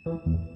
.105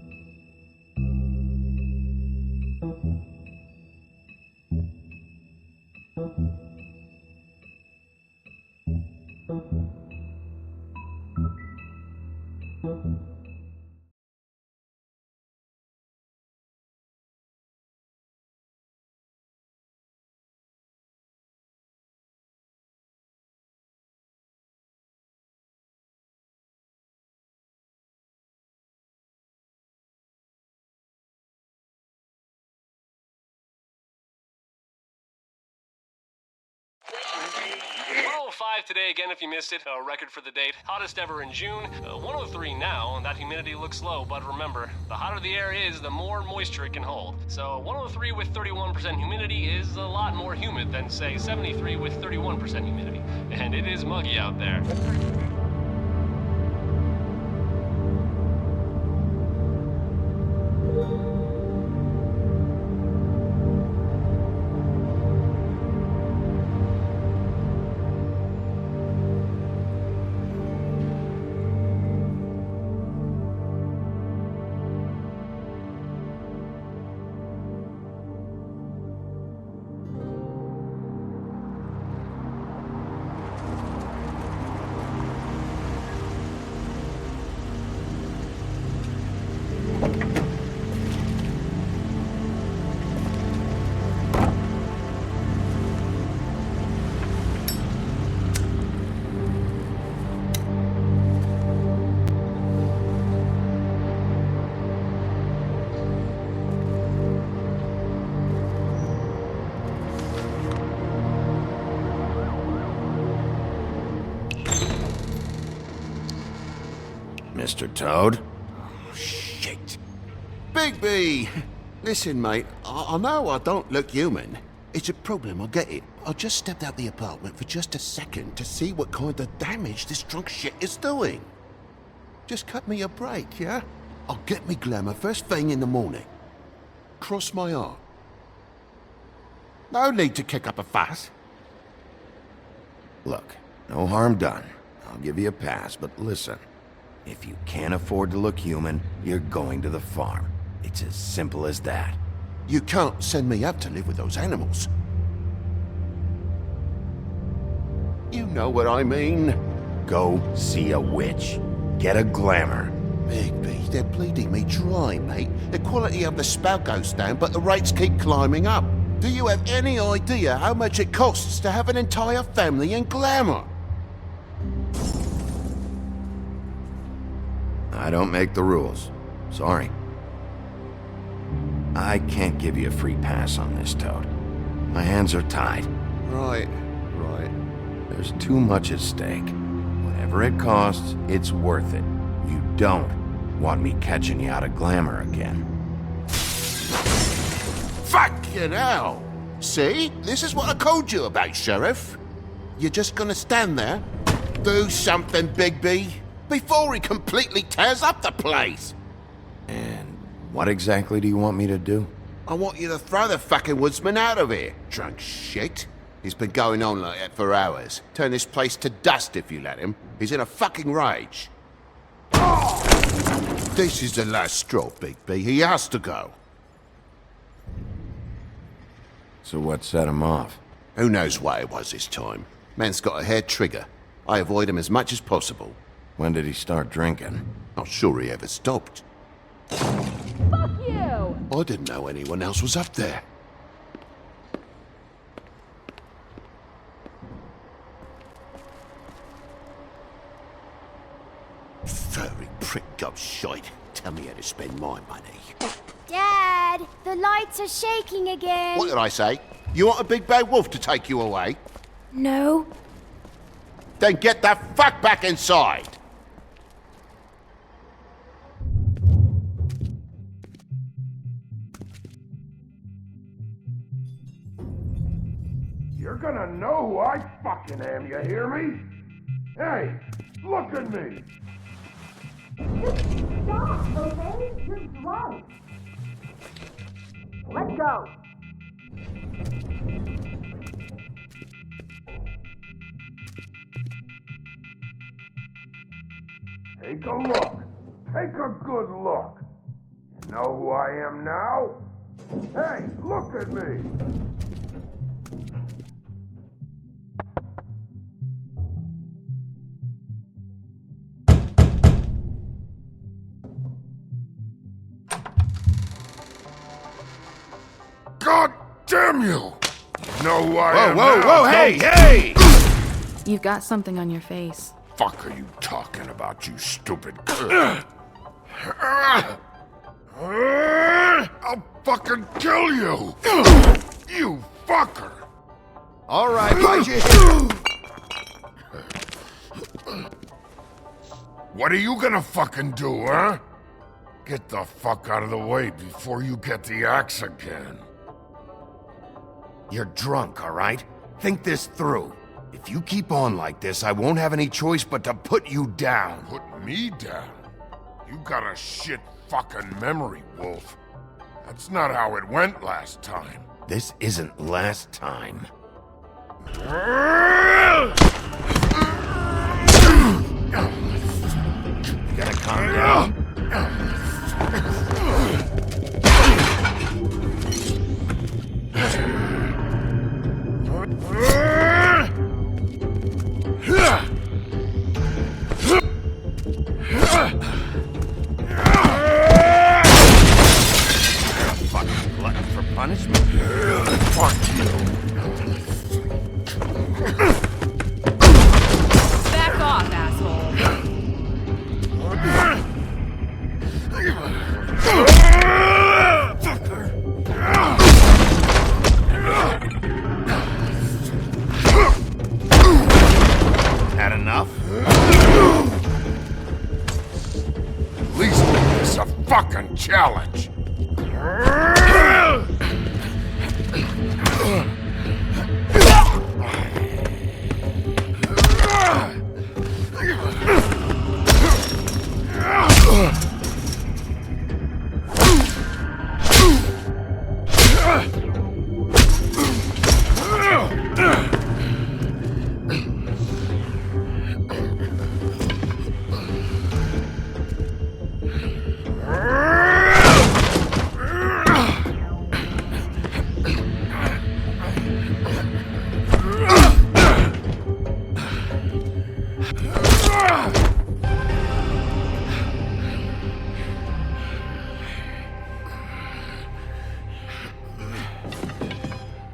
today again if you missed it, a record for the date. Hottest ever in June, 103 now, and that humidity looks low, but remember, the hotter the air is, the more moisture it can hold. So 103 with 31% humidity is a lot more humid than, say, 73 with 31% humidity. And it is muggy out there. Mr. Toad? Oh, shit. Bigby! Listen, mate, I know I don't look human. It's a problem, I get it. I just stepped out the apartment for just a second to see what kind of damage this drunk shit is doing. Just cut me a break, yeah? I'll get me glamour first thing in the morning. Cross my heart. No need to kick up a fuss. Look, no harm done. I'll give you a pass, but listen. If you can't afford to look human, you're going to the farm. It's as simple as that. You can't send me up to live with those animals. You know what I mean. Go see a witch. Get a glamour. Bigby, they're bleeding me dry, mate. The quality of the spout goes down, but the rates keep climbing up. Do you have any idea how much it costs to have an entire family in glamour? I don't make the rules. Sorry. I can't give you a free pass on this, Toad. My hands are tied. Right. There's too much at stake. Whatever it costs, it's worth it. You don't want me catching you out of glamour again. Fucking hell! See? This is what I told you about, Sheriff. You're just gonna stand there, do something, Bigby, before he completely tears up the place. And what exactly do you want me to do? I want you to throw the fucking woodsman out of here, drunk shit. He's been going on like that for hours. Turn this place to dust if you let him. He's in a fucking rage. This is the last straw, Bigby. He has to go. So what set him off? Who knows what it was this time? Man's got a hair trigger. I avoid him as much as possible. When did he start drinking? Not sure he ever stopped. Fuck you! I didn't know anyone else was up there. Furry prick gobshite. Tell me how to spend my money. Dad, the lights are shaking again. What did I say? You want a big bad wolf to take you away? No. Then get the fuck back inside! You're gonna know who I fucking am, you hear me? Hey, look at me! Stop, okay? You're drunk. Let's go. Take a look. Take a good look. Know who I am now? Hey, look at me! God damn you! Know who I am now? Whoa, hey! You've got something on your face. Fuck are you talking about, you stupid... I'll fucking kill you! You fucker! All right, bite your head. What are you gonna fucking do, huh? Get the fuck out of the way before you get the axe again. You're drunk, all right? Think this through. If you keep on like this, I won't have any choice but to put you down. Put me down? You got a shit fucking memory, Wolf. That's not how it went last time. This isn't last time. You gotta calm down. Fucking glutton for punishment. Fuck you. Back off, asshole. Had enough? At least make this a fucking challenge.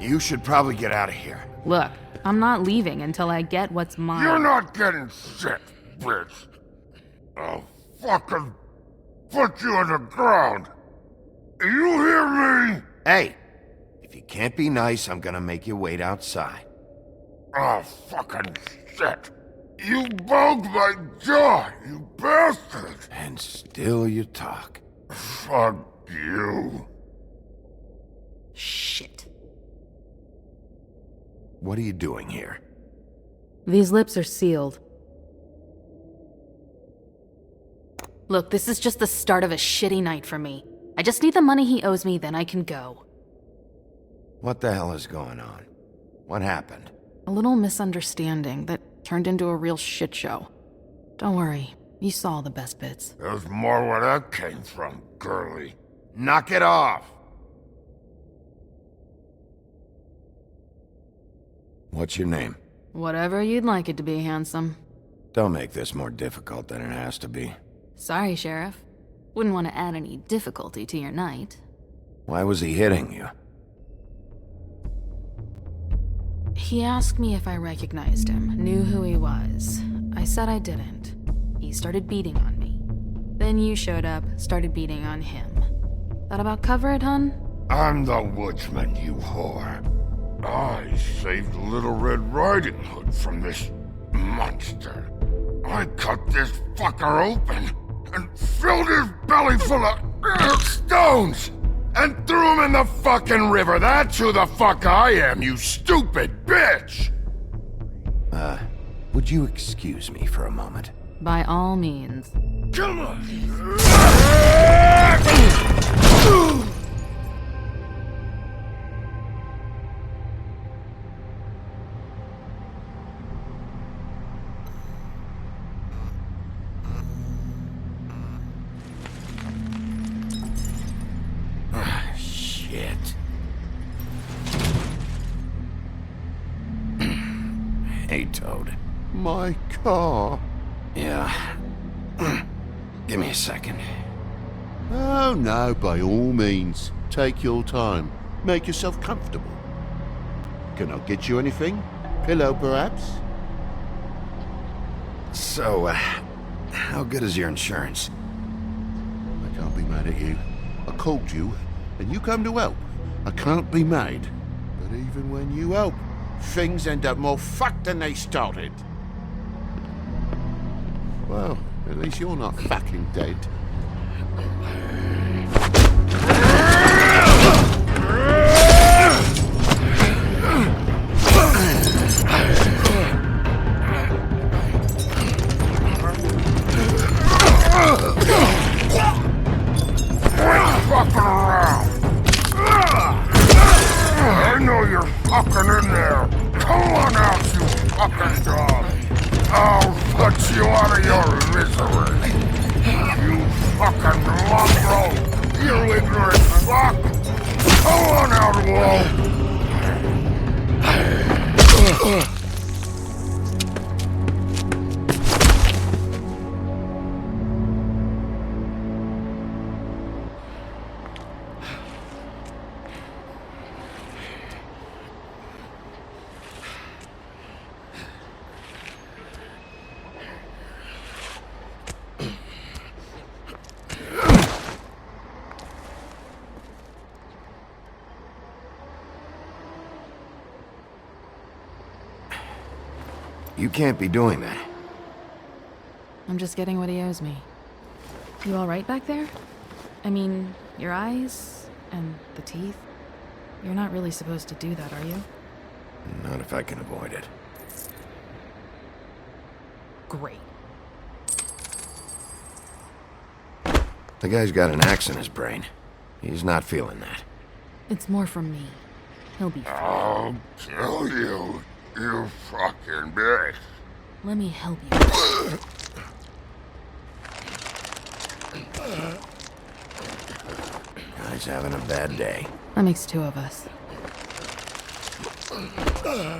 You should probably get out of here. Look, I'm not leaving until I get what's mine. You're not getting shit, bitch. I'll fucking put you on the ground. You hear me? Hey, if you can't be nice, I'm gonna make you wait outside. Oh, fucking shit. You bugged my jaw, you bastard. And still you talk. Fuck you. Shit. What are you doing here? These lips are sealed. Look, this is just the start of a shitty night for me. I just need the money he owes me, then I can go. What the hell is going on? What happened? A little misunderstanding that turned into a real shit show. Don't worry, you saw the best bits. There's more where that came from, girlie. Knock it off! What's your name? Whatever you'd like it to be, handsome. Don't make this more difficult than it has to be. Sorry, Sheriff. Wouldn't want to add any difficulty to your night. Why was he hitting you? He asked me if I recognized him, knew who he was. I said I didn't. He started beating on me. Then you showed up, started beating on him. That about cover it, hun? I'm the woodsman, you whore. I saved Little Red Riding Hood from this monster. I cut this fucker open and filled his belly full of stones and threw him in the fucking river. That's who the fuck I am, you stupid bitch! Would you excuse me for a moment? By all means. Come on! Hey, Toad. My car. Yeah. Give me a second. Oh, no, by all means. Take your time. Make yourself comfortable. Can I get you anything? Pillow, perhaps? So, how good is your insurance? I can't be mad at you. I called you, and you come to help. I can't be mad. But even when you help, things end up more fucked than they started. Well, at least you're not fucking dead. Fucking around! I know you're fucking in there! Come on out, you fucking dog! I'll put you out of your misery! You fucking mongrel! You ignorant fuck! Come on out, Wolf! You can't be doing that. I'm just getting what he owes me. You alright back there? I mean, your eyes and the teeth? You're not really supposed to do that, are you? Not if I can avoid it. Great. The guy's got an axe in his brain. He's not feeling that. It's more from me. He'll be fine. I'll kill you, you fucking bitch. Let me help you. Guy's having a bad day. That makes two of us.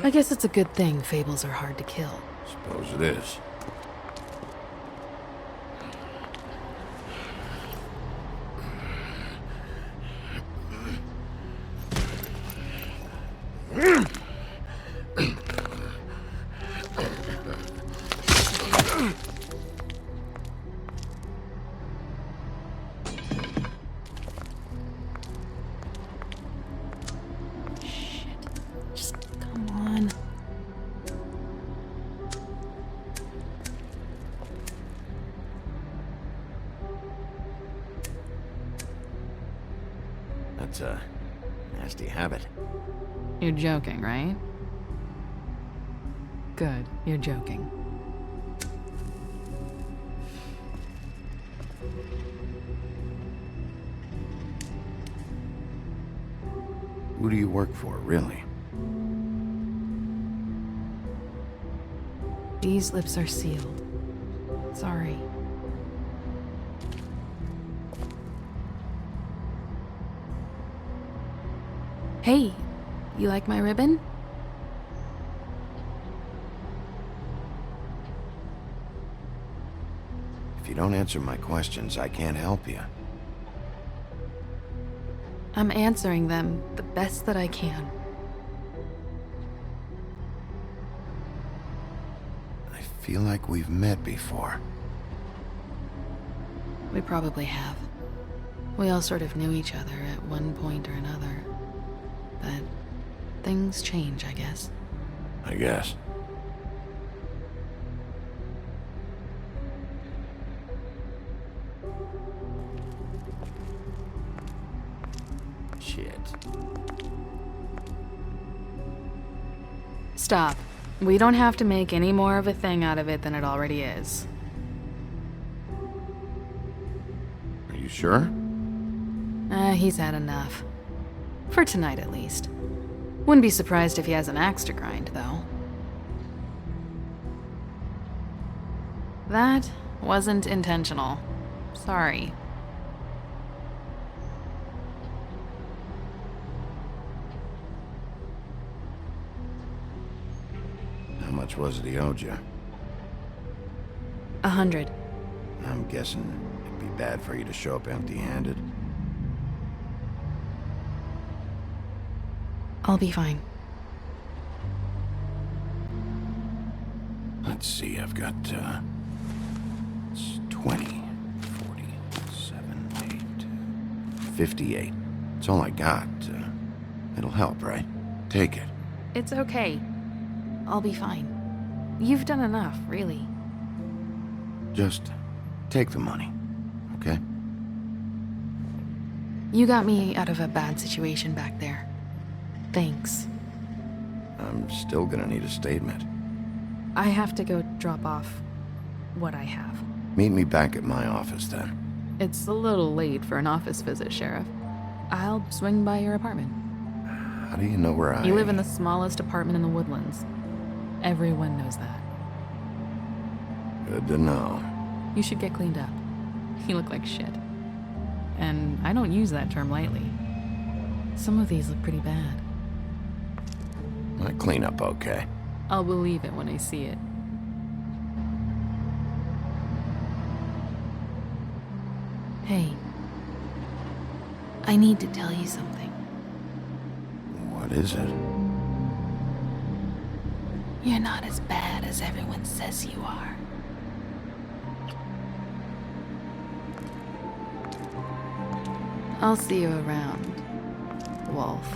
I guess it's a good thing fables are hard to kill. Suppose it is. That's a nasty habit. You're joking, right? Good, you're joking. Who do you work for, really? These lips are sealed. Sorry. Hey, you like my ribbon? If you don't answer my questions, I can't help you. I'm answering them the best that I can. I feel like we've met before. We probably have. We all sort of knew each other at one point or another. But things change, I guess. I guess. Shit. Stop. We don't have to make any more of a thing out of it than it already is. Are you sure? He's had enough. For tonight, at least. Wouldn't be surprised if he has an axe to grind, though. That wasn't intentional. Sorry. How much was it he owed you? 100. I'm guessing it'd be bad for you to show up empty-handed. I'll be fine. Let's see, I've got, it's 20, 47, 8, 58. It's all I got. It'll help, right? Take it. It's okay. I'll be fine. You've done enough, really. Just take the money, okay? You got me out of a bad situation back there. Thanks. I'm still gonna need a statement. I have to go drop off what I have. Meet me back at my office, then. It's a little late for an office visit, Sheriff. I'll swing by your apartment. How do you know where I... You live in the smallest apartment in the Woodlands. Everyone knows that. Good to know. You should get cleaned up. You look like shit. And I don't use that term lightly. Some of these look pretty bad. I clean up okay. I'll believe it when I see it. Hey. I need to tell you something. What is it? You're not as bad as everyone says you are. I'll see you around, Wolf.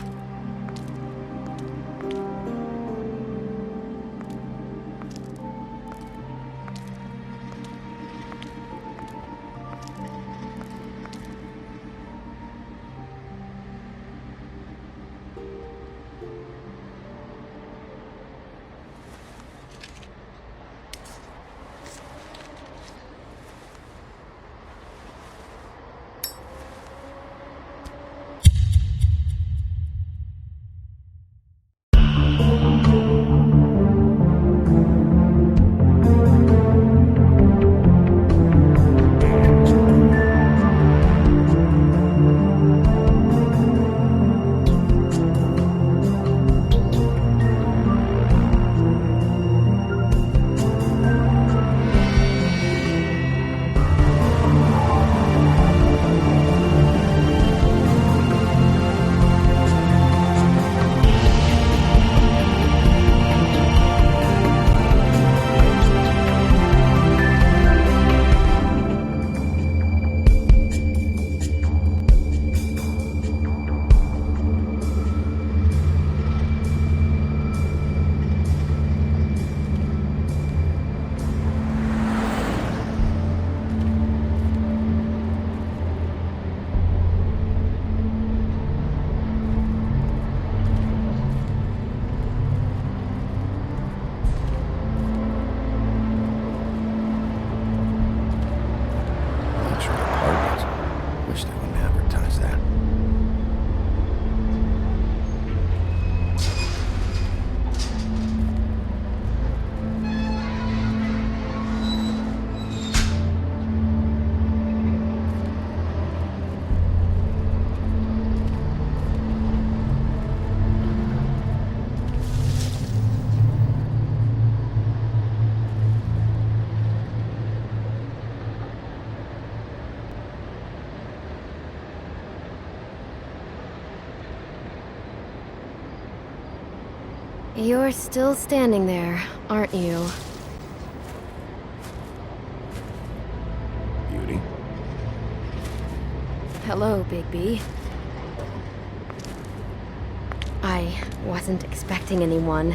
You're still standing there, aren't you? Beauty? Hello, Bigby. I wasn't expecting anyone.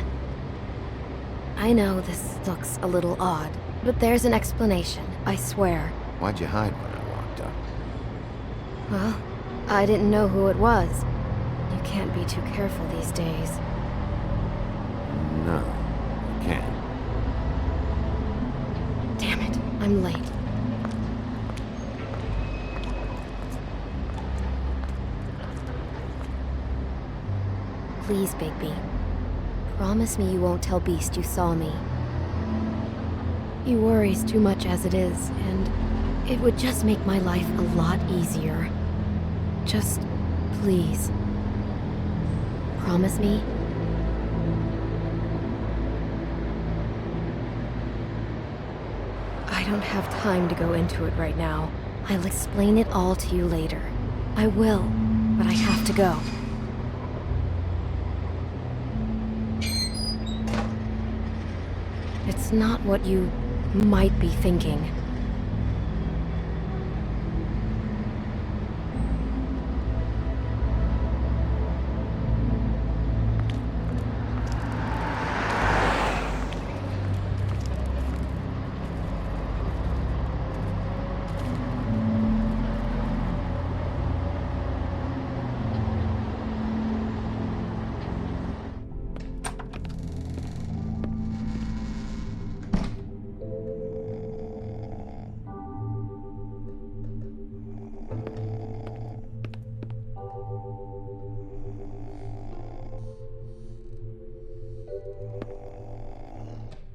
I know this looks a little odd, but there's an explanation, I swear. Why'd you hide when I walked up? Well, I didn't know who it was. You can't be too careful these days. No, you can't. Damn it, I'm late. Please, Bigby. Promise me you won't tell Beast you saw me. He worries too much as it is, and it would just make my life a lot easier. Just, please. Promise me? don't have time to go into it right now. I'll explain it all to you later. I will, but I have to go. It's not what you might be thinking.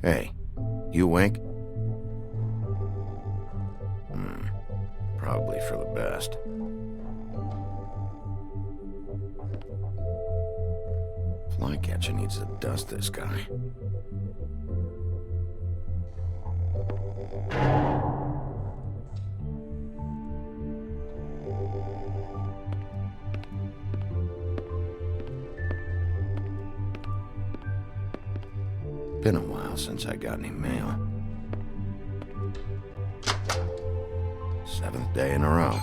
Hey, you wink? Probably for the best. Flycatcher needs to dust this guy. Been a while since I got any mail. 7th day in a row.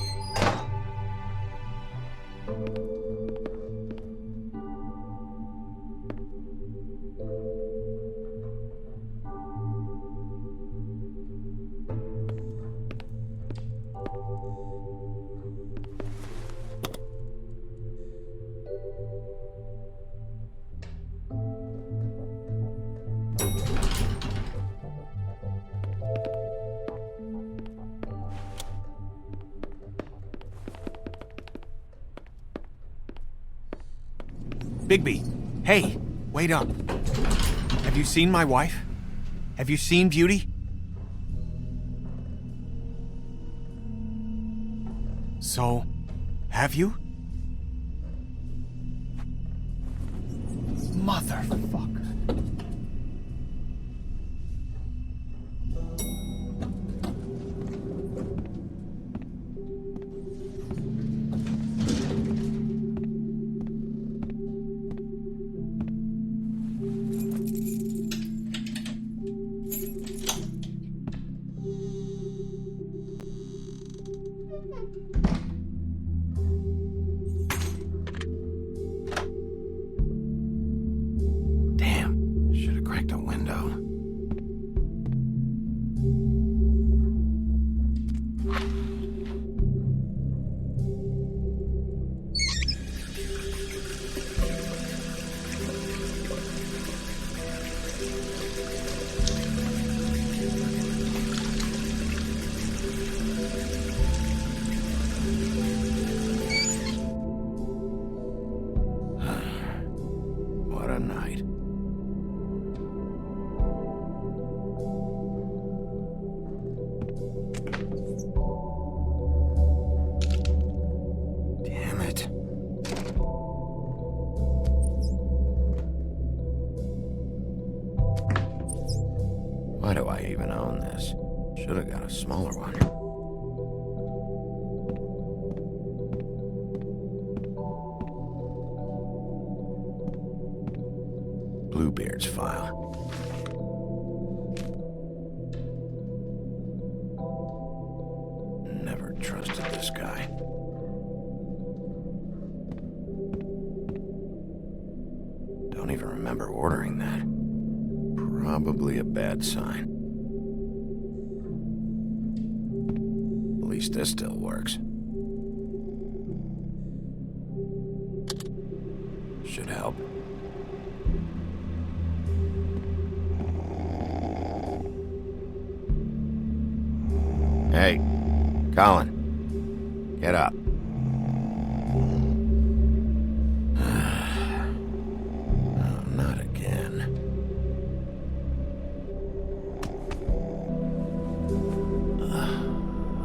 Bigby, hey, wait up. Have you seen my wife? Have you seen Beauty? So, have you? Motherfucker. Damn, should have cracked a window. What a night. Damn it. Why do I even own this? Should have got a smaller one. Bluebeard's file. Never trusted this guy. Don't even remember ordering that. Probably a bad sign. At least this still works. Should help. Hey, Colin, get up. Oh, not again.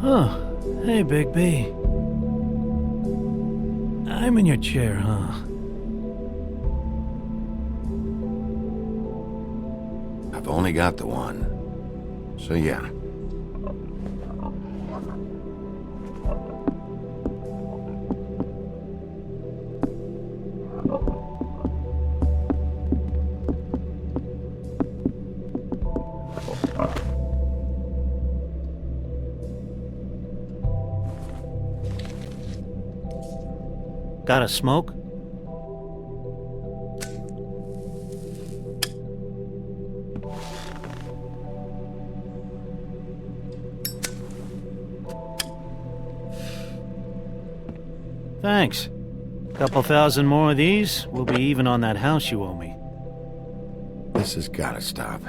Oh, hey, Big B. I'm in your chair, huh? I've only got the one. So yeah, Got a smoke? Thanks. Couple thousand more of these, we'll be even on that house you owe me. This has gotta stop.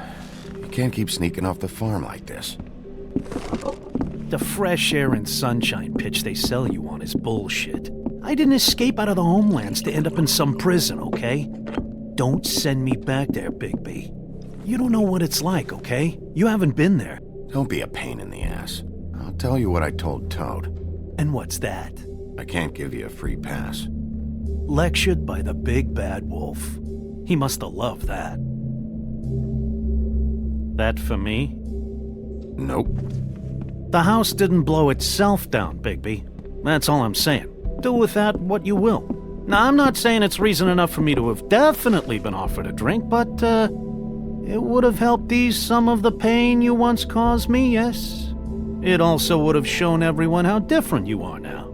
You can't keep sneaking off the farm like this. The fresh air and sunshine pitch they sell you on is bullshit. I didn't escape out of the homelands to end up in some prison, okay? Don't send me back there, Bigby. You don't know what it's like, okay? You haven't been there. Don't be a pain in the ass. I'll tell you what I told Toad. And what's that? I can't give you a free pass. Lectured by the big bad wolf. He must have loved that. That for me? Nope. The house didn't blow itself down, Bigby. That's all I'm saying. Do with that what you will. Now, I'm not saying it's reason enough for me to have definitely been offered a drink, but, it would have helped ease some of the pain you once caused me, yes? It also would have shown everyone how different you are now.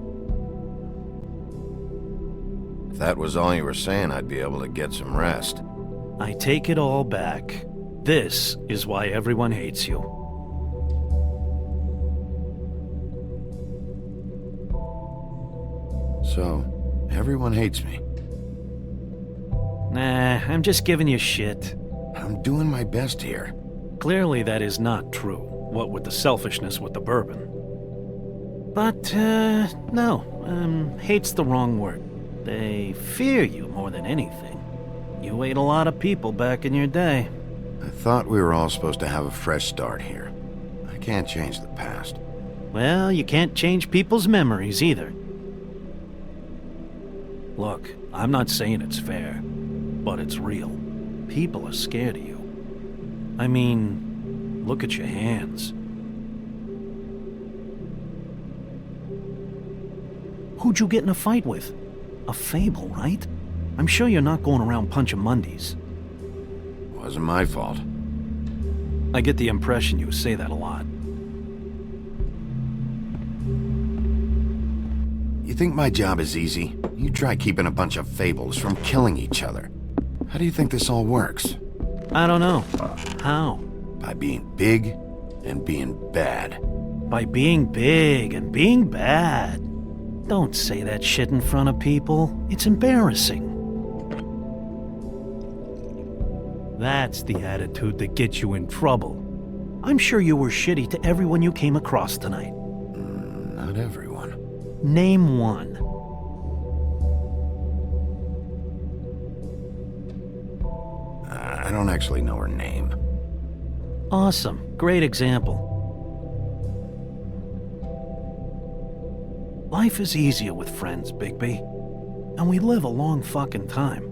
If that was all you were saying, I'd be able to get some rest. I take it all back. This is why everyone hates you. So, everyone hates me. Nah, I'm just giving you shit. I'm doing my best here. Clearly that is not true, what with the selfishness with the bourbon. But, no, hate's the wrong word. They fear you more than anything. You ate a lot of people back in your day. I thought we were all supposed to have a fresh start here. I can't change the past. Well, you can't change people's memories either. Look, I'm not saying it's fair, but it's real. People are scared of you. I mean, look at your hands. Who'd you get in a fight with? A fable, right? I'm sure you're not going around punching Mondays. Wasn't my fault. I get the impression you say that a lot. You think my job is easy? You try keeping a bunch of fables from killing each other. How do you think this all works? I don't know. How? By being big and being bad. By being big and being bad. Don't say that shit in front of people. It's embarrassing. That's the attitude that gets you in trouble. I'm sure you were shitty to everyone you came across tonight. Not everyone. Name one. I don't actually know her name. Awesome. Great example. Life is easier with friends, Bigby. And we live a long fucking time.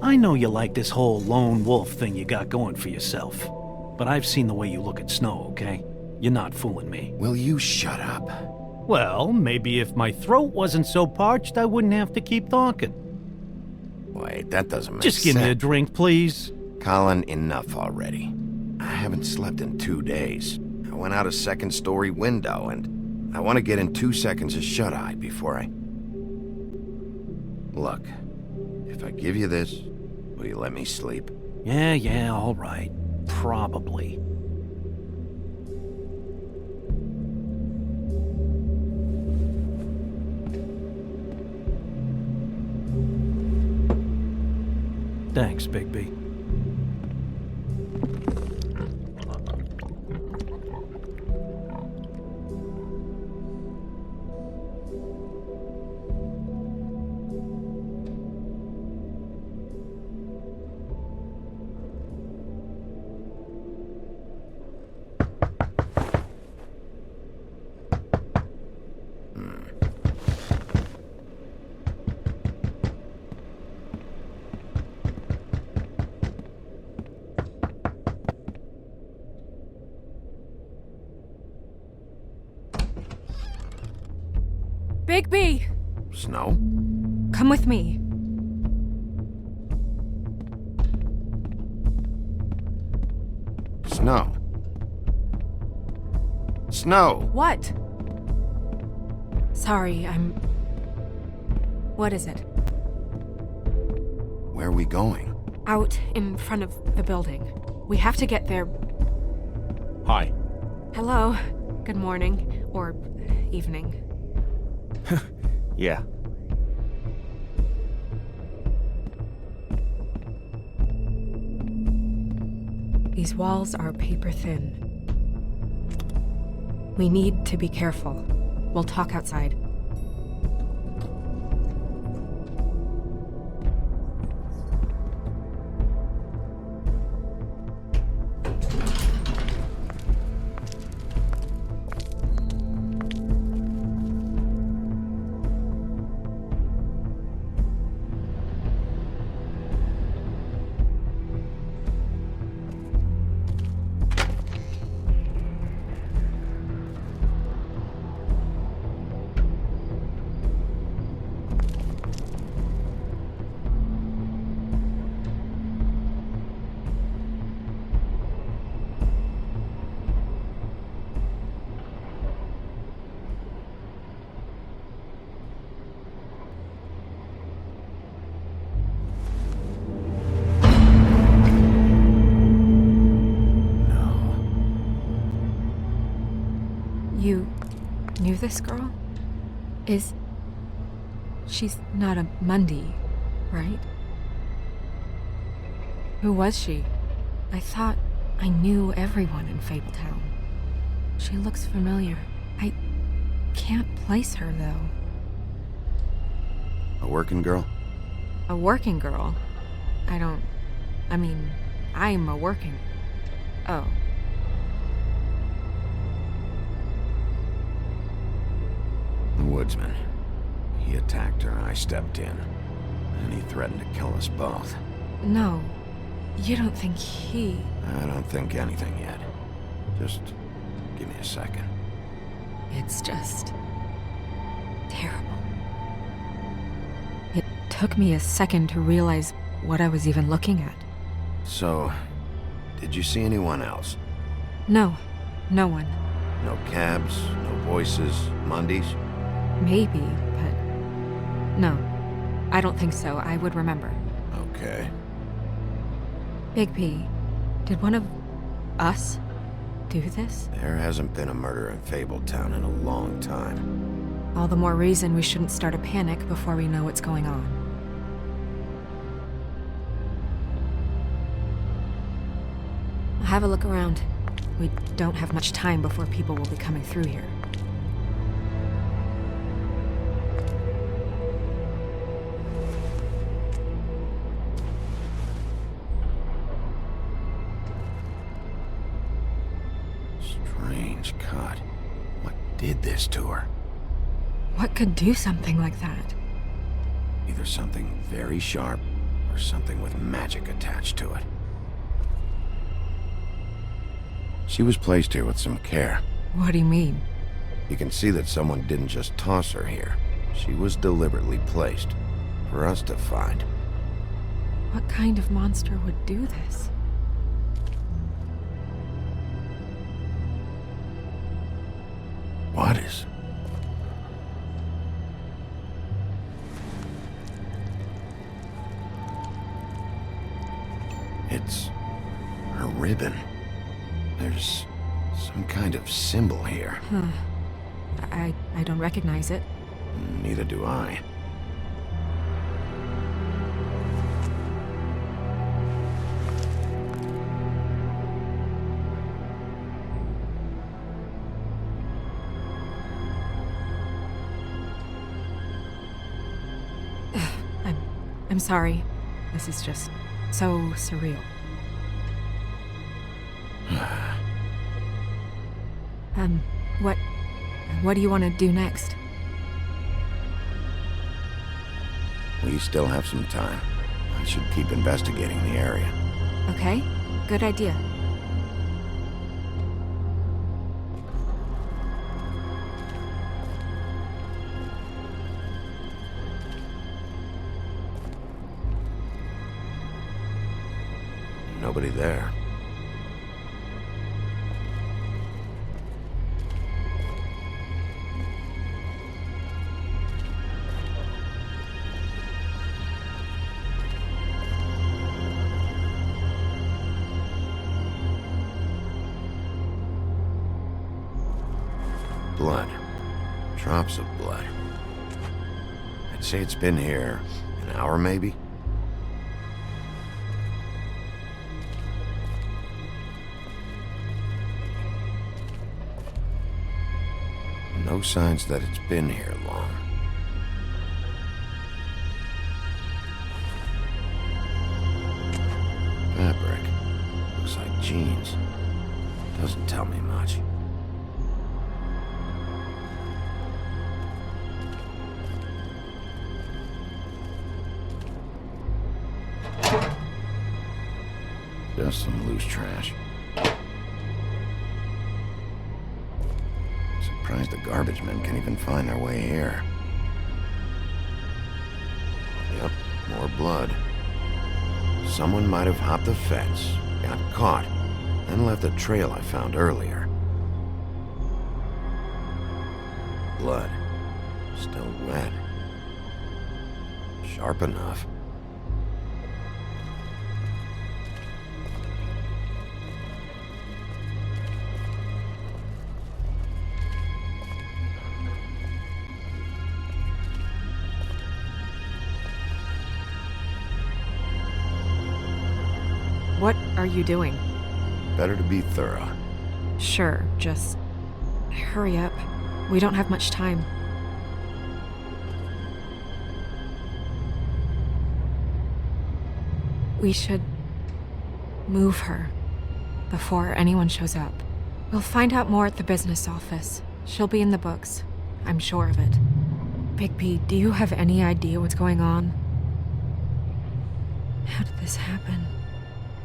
I know you like this whole lone wolf thing you got going for yourself. But I've seen the way you look at Snow, okay? You're not fooling me. Will you shut up? Well, maybe if my throat wasn't so parched, I wouldn't have to keep talking. Wait, that doesn't make Just sense. give me a drink, please. Colin, enough already. I haven't slept in 2 days. I went out a second-story window, and I want to get in 2 seconds of shut-eye before I... Look, if I give you this, will you let me sleep? Yeah, all right. Probably. Thanks, Bigby. Bigby! Snow? Come with me. Snow. Snow! What? Sorry, I'm What is it? Where are we going? Out in front of the building. We have to get there. Hi. Hello. Good morning. Or evening. Yeah. These walls are paper thin. We need to be careful. We'll talk outside. You knew this girl? She's not a Mundy, right? Who was she? I thought I knew everyone in Fabletown. She looks familiar. I can't place her, though. A working girl? A working girl? I'm a working... Oh. The woodsman. He attacked her, I stepped in. And he threatened to kill us both. No. You don't think he... I don't think anything yet. Just give me a second. It's just... terrible. It took me a second to realize what I was even looking at. So, did you see anyone else? No. No one. No cabs, no voices, Mundies? Maybe, but... No. I don't think so. I would remember. Okay. Big P, did one of us do this? There hasn't been a murder in Fabletown in a long time. All the more reason we shouldn't start a panic before we know what's going on. I'll have a look around. We don't have much time before people will be coming through here. Strange cut. What did this to her? What could do something like that? Either something very sharp, or something with magic attached to it. She was placed here with some care. What do you mean? You can see that someone didn't just toss her here. She was deliberately placed. For us to find. What kind of monster would do this? What is? It's her ribbon. There's some kind of symbol here. Huh. I don't recognize it. Neither do I. I'm sorry. This is just so surreal. What do you want to do next? We still have some time. I should keep investigating the area. Okay, good idea. Nobody there. Blood. Drops of blood. I'd say it's been here an hour, maybe? No signs that it's been here long. Fabric. Looks like jeans. Doesn't tell me much. Just some loose trash. Surprised the garbage men can even find their way here. Yep, more blood. Someone might have hopped the fence, got caught, then left the trail I found earlier. Blood. Still wet. Sharp enough. What are you doing? Better to be thorough. Sure, just hurry up. We don't have much time. We should move her before anyone shows up. We'll find out more at the business office. She'll be in the books. I'm sure of it. Bigby, do you have any idea what's going on? How did this happen?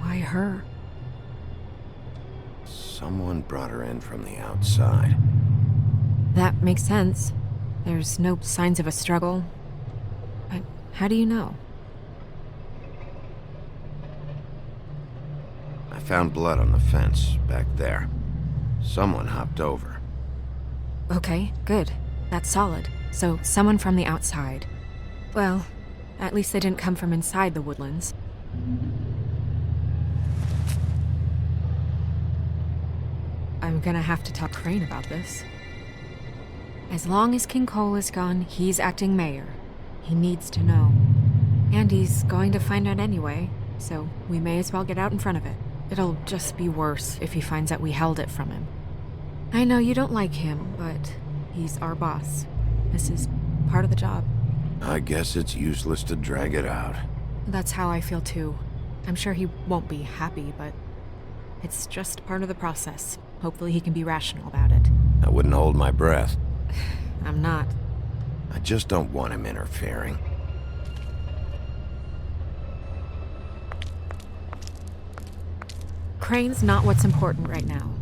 Why her? Someone brought her in from the outside. That makes sense. There's no signs of a struggle. But how do you know? I found blood on the fence back there. Someone hopped over. Okay, good. That's solid. So, someone from the outside. Well, at least they didn't come from inside the woodlands. I'm gonna have to talk Crane about this. As long as King Cole is gone, he's acting mayor. He needs to know. And he's going to find out anyway, so we may as well get out in front of it. It'll just be worse if he finds out we held it from him. I know you don't like him, but he's our boss. This is part of the job. I guess it's useless to drag it out. That's how I feel too. I'm sure he won't be happy, but it's just part of the process. Hopefully he can be rational about it. I wouldn't hold my breath. I'm not. I just don't want him interfering. Crane's not what's important right now.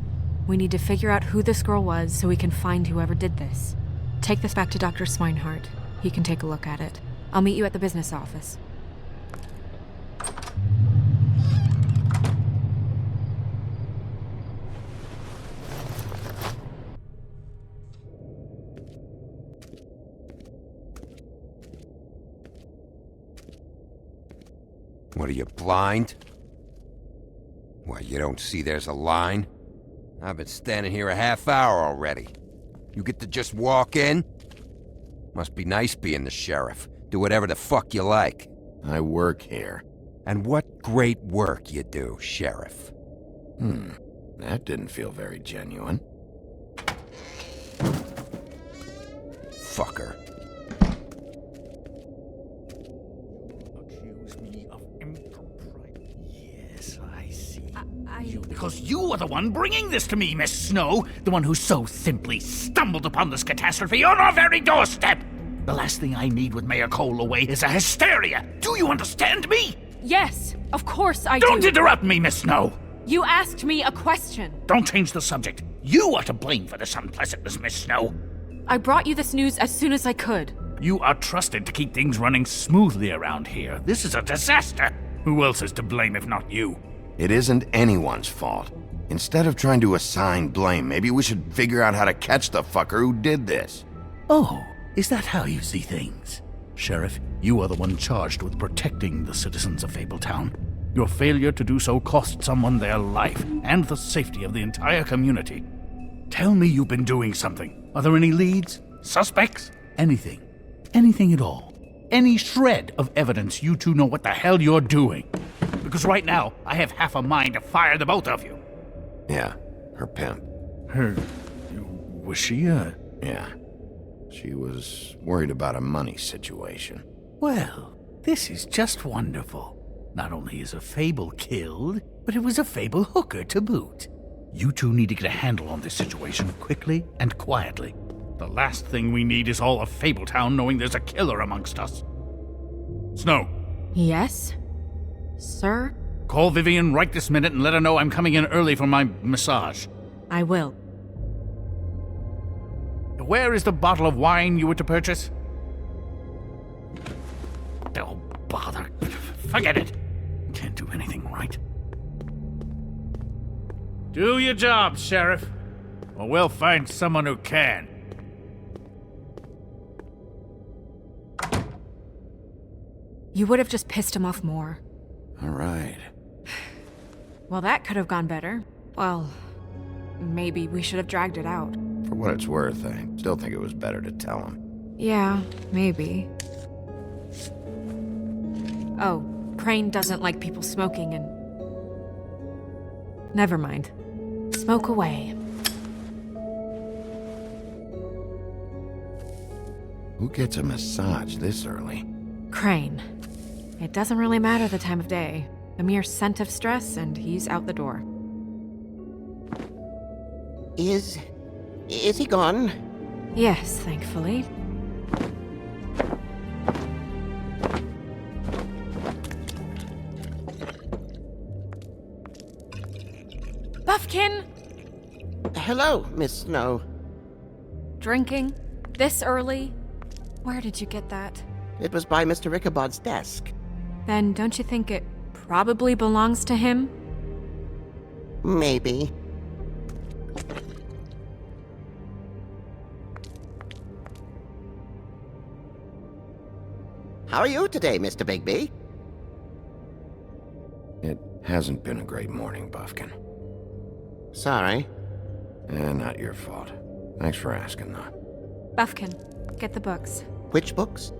We need to figure out who this girl was so we can find whoever did this. Take this back to Dr. Swinehart. He can take a look at it. I'll meet you at the business office. What are you, blind? What, you don't see there's a line? I've been standing here a half hour already. You get to just walk in? Must be nice being the sheriff. Do whatever the fuck you like. I work here. And what great work you do, Sheriff. That didn't feel very genuine. Fucker. Accuse me of impropriety. Yes, I see. Because you are the one bringing this to me, Miss Snow. The one who so simply stumbled upon this catastrophe on our very doorstep. The last thing I need with Mayor Cole away is a hysteria. Do you understand me? Yes, of course I do. Don't interrupt me, Miss Snow. You asked me a question. Don't change the subject. You are to blame for this unpleasantness, Miss Snow. I brought you this news as soon as I could. You are trusted to keep things running smoothly around here. This is a disaster. Who else is to blame if not you? It isn't anyone's fault. Instead of trying to assign blame, maybe we should figure out how to catch the fucker who did this. Oh, is that how you see things? Sheriff, you are the one charged with protecting the citizens of Fabletown. Your failure to do so cost someone their life and the safety of the entire community. Tell me you've been doing something. Are there any leads? Suspects? Anything. Anything at all. Any shred of evidence you two know what the hell you're doing. Because right now, I have half a mind to fire the both of you. Yeah, her pimp. Her... was she Yeah. She was worried about a money situation. Well, this is just wonderful. Not only is a Fable killed, but it was a Fable hooker to boot. You two need to get a handle on this situation quickly and quietly. The last thing we need is all of Fabletown knowing there's a killer amongst us. Snow. Yes? Sir? Call Vivian right this minute and let her know I'm coming in early for my massage. I will. Where is the bottle of wine you were to purchase? Oh, bother. Forget it. Can't do anything right. Do your job, Sheriff, or we'll find someone who can. You would have just pissed him off more. All right. Well, that could have gone better. Well, maybe we should have dragged it out. For what it's worth, I still think it was better to tell him. Yeah, maybe. Oh, Crane doesn't like people smoking and... Never mind. Smoke away. Who gets a massage this early? Crane. It doesn't really matter the time of day. A mere scent of stress and he's out the door. Is he gone? Yes, thankfully. Buffkin! Hello, Miss Snow. Drinking? This early? Where did you get that? It was by Mr. Ichabod's desk. Then don't you think it probably belongs to him? Maybe. How are you today, Mr. Bigby? It hasn't been a great morning, Buffkin. Sorry. Not your fault. Thanks for asking, though. Buffkin, get the books. Which books?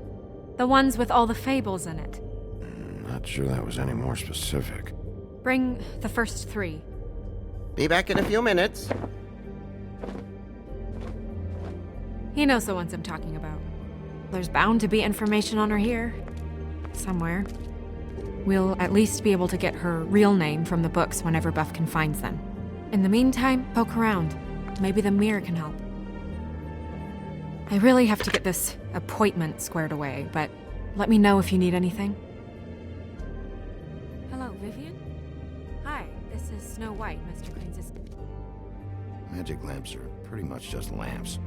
The ones with all the fables in it. Not sure that was any more specific. Bring the first 3. Be back in a few minutes. He knows the ones I'm talking about. There's bound to be information on her here. Somewhere. We'll at least be able to get her real name from the books whenever Buffkin finds them. In the meantime, poke around. Maybe the mirror can help. I really have to get this appointment squared away, but let me know if you need anything. Hello, Vivian? Hi, this is Snow White, Mr. Crane's assistant. Magic lamps are pretty much just lamps,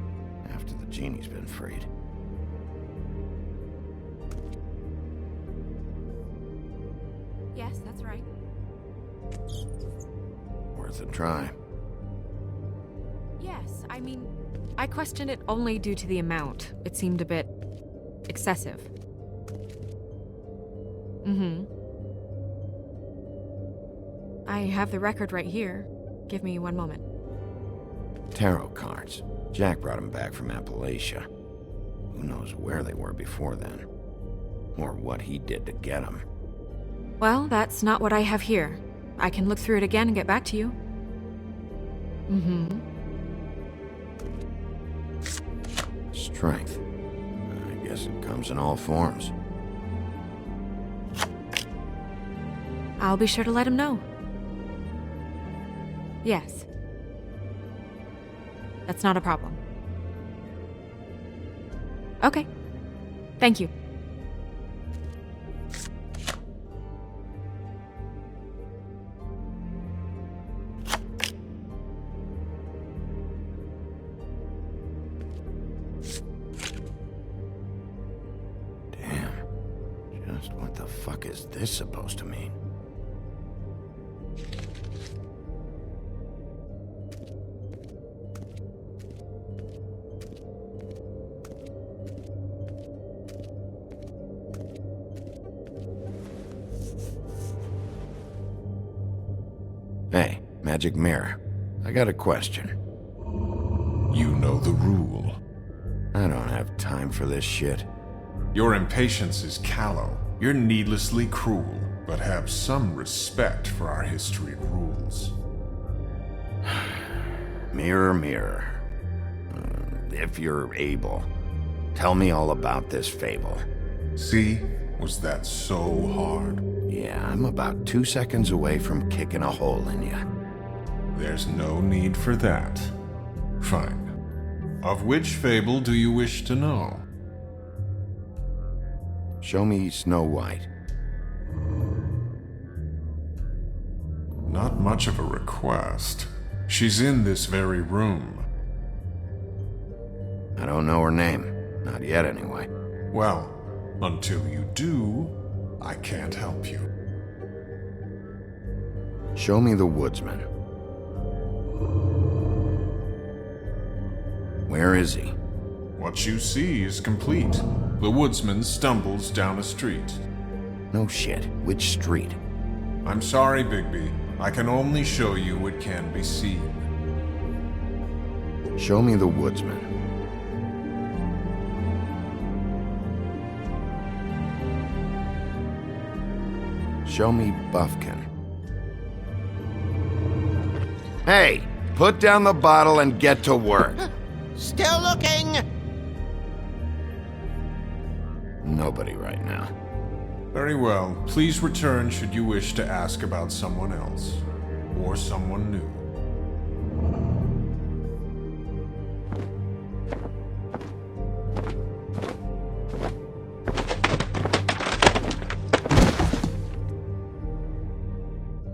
after the genie's been freed. Yes, that's right. Worth a try. Yes, I mean, I questioned it only due to the amount. It seemed a bit excessive. I have the record right here. Give me one moment. Tarot cards. Jack brought them back from Appalachia. Who knows where they were before then? Or what he did to get them. Well, that's not what I have here. I can look through it again and get back to you. Strength. I guess it comes in all forms. I'll be sure to let him know. Yes. That's not a problem. Okay. Thank you. Damn. Just what the fuck is this supposed to mean? Hey, magic mirror. I got a question. You know the rule. I don't have time for this shit. Your impatience is callow. You're needlessly cruel, but have some respect for our history and rules. Mirror, mirror. If you're able, tell me all about this fable. See? Was that so hard? Yeah, I'm about 2 seconds away from kicking a hole in you. There's no need for that. Fine. Of which fable do you wish to know? Show me Snow White. Not much of a request. She's in this very room. I don't know her name. Not yet, anyway. Well, until you do, I can't help you. Show me the woodsman. Where is he? What you see is complete. The woodsman stumbles down a street. No shit. Which street? I'm sorry, Bigby. I can only show you what can be seen. Show me the woodsman. Show me Buffkin. Hey! Put down the bottle and get to work. Still looking! Nobody right now. Very well. Please return should you wish to ask about someone else. Or someone new.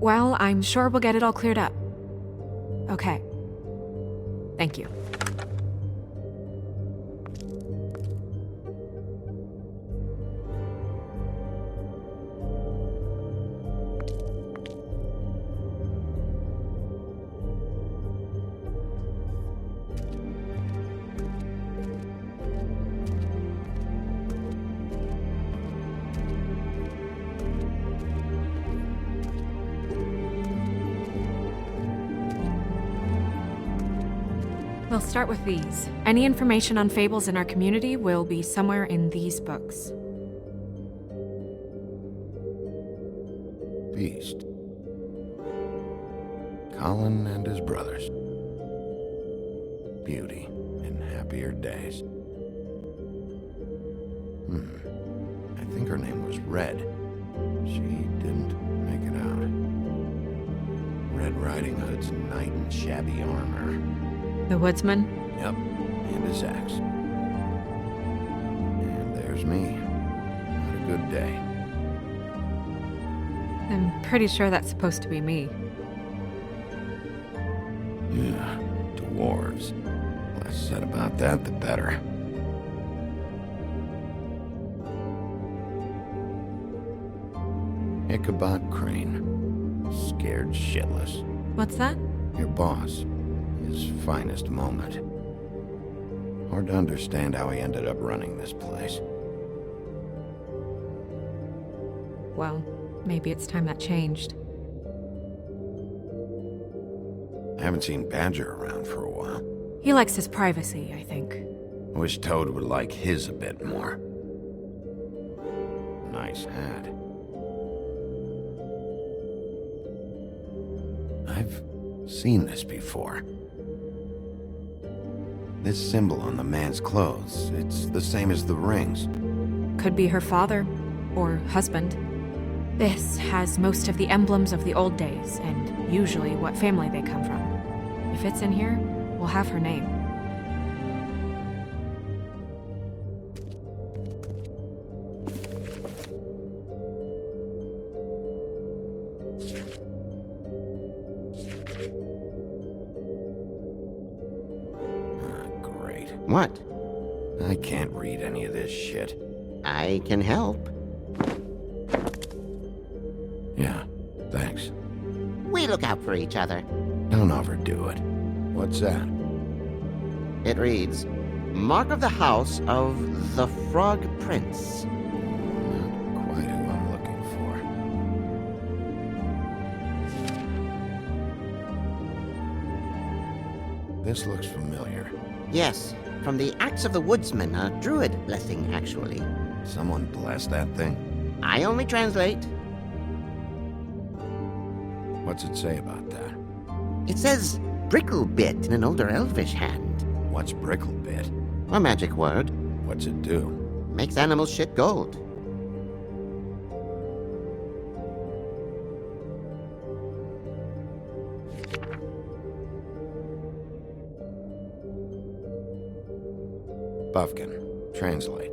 Well, I'm sure we'll get it all cleared up. Okay. Thank you. We'll start with these. Any information on fables in our community will be somewhere in these books. Beast. Colin and his brothers. Beauty in happier days. I think her name was Red. She didn't make it out. Red Riding Hood's knight in shabby armor. The woodsman? Yep, and his axe. And there's me. Not a good day. I'm pretty sure that's supposed to be me. Yeah, dwarves. Less said about that, the better. Ichabod Crane. Scared shitless. What's that? Your boss. His finest moment. Hard to understand how he ended up running this place. Well, maybe it's time that changed. I haven't seen Badger around for a while. He likes his privacy, I think. I wish Toad would like his a bit more. Nice hat. I've seen this before. This symbol on the man's clothes, it's the same as the rings. Could be her father, or husband. This has most of the emblems of the old days, and usually what family they come from. If it's in here, we'll have her name. What? I can't read any of this shit. I can help. Yeah, thanks. We look out for each other. Don't overdo it. What's that? It reads, Mark of the House of the Frog Prince. Not quite who I'm looking for. This looks familiar. Yes, from the Axe of the Woodsman, a druid blessing, actually. Someone blessed that thing? I only translate. What's it say about that? It says bricklebit in an older elvish hand. What's bricklebit? A magic word. What's it do? Makes animals shit gold. Buffkin. Translate.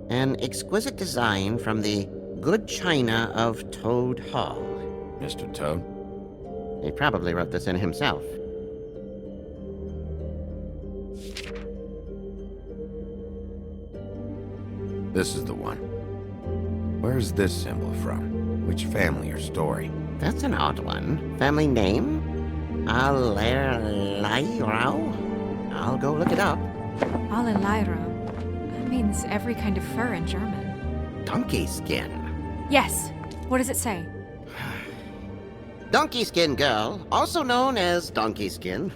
An exquisite design from the good china of Toad Hall. Mr. Toad? He probably wrote this in himself. This is the one. Where's this symbol from? Which family or story? That's an odd one. Family name? Allerleirauh? I'll go look it up. Allerleirauh. That means every kind of fur in German. Donkey skin. Yes. What does it say? Donkey skin girl, also known as donkey skin,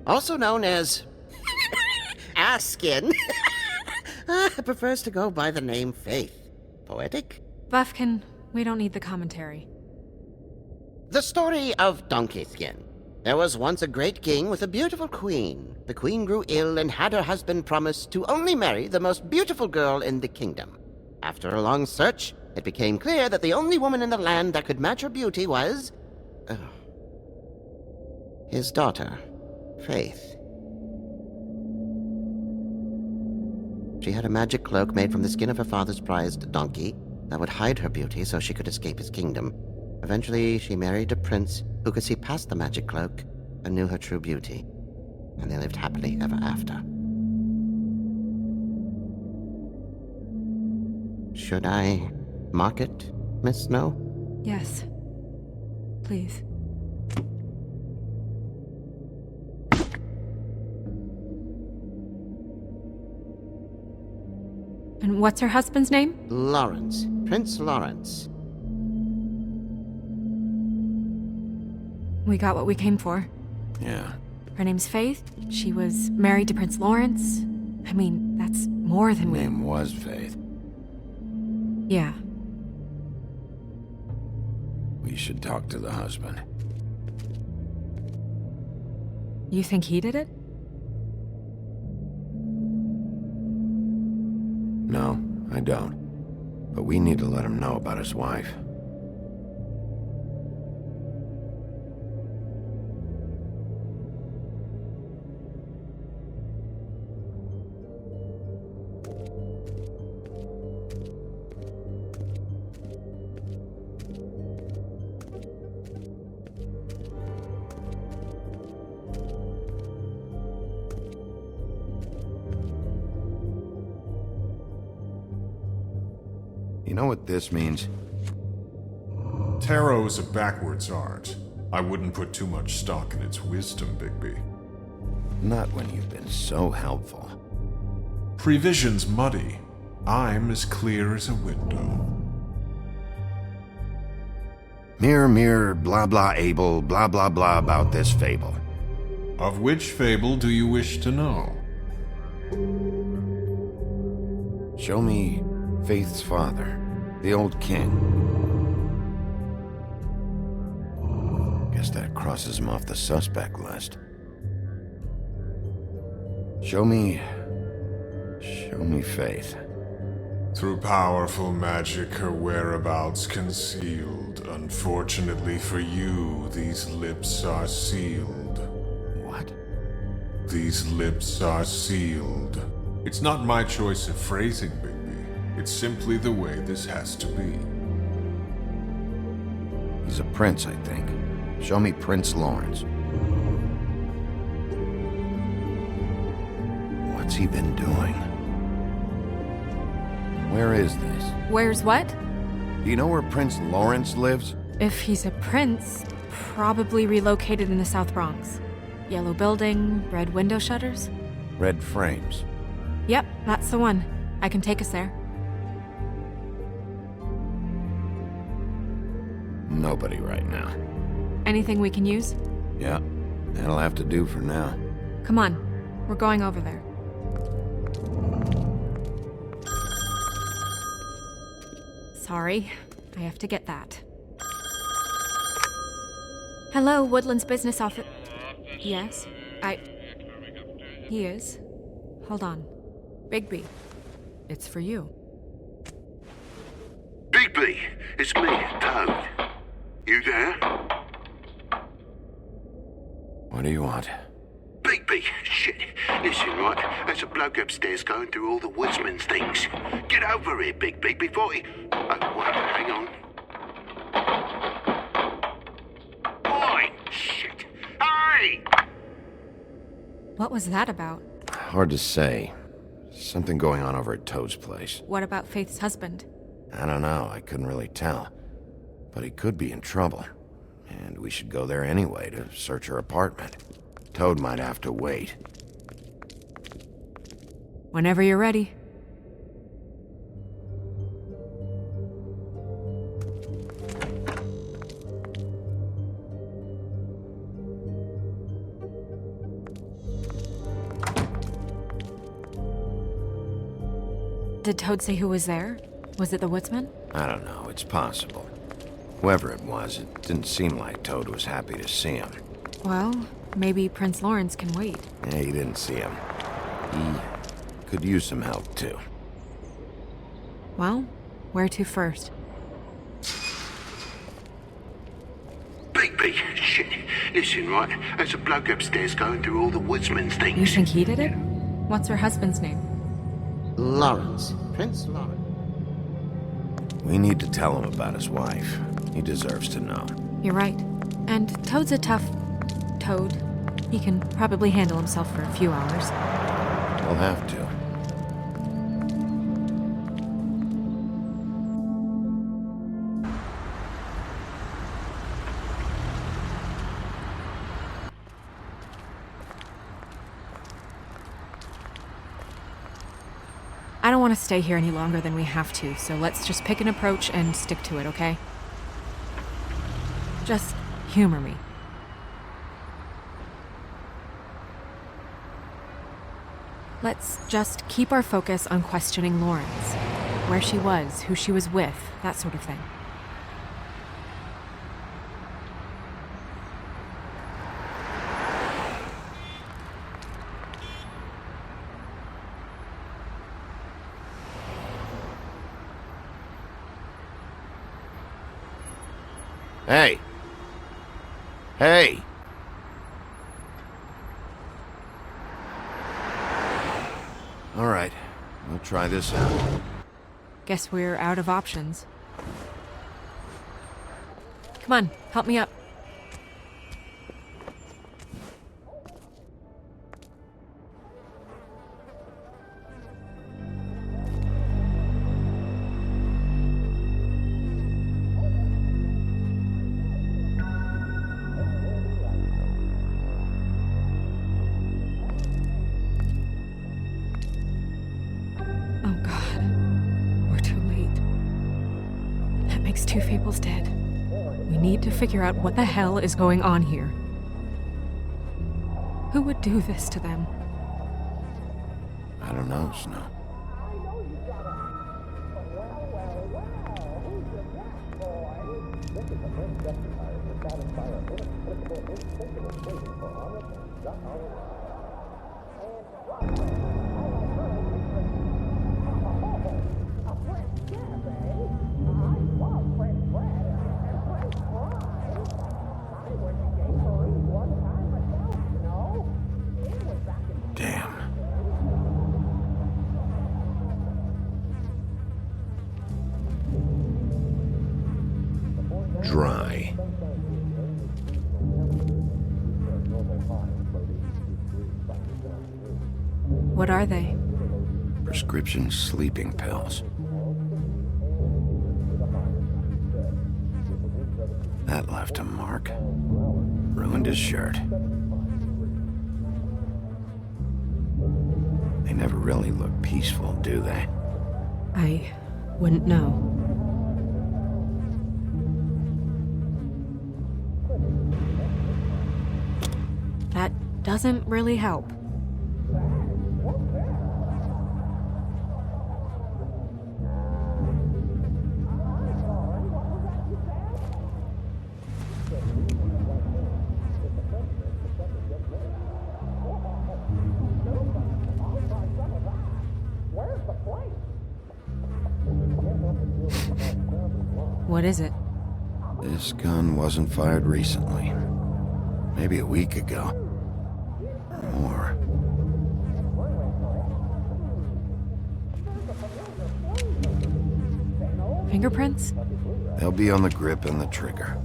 also known as ass skin, prefers to go by the name Faith. Poetic? Buffkin, we don't need the commentary. The story of Donkey Skin. There was once a great king with a beautiful queen. The queen grew ill and had her husband promise to only marry the most beautiful girl in the kingdom. After a long search, it became clear that the only woman in the land that could match her beauty was... his daughter, Faith. She had a magic cloak made from the skin of her father's prized donkey that would hide her beauty so she could escape his kingdom. Eventually, she married a prince who could see past the magic cloak and knew her true beauty. And they lived happily ever after. Should I mark it, Miss Snow? Yes. Please. And what's her husband's name? Lawrence. Prince Lawrence. We got what we came for. Yeah. Her name's Faith. She was married to Prince Lawrence. I mean, that's more than we... Name was Faith. Yeah. We should talk to the husband. You think he did it? No, I don't. But we need to let him know about his wife. You know what this means? Tarot is a backwards art. I wouldn't put too much stock in its wisdom, Bigby. Not when you've been so helpful. Prevision's muddy. I'm as clear as a window. Mirror, mirror, blah blah able, blah blah blah about this fable. Of which fable do you wish to know? Show me Faith's father, the old king. Guess that crosses him off the suspect list. Show me Faith. Through powerful magic, her whereabouts concealed. Unfortunately for you, these lips are sealed. What? These lips are sealed. It's not my choice of phrasing, Bigby. It's simply the way this has to be. He's a prince, I think. Show me Prince Lawrence. What's he been doing? Where is this? Where's what? Do you know where Prince Lawrence lives? If he's a prince, probably relocated in the South Bronx. Yellow building, red window shutters. Red frames. Yep, that's the one. I can take us there. Nobody right now. Anything we can use? Yeah. That'll have to do for now. Come on, we're going over there. Sorry, I have to get that. Hello, Woodland's business office. Yes, He is. Hold on. Bigby, it's for you. Bigby, it's me, Toad. You there? What do you want? Bigby, shit. Listen, right, there's a bloke upstairs going through all the woodsman's things. Get over here, Bigby, before he... Oh, wait, hang on. Oi, shit. Hey! What was that about? Hard to say. Something going on over at Toad's place. What about Faith's husband? I don't know, I couldn't really tell. But he could be in trouble. And we should go there anyway to search her apartment. Toad might have to wait. Whenever you're ready. Did Toad say who was there? Was it the woodsman? I don't know, it's possible. Whoever it was, it didn't seem like Toad was happy to see him. Well, maybe Prince Lawrence can wait. Yeah, he didn't see him. He could use some help, too. Well, where to first? Bigby, shit. Listen, right, there's a bloke upstairs going through all the woodsman's things. You think he did it? What's her husband's name? Lawrence. Prince Lawrence. We need to tell him about his wife. He deserves to know. You're right. And Toad's a tough... Toad. He can probably handle himself for a few hours. We'll have to. I don't want to stay here any longer than we have to, so let's just pick an approach and stick to it, okay? Just humor me. Let's just keep our focus on questioning Lawrence. Where she was, who she was with, that sort of thing. Hey! Hey! All right, we'll try this out. Guess we're out of options. Come on, help me up. Two Fables dead. We need to figure out what the hell is going on here. Who would do this to them? I don't know, Snow. Dry. What are they? Prescription sleeping pills. That left a mark. Ruined his shirt. They never really look peaceful, do they? I wouldn't know. doesn't really help. What is it? This gun wasn't fired recently. Maybe a week ago. Or more. Fingerprints? They'll be on the grip and the trigger.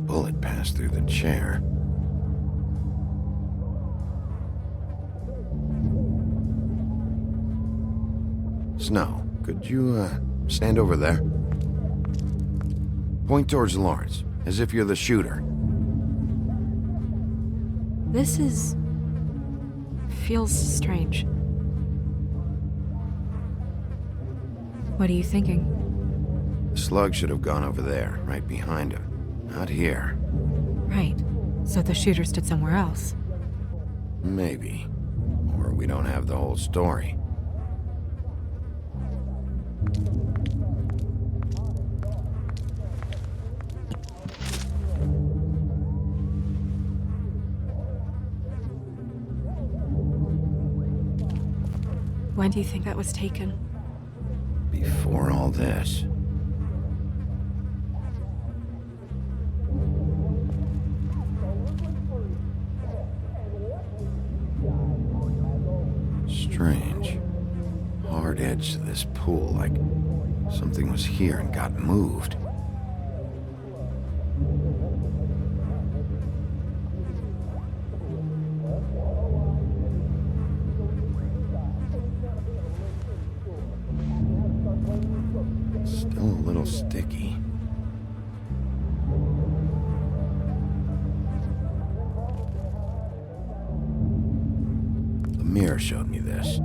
Bullet passed through the chair. Snow, could you, stand over there? Point towards Lawrence, as if you're the shooter. This feels strange. What are you thinking? The slug should have gone over there, right behind him. Not here. Right. So the shooter stood somewhere else. Maybe. Or we don't have the whole story. When do you think that was taken? Before all this. Strange. Hard edge to this pool, like something was here and got moved. Still a little sticky. The mirror showed me this.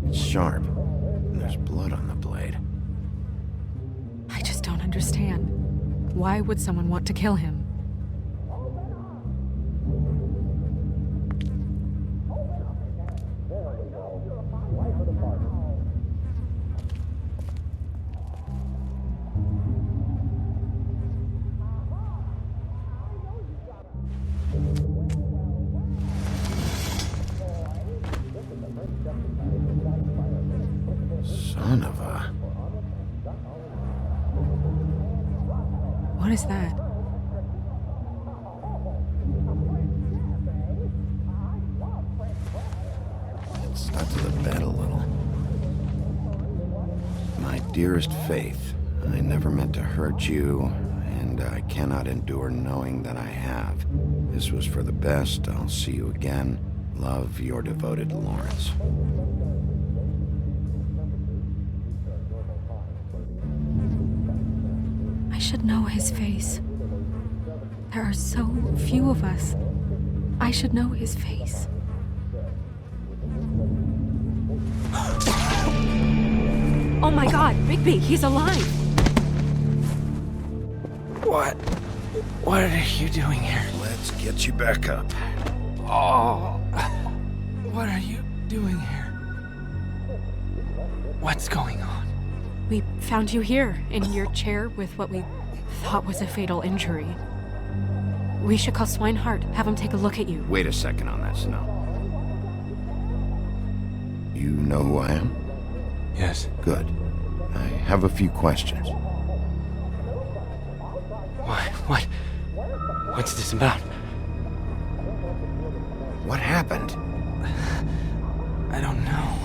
It's sharp, and there's blood on the blade. I just don't understand. Why would someone want to kill him? Son of a... What is that? It stuck to the bed a little. My dearest Faith, I never meant to hurt you, and I cannot endure knowing that I have. This was for the best. I'll see you again. Love, your devoted Lawrence. I should know his face. There are so few of us. I should know his face. Oh my god, Bigby, he's alive! What are you doing here? Let's get you back up. Oh, what are you doing here? What's going on? We found you here, in your chair with what we thought was a fatal injury. We should call Swinehart, have him take a look at you. Wait a second on that, Snow. You know who I am? Yes. Good. I have a few questions. What's this about? What happened? I don't know.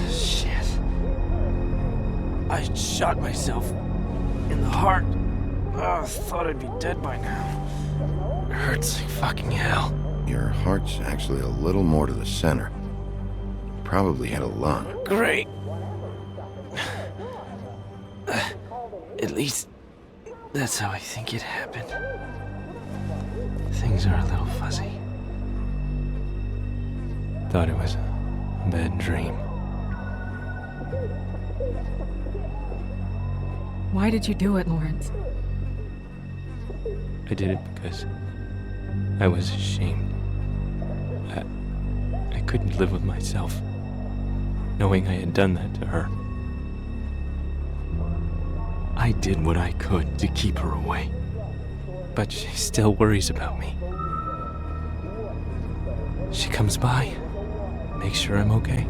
Shit. I shot myself in the heart. Thought I'd be dead by now. It hurts like fucking hell. Your heart's actually a little more to the center. Probably had a lung. Great. At least, that's how I think it happened. Things are a little fuzzy. Thought it was a bad dream. Why did you do it, Lawrence? I did it because I was ashamed. I couldn't live with myself, knowing I had done that to her. I did what I could to keep her away, but she still worries about me. She comes by, makes sure I'm okay.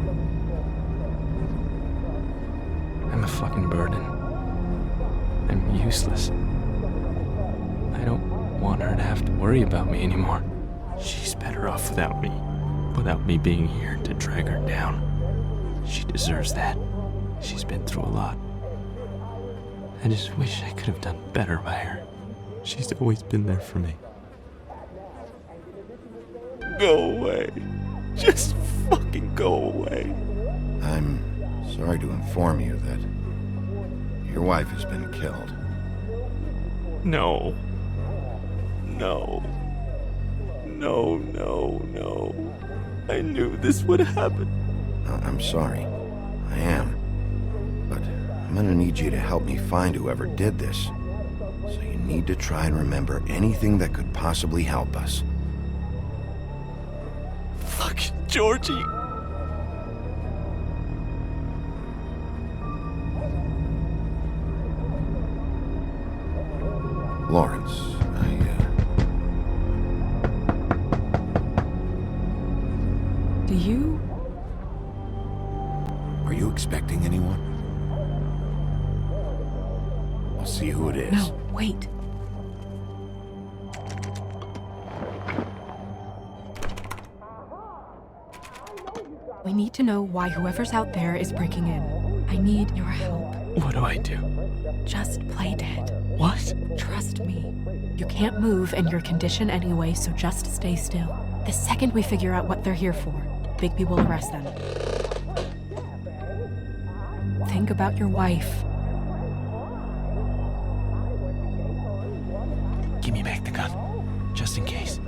I'm a fucking burden. I'm useless. I don't want her to have to worry about me anymore. She's better off without me being here to drag her down. She deserves that. She's been through a lot. I just wish I could have done better by her. She's always been there for me. Go away. Just fucking go away. I'm sorry to inform you that your wife has been killed. No. No. No, no, no. I knew this would happen. I'm sorry. I am. But I'm gonna need you to help me find whoever did this. So you need to try and remember anything that could possibly help us. Fucking Georgie. Lawrence, Do you? Are you expecting anyone? I'll see who it is. No, wait. We need to know why whoever's out there is breaking in. I need your help. What do I do? Just play dead. What? Trust me. You can't move in your condition anyway, so just stay still. The second we figure out what they're here for, Bigby will arrest them. Think about your wife. Give me back the gun, just in case.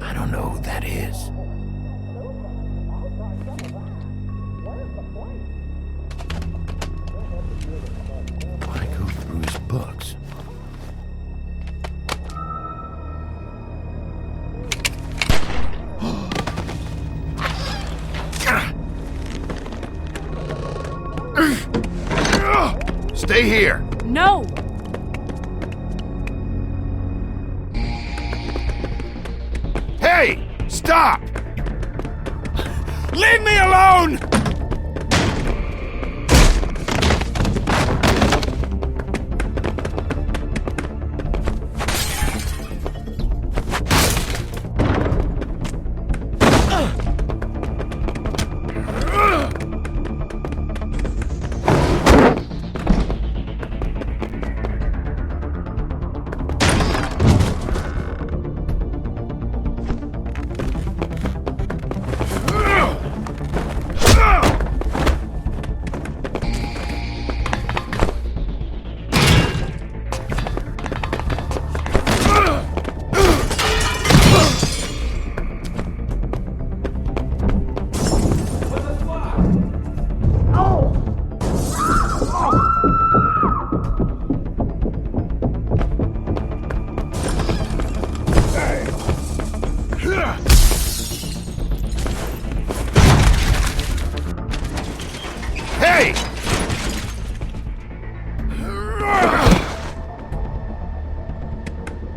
I don't know who that is. Why go through his books? Stay here! No! Hey! Stop! Leave me alone!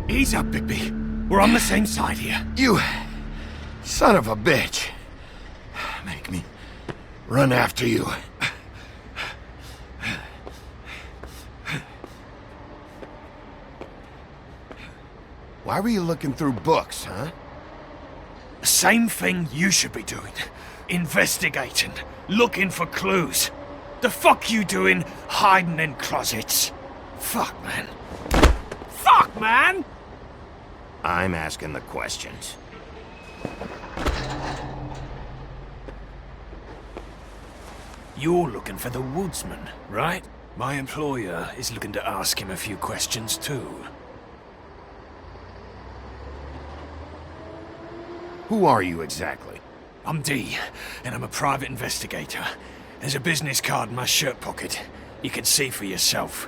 Ease up, Bigby. We're on the same side here. You son of a bitch. Make me run after you. Why were you looking through books, huh? Same thing you should be doing. Investigating. Looking for clues. The fuck you doing hiding in closets? Fuck, man. Fuck, man! I'm asking the questions. You're looking for the woodsman, right? My employer is looking to ask him a few questions too. Who are you exactly? I'm D, and I'm a private investigator. There's a business card in my shirt pocket. You can see for yourself.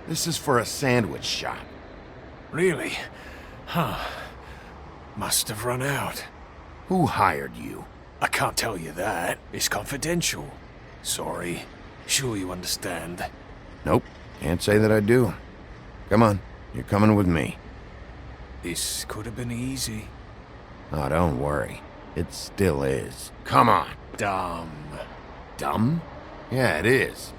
This is for a sandwich shop. Really? Huh. Must have run out. Who hired you? I can't tell you that. It's confidential. Sorry. Sure you understand. Nope. Can't say that I do. Come on. You're coming with me. This could have been easy. Oh, don't worry. It still is. Come on. Dumb. Dumb? Yeah, it is.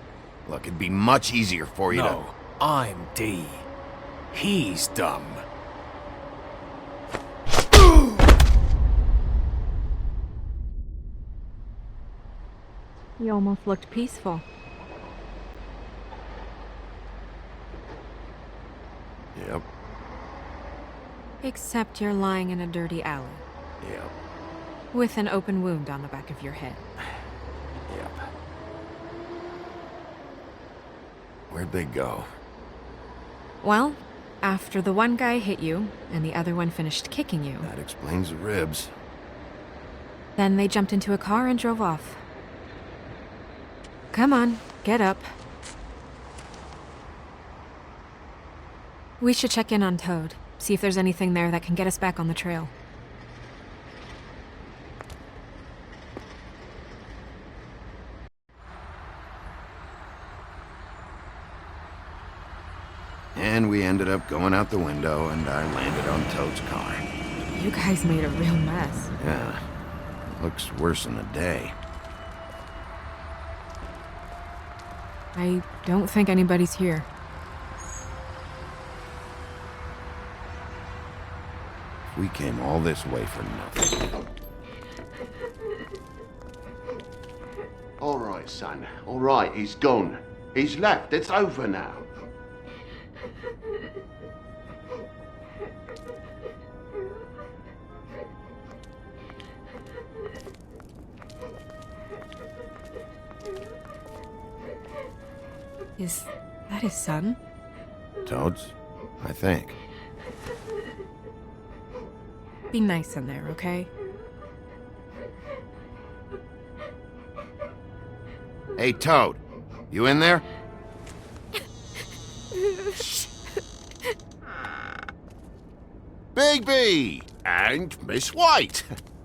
Look, it'd be much easier for you No, I'm D. He's dumb. You almost looked peaceful. to... Yep. Except you're lying in a dirty alley. Yep. With an open wound on the back of your head. Yep. Where'd they go? Well, after the one guy hit you, and the other one finished kicking you, That explains the ribs. then they jumped into a car and drove off. Come on, get up. We should check in on Toad, see if there's anything there that can get us back on the trail. And we ended up going out the window, and I landed on Toad's car. You guys made a real mess. Yeah. Looks worse than the day. I don't think anybody's here. We came all this way for nothing. All right, son. All right, he's gone. He's left. It's over now. Is that his son? Toad's? I think. Be nice in there, okay? Hey, Toad. You in there? Bigby! And Miss White!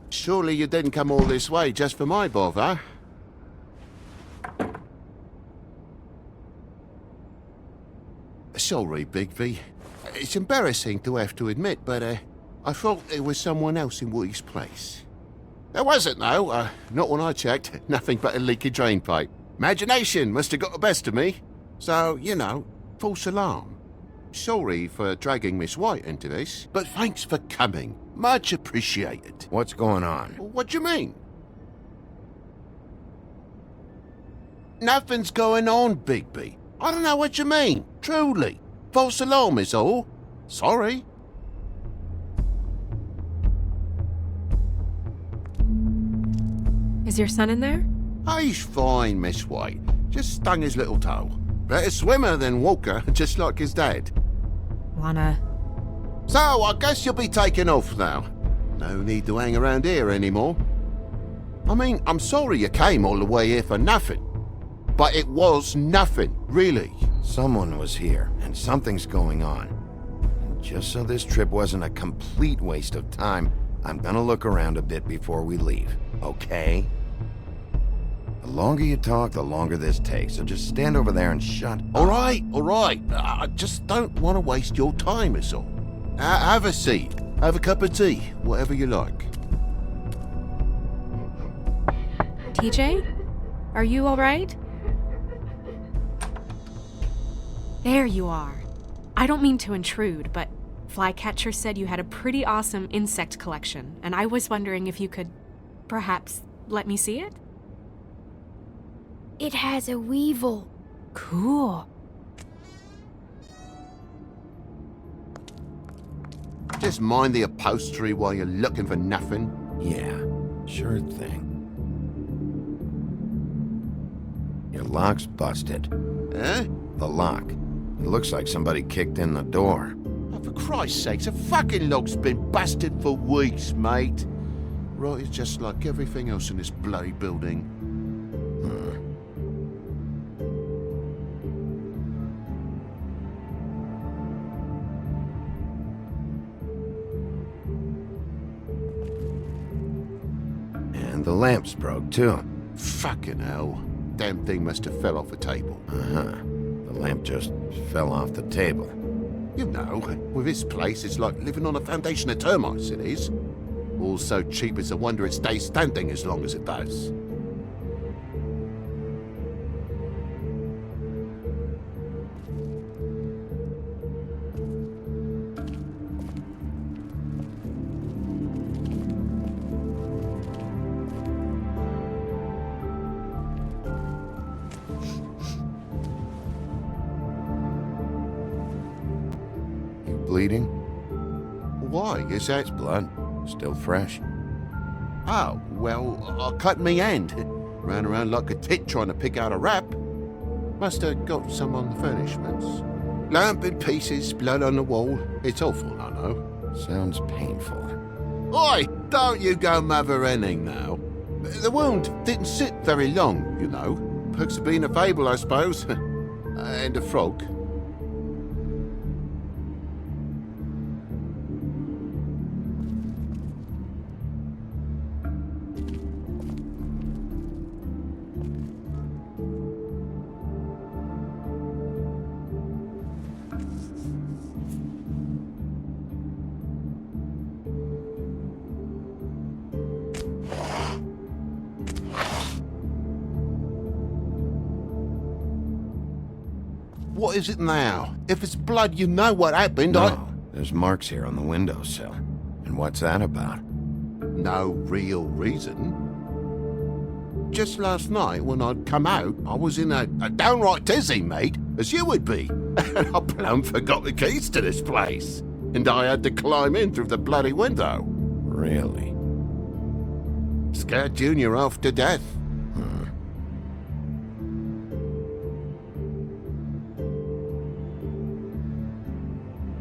Surely you didn't come all this way just for my bother? Sorry, Bigby. It's embarrassing to have to admit, but I thought there was someone else in Woody's place. There wasn't, though. Not when I checked. Nothing but a leaky drain pipe. Imagination must have got the best of me. So, you know, false alarm. Sorry for dragging Miss White into this, but thanks for coming. Much appreciated. What's going on? What do you mean? Nothing's going on, Bigby. I don't know what you mean. Truly. False alarm is all. Sorry. Is your son in there? He's fine, Miss White. Just stung his little toe. Better swimmer than walker, just like his dad. Wanna... So, I guess you'll be taking off now. No need to hang around here anymore. I mean, I'm sorry you came all the way here for nothing. But it was nothing, really. Someone was here, and something's going on. And just so this trip wasn't a complete waste of time, I'm gonna look around a bit before we leave, okay? The longer you talk, the longer this takes, so just stand over there and shut up. All right. I just don't want to waste your time, is all. Have a seat. Have a cup of tea. Whatever you like. TJ? Are you alright? There you are. I don't mean to intrude, but Flycatcher said you had a pretty awesome insect collection, and I was wondering if you could perhaps let me see it? It has a weevil. Cool. Just mind the upholstery while you're looking for nothing. Yeah, sure thing. Your lock's busted. Eh? The lock. It looks like somebody kicked in the door. Oh, for Christ's sakes, a fucking lock's been busted for weeks, mate. Right, it's just like everything else in this bloody building. And the lamp's broke, too. Fucking hell. Damn thing must have fell off a table. Uh-huh. The lamp just fell off the table. You know, with this place, it's like living on a foundation of termites, it is. All so cheap it's a wonder it stays standing as long as it does. Bleeding? Why? Is that... It's blood. Still fresh. Oh, well, I cut me hand. Ran around like a tit trying to pick out a wrap. Must have got some on the furnishments. Lamp in pieces, blood on the wall. It's awful, I know. Sounds painful. Oi! Don't you go mother-henning now. The wound didn't sit very long, you know. Perks of being a fable, I suppose. And a frog. What is it now? If it's blood, you know what happened. No, there's marks here on the windowsill. And what's that about? No real reason. Just last night, when I'd come out, I was in a downright tizzy, mate, as you would be. And I plumb forgot the keys to this place. And I had to climb in through the bloody window. Really? Scared Junior off to death.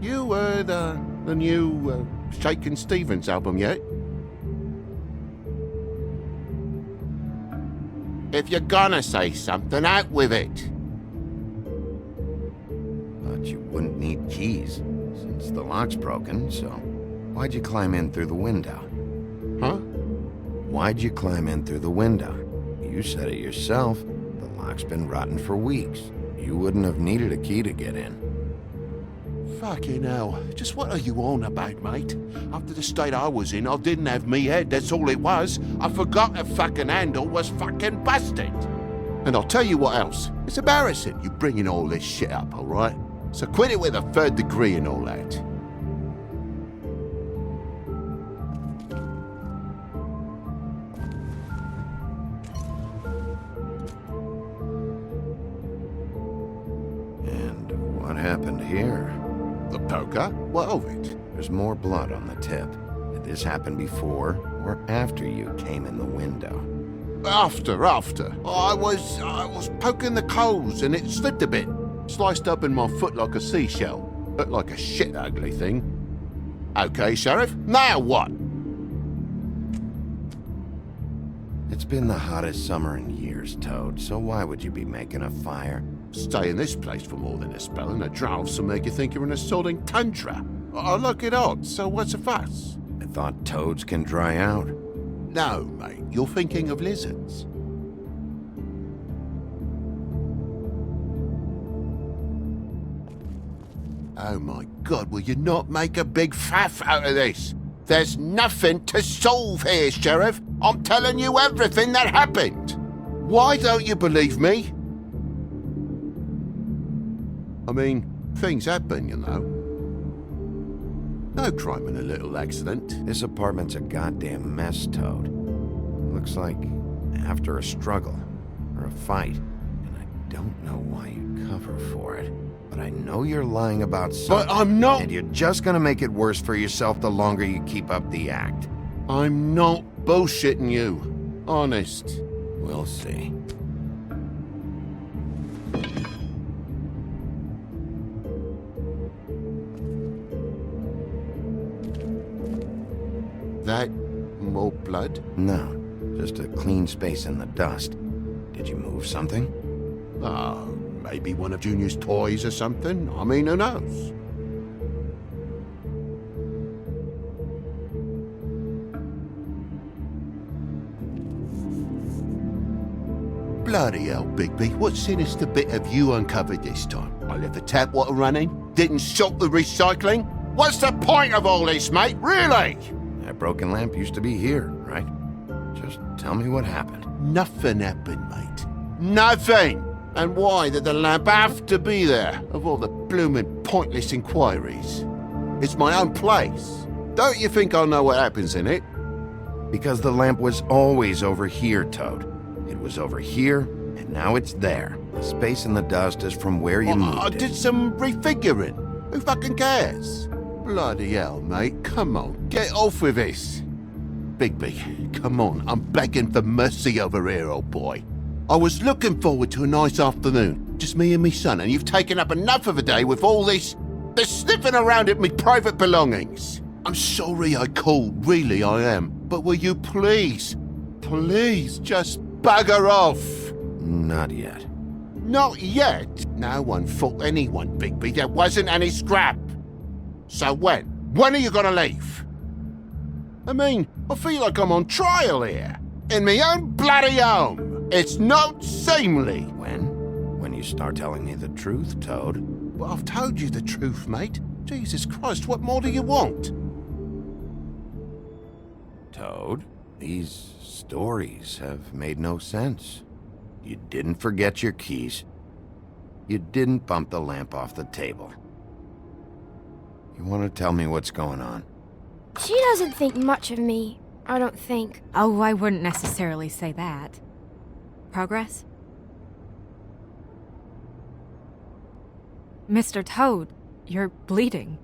You heard the new Shakin' Stevens album yet? If you're gonna say something, out with it. But you wouldn't need keys, since the lock's broken, so why'd you climb in through the window? Huh? Why'd you climb in through the window? You said it yourself. The lock's been rotten for weeks. You wouldn't have needed a key to get in. Fucking hell. Just what are you on about, mate? After the state I was in, I didn't have me head, that's all it was. I forgot the fucking handle was fucking busted. And I'll tell you what else. It's embarrassing you bringing all this shit up, alright? So quit it with a third degree and all that. And what happened here? The poker? What of it? There's more blood on the tip. Did this happen before or after you came in the window? After. I was poking the coals and it slipped a bit. Sliced up in my foot like a seashell. Looked like a shit ugly thing. Okay, Sheriff, now what? It's been the hottest summer in years, Toad, so why would you be making a fire? Stay in this place for more than a spell and the drafts will make you think you're in a sodding tundra. I look it odd, so what's the fuss? I thought toads can dry out. No, mate, you're thinking of lizards. Oh my God, will you not make a big faff out of this? There's nothing to solve here, Sheriff. I'm telling you everything that happened. Why don't you believe me? I mean, things happen, you know. No crime in a little accident. This apartment's a goddamn mess, Toad. Looks like after a struggle or a fight. And I don't know why you cover for it. But I know you're lying about something. But I'm not. And you're just gonna make it worse for yourself the longer you keep up the act. I'm not bullshitting you. Honest. We'll see. That more blood? No, just a clean space in the dust. Did you move something? Maybe one of Junior's toys or something. I mean, who knows? Bloody hell, Bigby. What sinister bit have you uncovered this time? I left the tap water running? Didn't stop the recycling? What's the point of all this, mate? Really? That broken lamp used to be here, right? Just tell me what happened. Nothing happened, mate. Nothing! And why did the lamp have to be there, of all the bloomin' pointless inquiries? It's my own place. Don't you think I'll know what happens in it? Because the lamp was always over here, Toad. It was over here, and now it's there. The space in the dust is from where you moved I it. did some refiguring. Who fucking cares? Bloody hell, mate. Come on, get off with this. Bigby, come on. I'm begging for mercy over here, old boy. I was looking forward to a nice afternoon. Just me and me son, and you've taken up enough of a day with all this sniffing around at me private belongings. I'm sorry I called, really I am. But will you please just bugger off? Not yet. Not yet? No one fought anyone, Bigby. There wasn't any scrap. So when? When are you gonna leave? I mean, I feel like I'm on trial here. In my own bloody home. It's not seemly. When you start telling me the truth, Toad. Well, I've told you the truth, mate. Jesus Christ, what more do you want? Toad, these stories have made no sense. You didn't forget your keys. You didn't bump the lamp off the table. You want to tell me what's going on? She doesn't think much of me, I don't think. Oh, I wouldn't necessarily say that. Progress? Mr. Toad, you're bleeding.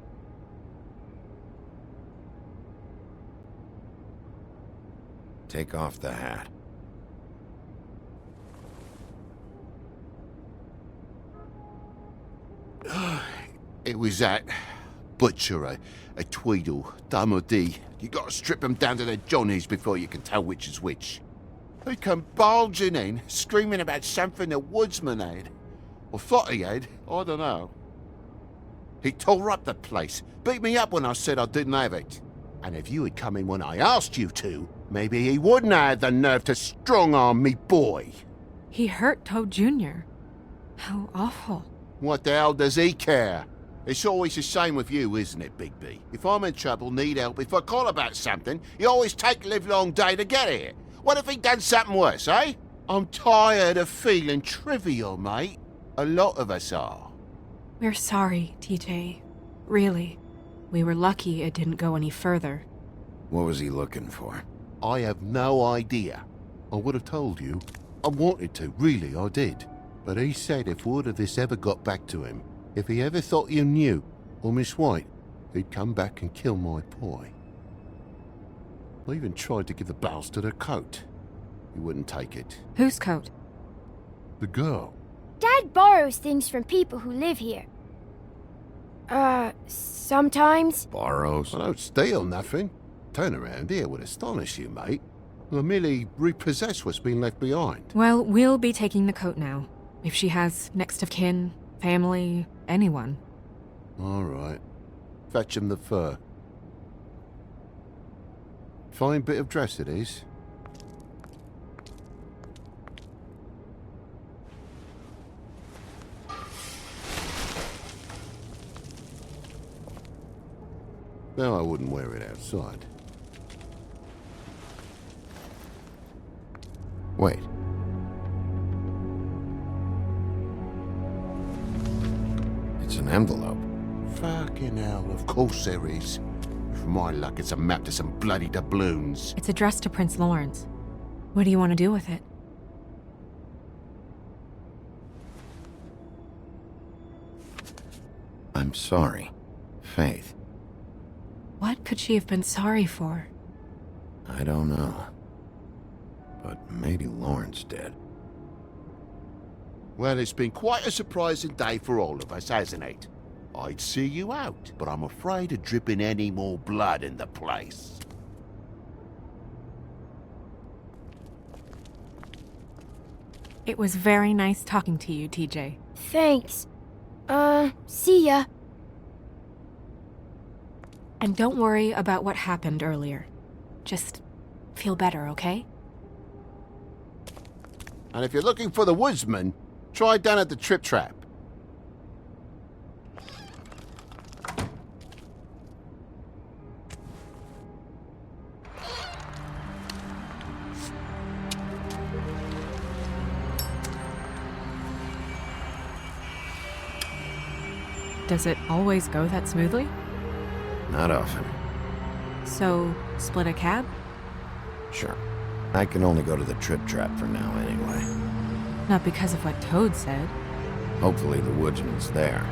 Take off the hat. It was that butcher, a Tweedle, Dumody. You gotta strip them down to their johnnies before you can tell which is which. He come bulging in, screaming about something the woodsman had. Or thought he had, I don't know. He tore up the place, beat me up when I said I didn't have it. And if you had come in when I asked you to, maybe he wouldn't have had the nerve to strong-arm me boy. He hurt Toad Jr. How awful. What the hell does he care? It's always the same with you, isn't it, Bigby? If I'm in trouble, need help, if I call about something, you always take a livelong day to get here. What if he'd done something worse, eh? I'm tired of feeling trivial, mate. A lot of us are. We're sorry, TJ. Really. We were lucky it didn't go any further. What was he looking for? I have no idea. I would have told you. I wanted to, really, I did. But he said if word of this ever got back to him, if he ever thought you knew, or Miss White, he'd come back and kill my boy. I even tried to give the bastard a coat. He wouldn't take it. Whose coat? The girl. Dad borrows things from people who live here. Sometimes. Borrows? I don't steal nothing. Turn around here would astonish you, mate. I merely repossess what's been left behind. Well, we'll be taking the coat now. If she has next of kin, family, anyone. All right. Fetch him the fur. Fine bit of dress it is. No, I wouldn't wear it outside. Wait. It's an envelope. Fucking hell, of course there is. For my luck, it's a map to some bloody doubloons. It's addressed to Prince Lawrence. What do you want to do with it? I'm sorry, Faith. What could she have been sorry for? I don't know. But maybe Lawrence did. Well, it's been quite a surprising day for all of us, hasn't it? I'd see you out, but I'm afraid of dripping any more blood in the place. It was very nice talking to you, TJ. Thanks. See ya. And don't worry about what happened earlier. Just feel better, okay? And if you're looking for the woodsman, try down at the Trip Trap. Does it always go that smoothly? Not often. So, split a cab? Sure. I can only go to the Trip Trap for now anyway. Not because of what Toad said. Hopefully the woodsman's there.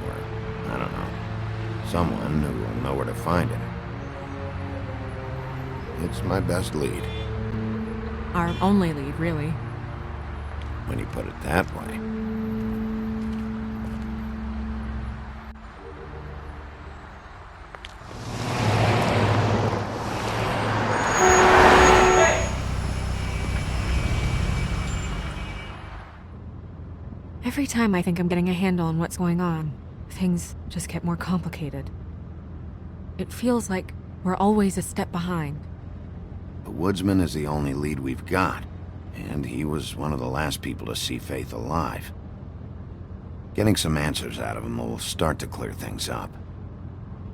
Or, I don't know. Someone who will know where to find him. It's my best lead. Our only lead, really. When you put it that way. Every time I think I'm getting a handle on what's going on, things just get more complicated. It feels like we're always a step behind. The woodsman is the only lead we've got, and he was one of the last people to see Faith alive. Getting some answers out of him will start to clear things up.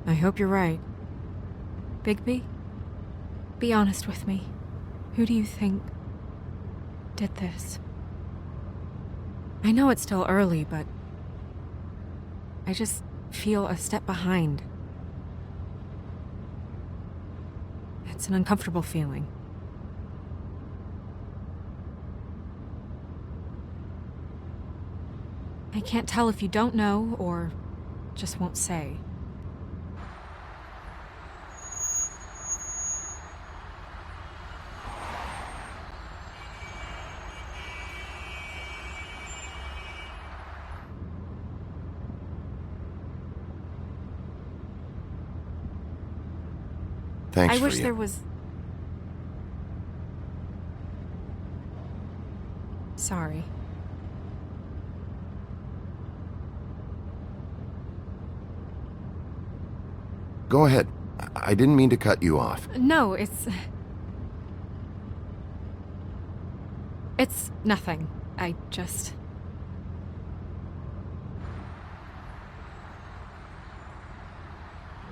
I hope you're right. Bigby, be honest with me. Who do you think did this? I know it's still early, but I just feel a step behind. It's an uncomfortable feeling. I can't tell if you don't know or just won't say. Thanks I for wish you. there was... Sorry. Go ahead. I didn't mean to cut you off. No, It's nothing. I just...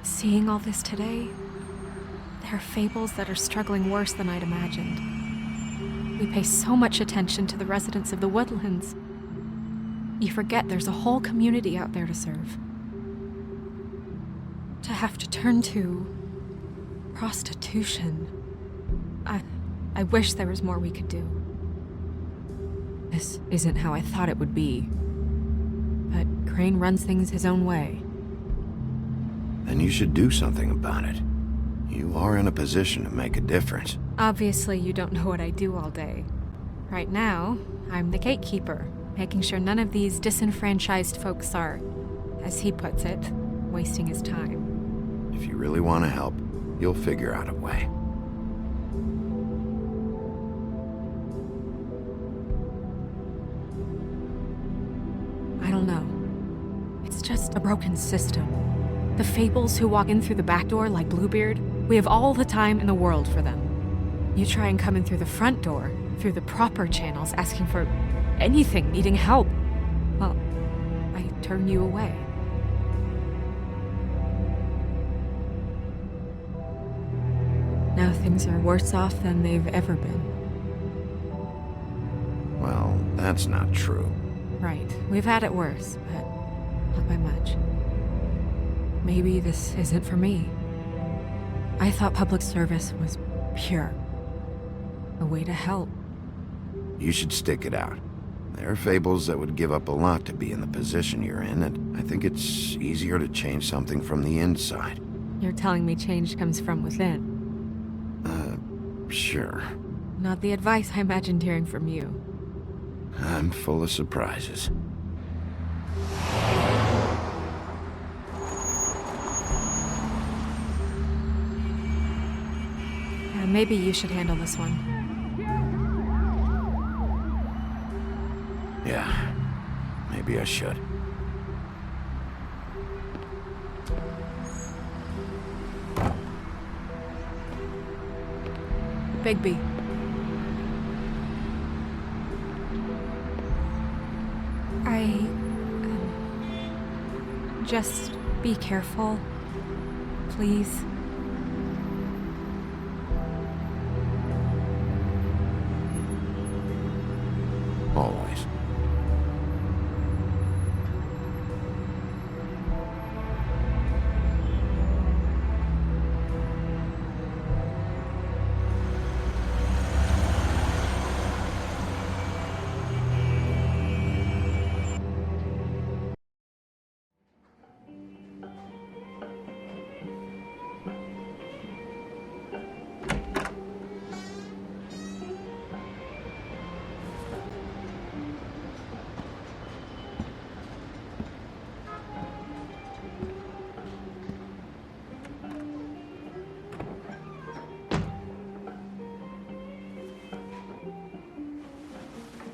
Seeing all this today, there are fables that are struggling worse than I'd imagined. We pay so much attention to the residents of the woodlands. You forget there's a whole community out there to serve. To have to turn to prostitution. I wish there was more we could do. This isn't how I thought it would be. But Crane runs things his own way. Then you should do something about it. You are in a position to make a difference. Obviously, you don't know what I do all day. Right now, I'm the gatekeeper, making sure none of these disenfranchised folks are, as he puts it, wasting his time. If you really want to help, you'll figure out a way. I don't know. It's just a broken system. The fables who walk in through the back door like Bluebeard, we have all the time in the world for them. You try and come in through the front door, through the proper channels, asking for anything, needing help. Well, I turn you away. Now things are worse off than they've ever been. Well, that's not true. Right. We've had it worse, but not by much. Maybe this isn't for me. I thought public service was pure. A way to help. You should stick it out. There are fables that would give up a lot to be in the position you're in, and I think it's easier to change something from the inside. You're telling me change comes from within. Sure. Not the advice I imagined hearing from you. I'm full of surprises. Maybe you should handle this one. Yeah, maybe I should. Bigby. Just be careful, please. Always.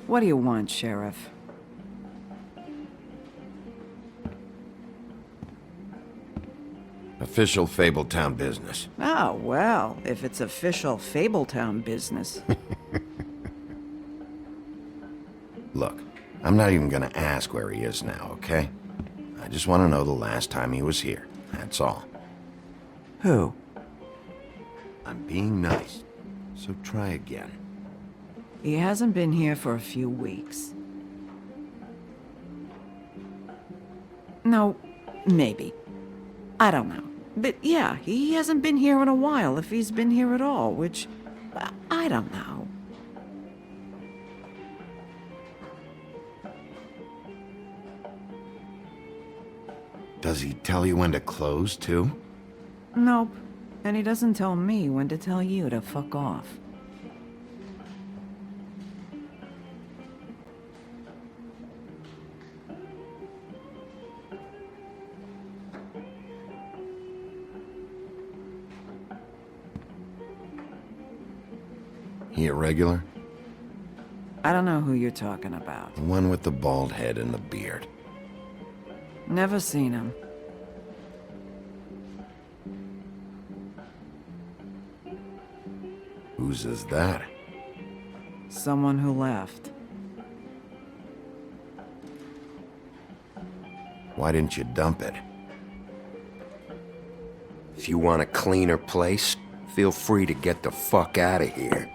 What do you want, Sheriff? Official Fabletown business. Oh, well, if it's official Fabletown business. Look, I'm not even gonna ask where he is now, okay? I just want to know the last time he was here. That's all. Who? I'm being nice, so try again. He hasn't been here for a few weeks. No, maybe. I don't know. But yeah, he hasn't been here in a while, if he's been here at all, which... I don't know. Does he tell you when to close, too? Nope. And he doesn't tell me when to tell you to fuck off. He a regular? I don't know who you're talking about. The one with the bald head and the beard. Never seen him. Whose is that? Someone who left. Why didn't you dump it? If you want a cleaner place, feel free to get the fuck out of here.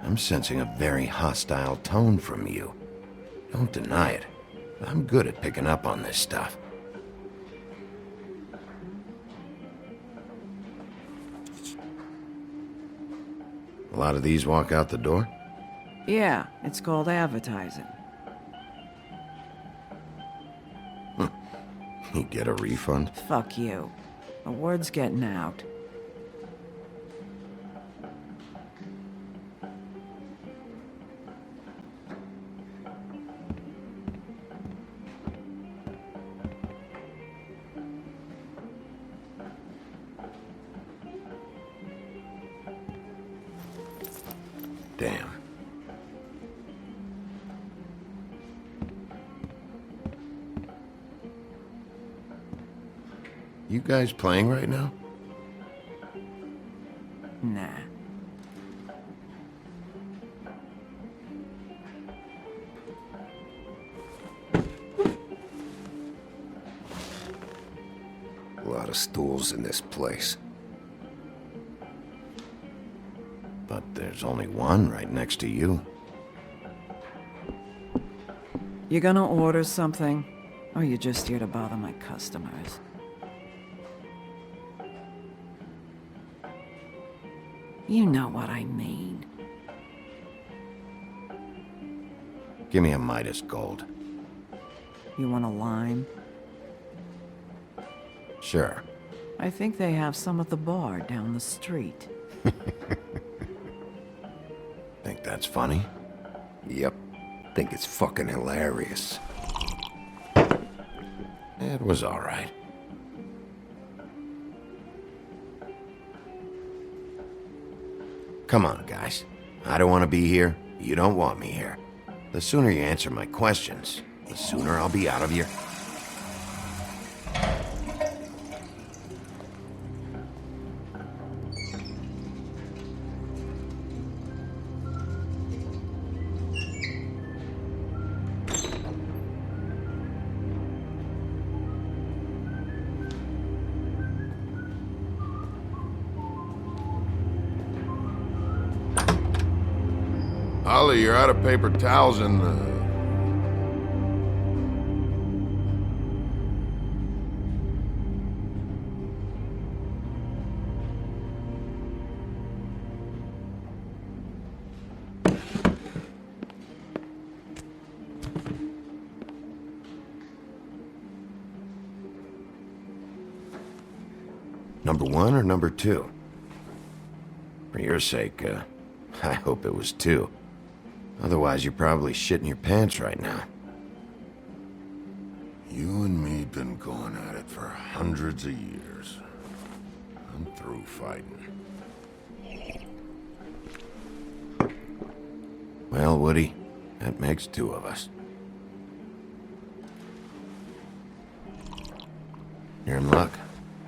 I'm sensing a very hostile tone from you. Don't deny it. I'm good at picking up on this stuff. A lot of these walk out the door? Yeah, it's called advertising. You get a refund? Fuck you. The word's getting out. Damn. You guys playing right now? Nah. A lot of stools in this place. But there's only one right next to you. You gonna order something? Or you just here to bother my customers? You know what I mean. Give me a Midas Gold. You want a lime? Sure. I think they have some at the bar down the street. Think that's funny? Yep. Think it's fucking hilarious. It was all right. Come on, guys. I don't want to be here. You don't want me here. The sooner you answer my questions, the sooner I'll be out of here. Ollie, you're out of paper towels and, Number 1 or number 2? For your sake, I hope it was 2. Otherwise, you're probably shitting your pants right now. You and me been going at it for hundreds of years. I'm through fighting. Well, Woody, that makes 2 of us. You're in luck.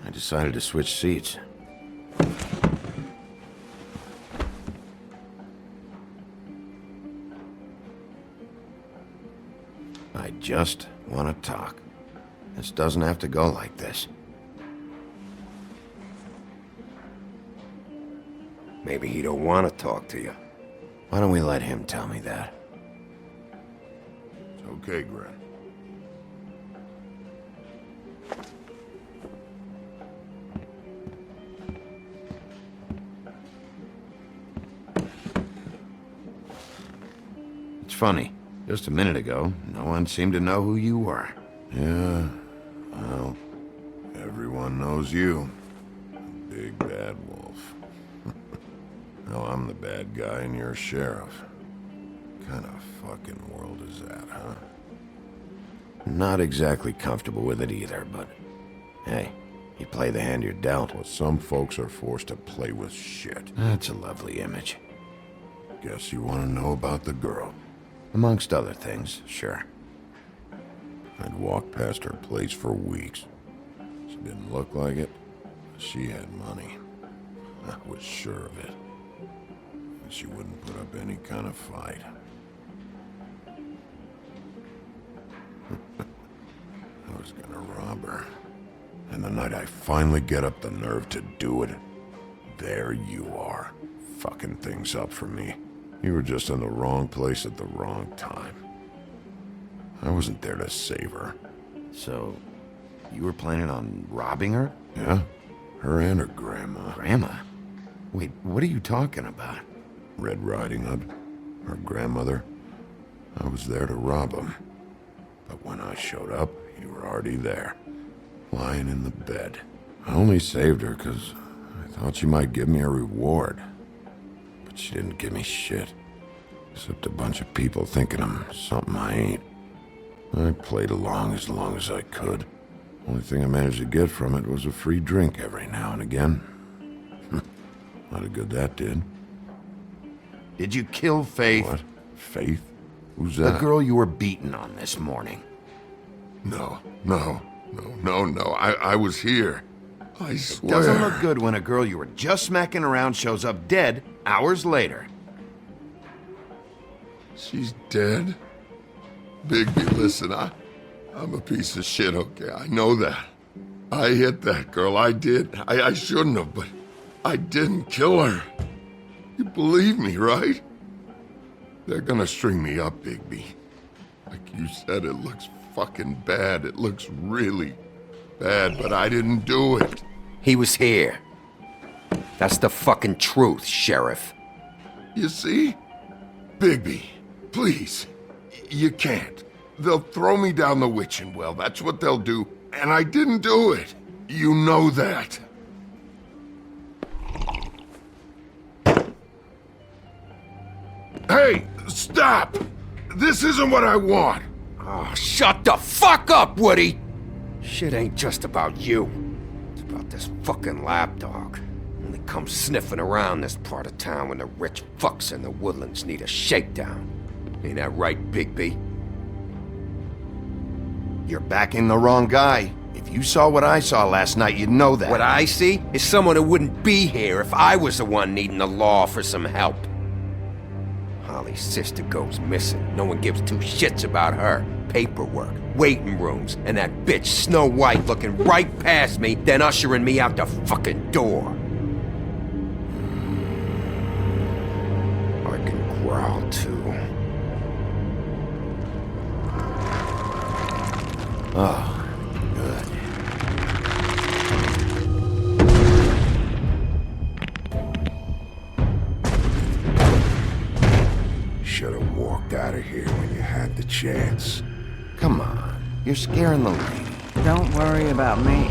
I decided to switch seats. I just want to talk. This doesn't have to go like this. Maybe he don't want to talk to you. Why don't we let him tell me that? It's okay, Gren. It's funny. Just a minute ago, no one seemed to know who you were. Yeah, well, everyone knows you. Big bad wolf. Now I'm the bad guy and you're sheriff. Kind of fucking world is that, huh? Not exactly comfortable with it either, but hey, you play the hand you're dealt. Well, some folks are forced to play with shit. That's a lovely image. Guess you want to know about the girl. Amongst other things, sure. I'd walked past her place for weeks. She didn't look like it. She had money. I was sure of it. And she wouldn't put up any kind of fight. I was gonna rob her. And the night I finally get up the nerve to do it, there you are, fucking things up for me. You were just in the wrong place at the wrong time. I wasn't there to save her. So, you were planning on robbing her? Yeah, her and her grandma. Grandma? Wait, what are you talking about? Red Riding Hood, her grandmother. I was there to rob them. But when I showed up, you were already there, lying in the bed. I only saved her because I thought she might give me a reward. But she didn't give me shit. Except a bunch of people thinking I'm something I ain't. I played along as I could. Only thing I managed to get from it was a free drink every now and again. Not a good that did. Did you kill Faith? What? Faith? Who's that? The girl you were beaten on this morning. No. I was here. I swear. Doesn't look good when a girl you were just smacking around shows up dead hours later. She's dead? Bigby, listen, I'm a piece of shit, okay? I know that. I hit that girl, I did. I shouldn't have, but I didn't kill her. You believe me, right? They're gonna string me up, Bigby. Like you said, it looks fucking bad. It looks really bad, but I didn't do it. He was here. That's the fucking truth, Sheriff. You see? Bigby, please. You can't. They'll throw me down the witching well. That's what they'll do. And I didn't do it. You know that. Hey, stop! This isn't what I want. Oh, shut the fuck up, Woody! Shit ain't just about you. It's about this fucking lapdog. Only comes sniffing around this part of town when the rich fucks in the woodlands need a shakedown. Ain't that right, Bigby? You're backing the wrong guy. If you saw what I saw last night, you'd know that. What I see is someone who wouldn't be here if I was the one needing the law for some help. Holly's sister goes missing. No one gives two shits about her. Paperwork, waiting rooms, and that bitch Snow White looking right past me, then ushering me out the fucking door. I can growl too. Oh, good. Should have walked out of here when you had the chance. Come on, you're scaring the lady. Don't worry about me.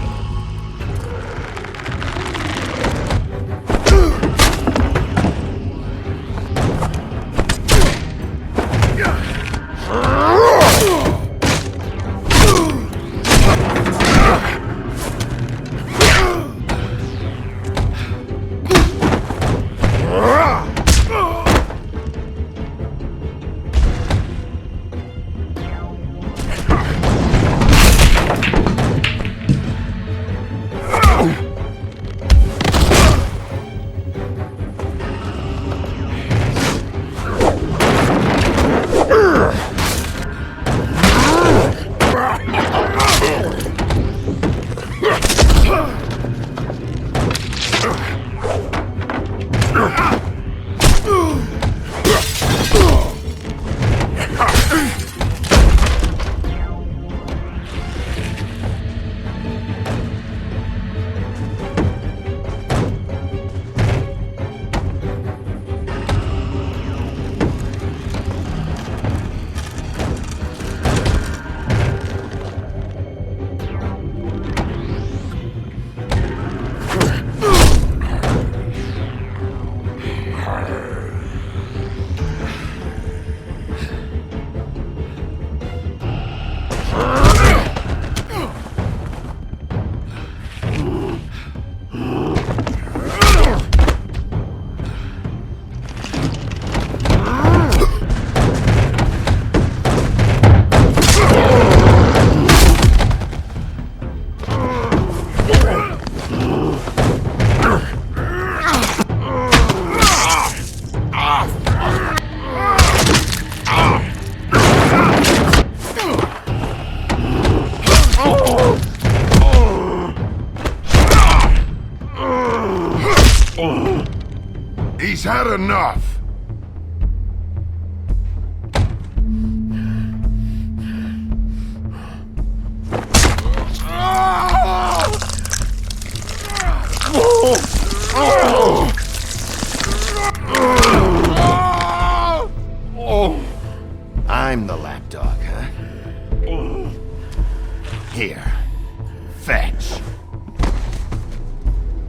He's had enough. I'm the lapdog, huh? Here. Fetch.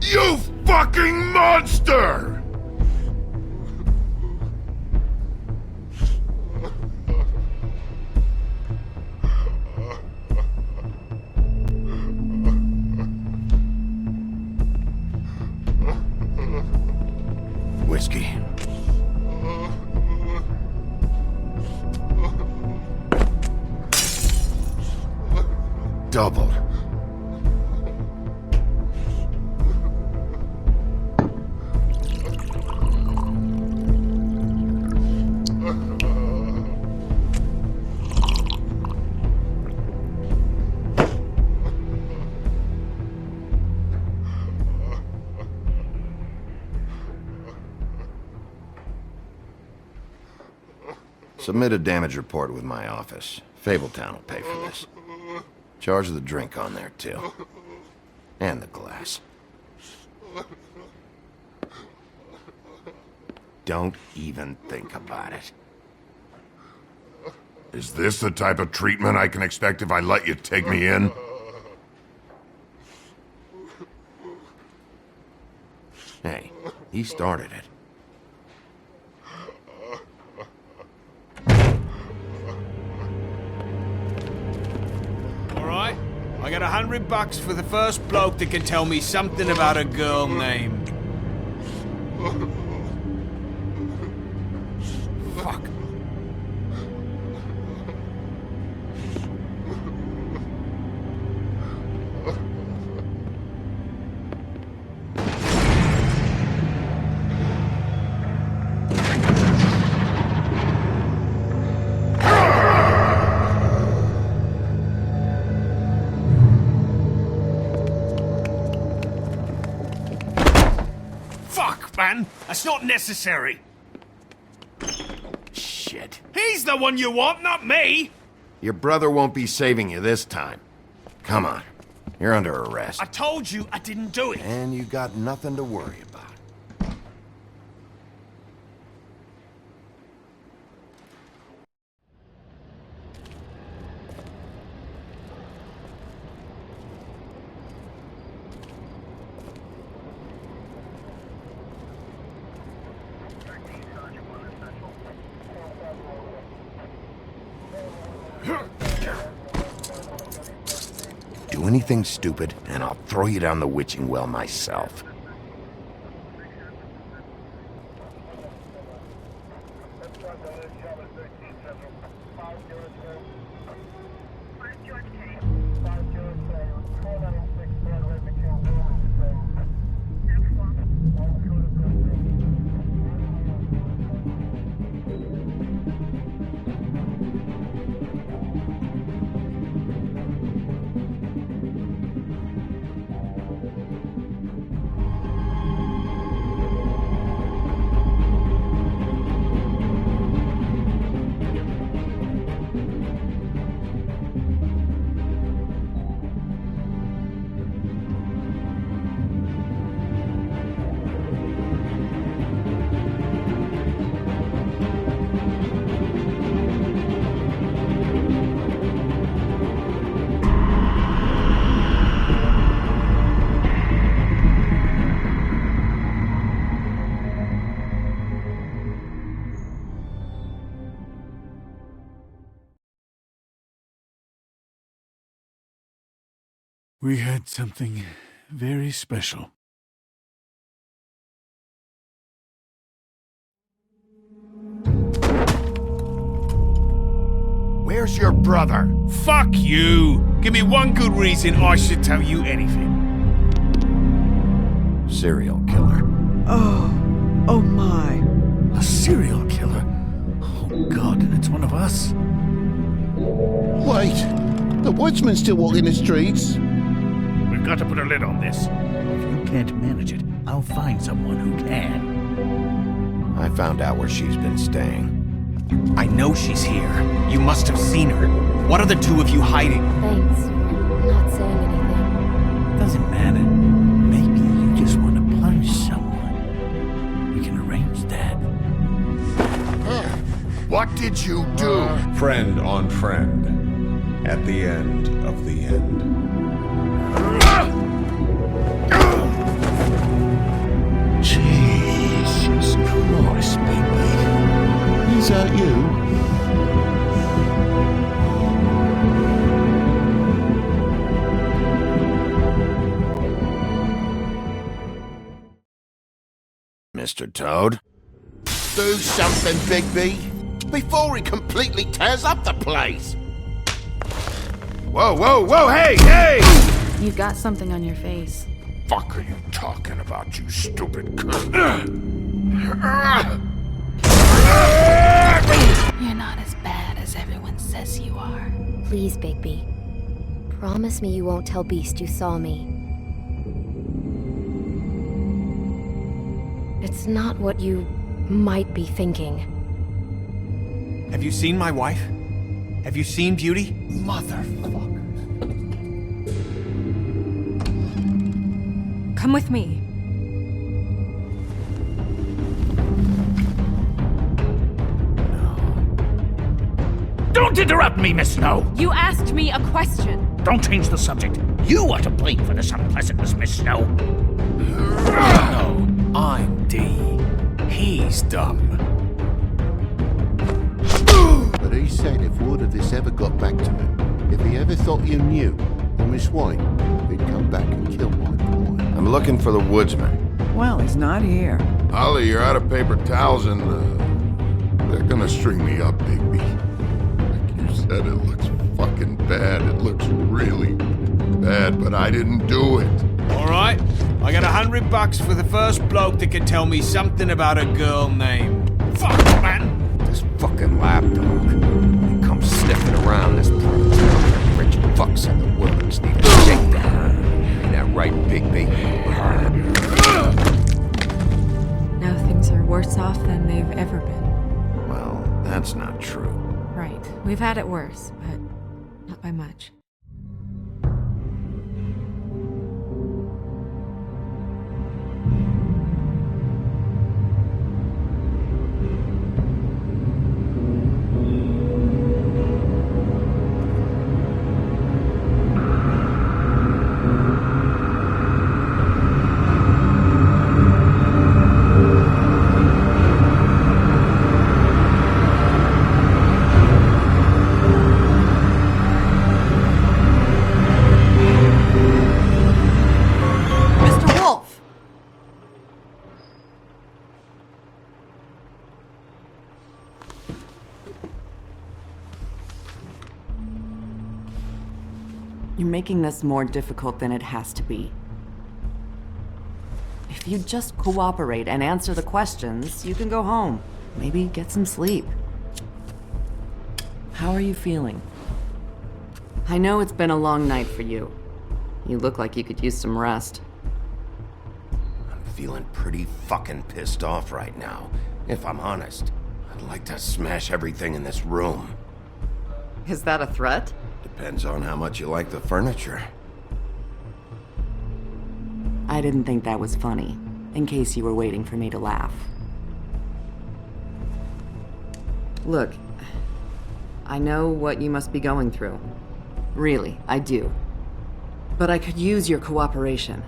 You fucking monster! Whiskey. Double. Submit a damage report with my office. Fabletown will pay for this. Charge the drink on there, too. And the glass. Don't even think about it. Is this the type of treatment I can expect if I let you take me in? Hey, he started it. Alright, I got $100 for the first bloke that can tell me something about a girl named... Fuck. Man, that's not necessary. Shit. He's the one you want, not me. Your brother won't be saving you this time. Come on. You're under arrest. I told you I didn't do it. And you got nothing to worry about. Do anything stupid, and I'll throw you down the witching well myself. We had something very special. Where's your brother? Fuck you! Give me one good reason I should tell you anything. Serial killer. Oh my. A serial killer? Oh God, and it's one of us? Wait, the woodsman still walking the streets? We've got to put a lid on this. If you can't manage it, I'll find someone who can. I found out where she's been staying. I know she's here. You must have seen her. What are the two of you hiding? Thanks for not saying anything. Doesn't matter. Maybe you just want to punish someone. We can arrange that. What did you do? Friend on friend. At the end of the end. Jesus Christ, baby. Is that you? Mr. Toad? Do something, Bigby, before he completely tears up the place. Whoa, whoa, whoa, hey, hey! You've got something on your face. Fuck are you talking about, you stupid cunt? You're not as bad as everyone says you are. Please, Bigby. Promise me you won't tell Beast you saw me. It's not what you might be thinking. Have you seen my wife? Have you seen Beauty? Motherfucker. Come with me. Don't interrupt me, Miss Snow! You asked me a question. Don't change the subject. You are to blame for this unpleasantness, Miss Snow. No, I'm D. He's dumb. But he said if word of this ever got back to him, if he ever thought you knew, or Miss White, he'd come back and kill my boy. I'm looking for the woodsman. Well, he's not here. Ollie, you're out of paper towels and, they're gonna string me up, Bigby. Like you said, it looks fucking bad. It looks really bad, but I didn't do it. Alright, I got $100 for the first bloke that can tell me something about a girl named. Fuck, man! This fucking lapdog. He comes sniffing around this part of town. Rich fucks in the woods need a shakedown. Ain't that right, Bigby? Now things are worse off than they've ever been. Well, that's not true. Right. We've had it worse, but not by much. You're making this more difficult than it has to be. If you just cooperate and answer the questions, you can go home. Maybe get some sleep. How are you feeling? I know it's been a long night for you. You look like you could use some rest. I'm feeling pretty fucking pissed off right now. If I'm honest, I'd like to smash everything in this room. Is that a threat? Depends on how much you like the furniture. I didn't think that was funny, in case you were waiting for me to laugh. Look, I know what you must be going through. Really, I do. But I could use your cooperation.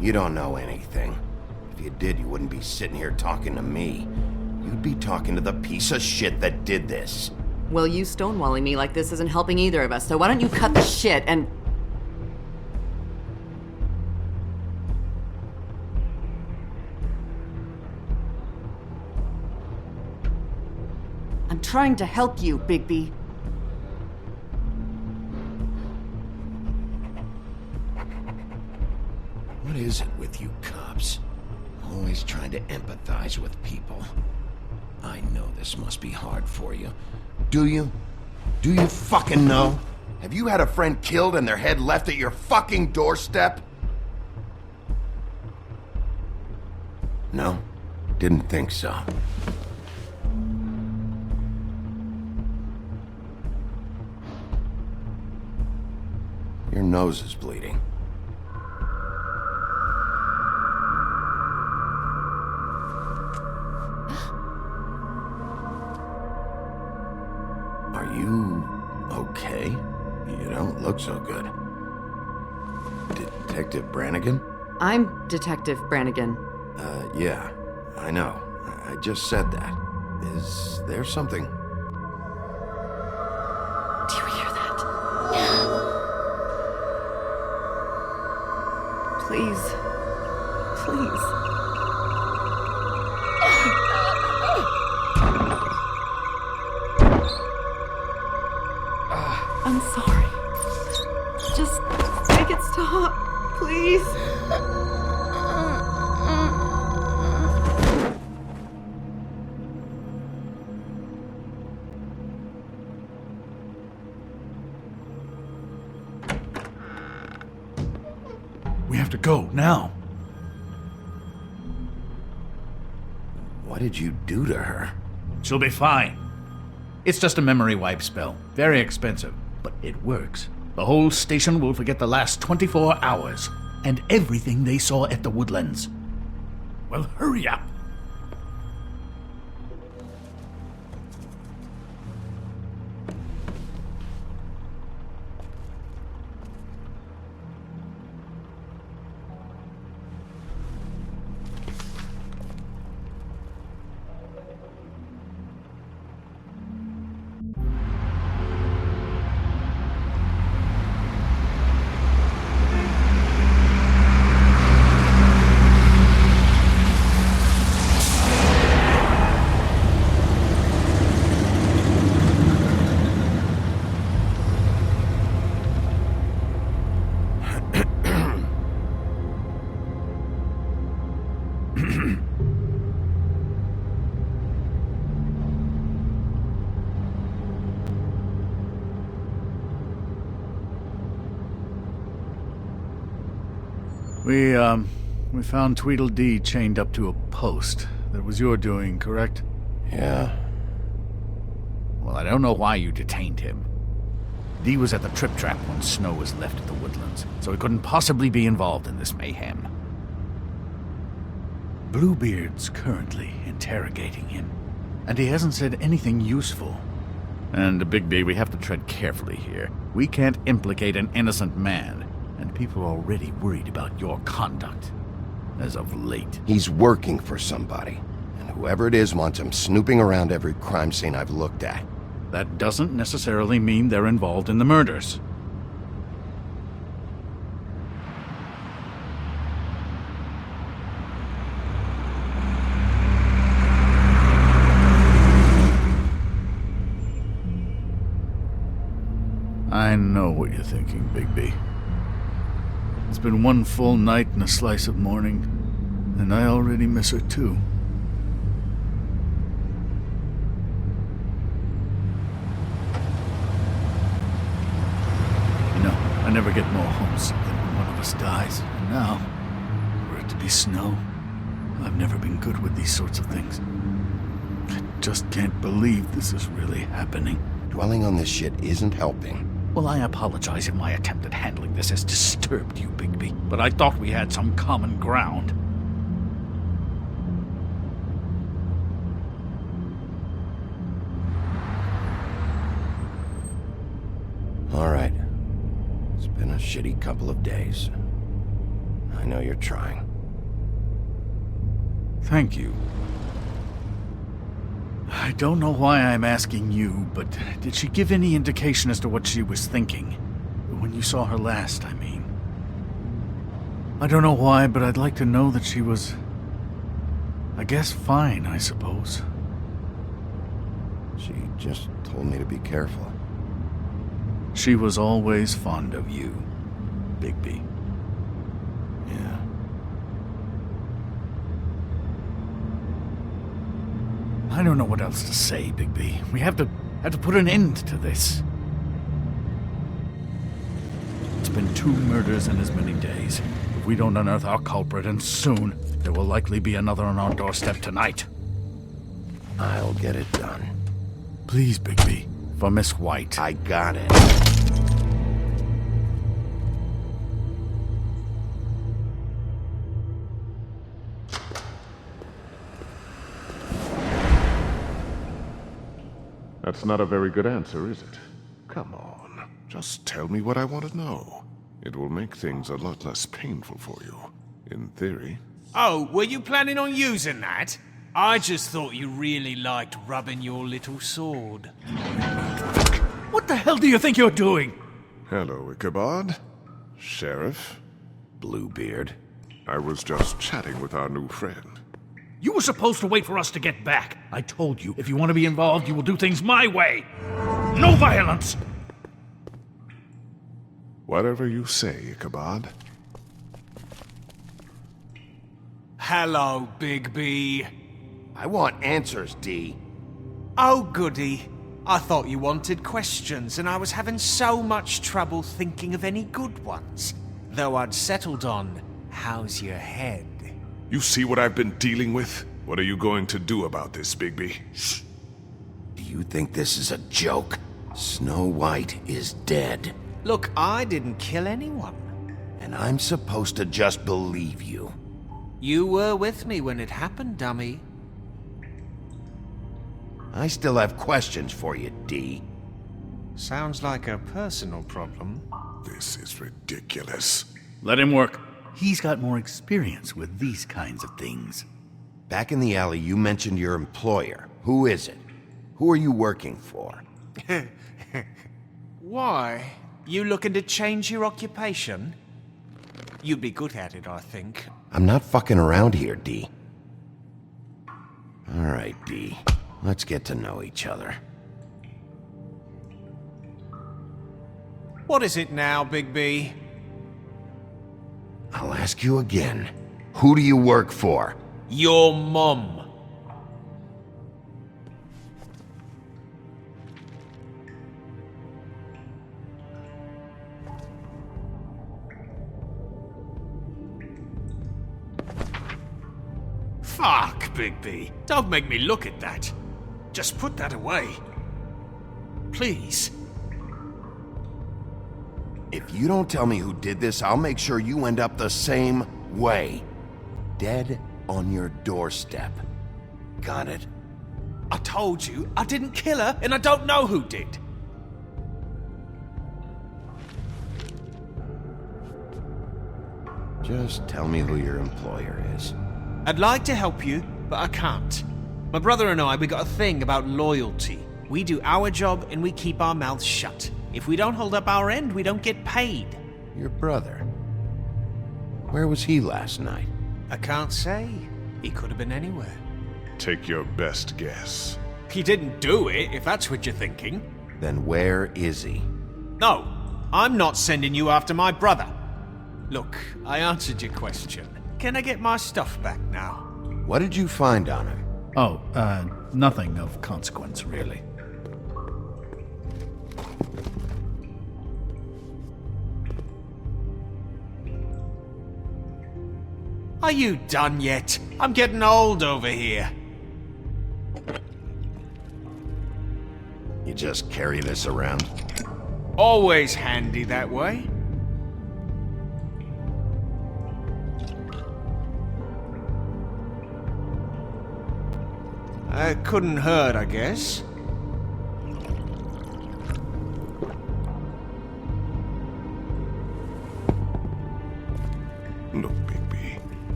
You don't know anything. If you did, you wouldn't be sitting here talking to me. You'd be talking to the piece of shit that did this. Well, you stonewalling me like this isn't helping either of us, so why don't you cut the shit and... I'm trying to help you, Bigby. What is it with you cops? Always trying to empathize with people. I know this must be hard for you. Do you? Do you fucking know? Have you had a friend killed and their head left at your fucking doorstep? No? Didn't think so. Your nose is bleeding. Are you okay? You don't look so good. Detective Brannigan? I'm Detective Brannigan. Yeah, I know. I just said that. Is there something? Do you hear that? Please. Please. I'm sorry. Just make it stop, please. We have to go, now. What did you do to her? She'll be fine. It's just a memory wipe spell. Very expensive, but it works. The whole station will forget the last 24 hours and everything they saw at the Woodlands. Well, hurry up. We found Tweedledee chained up to a post. That was your doing, correct? Yeah. Well, I don't know why you detained him. Dee was at the Trip Trap when Snow was left at the Woodlands, so he couldn't possibly be involved in this mayhem. Bluebeard's currently interrogating him, and he hasn't said anything useful. And, Bigby, we have to tread carefully here. We can't implicate an innocent man, and people are already worried about your conduct. As of late. He's working for somebody, and whoever it is wants him snooping around every crime scene I've looked at. That doesn't necessarily mean they're involved in the murders. I know what you're thinking, Bigby. It's been one full night and a slice of morning, and I already miss her too. You know, I never get more homesick than when one of us dies, and now, for it to be Snow, I've never been good with these sorts of things. I just can't believe this is really happening. Dwelling on this shit isn't helping. Well, I apologize if my attempt at handling this has disturbed you, Bigby, but I thought we had some common ground. All right. It's been a shitty couple of days. I know you're trying. Thank you. I don't know why I'm asking you, but did she give any indication as to what she was thinking? When you saw her last, I mean. I don't know why, but I'd like to know that she was... I guess fine, I suppose. She just told me to be careful. She was always fond of you, Bigby. Yeah. I don't know what else to say, Bigby. We have to put an end to this. It's been 2 murders in as many days. If we don't unearth our culprit, and soon, there will likely be another on our doorstep tonight. I'll get it done. Please, Bigby. For Miss White. I got it. That's not a very good answer, is it? Come on, just tell me what I want to know. It will make things a lot less painful for you, in theory. Oh, were you planning on using that? I just thought you really liked rubbing your little sword. What the hell do you think you're doing? Hello, Ichabod. Sheriff. Bluebeard. I was just chatting with our new friend. You were supposed to wait for us to get back. I told you, if you want to be involved, you will do things my way. No violence! Whatever you say, Ichabod. Hello, Bigby. I want answers, Dee. Oh, goody. I thought you wanted questions, and I was having so much trouble thinking of any good ones. Though I'd settled on, how's your head? You see what I've been dealing with? What are you going to do about this, Bigby? Shh. You think this is a joke? Snow White is dead. Look, I didn't kill anyone. And I'm supposed to just believe you. You were with me when it happened, dummy. I still have questions for you, D. Sounds like a personal problem. This is ridiculous. Let him work. He's got more experience with these kinds of things. Back in the alley, you mentioned your employer. Who is it? Who are you working for? Why? You looking to change your occupation? You'd be good at it, I think. I'm not fucking around here, D. All right, D. Let's get to know each other. What is it now, Big B? I'll ask you again. Who do you work for? Your mum. Fuck, Big B. Don't make me look at that. Just put that away. Please. If you don't tell me who did this, I'll make sure you end up the same way. Dead on your doorstep. Got it? I told you, I didn't kill her, and I don't know who did. Just tell me who your employer is. I'd like to help you, but I can't. My brother and I, we got a thing about loyalty. We do our job and we keep our mouths shut. If we don't hold up our end, we don't get paid. Your brother? Where was he last night? I can't say. He could have been anywhere. Take your best guess. He didn't do it, if that's what you're thinking. Then where is he? No, I'm not sending you after my brother. Look, I answered your question. Can I get my stuff back now? What did you find on him? Oh, nothing of consequence, really. Are you done yet? I'm getting old over here. You just carry this around? Always handy that way. Couldn't hurt, I guess. Look, Bigby,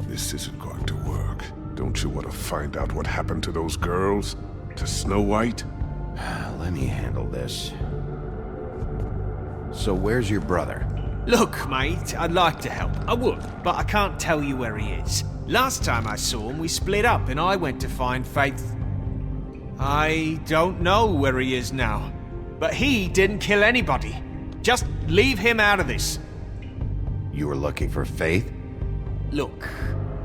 this isn't going to work. Don't you want to find out what happened to those girls? To Snow White? Let me handle this. So where's your brother? Look, mate, I'd like to help. I would, but I can't tell you where he is. Last time I saw him, we split up and I went to find Faith. I don't know where he is now, but he didn't kill anybody. Just leave him out of this. You were looking for Faith? Look,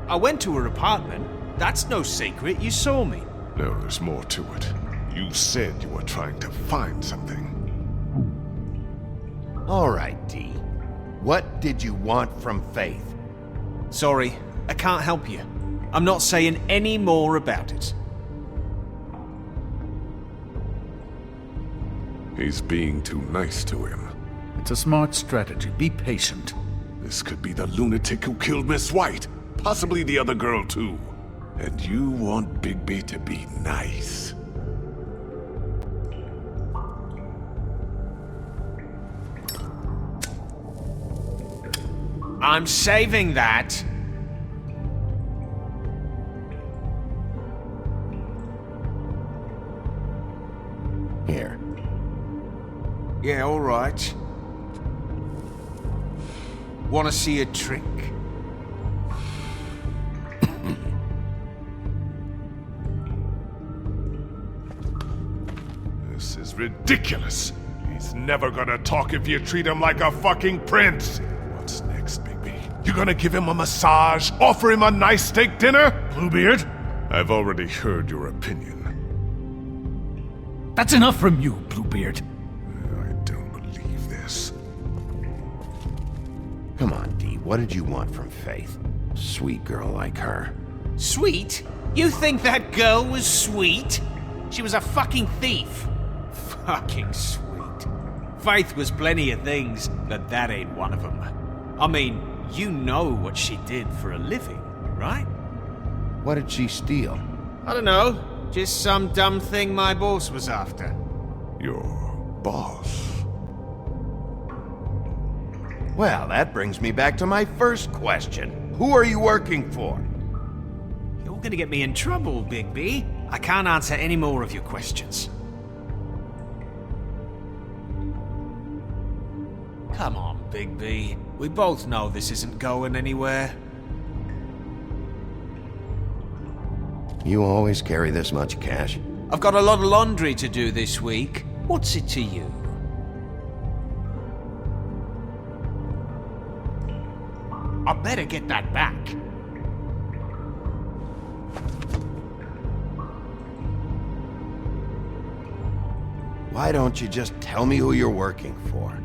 I went to her apartment. That's no secret, you saw me. No, there's more to it. You said you were trying to find something. All right, D. What did you want from Faith? Sorry, I can't help you. I'm not saying any more about it. He's being too nice to him. It's a smart strategy. Be patient. This could be the lunatic who killed Miss White. Possibly the other girl, too. And you want Bigby to be nice. I'm saving that. Here. Yeah, all right. Want to see a trick? This is ridiculous. He's never gonna talk if you treat him like a fucking prince. What's next, Bigby? You gonna give him a massage? Offer him a nice steak dinner? Bluebeard? I've already heard your opinion. That's enough from you, Bluebeard. I don't believe this. Come on, D. What did you want from Faith? Sweet girl like her. Sweet? You think that girl was sweet? She was a fucking thief. Fucking sweet. Faith was plenty of things, but that ain't one of them. I mean, you know what she did for a living, right? What did she steal? I don't know. Just some dumb thing my boss was after. Your boss? Well, that brings me back to my first question. Who are you working for? You're gonna get me in trouble, Big B. I can't answer any more of your questions. Come on, Big B. We both know this isn't going anywhere. You always carry this much cash? I've got a lot of laundry to do this week. What's it to you? I better get that back. Why don't you just tell me who you're working for?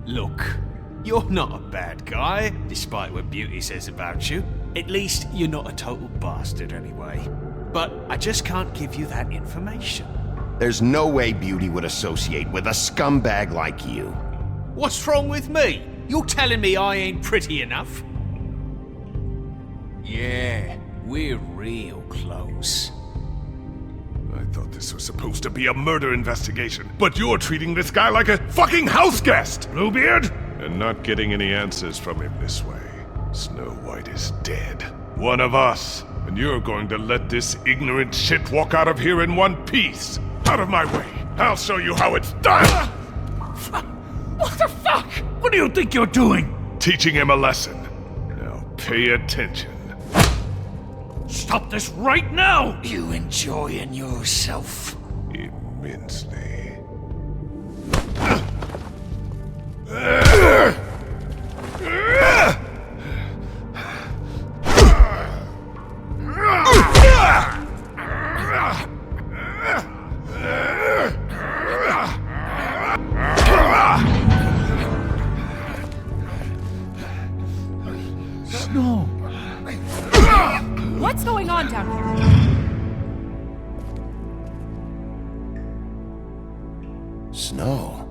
Look, you're not a bad guy, despite what Beauty says about you. At least you're not a total bastard anyway. But I just can't give you that information. There's no way Beauty would associate with a scumbag like you. What's wrong with me? You're telling me I ain't pretty enough? Yeah, we're real close. I thought this was supposed to be a murder investigation, but you're treating this guy like a fucking house guest, Bluebeard! And not getting any answers from him this way. Snow White is dead. One of us. And you're going to let this ignorant shit walk out of here in one piece. Out of my way. I'll show you how it's done! What the fuck? What do you think you're doing? Teaching him a lesson. Now pay attention. Stop this right now! You enjoying yourself? Immensely. Snow! What's going on down here? Snow.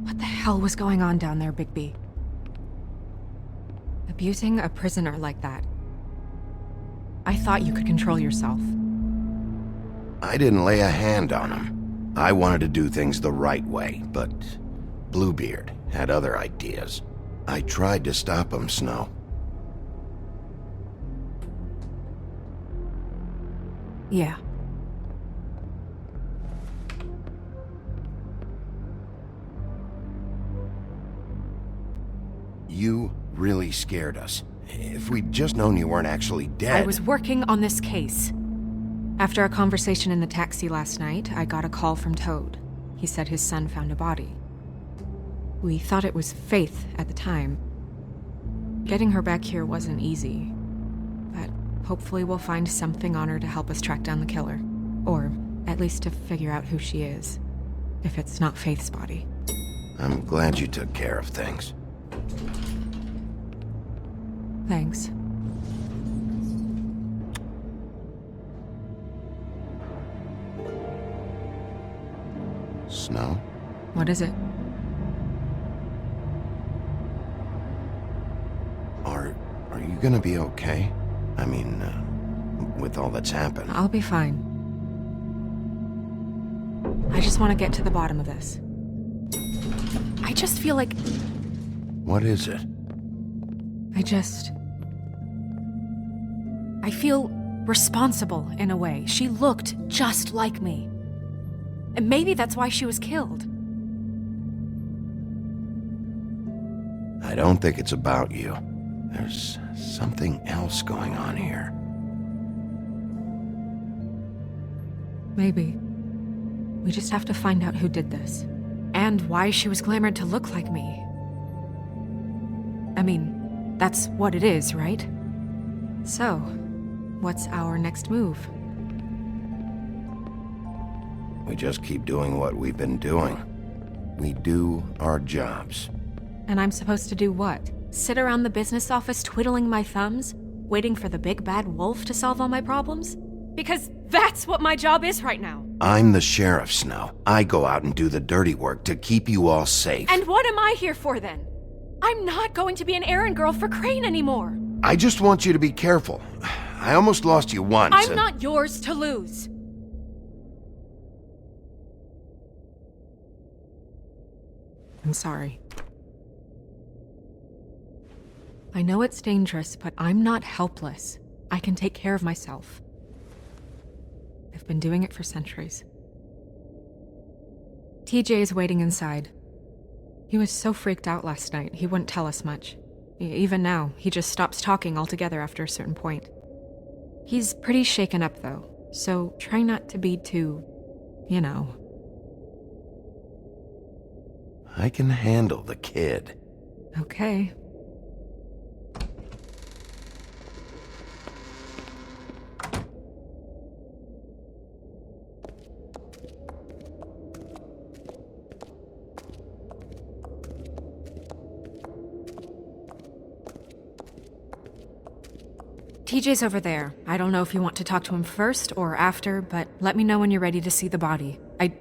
What the hell was going on down there, Bigby? Abusing a prisoner like that. I thought you could control yourself. I didn't lay a hand on him. I wanted to do things the right way, but Bluebeard had other ideas. I tried to stop him, Snow. Yeah. You really scared us. If we'd just known you weren't actually dead... I was working on this case. After a conversation in the taxi last night, I got a call from Toad. He said his son found a body. We thought it was Faith at the time. Getting her back here wasn't easy. But hopefully we'll find something on her to help us track down the killer. Or at least to figure out who she is. If it's not Faith's body. I'm glad you took care of things. Thanks. Snow? What is it? Are gonna be okay? I mean, with all that's happened. I'll be fine. I just want to get to the bottom of this. I just feel like... What is it? I feel responsible in a way. She looked just like me. And maybe that's why she was killed. I don't think it's about you. There's something else going on here. Maybe. We just have to find out who did this. And why she was glamored to look like me. I mean, that's what it is, right? So, what's our next move? We just keep doing what we've been doing. We do our jobs. And I'm supposed to do what? Sit around the business office twiddling my thumbs, waiting for the big bad wolf to solve all my problems? Because that's what my job is right now. I'm the sheriff, Snow. I go out and do the dirty work to keep you all safe. And what am I here for then? I'm not going to be an errand girl for Crane anymore. I just want you to be careful. I almost lost you once. I'm not yours to lose. I'm sorry. I know it's dangerous, but I'm not helpless. I can take care of myself. I've been doing it for centuries. TJ is waiting inside. He was so freaked out last night, he wouldn't tell us much. Even now, he just stops talking altogether after a certain point. He's pretty shaken up, though, so try not to be too, you know. I can handle the kid. Okay. TJ's over there. I don't know if you want to talk to him first or after, but let me know when you're ready to see the body. I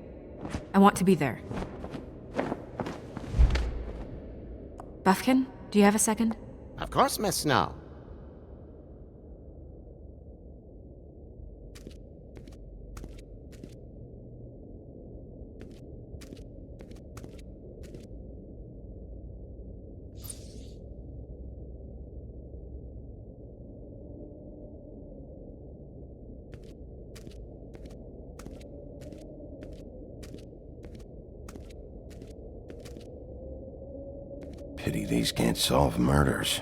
want to be there. Buffkin, do you have a second? Of course, Miss Snow. Pity these can't solve murders.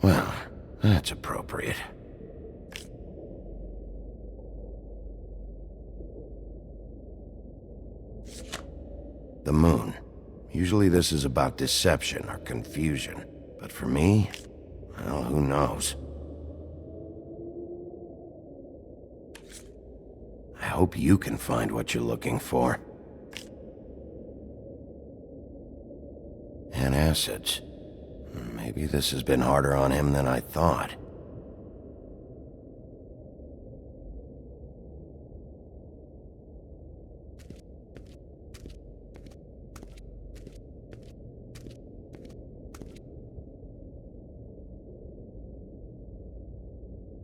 Well, that's appropriate. The moon. Usually this is about deception or confusion. But for me, well, who knows? I hope you can find what you're looking for. And acids. Maybe this has been harder on him than I thought.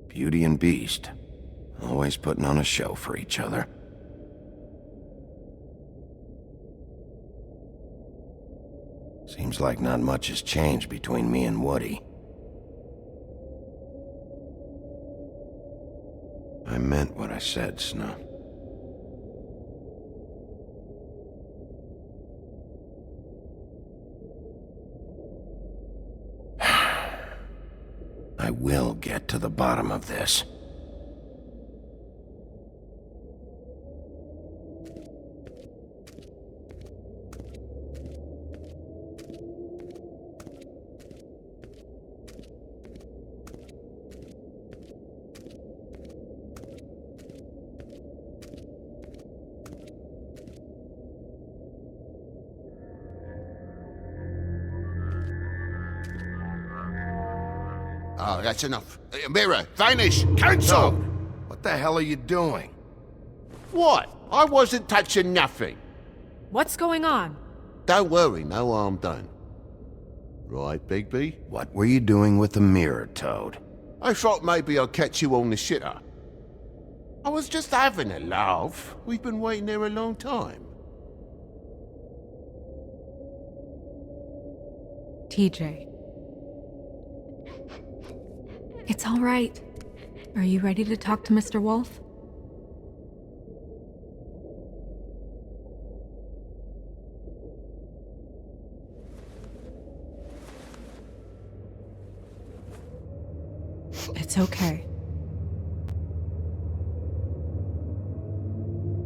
Beauty and Beast. Always putting on a show for each other. Seems like not much has changed between me and Woody. I meant what I said, Snow. I will get to the bottom of this. Oh, that's enough. Mirror, vanish, cancel! What the hell are you doing? What? I wasn't touching nothing. What's going on? Don't worry, no harm done. Right, Bigby? What were you doing with the mirror, Toad? I thought maybe I'd catch you on the shitter. I was just having a laugh. We've been waiting there a long time. TJ. It's all right. Are you ready to talk to Mr. Wolf? It's okay.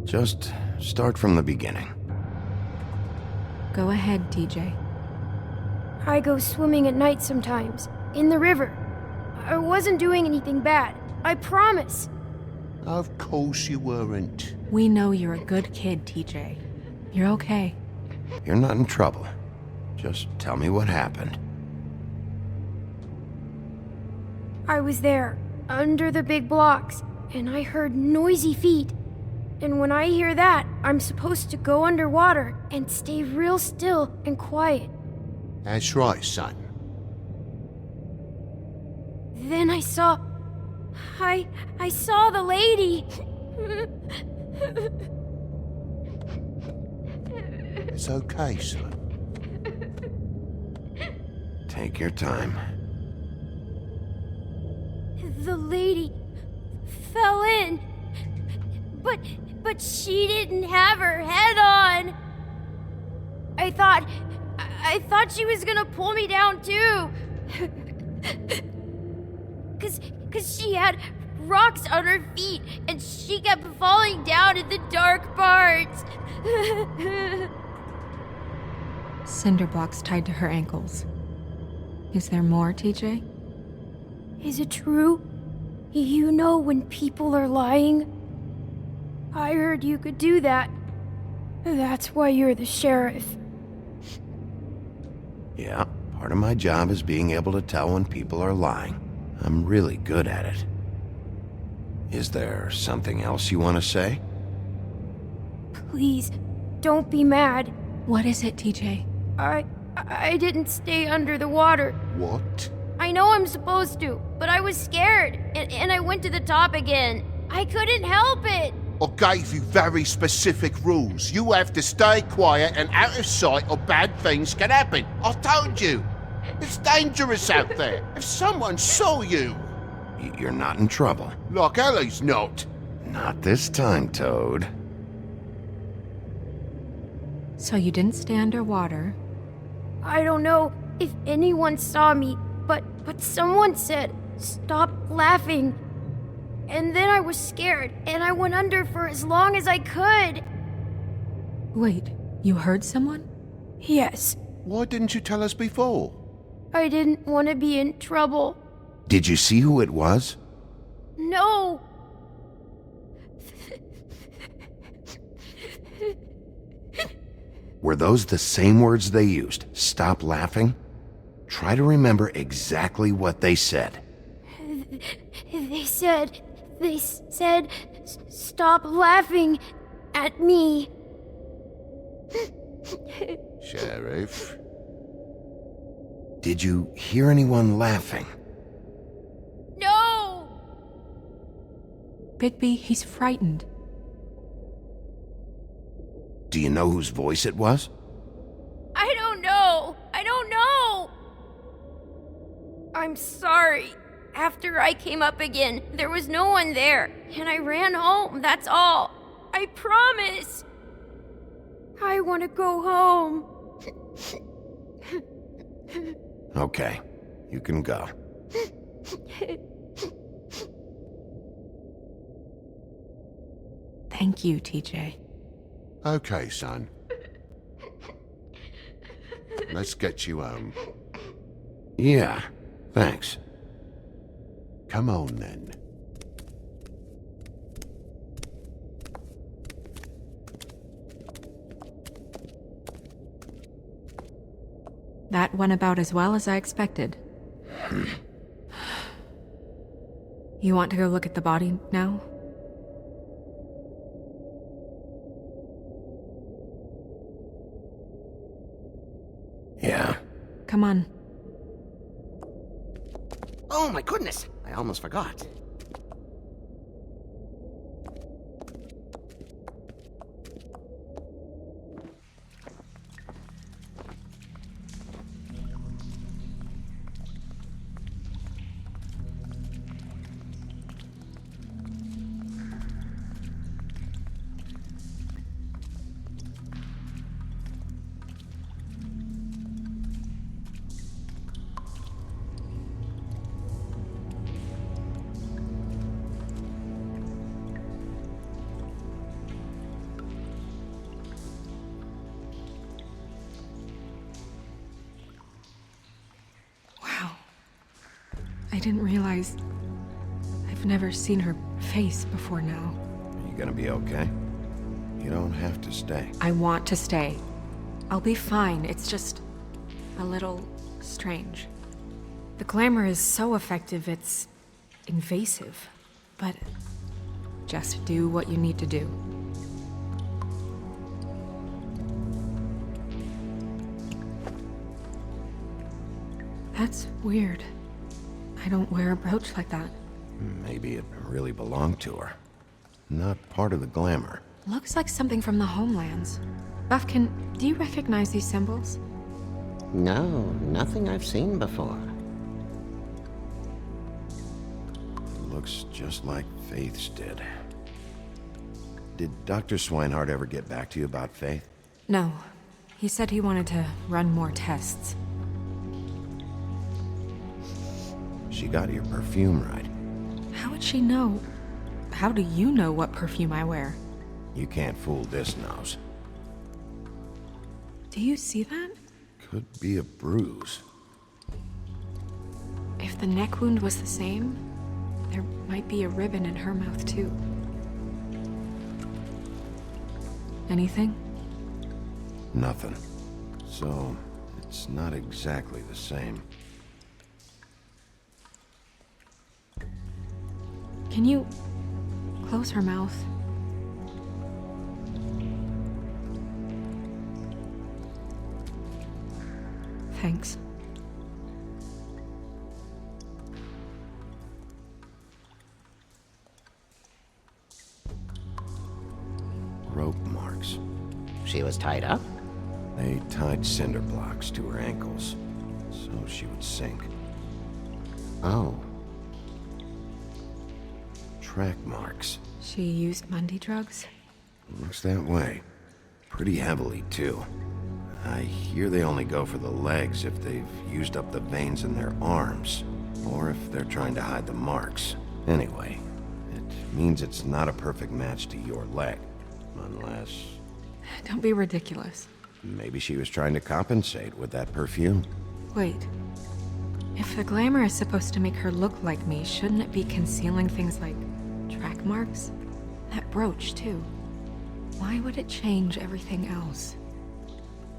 Just start from the beginning. Go ahead, TJ. I go swimming at night sometimes, in the river. I wasn't doing anything bad, I promise. Of course you weren't. We know you're a good kid, TJ. You're okay. You're not in trouble. Just tell me what happened. I was there, under the big blocks, and I heard noisy feet. And when I hear that, I'm supposed to go underwater and stay real still and quiet. That's right, son. Then I saw the lady. It's okay, son. Take your time. The lady fell in. But she didn't have her head on. I thought she was gonna pull me down too. Cause she had rocks on her feet and she kept falling down in the dark parts. Cinder blocks tied to her ankles. Is there more, TJ? Is it true? You know when people are lying? I heard you could do that. That's why you're the sheriff. Yeah, part of my job is being able to tell when people are lying. I'm really good at it. Is there something else you want to say? Please, don't be mad. What is it, TJ? I didn't stay under the water. What? I know I'm supposed to, but I was scared, and I went to the top again. I couldn't help it. I gave you very specific rules. You have to stay quiet and out of sight or bad things can happen. I told you. It's dangerous out there. If someone saw you... You're not in trouble. Like Ellie's not. Not this time, Toad. So you didn't stay underwater? I don't know if anyone saw me, but someone said, "Stop laughing." And then I was scared, and I went under for as long as I could. Wait, you heard someone? Yes. Why didn't you tell us before? I didn't want to be in trouble. Did you see who it was? No. Were those the same words they used? Stop laughing? Try to remember exactly what they said. They said, "Stop laughing at me." Sheriff? Did you hear anyone laughing? No! Bigby, he's frightened. Do you know whose voice it was? I don't know. I'm sorry. After I came up again, there was no one there, and I ran home, that's all. I promise. I want to go home. Okay, you can go. Thank you, TJ. Okay, son. Let's get you home. Yeah, thanks. Come on, then. That went about as well as I expected. You want to go look at the body now? Come on. Oh my goodness! I almost forgot. I didn't realize... I've never seen her face before now. Are you gonna be okay? You don't have to stay. I want to stay. I'll be fine, it's just... a little... strange. The glamour is so effective, it's... invasive. But... just do what you need to do. That's weird. I don't wear a brooch like that. Maybe it really belonged to her. Not part of the glamour. Looks like something from the homelands. Buffkin, do you recognize these symbols? No, nothing I've seen before. Looks just like Faith's did. Did Dr. Swinehart ever get back to you about Faith? No. He said he wanted to run more tests. She got your perfume right. How would she know? How do you know what perfume I wear? You can't fool this nose. Do you see that? Could be a bruise. If the neck wound was the same, there might be a ribbon in her mouth too. Anything? Nothing. So, it's not exactly the same. Can you close her mouth? Thanks. Rope marks. She was tied up? They tied cinder blocks to her ankles, so she would sink. Oh. Track marks. She used Mundy drugs? Looks that way. Pretty heavily, too. I hear they only go for the legs if they've used up the veins in their arms, or if they're trying to hide the marks. Anyway, it means it's not a perfect match to your leg, unless... Don't be ridiculous. Maybe she was trying to compensate with that perfume. Wait. If the glamour is supposed to make her look like me, shouldn't it be concealing things like track marks? That brooch, too. Why would it change everything else?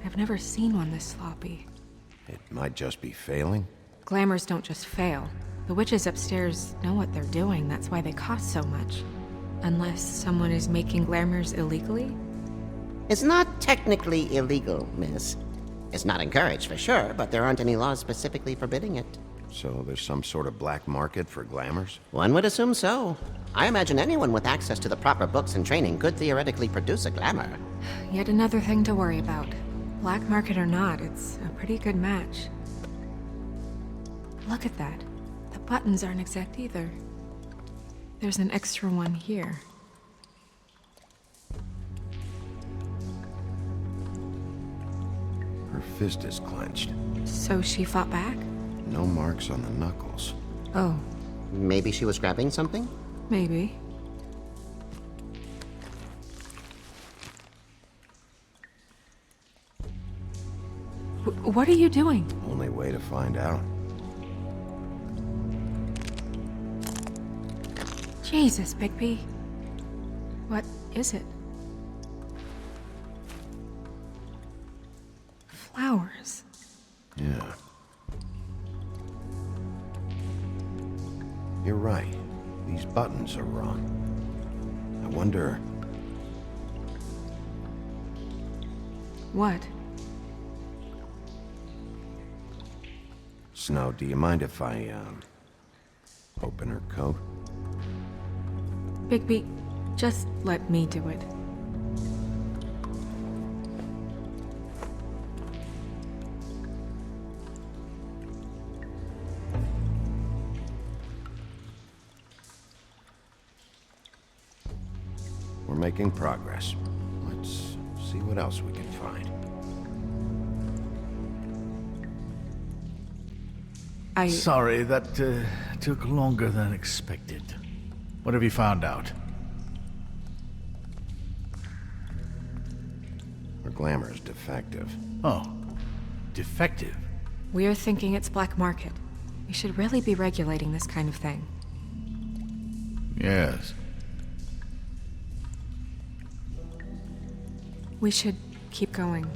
I've never seen one this sloppy. It might just be failing. Glamours don't just fail. The witches upstairs know what they're doing, that's why they cost so much. Unless someone is making glamours illegally? It's not technically illegal, miss. It's not encouraged for sure, but there aren't any laws specifically forbidding it. So there's some sort of black market for glamours? One would assume so. I imagine anyone with access to the proper books and training could theoretically produce a glamour. Yet another thing to worry about. Black market or not, it's a pretty good match. Look at that. The buttons aren't exact either. There's an extra one here. Her fist is clenched. So she fought back? No marks on the knuckles. Oh. Maybe she was grabbing something? Maybe. What are you doing? Only way to find out. Jesus, Bigby. What is it? Flowers. Yeah. You're right. These buttons are wrong. I wonder... What? Snow, do you mind if I, open her coat? Bigby, just let me do it. We're making progress. Let's see what else we can find. Sorry, that took longer than expected. What have you found out? Her glamour is defective. Oh, defective? We're thinking it's black market. We should really be regulating this kind of thing. Yes. We should keep going.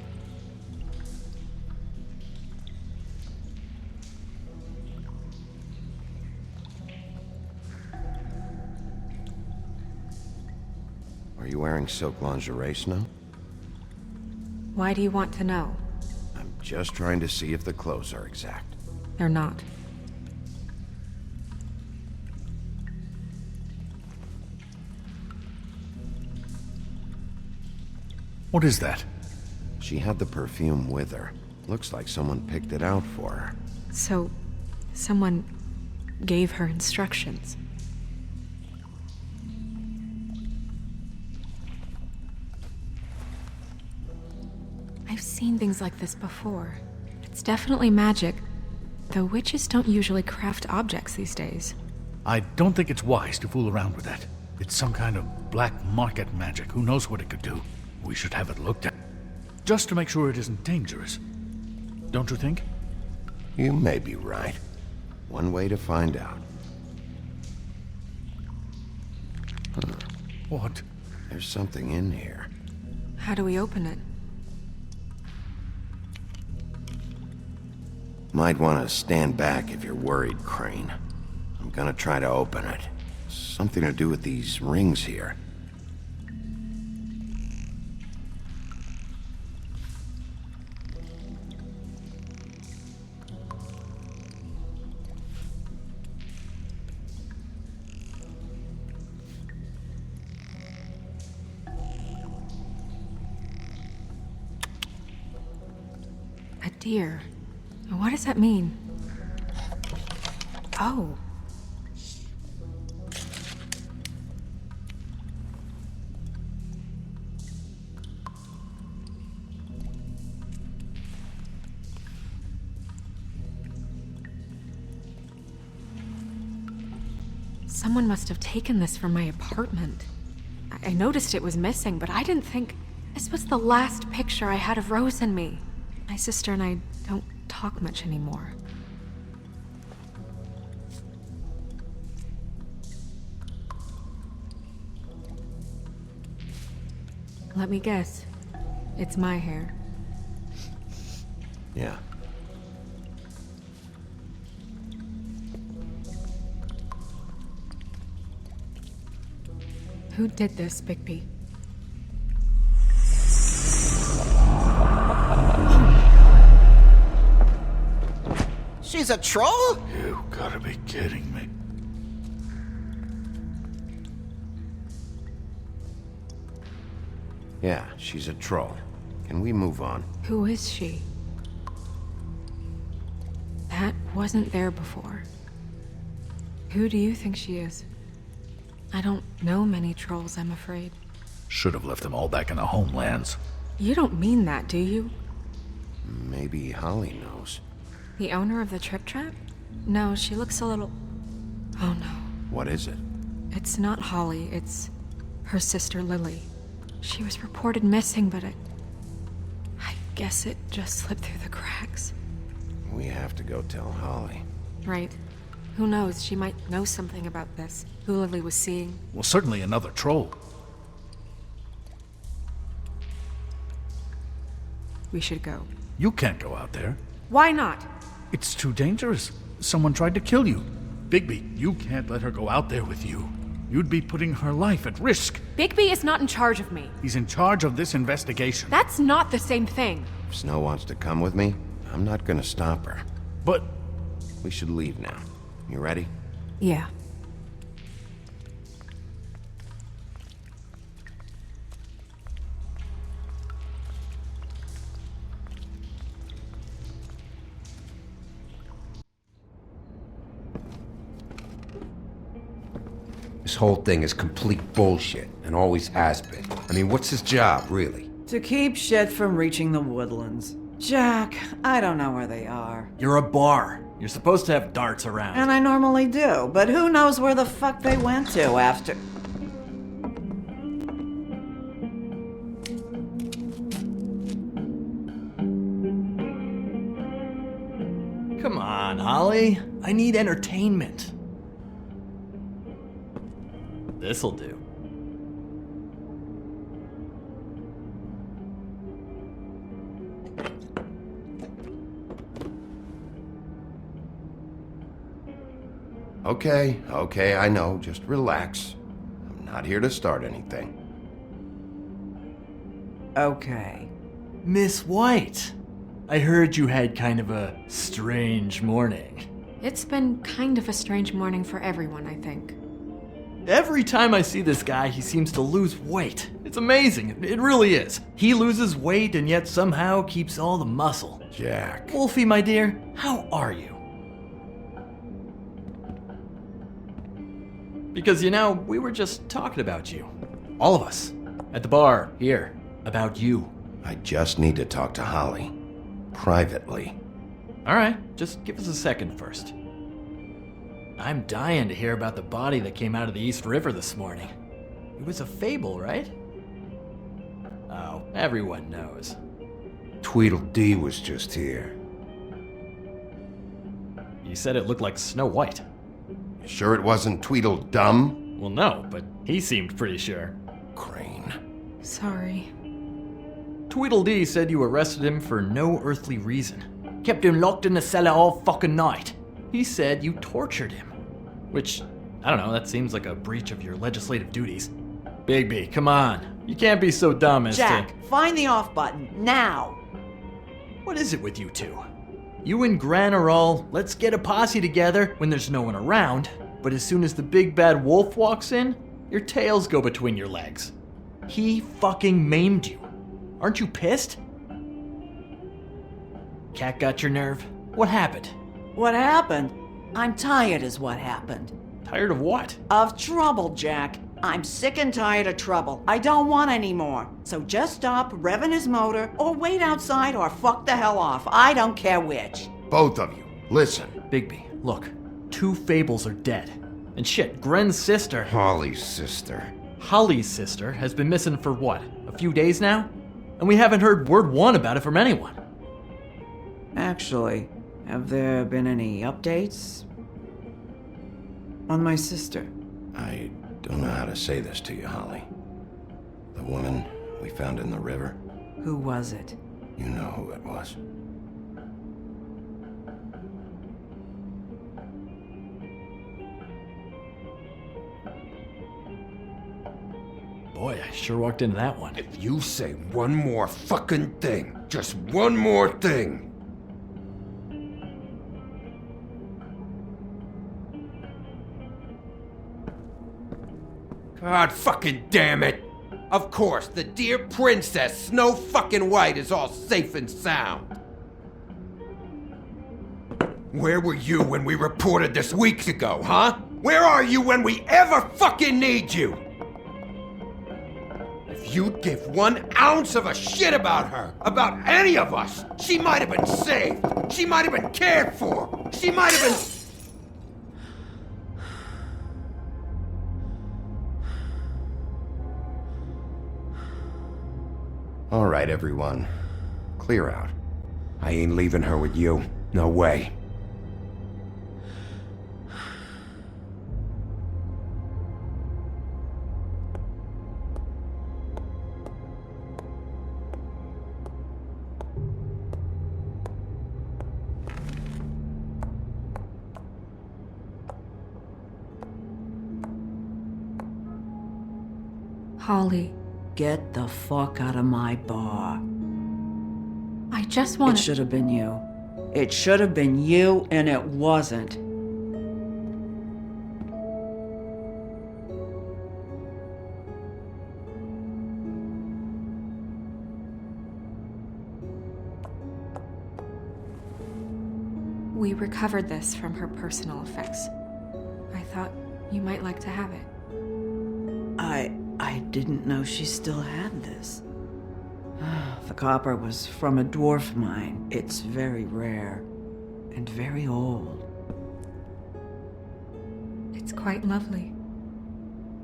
Are you wearing silk lingerie, Snow? Why do you want to know? I'm just trying to see if the clothes are exact. They're not. What is that? She had the perfume with her. Looks like someone picked it out for her. So, someone gave her instructions. I've seen things like this before. It's definitely magic, though witches don't usually craft objects these days. I don't think it's wise to fool around with that. It's some kind of black market magic. Who knows what it could do? We should have it looked at. Just to make sure it isn't dangerous. Don't you think? You may be right. One way to find out. Huh. What? There's something in here. How do we open it? Might want to stand back if you're worried, Crane. I'm gonna try to open it. Something to do with these rings here. A deer. What does that mean? Oh. Someone must have taken this from my apartment. I noticed it was missing, but I didn't think this was the last picture I had of Rose and me. My sister and I don't talk much anymore. Let me guess. It's my hair. Yeah. Who did this, Bigby? She's a troll? You gotta be kidding me. Yeah, she's a troll. Can we move on? Who is she? That wasn't there before. Who do you think she is? I don't know many trolls, I'm afraid. Should have left them all back in the homelands. You don't mean that, do you? Maybe Holly knows. The owner of the Trip Trap? No, she looks a little... Oh no. What is it? It's not Holly, it's her sister Lily. She was reported missing, but I guess it just slipped through the cracks. We have to go tell Holly. Right. Who knows, she might know something about this. Who Lily was seeing. Well, certainly another troll. We should go. You can't go out there. Why not? It's too dangerous. Someone tried to kill you. Bigby, you can't let her go out there with you. You'd be putting her life at risk. Bigby is not in charge of me. He's in charge of this investigation. That's not the same thing. If Snow wants to come with me, I'm not gonna stop her. But we should leave now. You ready? Yeah. This whole thing is complete bullshit, and always has been. I mean, what's his job, really? To keep shit from reaching the woodlands. Jack, I don't know where they are. You're a bar. You're supposed to have darts around. And I normally do, but who knows where the fuck they went to after... Come on, Holly. I need entertainment. This'll do. Okay, I know. Just relax. I'm not here to start anything. Okay. Miss White, I heard you had kind of a strange morning. It's been kind of a strange morning for everyone, I think. Every time I see this guy, he seems to lose weight. It's amazing. It really is. He loses weight and yet somehow keeps all the muscle. Jack. Wolfie, my dear, how are you? Because, you know, we were just talking about you. All of us. At the bar, here. About you. I just need to talk to Holly. Privately. Alright, just give us a second first. I'm dying to hear about the body that came out of the East River this morning. It was a fable, right? Oh, everyone knows. Tweedledee was just here. You said it looked like Snow White. Sure it wasn't Tweedledum? Well, no, but he seemed pretty sure. Crane. Sorry. Tweedledee said you arrested him for no earthly reason. Kept him locked in the cellar all fucking night. He said you tortured him. Which, I don't know, that seems like a breach of your legislative duties. Bigby, come on. You can't be so dumb as Jack, find the off button, now! What is it with you two? You and Gran are all, let's get a posse together when there's no one around, but as soon as the big bad wolf walks in, your tails go between your legs. He fucking maimed you. Aren't you pissed? Cat got your nerve? What happened? What happened? I'm tired is what happened. Tired of what? Of trouble, Jack. I'm sick and tired of trouble. I don't want any more. So just stop revving his motor, or wait outside, or fuck the hell off. I don't care which. Both of you, listen. Bigby, look. 2 fables are dead. And shit, Gren's sister... Holly's sister. Holly's sister has been missing for what? A few days now? And we haven't heard word one about it from anyone. Actually, have there been any updates? On my sister? I don't know how to say this to you, Holly. The woman we found in the river. Who was it? You know who it was. Boy, I sure walked into that one. If you say one more fucking thing, just one more thing. God fucking damn it! Of course, the dear princess Snow fucking White is all safe and sound. Where were you when we reported this weeks ago, huh? Where are you when we ever fucking need you? If you'd give 1 ounce of a shit about her, about any of us, she might have been saved. She might have been cared for. She might have been... All right, everyone. Clear out. I ain't leaving her with you. No way. Holly. Get the fuck out of my bar. I just want It should have been you. It should have been you, and it wasn't. We recovered this from her personal effects. I thought you might like to have it. I didn't know she still had this. The copper was from a dwarf mine. It's very rare and very old. It's quite lovely.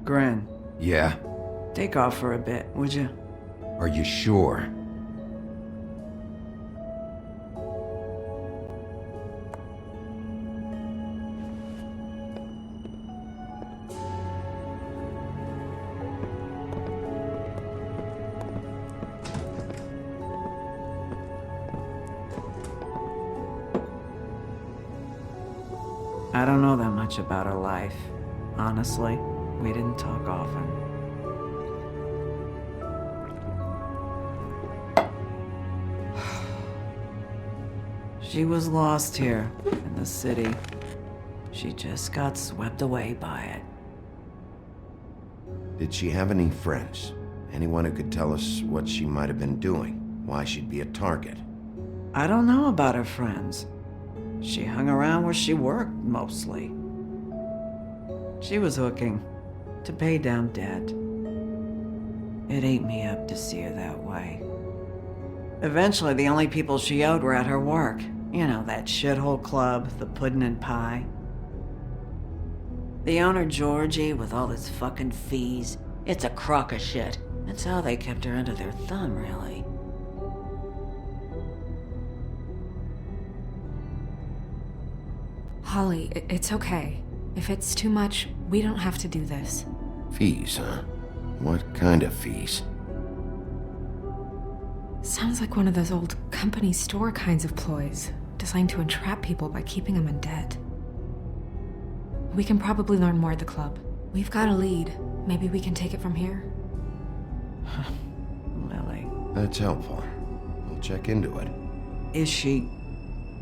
Gren, Yeah? take off for a bit, would you? Are you sure? I don't know that much about her life. Honestly, we didn't talk often. She was lost here in the city. She just got swept away by it. Did she have any friends? Anyone who could tell us what she might have been doing? Why she'd be a target? I don't know about her friends. She hung around where she worked, mostly. She was hooking to pay down debt. It ate me up to see her that way. Eventually, the only people she owed were at her work. You know, that shithole club, the Puddin' and Pie. The owner, Georgie, with all his fucking fees, it's a crock of shit. That's how they kept her under their thumb, really. Holly, it's okay. If it's too much, we don't have to do this. Fees, huh? What kind of fees? Sounds like one of those old company store kinds of ploys, designed to entrap people by keeping them in debt. We can probably learn more at the club. We've got a lead. Maybe we can take it from here? Lily. That's helpful. We'll check into it. Is she...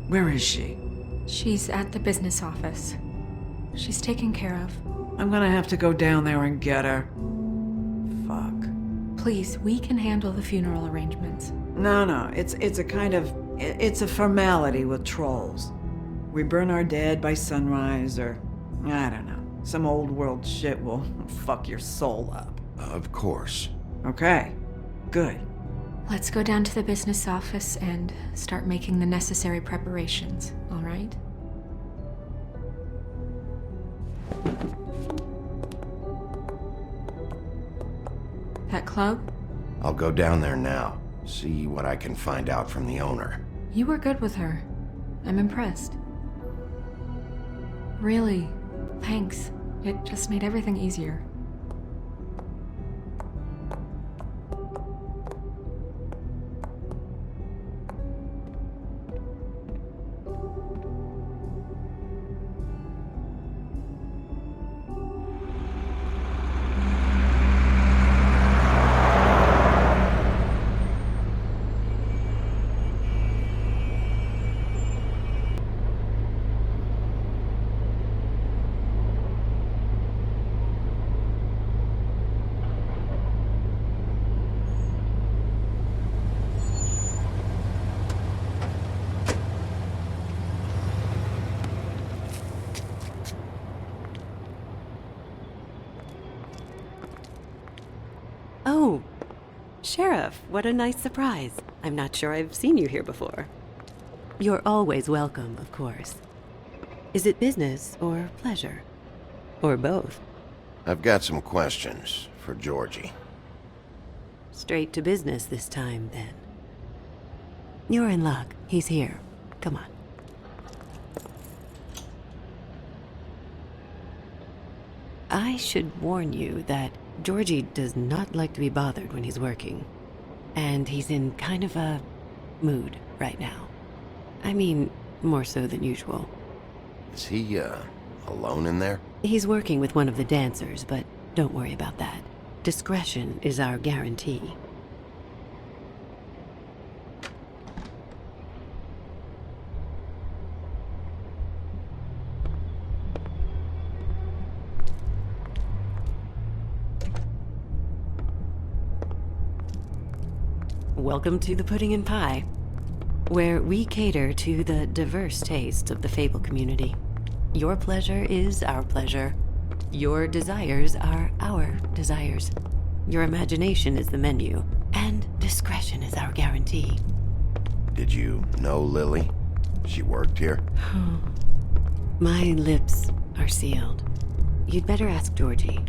Where is she? She's at the business office. She's taken care of. I'm gonna have to go down there and get her. Fuck. Please, we can handle the funeral arrangements. No, it's a kind of... It's a formality with trolls. We burn our dead by sunrise, or... I don't know. Some old world shit will fuck your soul up. Of course. Okay. Good. Let's go down to the business office and start making the necessary preparations, all right? That club? I'll go down there now. See what I can find out from the owner. You were good with her. I'm impressed. Really, thanks. It just made everything easier. Oh, Sheriff, what a nice surprise. I'm not sure I've seen you here before. You're always welcome, of course. Is it business or pleasure? Or both? I've got some questions for Georgie. Straight to business this time, then. You're in luck. He's here. Come on. I should warn you that Georgie does not like to be bothered when he's working. And he's in kind of a mood right now. I mean, more so than usual. Is he, alone in there? He's working with one of the dancers, but don't worry about that. Discretion is our guarantee. Welcome to the Pudding and Pie, where we cater to the diverse tastes of the Fable community. Your pleasure is our pleasure. Your desires are our desires. Your imagination is the menu, and discretion is our guarantee. Did you know Lily? She worked here? My lips are sealed. You'd better ask Georgie.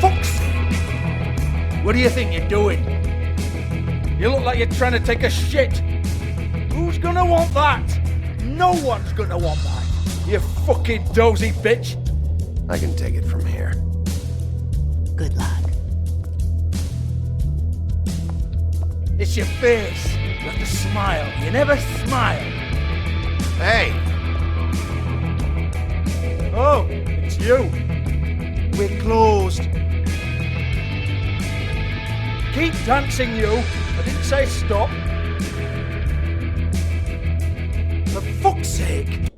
Fuck's sake! What do you think you're doing? You look like you're trying to take a shit. Who's gonna want that? No one's gonna want that. You fucking dozy bitch. I can take it from here. Good luck. It's your face. You have to smile. You never smile. Hey! Oh, it's you. We're closed. Keep dancing, you. I didn't say stop. For fuck's sake.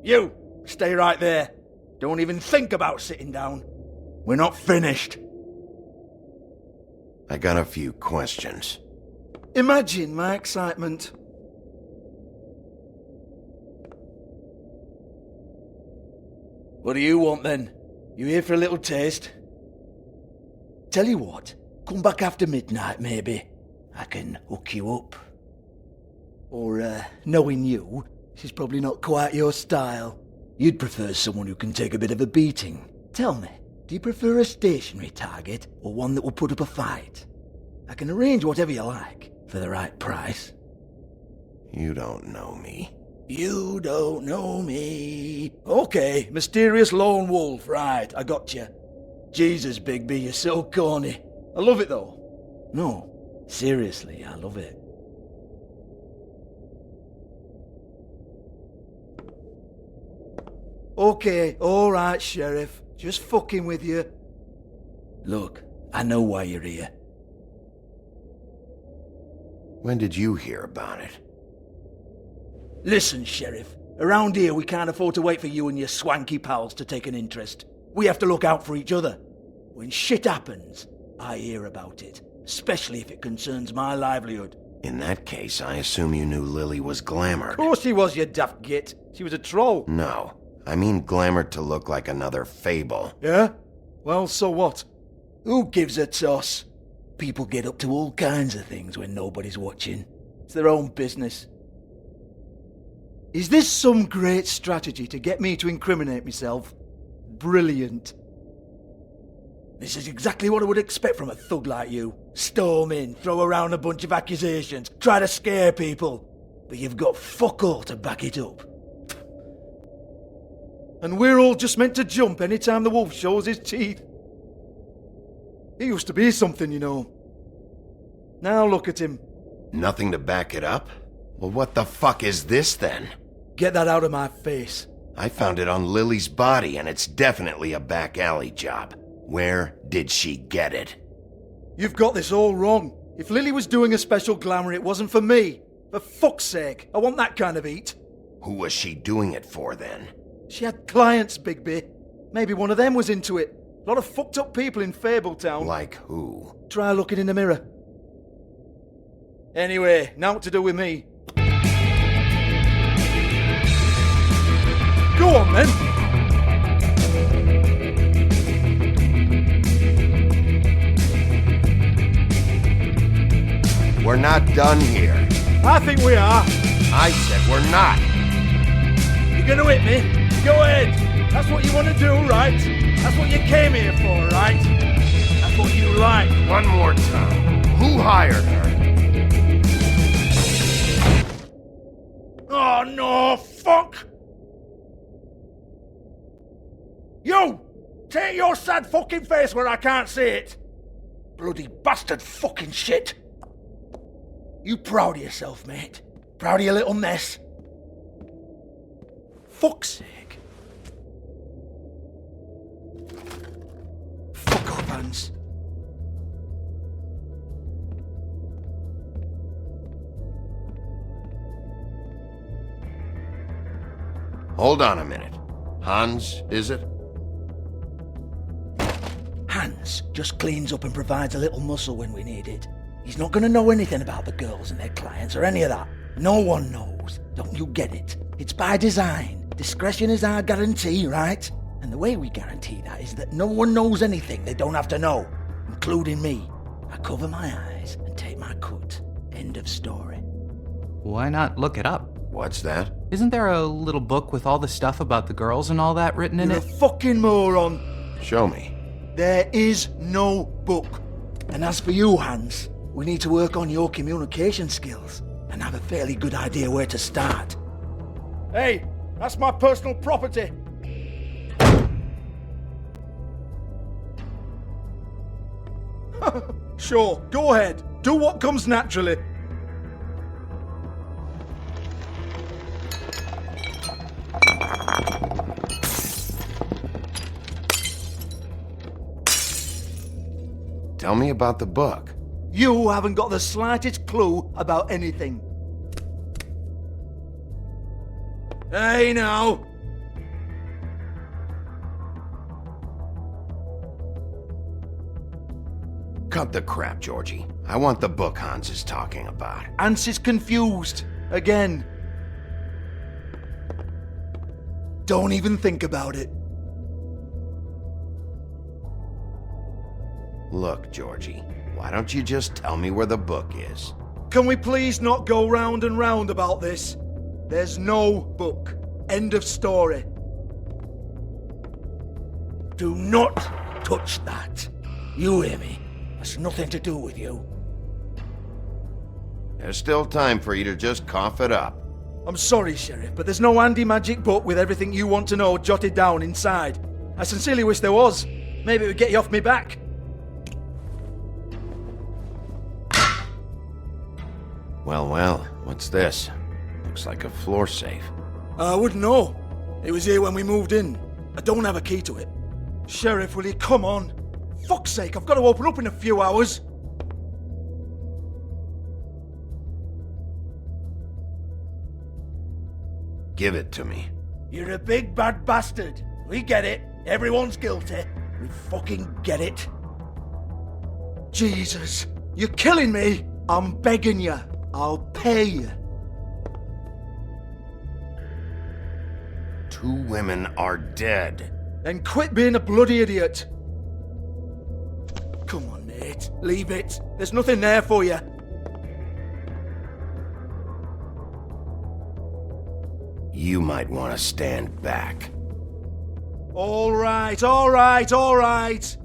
You, stay right there. Don't even think about sitting down. We're not finished. I got a few questions. Imagine my excitement. What do you want then? You here for a little taste? Tell you what, come back after midnight maybe. I can hook you up. Or, knowing you, this is probably not quite your style. You'd prefer someone who can take a bit of a beating. Tell me, do you prefer a stationary target or one that will put up a fight? I can arrange whatever you like for the right price. You don't know me. You don't know me. Okay, mysterious lone wolf, right, I got you. Jesus, Bigby, you're so corny. I love it though. No, seriously, I love it. Okay, alright, Sheriff. Just fucking with you. Look, I know why you're here. When did you hear about it? Listen, Sheriff. Around here, we can't afford to wait for you and your swanky pals to take an interest. We have to look out for each other. When shit happens, I hear about it. Especially if it concerns my livelihood. In that case, I assume you knew Lily was glamored. Of course she was, you daft git. She was a troll. No. I mean glamored to look like another fable. Yeah? Well, so what? Who gives a toss? People get up to all kinds of things when nobody's watching. It's their own business. Is this some great strategy to get me to incriminate myself? Brilliant. This is exactly what I would expect from a thug like you. Storm in, throw around a bunch of accusations, try to scare people. But you've got fuck all to back it up. And we're all just meant to jump any time the wolf shows his teeth. He used to be something, you know. Now look at him. Nothing to back it up? Well, what the fuck is this then? Get that out of my face. I found it on Lily's body, and it's definitely a back alley job. Where did she get it? You've got this all wrong. If Lily was doing a special glamour, it wasn't for me. For fuck's sake, I want that kind of eat. Who was she doing it for then? She had clients, Bigby. Maybe one of them was into it. A lot of fucked up people in Fabletown. Like who? Try looking in the mirror. Anyway, now what to do with me. Go on then. We're not done here. I think we are. I said we're not. You're gonna hit me? Go ahead. That's what you want to do, right? That's what you came here for, right? That's what you like. One more time. Who hired her? Oh no, fuck! You! Take your sad fucking face where I can't see it! Bloody bastard fucking shit! You proud of yourself, mate? Proud of your little mess? Fuck's sake. Fuck off, Hans. Hold on a minute. Hans, is it? Hans just cleans up and provides a little muscle when we need it. He's not going to know anything about the girls and their clients or any of that. No one knows. Don't you get it? It's by design. Discretion is our guarantee, right? And the way we guarantee that is that no one knows anything they don't have to know, including me. I cover my eyes and take my cut. End of story. Why not look it up? What's that? Isn't there a little book with all the stuff about the girls and all that written in You're it? a fucking moron. Show me. There is no book. And as for you, Hans, we need to work on your communication skills and have a fairly good idea where to start. Hey, that's my personal property. Sure, go ahead. Do what comes naturally. Tell me about the book. You haven't got the slightest clue about anything. Hey, now. Cut the crap, Georgie. I want the book Hans is talking about. Hans is confused. Again. Don't even think about it. Look, Georgie, why don't you just tell me where the book is? Can we please not go round and round about this? There's no book. End of story. Do not touch that. You hear me? That's nothing to do with you. There's still time for you to just cough it up. I'm sorry, Sheriff, but there's no handy magic book with everything you want to know jotted down inside. I sincerely wish there was. Maybe it would get you off me back. Well, what's this? Looks like a floor safe. I wouldn't know. It was here when we moved in. I don't have a key to it. Sheriff, will you come on? Fuck's sake, I've got to open up in a few hours. Give it to me. You're a big bad bastard. We get it. Everyone's guilty. We fucking get it. Jesus, you're killing me. I'm begging you. I'll pay you. 2 women are dead. Then quit being a bloody idiot. Come on, Nate. Leave it. There's nothing there for you. You might want to stand back. All right, all right, all right.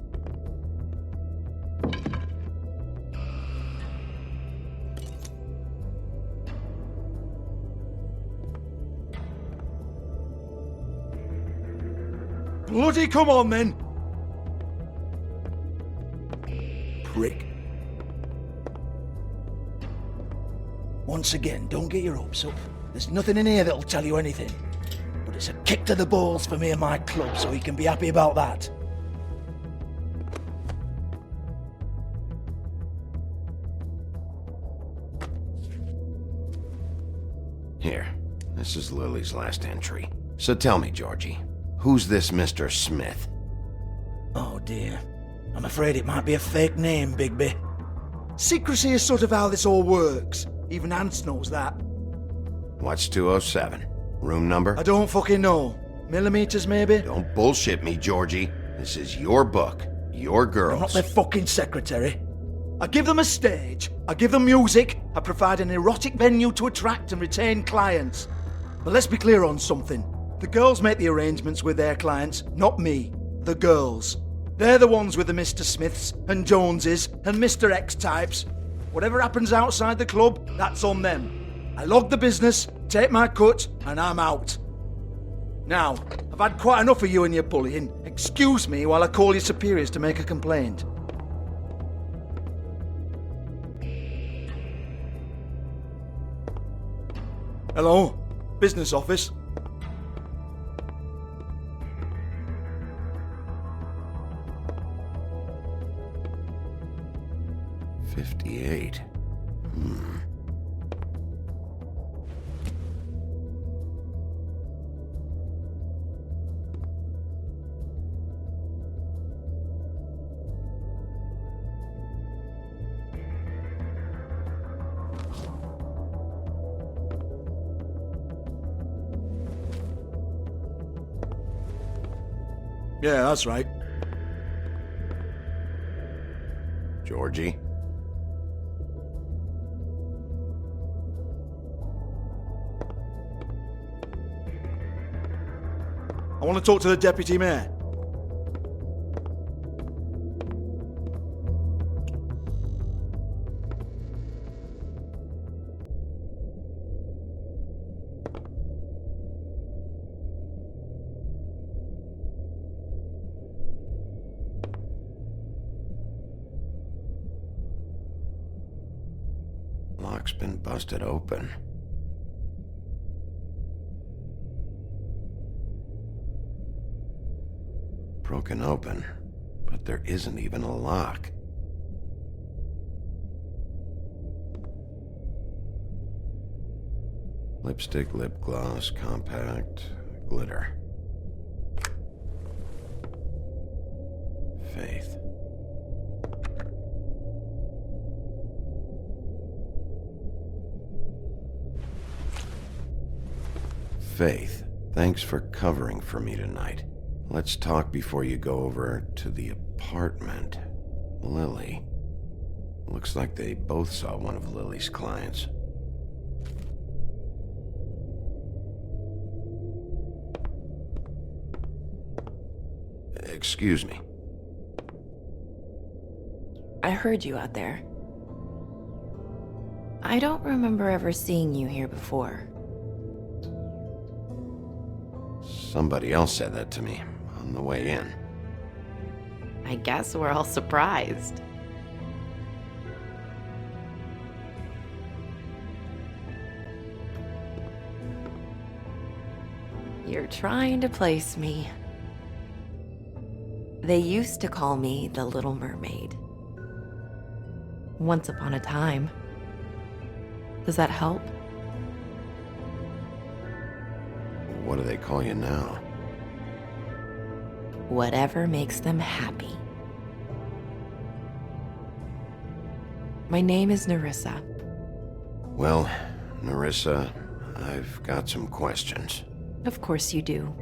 Bloody come on, then. Prick. Once again, don't get your hopes up. There's nothing in here that'll tell you anything. But it's a kick to the balls for me and my club, so you can be happy about that. Here, this is Lily's last entry. So tell me, Georgie, who's this Mr. Smith? Oh dear. I'm afraid it might be a fake name, Bigby. Secrecy is sort of how this all works. Even Hans knows that. What's 207? Room number? I don't fucking know. Millimeters, maybe? Don't bullshit me, Georgie. This is your book. Your girls. I'm not their fucking secretary. I give them a stage. I give them music. I provide an erotic venue to attract and retain clients. But let's be clear on something. The girls make the arrangements with their clients, not me. The girls. They're the ones with the Mr. Smiths and Joneses and Mr. X types. Whatever happens outside the club, that's on them. I log the business, take my cut, and I'm out. Now, I've had quite enough of you and your bullying. Excuse me while I call your superiors to make a complaint. Hello? Business office? $58. Yeah, that's right. Georgie? I want to talk to the deputy mayor. Lock's been busted open. Broken open, but there isn't even a lock. Lipstick, lip gloss, compact, glitter. Faith. Faith, thanks for covering for me tonight. Let's talk before you go over to the apartment. Lily. Looks like they both saw one of Lily's clients. Excuse me. I heard you out there. I don't remember ever seeing you here before. Somebody else said that to me on the way in. I guess we're all surprised. You're trying to place me. They used to call me the Little Mermaid. Once upon a time. Does that help? What do they call you now? Whatever makes them happy. My name is Nerissa. Well, Nerissa, I've got some questions. Of course you do.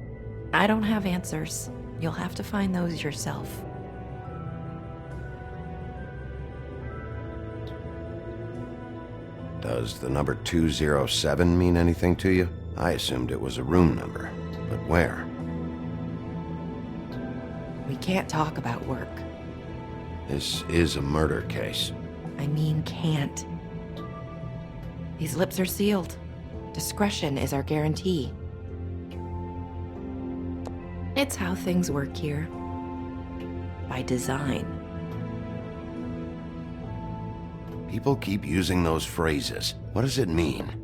I don't have answers. You'll have to find those yourself. Does the number 207 mean anything to you? I assumed it was a room number, but where? We can't talk about work. This is a murder case. I mean can't. These lips are sealed. Discretion is our guarantee. It's how things work here. By design. People keep using those phrases. What does it mean?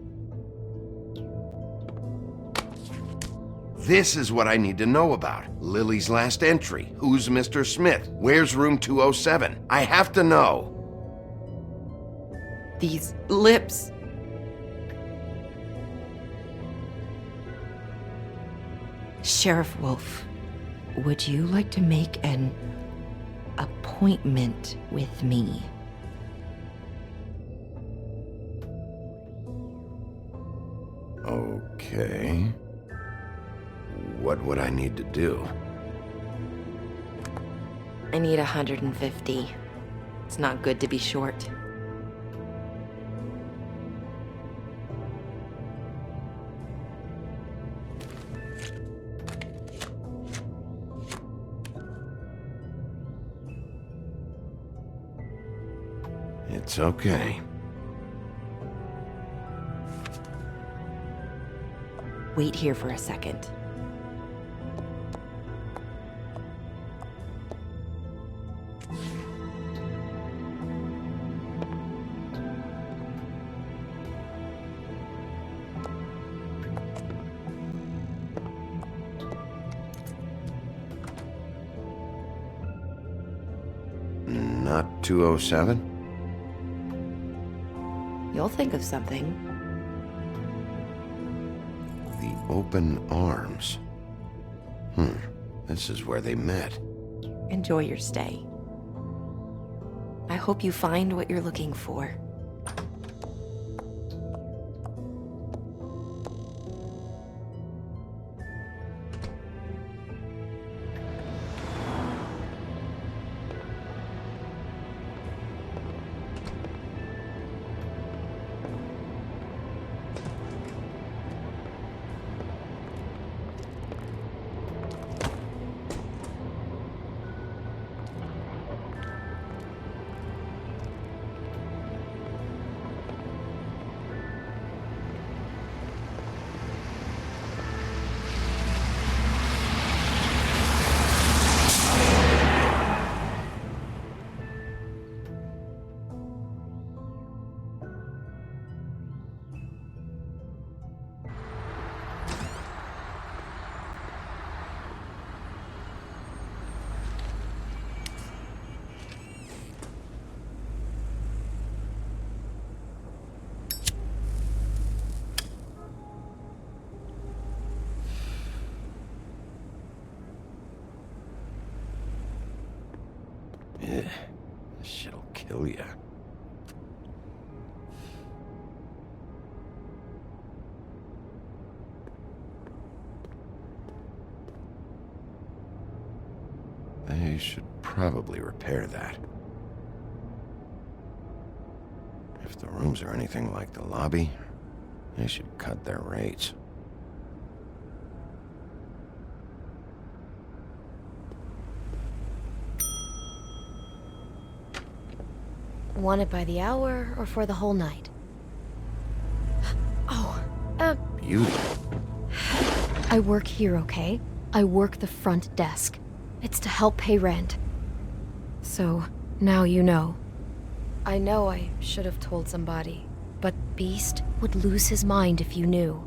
This is what I need to know about. Lily's last entry. Who's Mr. Smith? Where's room 207? I have to know. These lips. Sheriff Wolf, would you like to make an appointment with me? Okay. What would I need to do? I need 150. It's not good to be short. It's okay. Wait here for a second. Not 207? You'll think of something. The open arms. This is where they met. Enjoy your stay. I hope you find what you're looking for. kill ya. They should probably repair that. If the rooms are anything like the lobby, they should cut their rates. Want it by the hour or for the whole night? Oh, Beauty. I work here, okay? I work the front desk. It's to help pay rent. So, now you know. I know I should have told somebody, but Beast would lose his mind if you knew.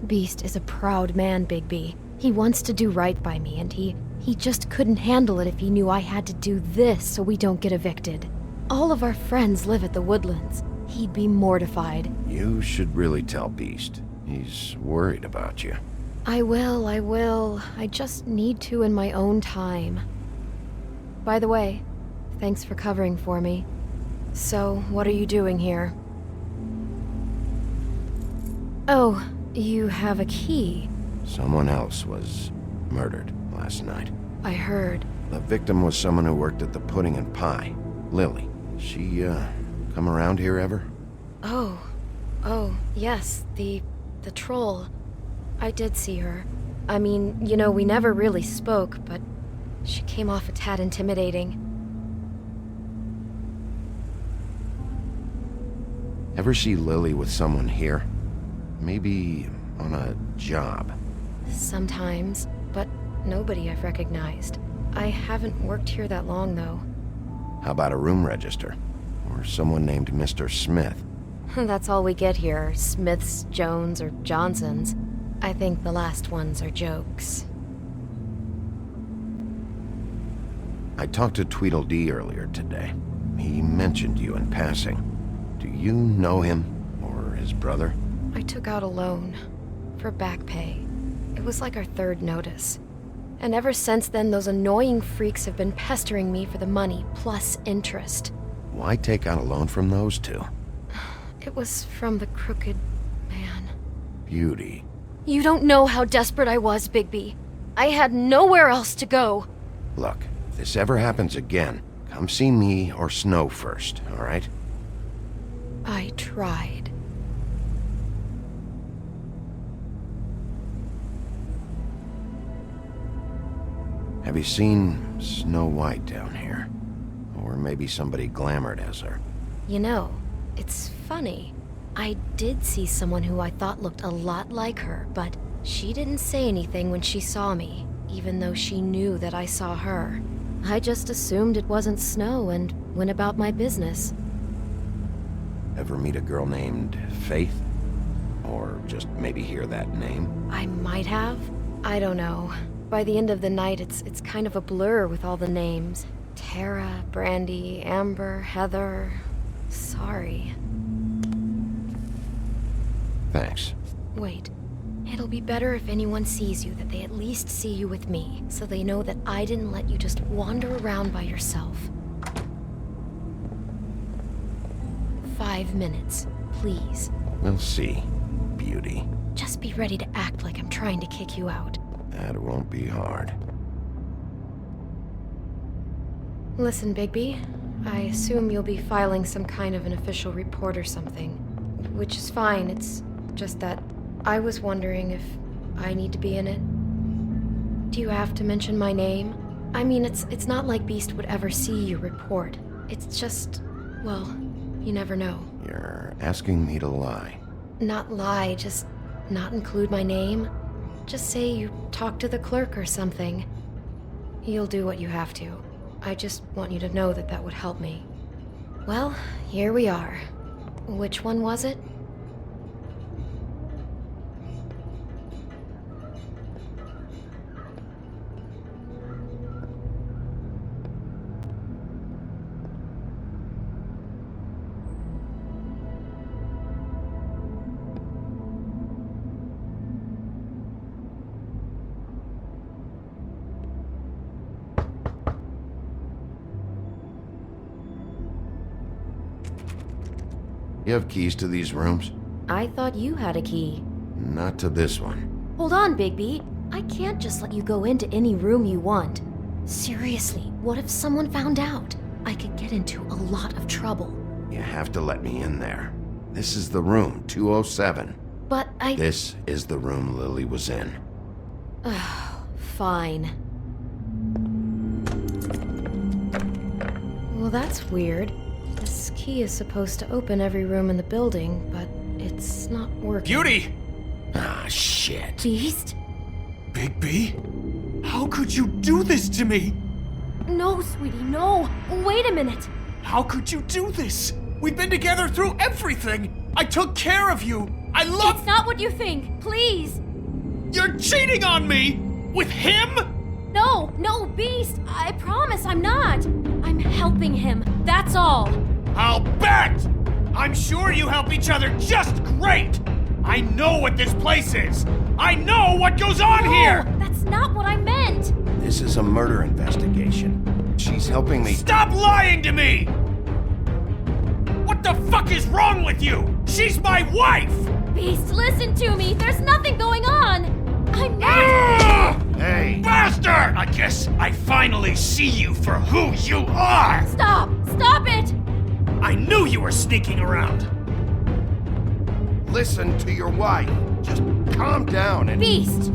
Beast is a proud man, Bigby. He wants to do right by me, and he just couldn't handle it if he knew I had to do this so we don't get evicted. All of our friends live at the Woodlands. He'd be mortified. You should really tell Beast. He's worried about you. I will. I just need to in my own time. By the way, thanks for covering for me. So, what are you doing here? Oh, you have a key. Someone else was murdered last night. I heard. The victim was someone who worked at the Pudding and Pie. Lily. She, come around here ever? Oh, yes, the troll. I did see her. I mean, you know, we never really spoke, but she came off a tad intimidating. Ever see Lily with someone here? Maybe on a job? Sometimes, but nobody I've recognized. I haven't worked here that long, though. How about a room register? Or someone named Mr. Smith? That's all we get here, Smiths, Jones, or Johnsons. I think the last ones are jokes. I talked to Tweedledee earlier today. He mentioned you in passing. Do you know him? Or his brother? I took out a loan. For back pay. It was like our third notice. And ever since then, those annoying freaks have been pestering me for the money, plus interest. Why take out a loan from those two? It was from the crooked man. Beauty. You don't know how desperate I was, Bigby. I had nowhere else to go. Look, if this ever happens again, come see me or Snow first, all right? I tried. Have you seen Snow White down here? Or maybe somebody glamored as her? You know, it's funny. I did see someone who I thought looked a lot like her, but she didn't say anything when she saw me, even though she knew that I saw her. I just assumed it wasn't Snow and went about my business. Ever meet a girl named Faith? Or just maybe hear that name? I might have. I don't know. By the end of the night, it's kind of a blur with all the names. Tara, Brandy, Amber, Heather. Sorry. Thanks. Wait. It'll be better if anyone sees you that they at least see you with me, so they know that I didn't let you just wander around by yourself. 5 minutes, please. We'll see, Beauty. Just be ready to act like I'm trying to kick you out. That won't be hard. Listen, Bigby. I assume you'll be filing some kind of an official report or something. Which is fine, it's just that I was wondering if I need to be in it. Do you have to mention my name? I mean, it's not like Beast would ever see your report. It's just, well, you never know. You're asking me to lie. Not lie, just not include my name. Just say you talked to the clerk or something. You'll do what you have to. I just want you to know that that would help me. Well, here we are. Which one was it? You have keys to these rooms? I thought you had a key. Not to this one. Hold on, Bigby. I can't just let you go into any room you want. Seriously, what if someone found out? I could get into a lot of trouble. You have to let me in there. This is the room, 207. But This is the room Lily was in. Fine. Well, that's weird. This key is supposed to open every room in the building, but it's not working. Beauty! Ah, shit. Beast? Bigby? How could you do this to me? No, sweetie, no. Wait a minute. How could you do this? We've been together through everything. I took care of you. I love... It's not what you think. Please. You're cheating on me! With him? No, Beast. I promise I'm not. I'm helping him. That's all. I'll bet! I'm sure you help each other just great! I know what this place is! I know what goes on here! That's not what I meant! This is a murder investigation. She's helping me... Stop lying to me! What the fuck is wrong with you? She's my wife! Beast, listen to me! There's nothing going on! I'm not... Hey! Bastard! I guess I finally see you for who you are! Stop! Stop it! I knew you were sneaking around! Listen to your wife. Just calm down and... Beast!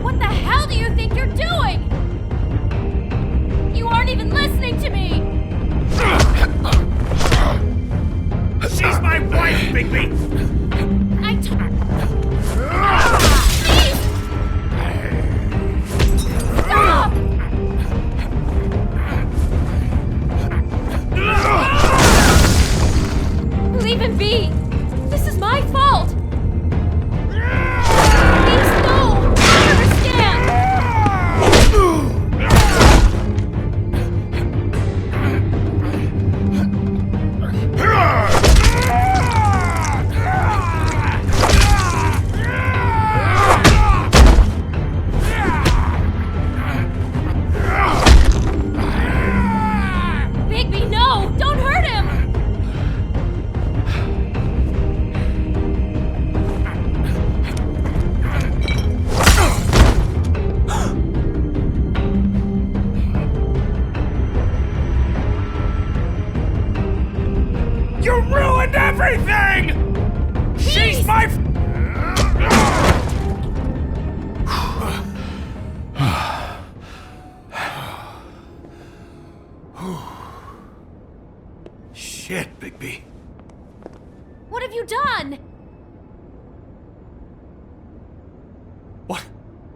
What the hell do you think you're doing? You aren't even listening to me! She's my wife, Bigby! Beast! Stop! Leave him be! This is my fault! Beast, no! I understand! Bigby, no! Don't hurt him! You ruined everything! She's my... Shit, Bigby. What have you done?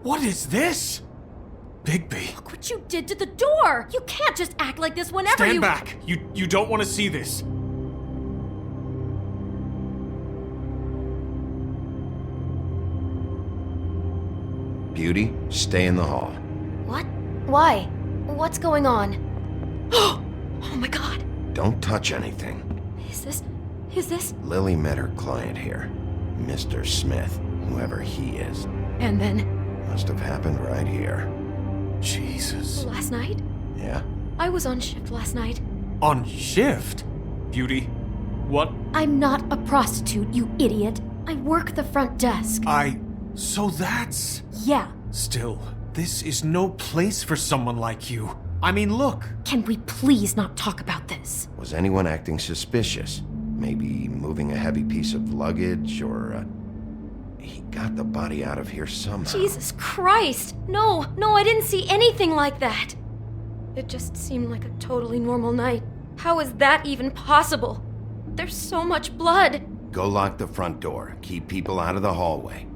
What is this? Bigby. Look what you did to the door! You can't just act like this whenever Stand back. You don't want to see this. Beauty, stay in the hall. What? Why? What's going on? Oh my god! Don't touch anything. Is this? Lily met her client here. Mr. Smith, whoever he is. And then? Must have happened right here. Jesus. Last night? Yeah? I was on shift last night. On shift? Beauty, what? I'm not a prostitute, you idiot. I work the front desk. So that's... Yeah. Still, this is no place for someone like you. I mean, look. Can we please not talk about this? Was anyone acting suspicious? Maybe moving a heavy piece of luggage, or, he got the body out of here somehow. Jesus Christ! No, I didn't see anything like that! It just seemed like a totally normal night. How is that even possible? There's so much blood! Go lock the front door. Keep people out of the hallway.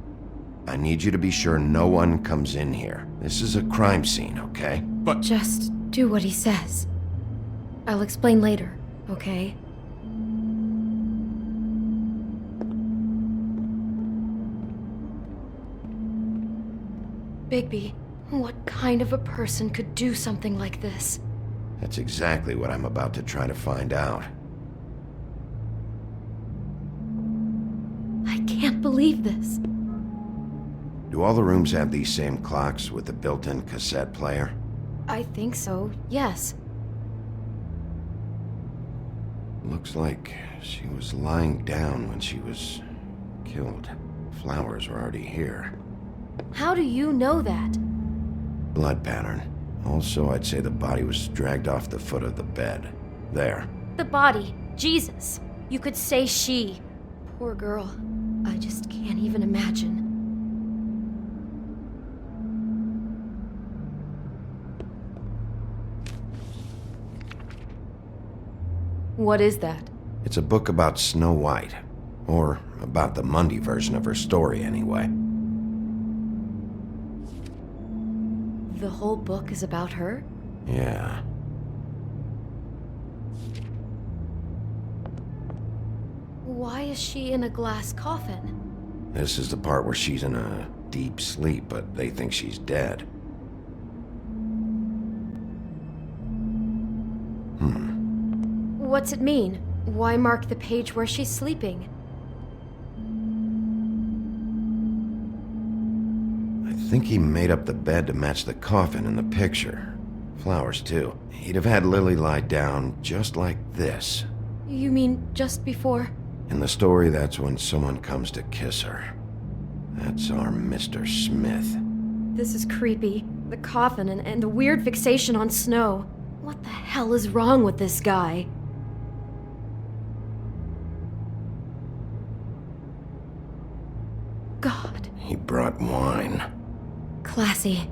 I need you to be sure no one comes in here. This is a crime scene, okay? But... Just do what he says. I'll explain later, okay? Bigby, what kind of a person could do something like this? That's exactly what I'm about to try to find out. I can't believe this. Do all the rooms have these same clocks with the built-in cassette player? I think so, yes. Looks like she was lying down when she was killed. Flowers were already here. How do you know that? Blood pattern. Also, I'd say the body was dragged off the foot of the bed. There. The body. Jesus. You could say she. Poor girl. I just can't even imagine. What is that? It's a book about Snow White. Or about the Mundy version of her story, anyway. The whole book is about her? Yeah. Why is she in a glass coffin? This is the part where she's in a deep sleep, but they think she's dead. What's it mean? Why mark the page where she's sleeping? I think he made up the bed to match the coffin in the picture. Flowers, too. He'd have had Lily lie down just like this. You mean just before? In the story, that's when someone comes to kiss her. That's our Mr. Smith. This is creepy. The coffin and the weird fixation on Snow. What the hell is wrong with this guy? God. He brought wine. Classy.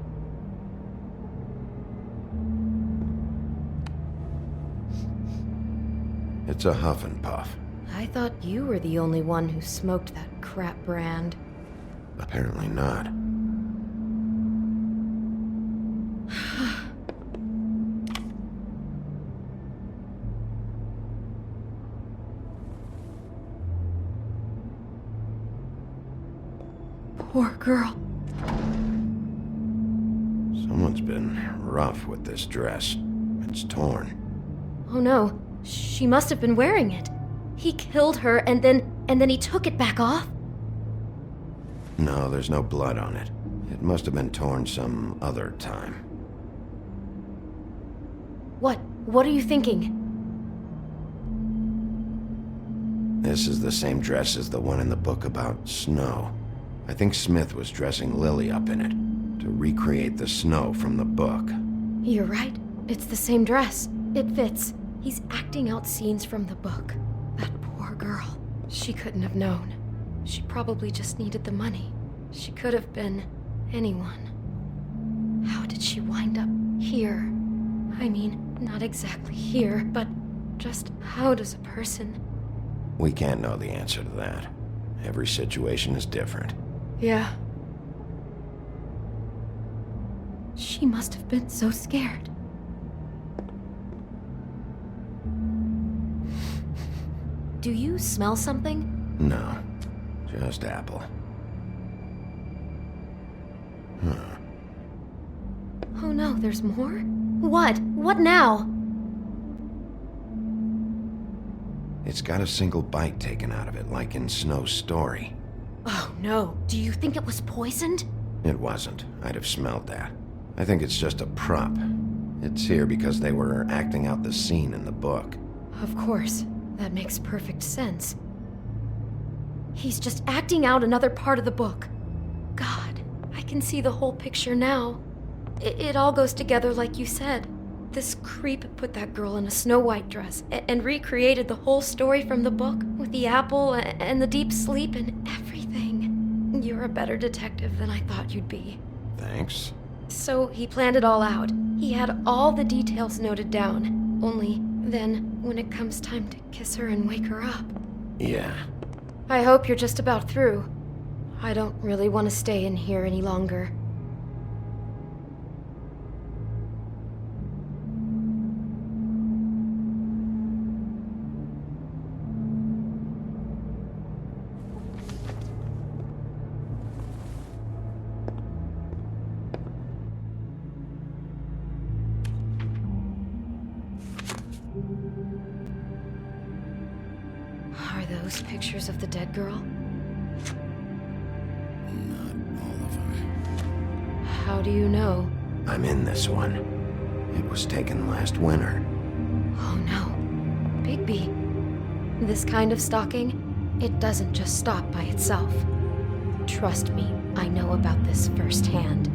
It's a Huff and Puff. I thought you were the only one who smoked that crap brand. Apparently not. Poor girl. Someone's been rough with this dress. It's torn. Oh no, she must have been wearing it. He killed her and then he took it back off? No, there's no blood on it. It must have been torn some other time. What are you thinking? This is the same dress as the one in the book about Snow. I think Smith was dressing Lily up in it, to recreate the Snow from the book. You're right. It's the same dress. It fits. He's acting out scenes from the book. That poor girl. She couldn't have known. She probably just needed the money. She could have been anyone. How did she wind up here? I mean, not exactly here, but just how does a person... We can't know the answer to that. Every situation is different. Yeah. She must have been so scared. Do you smell something? No, just apple. Oh no, there's more? What? What now? It's got a single bite taken out of it, like in Snow's story. Oh no, do you think it was poisoned? It wasn't. I'd have smelled that. I think it's just a prop. It's here because they were acting out the scene in the book. Of course. That makes perfect sense. He's just acting out another part of the book. God, I can see the whole picture now. It all goes together like you said. This creep put that girl in a Snow White dress and recreated the whole story from the book with the apple and the deep sleep and everything. You're a better detective than I thought you'd be. Thanks. So he planned it all out. He had all the details noted down. Only then, when it comes time to kiss her and wake her up... Yeah. I hope you're just about through. I don't really want to stay in here any longer. Are those pictures of the dead girl? Not all of them. How do you know? I'm in this one. It was taken last winter. Oh no. Bigby. This kind of stalking, it doesn't just stop by itself. Trust me, I know about this firsthand.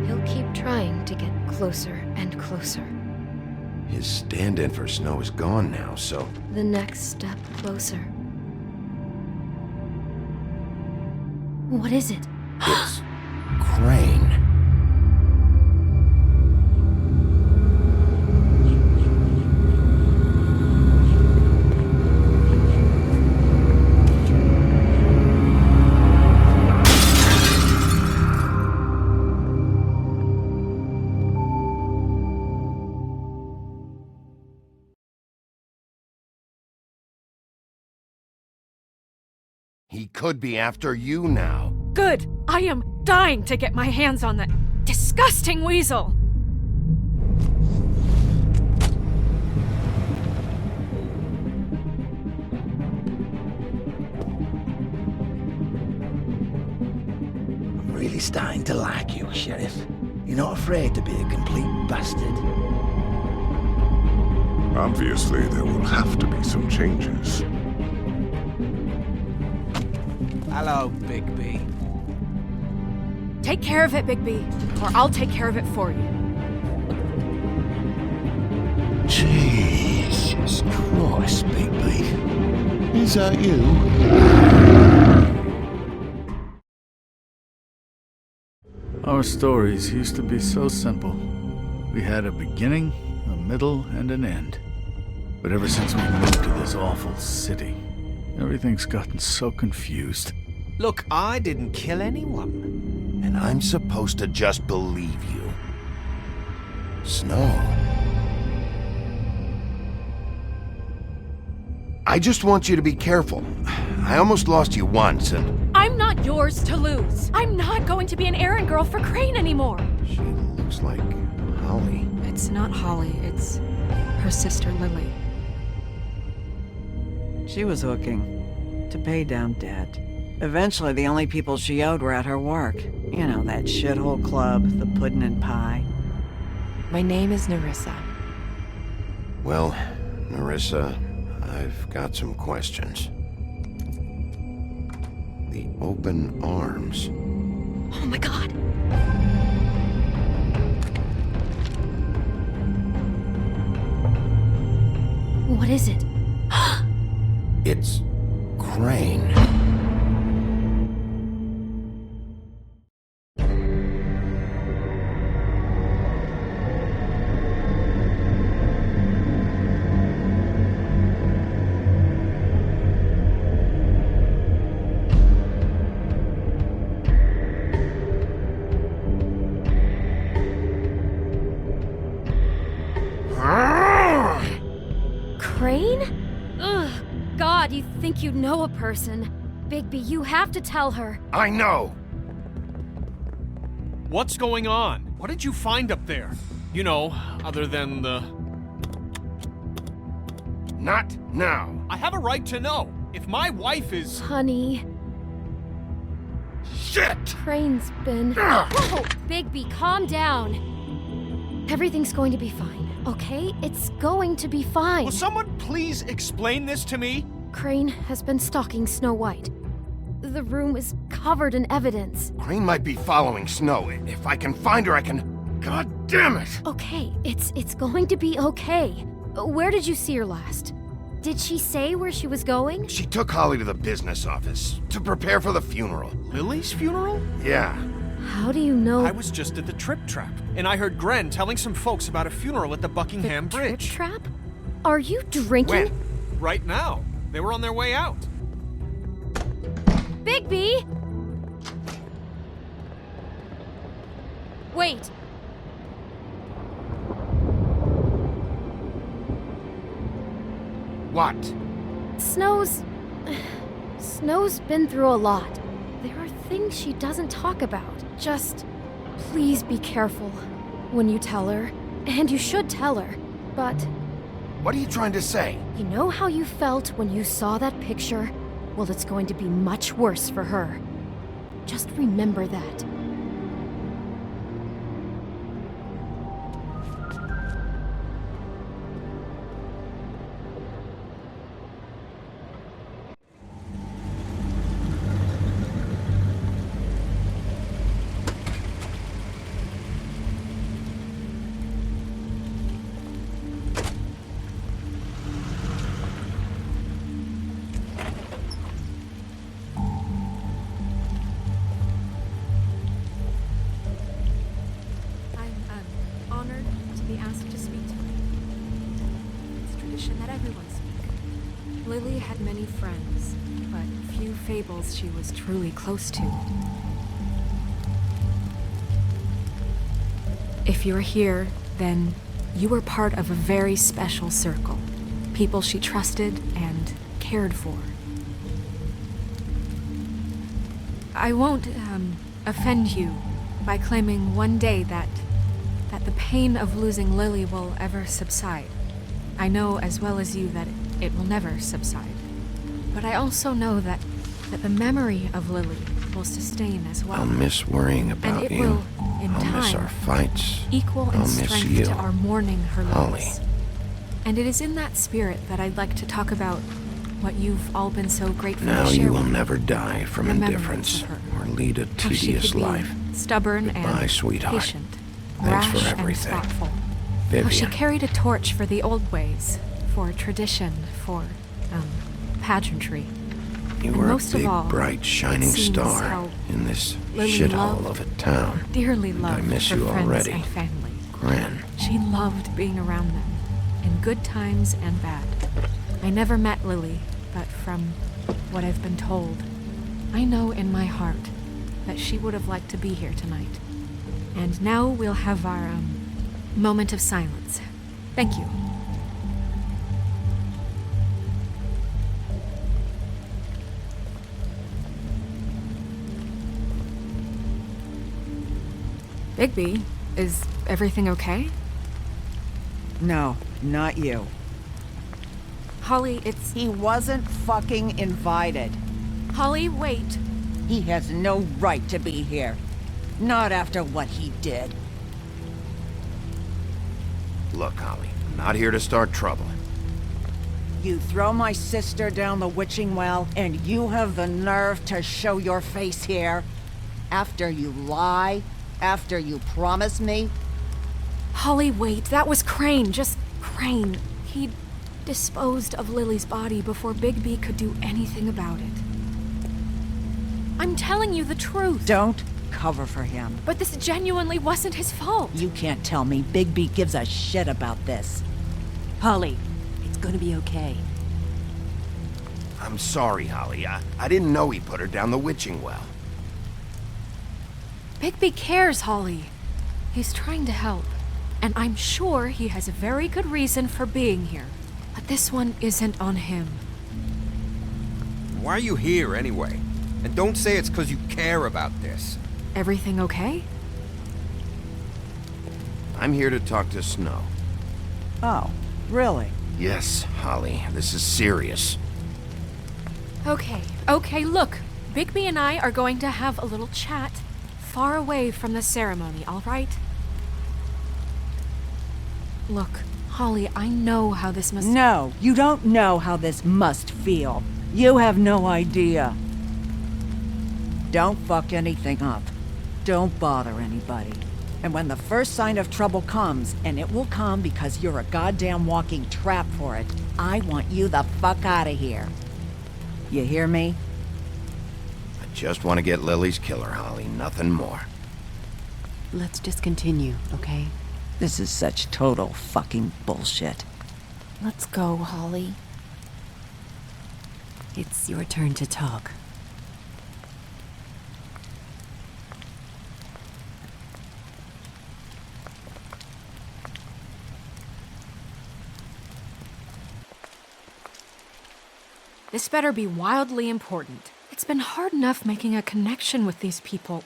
He'll keep trying to get closer and closer. His stand-in for Snow is gone now, so... The next step closer. What is it? It's... Crane. He could be after you now. Good! I am dying to get my hands on that disgusting weasel! I'm really starting to like you, Sheriff. You're not afraid to be a complete bastard. Obviously, there will have to be some changes. Hello, Bigby. Take care of it, Bigby, or I'll take care of it for you. Jesus Christ, Bigby. Is that you? Our stories used to be so simple. We had a beginning, a middle, and an end. But ever since we moved to this awful city, everything's gotten so confused. Look, I didn't kill anyone. And I'm supposed to just believe you. Snow. I just want you to be careful. I almost lost you once, and... I'm not yours to lose. I'm not going to be an errand girl for Crane anymore. She looks like Holly. It's not Holly, it's her sister Lily. She was hooking to pay down debt. Eventually, the only people she owed were at her work. You know, that shithole club, the Puddin' and Pie. My name is Nerissa. Well, Nerissa, I've got some questions. The open arms. Oh my god! What is it? It's Crane. Crane? Ugh. God, you think you know a person. Bigby, you have to tell her. I know! What's going on? What did you find up there? You know, other than the... Not now. I have a right to know. If my wife is... Honey. Shit! Crane's been... Whoa! Bigby, calm down. Everything's going to be fine, okay? It's going to be fine. Will someone please explain this to me? Crane has been stalking Snow White. The room is covered in evidence. Crane might be following Snow. If I can find her, I can... God damn it! Okay, it's going to be okay. Where did you see her last? Did she say where she was going? She took Holly to the business office to prepare for the funeral. Lily's funeral? Yeah. How do you know? I was just at the Trip Trap, and I heard Gren telling some folks about a funeral at the Buckingham Bridge. Trip Trap? Are you drinking? When? Right now. They were on their way out. Bigby! Wait. What? Snow's been through a lot. There are things she doesn't talk about. Just please be careful when you tell her. And you should tell her. But what are you trying to say? you know how you felt when you saw that picture? Well, it's going to be much worse for her. Just remember that. be asked to speak to me. It's tradition that everyone speak. Lily had many friends, but few fables she was truly close to. If you're here, then you were part of a very special circle. People she trusted and cared for. I won't, offend you by claiming one day that the pain of losing Lily will ever subside. I know as well as you that it will never subside. But I also know that the memory of Lily will sustain as well. I'll miss worrying about and it you. will, in I'll time, miss our fights. equal in I'll miss strength you. to our mourning her Holly. loss. And it is in that spirit that I'd like to talk about what you've all been so grateful Now to share you will with me. never die from The memories indifference of her. or lead a How she tedious could be life. stubborn Goodbye, and sweetheart. patient, Thanks rash for everything. and thoughtful. How she Vivian. carried a torch for the old ways, for tradition, for pageantry. You and were a most big, of all, bright, shining it seems star how in this Lily shithole loved, of a town. dearly And loved I miss her you friends already. and family. Gran. She loved being around them, in good times and bad. I never met Lily, but from what I've been told, I know in my heart that she would have liked to be here tonight. And now we'll have our, moment of silence. Thank you. Bigby, is everything okay? No, not you. Holly, it's... He wasn't fucking invited. Holly, wait. He has no right to be here. Not after what he did. Look, Holly, I'm not here to start trouble. You throw my sister down the witching well, and you have the nerve to show your face here? After you lie? After you promise me? Holly, wait. That was Crane. Just Crane. He disposed of Lily's body before Bigby could do anything about it. I'm telling you the truth. Don't cover for him. But this genuinely wasn't his fault. You can't tell me Bigby gives a shit about this. Holly, it's gonna be okay. I'm sorry, Holly. I didn't know he put her down the witching well. Bigby cares, Holly. He's trying to help. And I'm sure he has a very good reason for being here. But this one isn't on him. Why are you here, anyway? And don't say it's because you care about this. Everything okay? I'm here to talk to Snow. Oh, really? Yes, Holly, this is serious. Okay, look. Bigby and I are going to have a little chat far away from the ceremony, all right? Look, Holly, I know how this must... No, you don't know how this must feel. You have no idea. Don't fuck anything up. Don't bother anybody. And when the first sign of trouble comes, and it will come because you're a goddamn walking trap for it, I want you the fuck out of here. You hear me? I just want to get Lily's killer, Holly, nothing more. Let's just continue, okay? This is such total fucking bullshit. Let's go, Holly. It's your turn to talk. This better be wildly important. It's been hard enough making a connection with these people.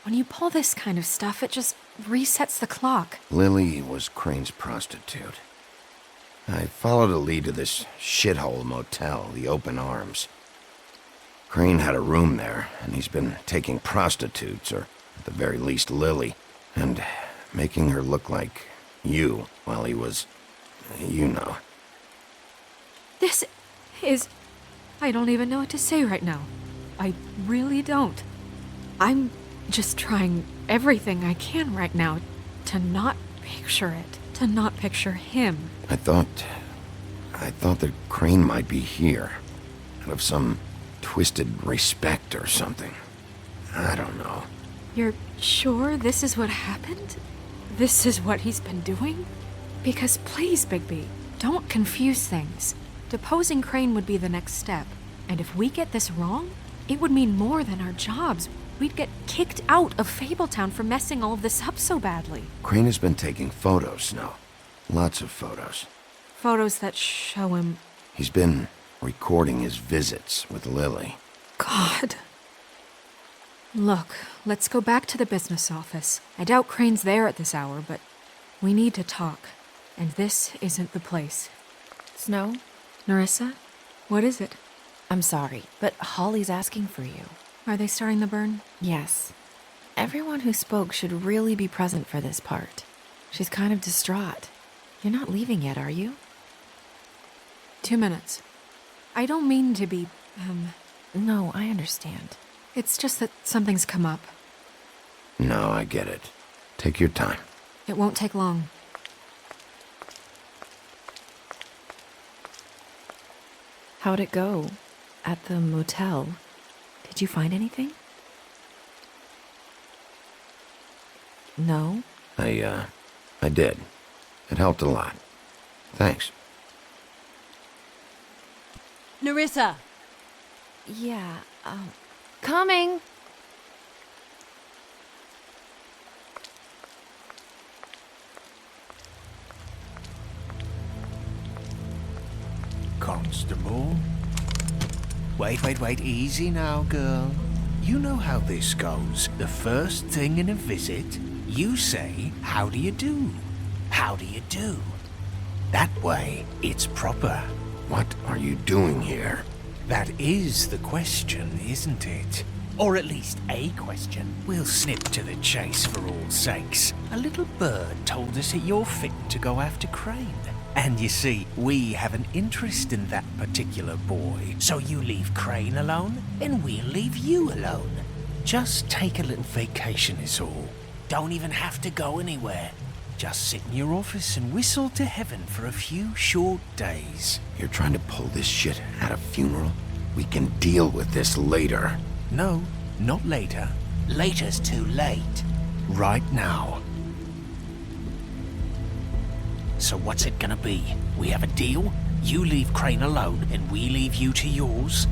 When you pull this kind of stuff, it just resets the clock. Lily was Crane's prostitute. I followed a lead to this shithole motel, the Open Arms. Crane had a room there, and he's been taking prostitutes, or at the very least Lily, and making her look like you while he was, you know. This is... I don't even know what to say right now. I really don't. I'm just trying everything I can right now to not picture it, to not picture him. I thought that Crane might be here, out of some twisted respect or something. I don't know. You're sure this is what happened? This is what he's been doing? Because please, Bigby, don't confuse things. Deposing Crane would be the next step. And if we get this wrong, it would mean more than our jobs. We'd get kicked out of Fabletown for messing all of this up so badly. Crane has been taking photos, Snow. Lots of photos. Photos that show him... He's been recording his visits with Lily. God. Look, let's go back to the business office. I doubt Crane's there at this hour, but we need to talk. And this isn't the place. Snow? Nerissa? What is it? I'm sorry, but Holly's asking for you. Are they starting the burn? Yes. Everyone who spoke should really be present for this part. She's kind of distraught. You're not leaving yet, are you? 2 minutes. I don't mean to be, No, I understand. It's just that something's come up. No, I get it. Take your time. It won't take long. How'd it go? At the motel? Did you find anything? No? I did. It helped a lot. Thanks. Nerissa! Yeah, Coming! Constable? Wait, easy now, girl. You know how this goes. The first thing in a visit, you say, how do you do? How do you do? That way, it's proper. What are you doing here? That is the question, isn't it? Or at least a question. We'll snip to the chase for all sakes. A little bird told us that you're fit to go after Crane. And you see, we have an interest in that particular boy. So you leave Crane alone, and we'll leave you alone. Just take a little vacation is all. Don't even have to go anywhere. Just sit in your office and whistle to heaven for a few short days. You're trying to pull this shit at a funeral? We can deal with this later. No, not later. Later's too late. Right now. So what's it gonna be? We have a deal? You leave Crane alone, and we leave you to yours?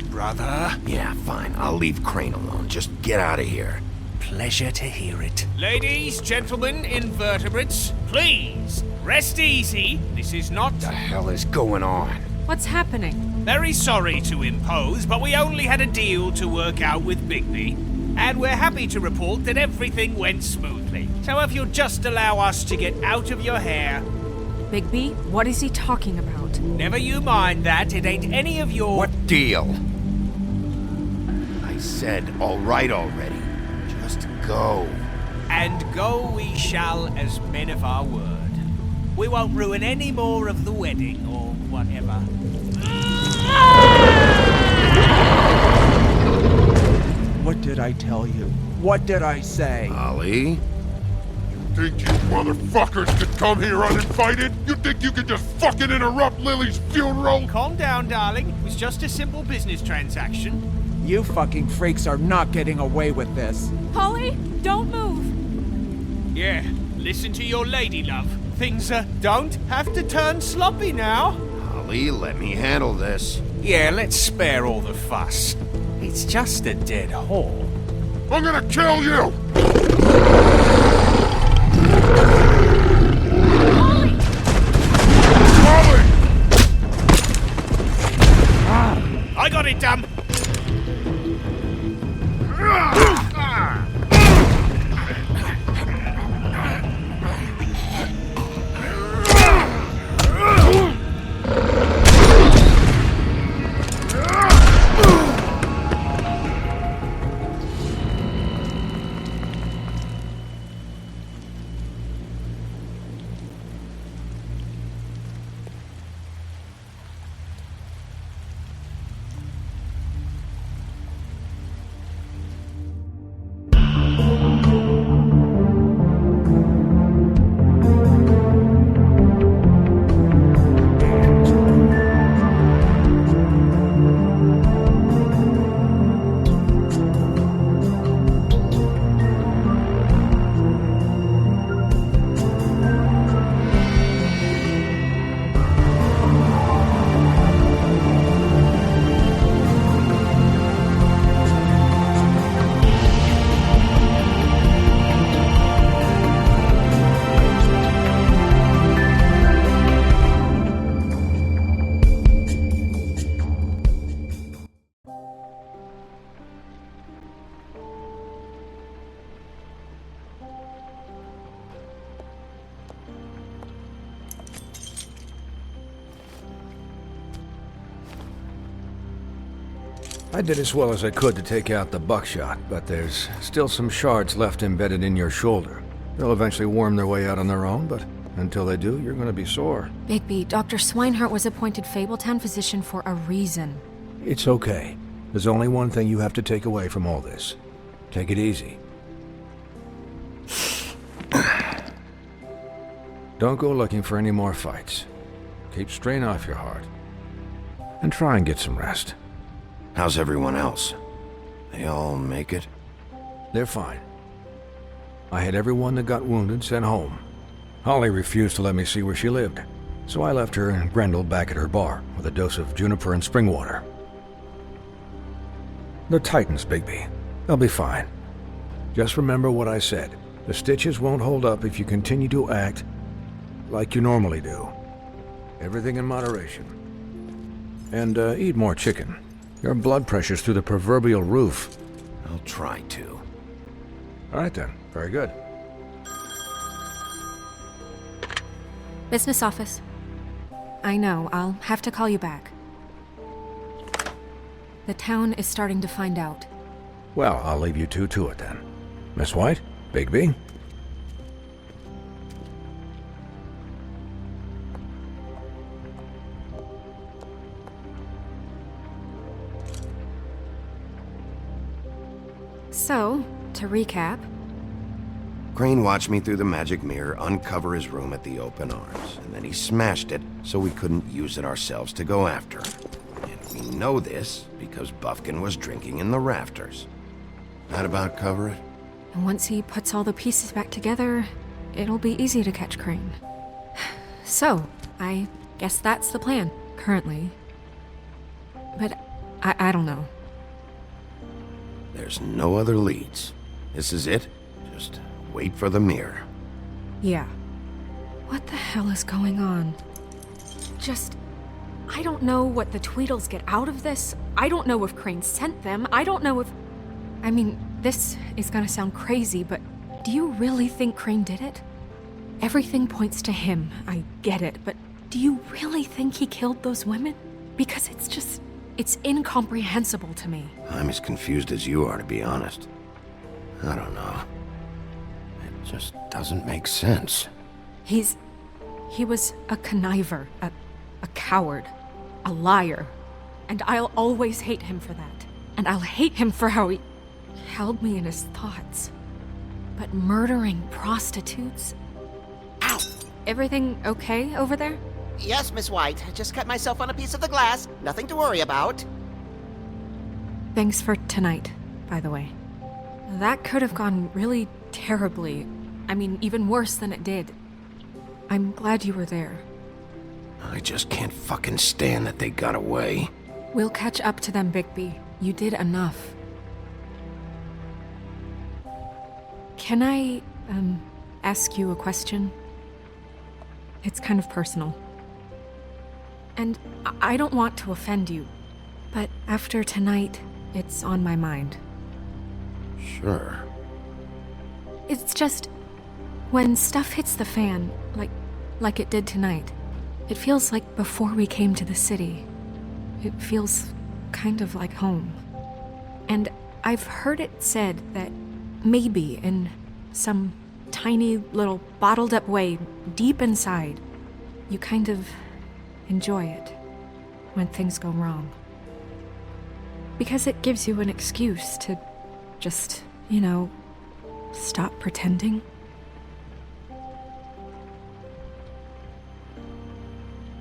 Brother? Yeah, fine. I'll leave Crane alone. Just get out of here. Pleasure to hear it. Ladies, gentlemen, invertebrates, please, rest easy. This is not... The hell is going on? What's happening? Very sorry to impose, but we only had a deal to work out with Bigby. And we're happy to report that everything went smoothly. So if you'll just allow us to get out of your hair... Bigby, what is he talking about? Never you mind that, it ain't any of your... What deal? I said all right already. Just go. And go we shall as men of our word. We won't ruin any more of the wedding or whatever. What did I tell you? What did I say? Holly? You think you motherfuckers could come here uninvited? You think you could just fucking interrupt Lily's funeral? Calm down, darling. It was just a simple business transaction. You fucking freaks are not getting away with this. Holly, don't move! Yeah, listen to your lady, love. Things don't have to turn sloppy now. Holly, let me handle this. Yeah, let's spare all the fuss. It's just a dead whore. I'm gonna kill you! Holly! Holly! I got it, damn! I did as well as I could to take out the buckshot, but there's still some shards left embedded in your shoulder. They'll eventually worm their way out on their own, but until they do, you're gonna be sore. Bigby, Dr. Swinehart was appointed Fabletown physician for a reason. It's okay. There's only one thing you have to take away from all this. Take it easy. Don't go looking for any more fights. Keep strain off your heart. And try and get some rest. How's everyone else? They all make it? They're fine. I had everyone that got wounded sent home. Holly refused to let me see where she lived, so I left her and Grendel back at her bar with a dose of juniper and spring water. They're Titans, Bigby. They'll be fine. Just remember what I said. The stitches won't hold up if you continue to act like you normally do. Everything in moderation. And eat more chicken. Your blood pressure's through the proverbial roof. I'll try to. All right then. Very good. Business office. I know, I'll have to call you back. The town is starting to find out. Well, I'll leave you two to it then. Miss White, Bigby. So, to recap... Crane watched me through the magic mirror uncover his room at the open arms, and then he smashed it so we couldn't use it ourselves to go after him. And we know this because Buffkin was drinking in the rafters. That about cover it? And once he puts all the pieces back together, it'll be easy to catch Crane. So, I guess that's the plan, currently. But I don't know. There's no other leads. This is it. Just wait for the mirror. Yeah. What the hell is going on? I don't know what the Tweedles get out of this. I don't know if Crane sent them. I don't know if... I mean, this is gonna sound crazy, but do you really think Crane did it? Everything points to him, I get it, but do you really think he killed those women? Because it's incomprehensible to me. I'm as confused as you are, to be honest. I don't know. It just doesn't make sense. He was a conniver, a coward, a liar. And I'll always hate him for that. And I'll hate him for how he held me in his thoughts. But murdering prostitutes? Ow! Everything okay over there? Yes, Miss White. I just cut myself on a piece of the glass. Nothing to worry about. Thanks for tonight, by the way. That could have gone really terribly. I mean, even worse than it did. I'm glad you were there. I just can't fucking stand that they got away. We'll catch up to them, Bigby. You did enough. Can I, ask you a question? It's kind of personal. And I don't want to offend you, but after tonight, it's on my mind. Sure. It's just, when stuff hits the fan, like it did tonight, it feels like before we came to the city. It feels kind of like home. And I've heard it said that maybe in some tiny little bottled up way deep inside, you kind of enjoy it when things go wrong. Because it gives you an excuse to just, stop pretending.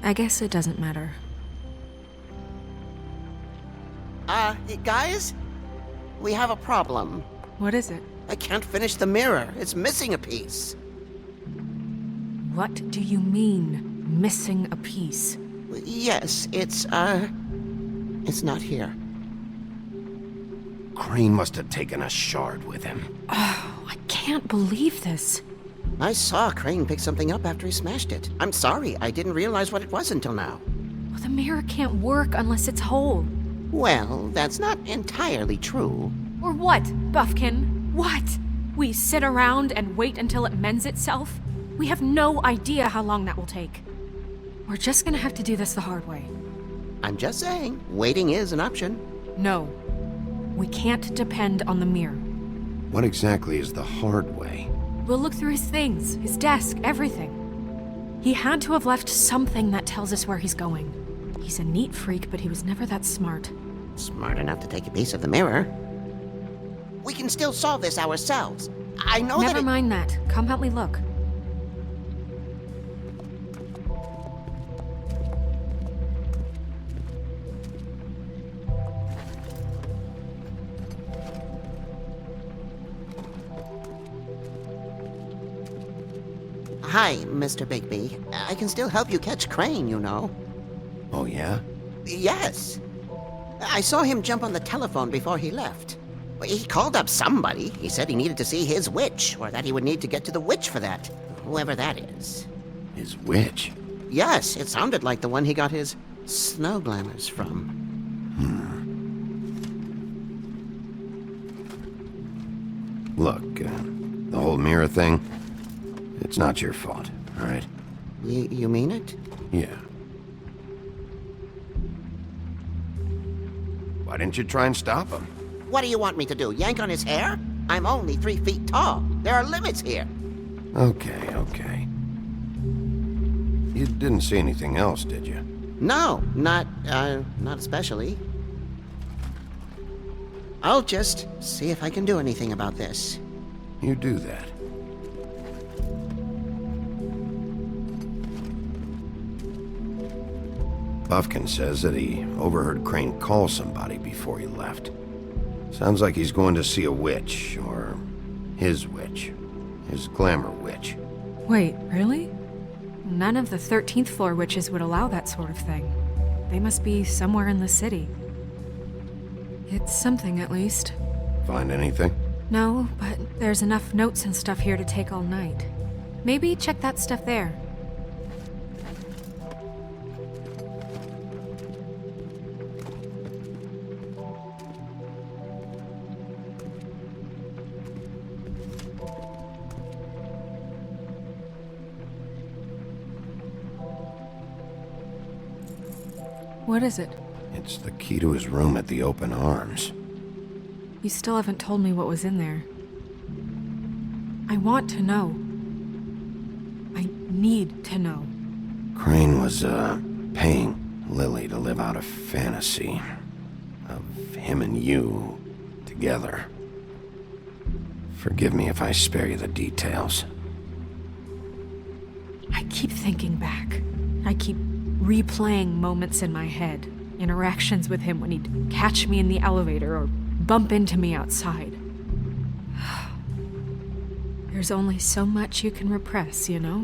I guess it doesn't matter. Guys? We have a problem. What is it? I can't finish the mirror. It's missing a piece. What do you mean, missing a piece? Yes, it's not here. Crane must have taken a shard with him. Oh, I can't believe this. I saw Crane pick something up after he smashed it. I'm sorry, I didn't realize what it was until now. Well, the mirror can't work unless it's whole. Well, that's not entirely true. Or what, Buffkin? What? We sit around and wait until it mends itself? We have no idea how long that will take. We're just gonna have to do this the hard way. I'm just saying, waiting is an option. No, We can't depend on the mirror. What exactly is the hard way? We'll look through his things, his desk, everything. He had to have left something that tells us where he's going. He's a neat freak, but he was never that smart. Smart enough to take a piece of the mirror. We can still solve this ourselves. I know Never mind that. Come help me look. Hi, Mr. Bigby. I can still help you catch Crane, you know. Oh, yeah? Yes. I saw him jump on the telephone before he left. He called up somebody. He said he needed to see his witch, or that he would need to get to the witch for that. Whoever that is. His witch? Yes, it sounded like the one he got his snow glamours from. Look, the whole mirror thing, it's not your fault, all right? You mean it? Yeah. Why didn't you try and stop him? What do you want me to do, yank on his hair? I'm only 3 feet tall. There are limits here. Okay, okay. You didn't see anything else, did you? No, not especially. I'll just see if I can do anything about this. You do that. Buffkin says that he overheard Crane call somebody before he left. Sounds like he's going to see a witch, or his witch. His glamour witch. Wait, really? None of the 13th floor witches would allow that sort of thing. They must be somewhere in the city. It's something, at least. Find anything? No, but there's enough notes and stuff here to take all night. Maybe check that stuff there. What is it? It's the key to his room at the Open Arms. You still haven't told me what was in there. I want to know. I need to know. Crane was, paying Lily to live out a fantasy of him and you together. Forgive me if I spare you the details. I keep thinking back. I keep replaying moments in my head. Interactions with him when he'd catch me in the elevator or bump into me outside. There's only so much you can repress, you know?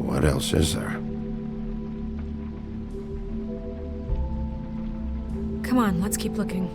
What else is there? Come on, let's keep looking.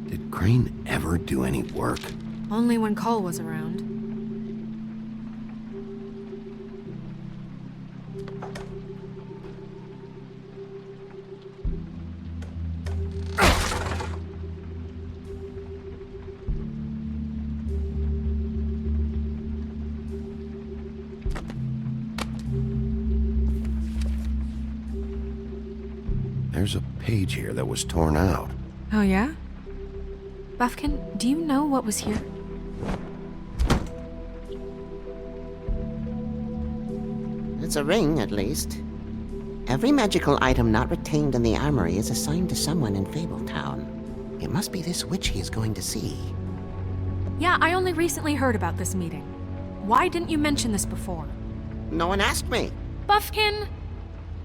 Did Crane ever do any work? Only when Cole was around. There's a page here that was torn out. Oh, yeah? Buffkin, do you know what was here? It's a ring, at least. Every magical item not retained in the armory is assigned to someone in Fabletown. It must be this witch he is going to see. Yeah, I only recently heard about this meeting. Why didn't you mention this before? No one asked me. Buffkin!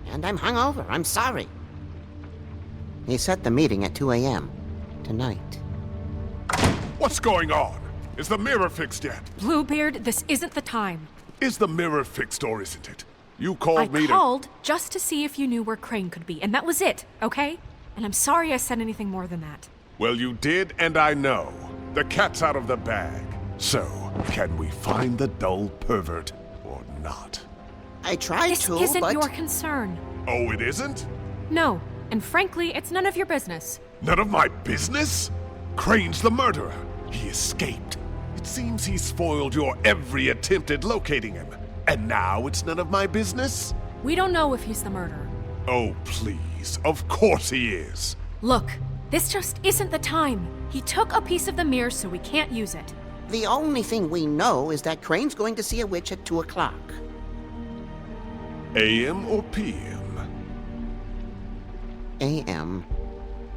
And I'm hungover. I'm sorry. He set the meeting at 2 a.m. tonight. What's going on? Is the mirror fixed yet? Bluebeard, this isn't the time. Is the mirror fixed or isn't it? You called me I called just to see if you knew where Crane could be, and that was it, okay? And I'm sorry I said anything more than that. Well, you did, and I know. The cat's out of the bag. So, can we find the dull pervert or not? I tried to, This isn't but... your concern. Oh, it isn't? No, and frankly, it's none of your business. None of my business? Crane's the murderer. He escaped. It seems he spoiled your every attempt at locating him. And now it's none of my business? We don't know if he's the murderer. Oh, please. Of course he is. Look, this just isn't the time. He took a piece of the mirror, so we can't use it. The only thing we know is that Crane's going to see a witch at 2 o'clock. AM or PM? AM.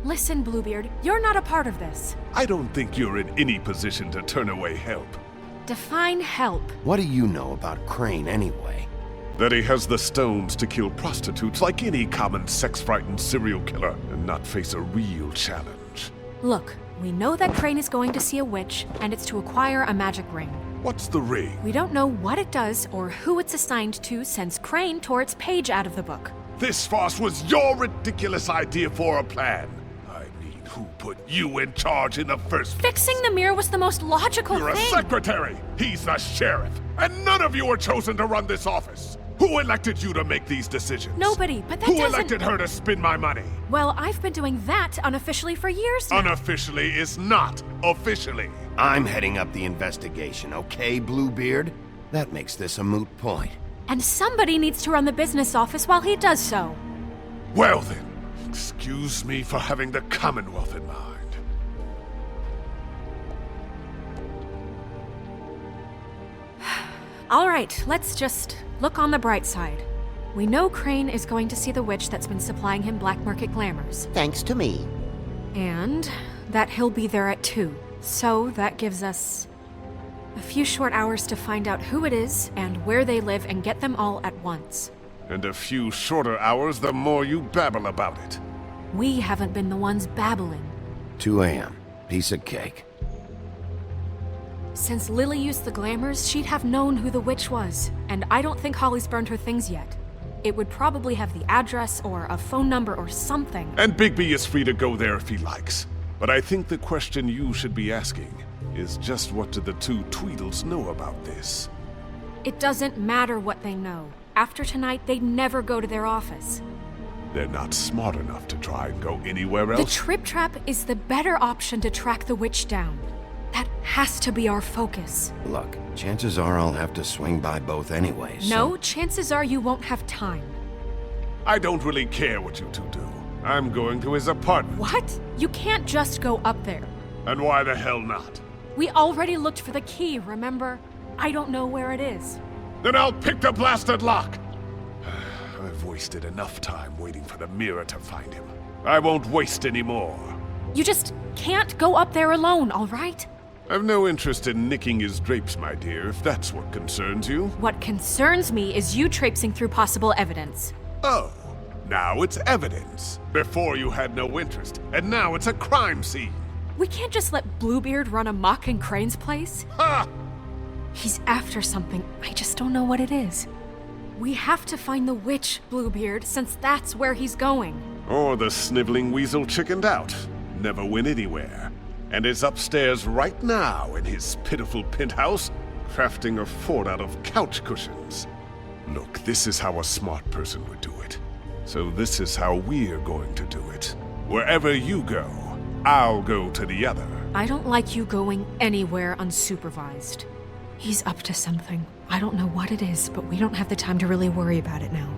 Listen, Bluebeard, you're not a part of this. I don't think you're in any position to turn away help. Define help. What do you know about Crane anyway? That he has the stones to kill prostitutes like any common sex-frightened serial killer and not face a real challenge. Look, we know that Crane is going to see a witch, and it's to acquire a magic ring. What's the ring? We don't know what it does or who it's assigned to since Crane tore its page out of the book. This farce was your ridiculous idea for a plan. Who put you in charge in the first place? Fixing the mirror was the most logical You're thing. a secretary! He's the sheriff! And none of you were chosen to run this office! Who elected you to make these decisions? Nobody, but that Who doesn't... elected her to spend my money? Well, I've been doing that unofficially for years now. Unofficially is not officially. I'm heading up the investigation, okay, Bluebeard? That makes this a moot point. And somebody needs to run the business office while he does so. Well then, excuse me for having the Commonwealth in mind. All right, let's just look on the bright side. We know Crane is going to see the witch that's been supplying him black market glamours. Thanks to me. And that he'll be there at 2. So that gives us a few short hours to find out who it is and where they live and get them all at once. And a few shorter hours the more you babble about it. We haven't been the ones babbling. 2 a.m. Piece of cake. Since Lily used the glamours, she'd have known who the witch was, and I don't think Holly's burned her things yet. It would probably have the address or a phone number or something. And Bigby is free to go there if he likes. But I think the question you should be asking is just what do the two Tweedles know about this? It doesn't matter what they know. After tonight, they'd never go to their office. They're not smart enough to try and go anywhere else. The Trip Trap is the better option to track the witch down. That has to be our focus. Look, chances are I'll have to swing by both anyway, so... No, chances are you won't have time. I don't really care what you two do. I'm going to his apartment. What? You can't just go up there. And why the hell not? We already looked for the key, remember? I don't know where it is. Then I'll pick the blasted lock! I've wasted enough time waiting for the mirror to find him. I won't waste any more. You just can't go up there alone, all right? I've no interest in nicking his drapes, my dear, if that's what concerns you. What concerns me is you traipsing through possible evidence. Oh, now it's evidence. Before you had no interest, and now it's a crime scene. We can't just let Bluebeard run amok in Crane's place. Ha! He's after something, I just don't know what it is. We have to find the witch, Bluebeard, since that's where he's going. Or the sniveling weasel chickened out. Never went anywhere. And is upstairs right now in his pitiful penthouse, crafting a fort out of couch cushions. Look, this is how a smart person would do it. So this is how we're going to do it. Wherever you go, I'll go to the other. I don't like you going anywhere unsupervised. He's up to something. I don't know what it is, but we don't have the time to really worry about it now.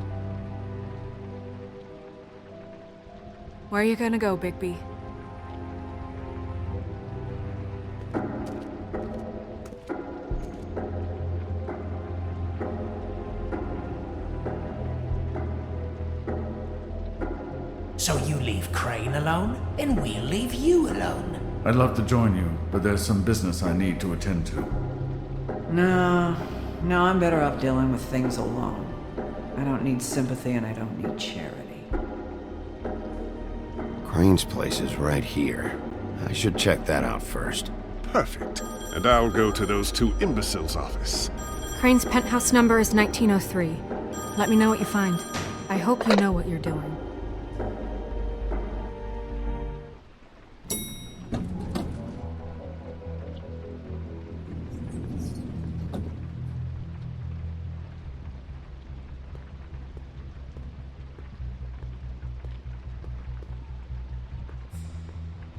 Where are you gonna go, Bigby? So you leave Crane alone, and we'll leave you alone. I'd love to join you, but there's some business I need to attend to. No, I'm better off dealing with things alone. I don't need sympathy and I don't need charity. Crane's place is right here. I should check that out first. Perfect. And I'll go to those two imbeciles' office. Crane's penthouse number is 1903. Let me know what you find. I hope you know what you're doing.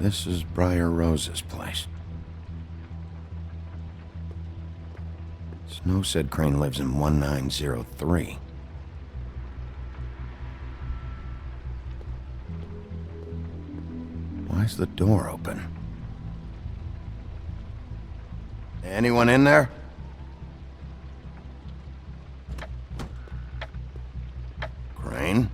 This is Briar Rose's place. Snow said Crane lives in 1903. Why's the door open? Anyone in there? Crane?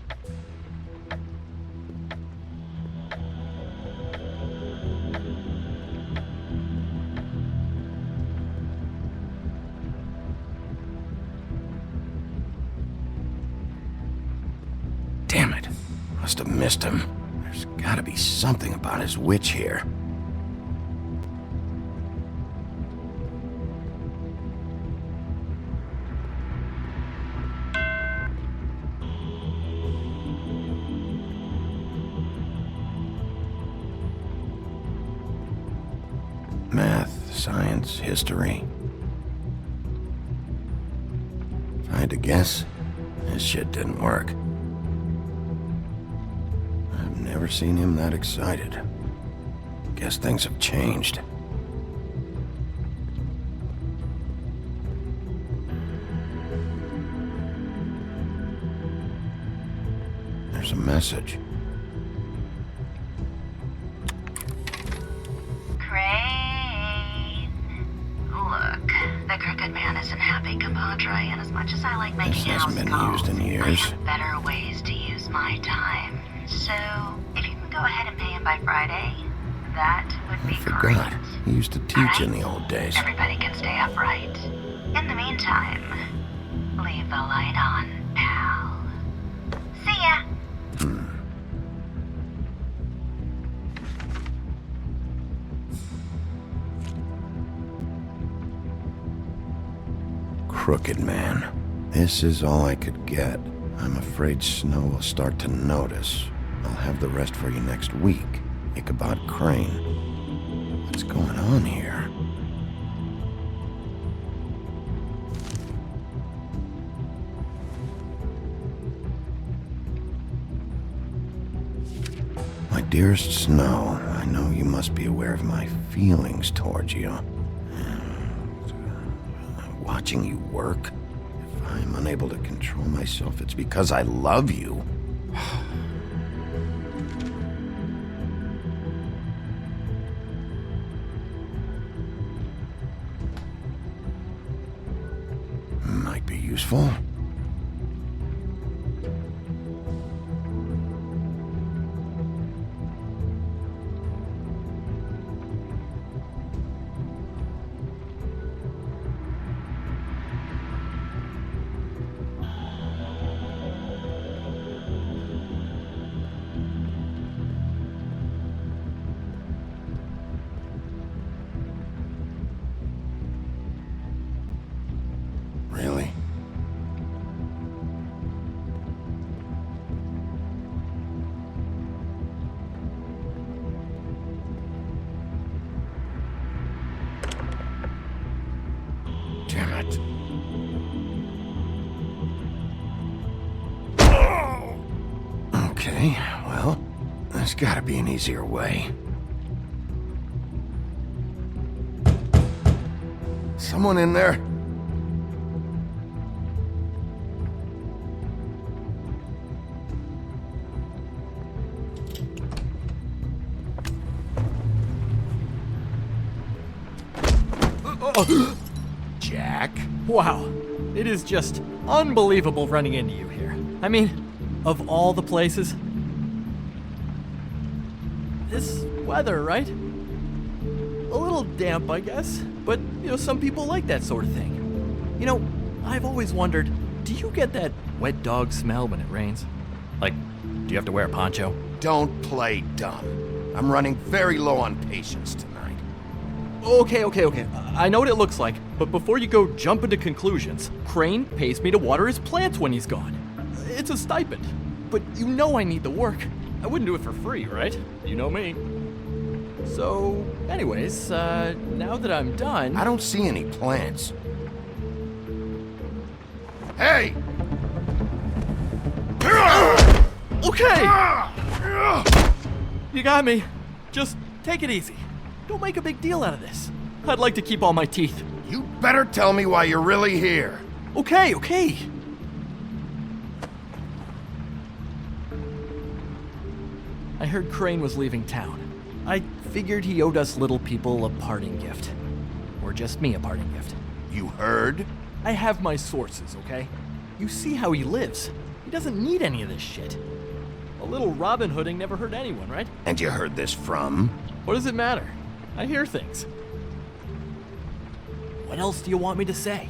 Damn it. Must have missed him. There's gotta be something about his witch here. Math, science, history. If I had to guess, this shit didn't work. I've never seen him that excited. Guess things have changed. There's a message. Crane. Look, the crooked man isn't happy, compadre, and as much as I like making This house hasn't been calls, used in I years. have better ways to use my time. So, if you can go ahead and pay him by Friday, that would be great. Forgot. He used to teach in the old days. Everybody can stay upright. In the meantime, leave the light on, pal. See ya! Crooked man. This is all I could get. I'm afraid Snow will start to notice. I'll have the rest for you next week. Ichabod Crane. What's going on here? My dearest Snow, I know you must be aware of my feelings towards you. Watching you work, if I'm unable to control myself, it's because I love you. Might be useful. Really? Damn it. Okay, well, there's gotta be an easier way. Someone in there? Jack? Wow, it is just unbelievable running into you here. I mean, of all the places. This weather, right? A little damp, I guess. But, some people like that sort of thing. I've always wondered, do you get that wet dog smell when it rains? Like, do you have to wear a poncho? Don't play dumb. I'm running very low on patience tonight. Okay. I know what it looks like, but before you go jump into conclusions, Crane pays me to water his plants when he's gone. It's a stipend. But I need the work. I wouldn't do it for free, right? You know me. So, anyways, now that I'm done... I don't see any plants. Hey! Okay! You got me. Just take it easy. Don't make a big deal out of this. I'd like to keep all my teeth. You better tell me why you're really here. Okay. I heard Crane was leaving town. I figured he owed us little people a parting gift. Or just me a parting gift. You heard? I have my sources, okay? You see how he lives. He doesn't need any of this shit. A little Robin Hooding never hurt anyone, right? And you heard this from? What does it matter? I hear things. What else do you want me to say?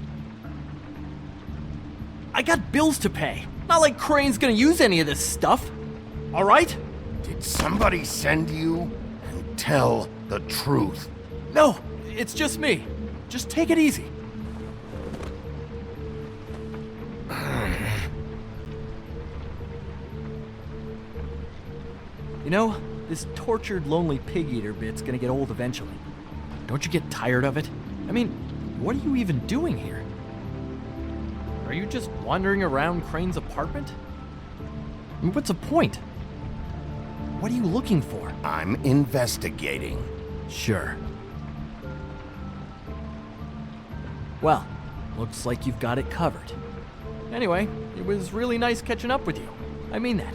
I got bills to pay. Not like Crane's gonna use any of this stuff. All right? Did somebody send you? And tell the truth. No, it's just me. Just take it easy. This tortured, lonely pig-eater bit's gonna get old eventually. Don't you get tired of it? I mean, what are you even doing here? Are you just wandering around Crane's apartment? I mean, what's the point? What are you looking for? I'm investigating. Sure. Well, looks like you've got it covered. Anyway, it was really nice catching up with you. I mean that.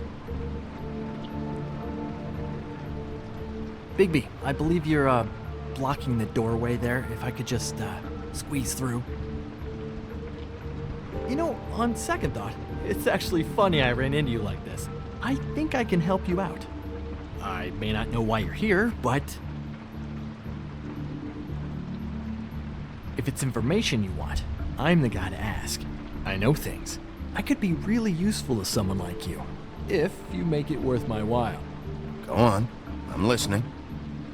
Bigby, I believe you're, blocking the doorway there. If I could just, squeeze through. On second thought, it's actually funny I ran into you like this. I think I can help you out. I may not know why you're here, but... if it's information you want, I'm the guy to ask. I know things. I could be really useful to someone like you, if you make it worth my while. Go on. I'm listening.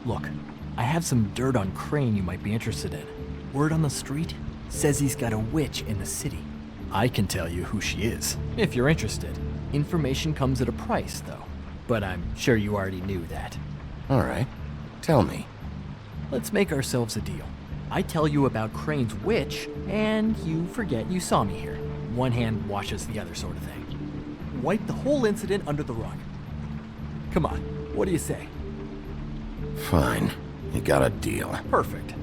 Look, I have some dirt on Crane you might be interested in. Word on the street says he's got a witch in the city. I can tell you who she is, if you're interested. Information comes at a price, though. But I'm sure you already knew that. All right. Tell me. Let's make ourselves a deal. I tell you about Crane's witch, and you forget you saw me here. One hand washes the other sort of thing. Wipe the whole incident under the rug. Come on, what do you say? Fine. You got a deal. Perfect.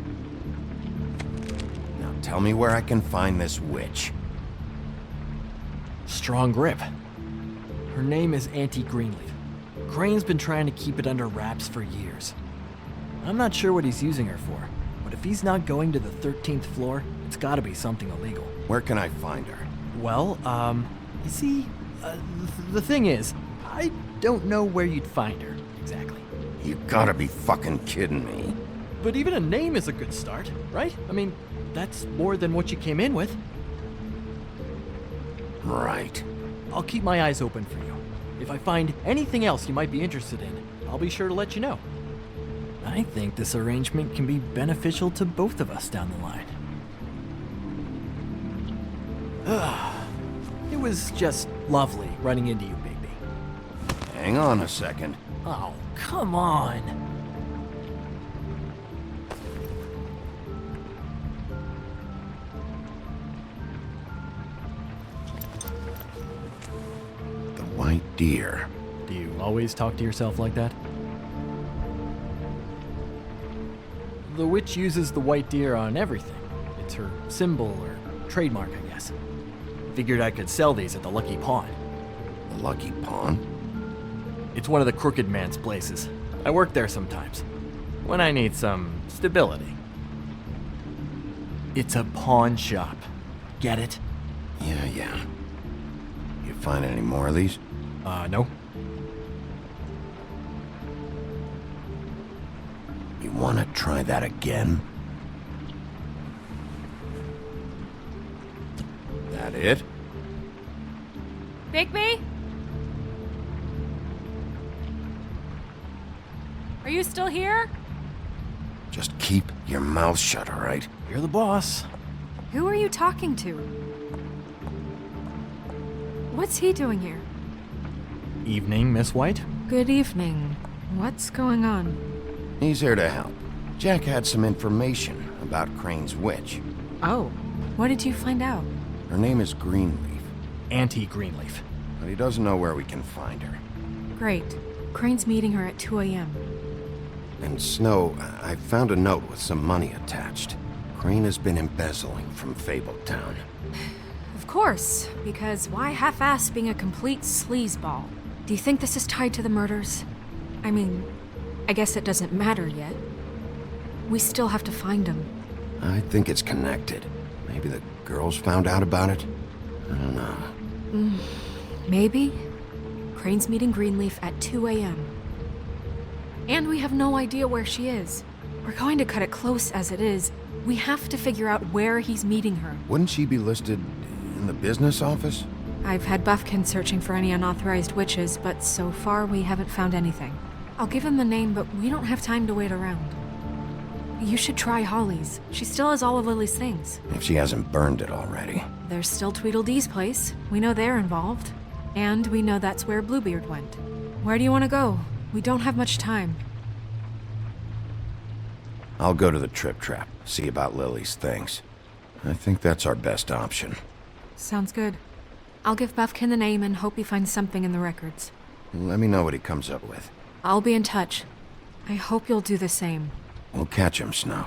Now tell me where I can find this witch. Strong grip. Her name is Auntie Greenleaf. Crane's been trying to keep it under wraps for years. I'm not sure what he's using her for, but if he's not going to the 13th floor, it's gotta be something illegal. Where can I find her? Well, you see, the thing is, I don't know where you'd find her, exactly. You gotta be fucking kidding me. But even a name is a good start, right? I mean, that's more than what you came in with. Right. I'll keep my eyes open for you. If I find anything else you might be interested in, I'll be sure to let you know. I think this arrangement can be beneficial to both of us down the line. It was just lovely running into you, Bigby. Hang on a second. Oh, come on. The white deer. Do you always talk to yourself like that? The witch uses the white deer on everything. It's her symbol or trademark, I guess. Figured I could sell these at the Lucky Pawn. The Lucky Pawn? It's one of the crooked man's places. I work there sometimes, when I need some stability. It's a pawn shop. Get it? Yeah. You find any more of these? No. You want to try that again? That it? Bigby? Are you still here? Just keep your mouth shut, all right? You're the boss. Who are you talking to? What's he doing here? Evening, Miss White. Good evening. What's going on? He's here to help. Jack had some information about Crane's witch. Oh, what did you find out? Her name is Greenleaf. Auntie Greenleaf. But he doesn't know where we can find her. Great. Crane's meeting her at 2 a.m. And Snow, I found a note with some money attached. Crane has been embezzling from Fabletown. Of course, because why half-ass being a complete sleazeball? Do you think this is tied to the murders? I mean, I guess it doesn't matter yet. We still have to find him. I think it's connected. Maybe the girls found out about it? I don't know. Maybe. Crane's meeting Greenleaf at 2 a.m. And we have no idea where she is. We're going to cut it close as it is. We have to figure out where he's meeting her. Wouldn't she be listed in the business office? I've had Buffkin searching for any unauthorized witches, but so far we haven't found anything. I'll give him the name, but we don't have time to wait around. You should try Holly's. She still has all of Lily's things. If she hasn't burned it already. There's still Tweedledee's place. We know they're involved. And we know that's where Bluebeard went. Where do you want to go? We don't have much time. I'll go to the Trip Trap, see about Lily's things. I think that's our best option. Sounds good. I'll give Buffkin the name and hope he finds something in the records. Let me know what he comes up with. I'll be in touch. I hope you'll do the same. We'll catch him, Snow.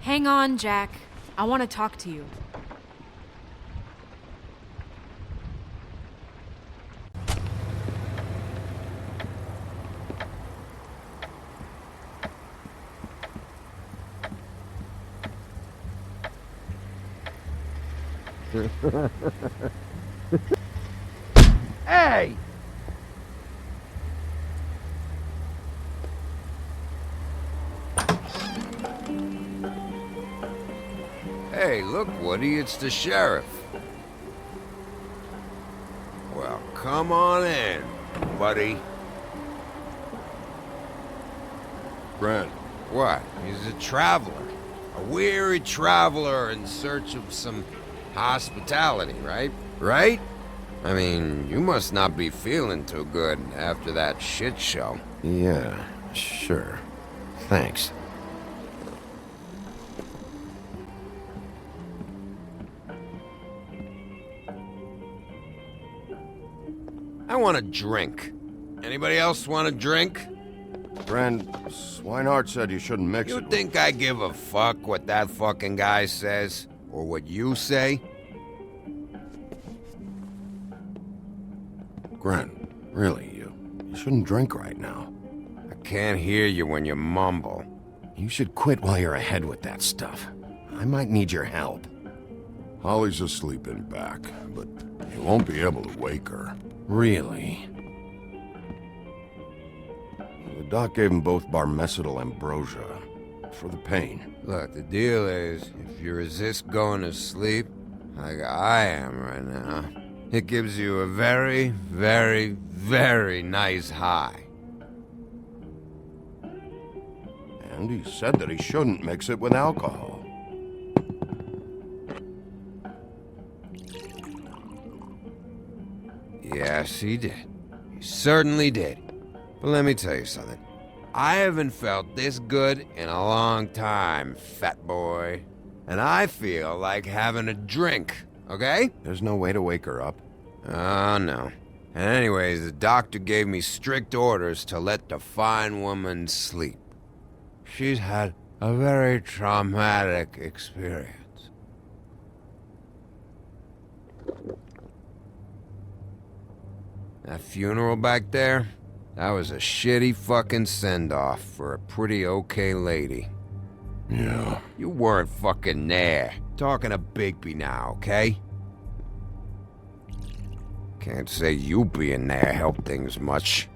Hang on, Jack. I want to talk to you. Hey! Hey, look, Woody, it's the sheriff. Well, come on in, buddy. Brent. What? He's a traveler. A weary traveler in search of some hospitality, right? Right? I mean, you must not be feeling too good after that shit show. Yeah, sure. Thanks. I want a drink. Anybody else want a drink? Friend, Swinehart said you shouldn't mix it. You think I give a fuck what that fucking guy says? Or what you say? Gren, really, you shouldn't drink right now. I can't hear you when you mumble. You should quit while you're ahead with that stuff. I might need your help. Holly's asleep in back, but you won't be able to wake her. Really? The doc gave them both Barmecidal ambrosia for the pain. Look, the deal is, if you resist going to sleep, like I am right now, it gives you a very, very, very nice high. And he said that he shouldn't mix it with alcohol. Yes, he did. He certainly did. But let me tell you something. I haven't felt this good in a long time, fat boy. And I feel like having a drink, okay? There's no way to wake her up. Oh, no. And anyways, the doctor gave me strict orders to let the fine woman sleep. She's had a very traumatic experience. That funeral back there, that was a shitty fucking send-off for a pretty okay lady. Yeah. You weren't fucking there. Talking to Bigby now, okay? Can't say you being there helped things much.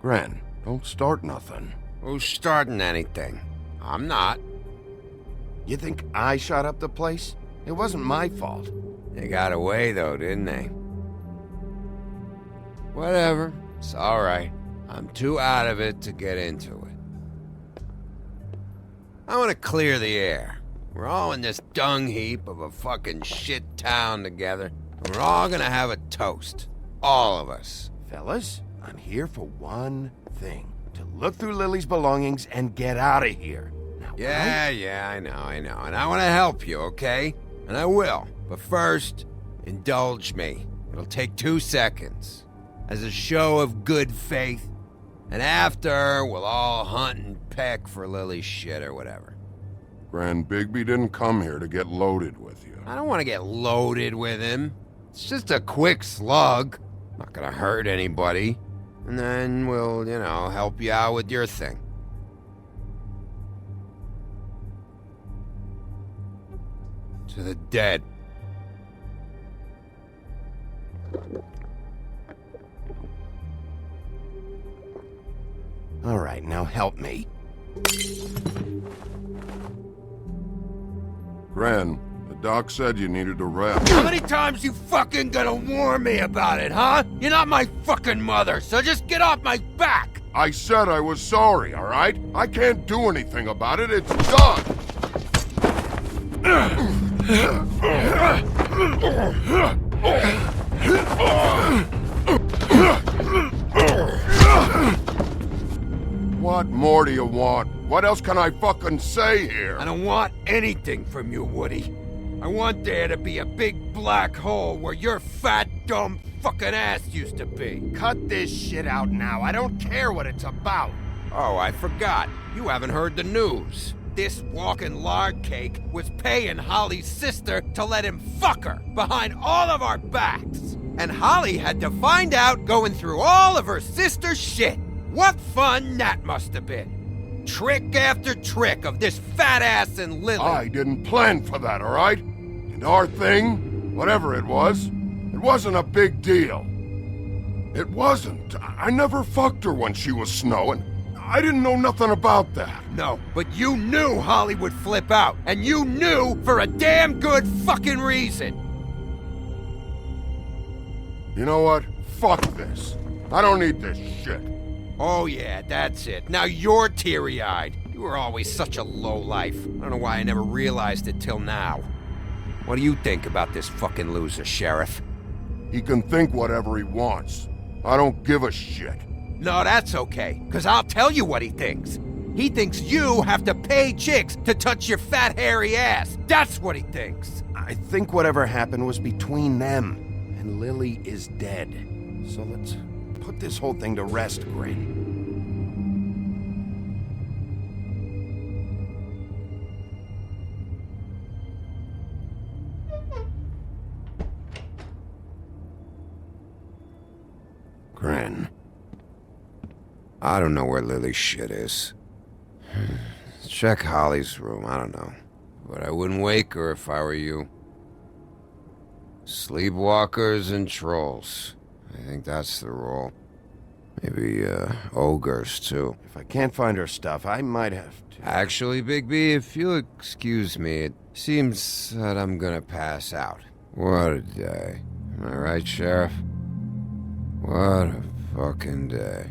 Gren, Don't start nothing. Who's starting anything? I'm not. You think I shot up the place? It wasn't my fault. They got away, though, didn't they? Whatever. It's alright. I'm too out of it to get into it. I want to clear the air. We're all in this dung heap of a fucking shit town together, and we're all gonna have a toast. All of us. Fellas, I'm here for one thing. To look through Lily's belongings and get out of here. Now, Yeah, I know. And I want to help you, okay? And I will. But first, indulge me. It'll take 2 seconds. As a show of good faith. And after, we'll all hunt and peck for Lily's shit or whatever. Grand Bigby didn't come here to get loaded with you. I don't want to get loaded with him. It's just a quick slug. Not gonna hurt anybody. And then we'll, help you out with your thing. To the dead. All right, now help me. Gran, the doc said you needed a rest. How many times you fucking gonna warn me about it, huh? You're not my fucking mother, so just get off my back! I said I was sorry, all right? I can't do anything about it. It's done! What more do you want? What else can I fucking say here? I don't want anything from you, Woody. I want there to be a big black hole where your fat, dumb fucking ass used to be. Cut this shit out now. I don't care what it's about. Oh, I forgot. You haven't heard the news. This walking lard cake was paying Holly's sister to let him fuck her behind all of our backs. And Holly had to find out going through all of her sister's shit. What fun that must have been. Trick after trick of this fat ass and Lily. I didn't plan for that, all right? And our thing, whatever it wasn't a big deal. It wasn't. I never fucked her when she was snowing. I didn't know nothing about that. No, but you knew Holly would flip out. And you knew for a damn good fucking reason. You know what? Fuck this. I don't need this shit. Oh yeah, that's it. Now you're teary-eyed. You were always such a lowlife. I don't know why I never realized it till now. What do you think about this fucking loser, Sheriff? He can think whatever he wants. I don't give a shit. No, that's okay, because I'll tell you what he thinks. He thinks you have to pay chicks to touch your fat, hairy ass. That's what he thinks. I think whatever happened was between them, and Lily is dead. So let's put this whole thing to rest, Grin. Grin. I don't know where Lily's shit is. Check Holly's room, I don't know. But I wouldn't wake her if I were you. Sleepwalkers and trolls. I think that's the rule. Maybe, ogres, too. If I can't find her stuff, I might have to... Actually, Bigby, if you'll excuse me, it seems that I'm gonna pass out. What a day. Am I right, Sheriff? What a fucking day.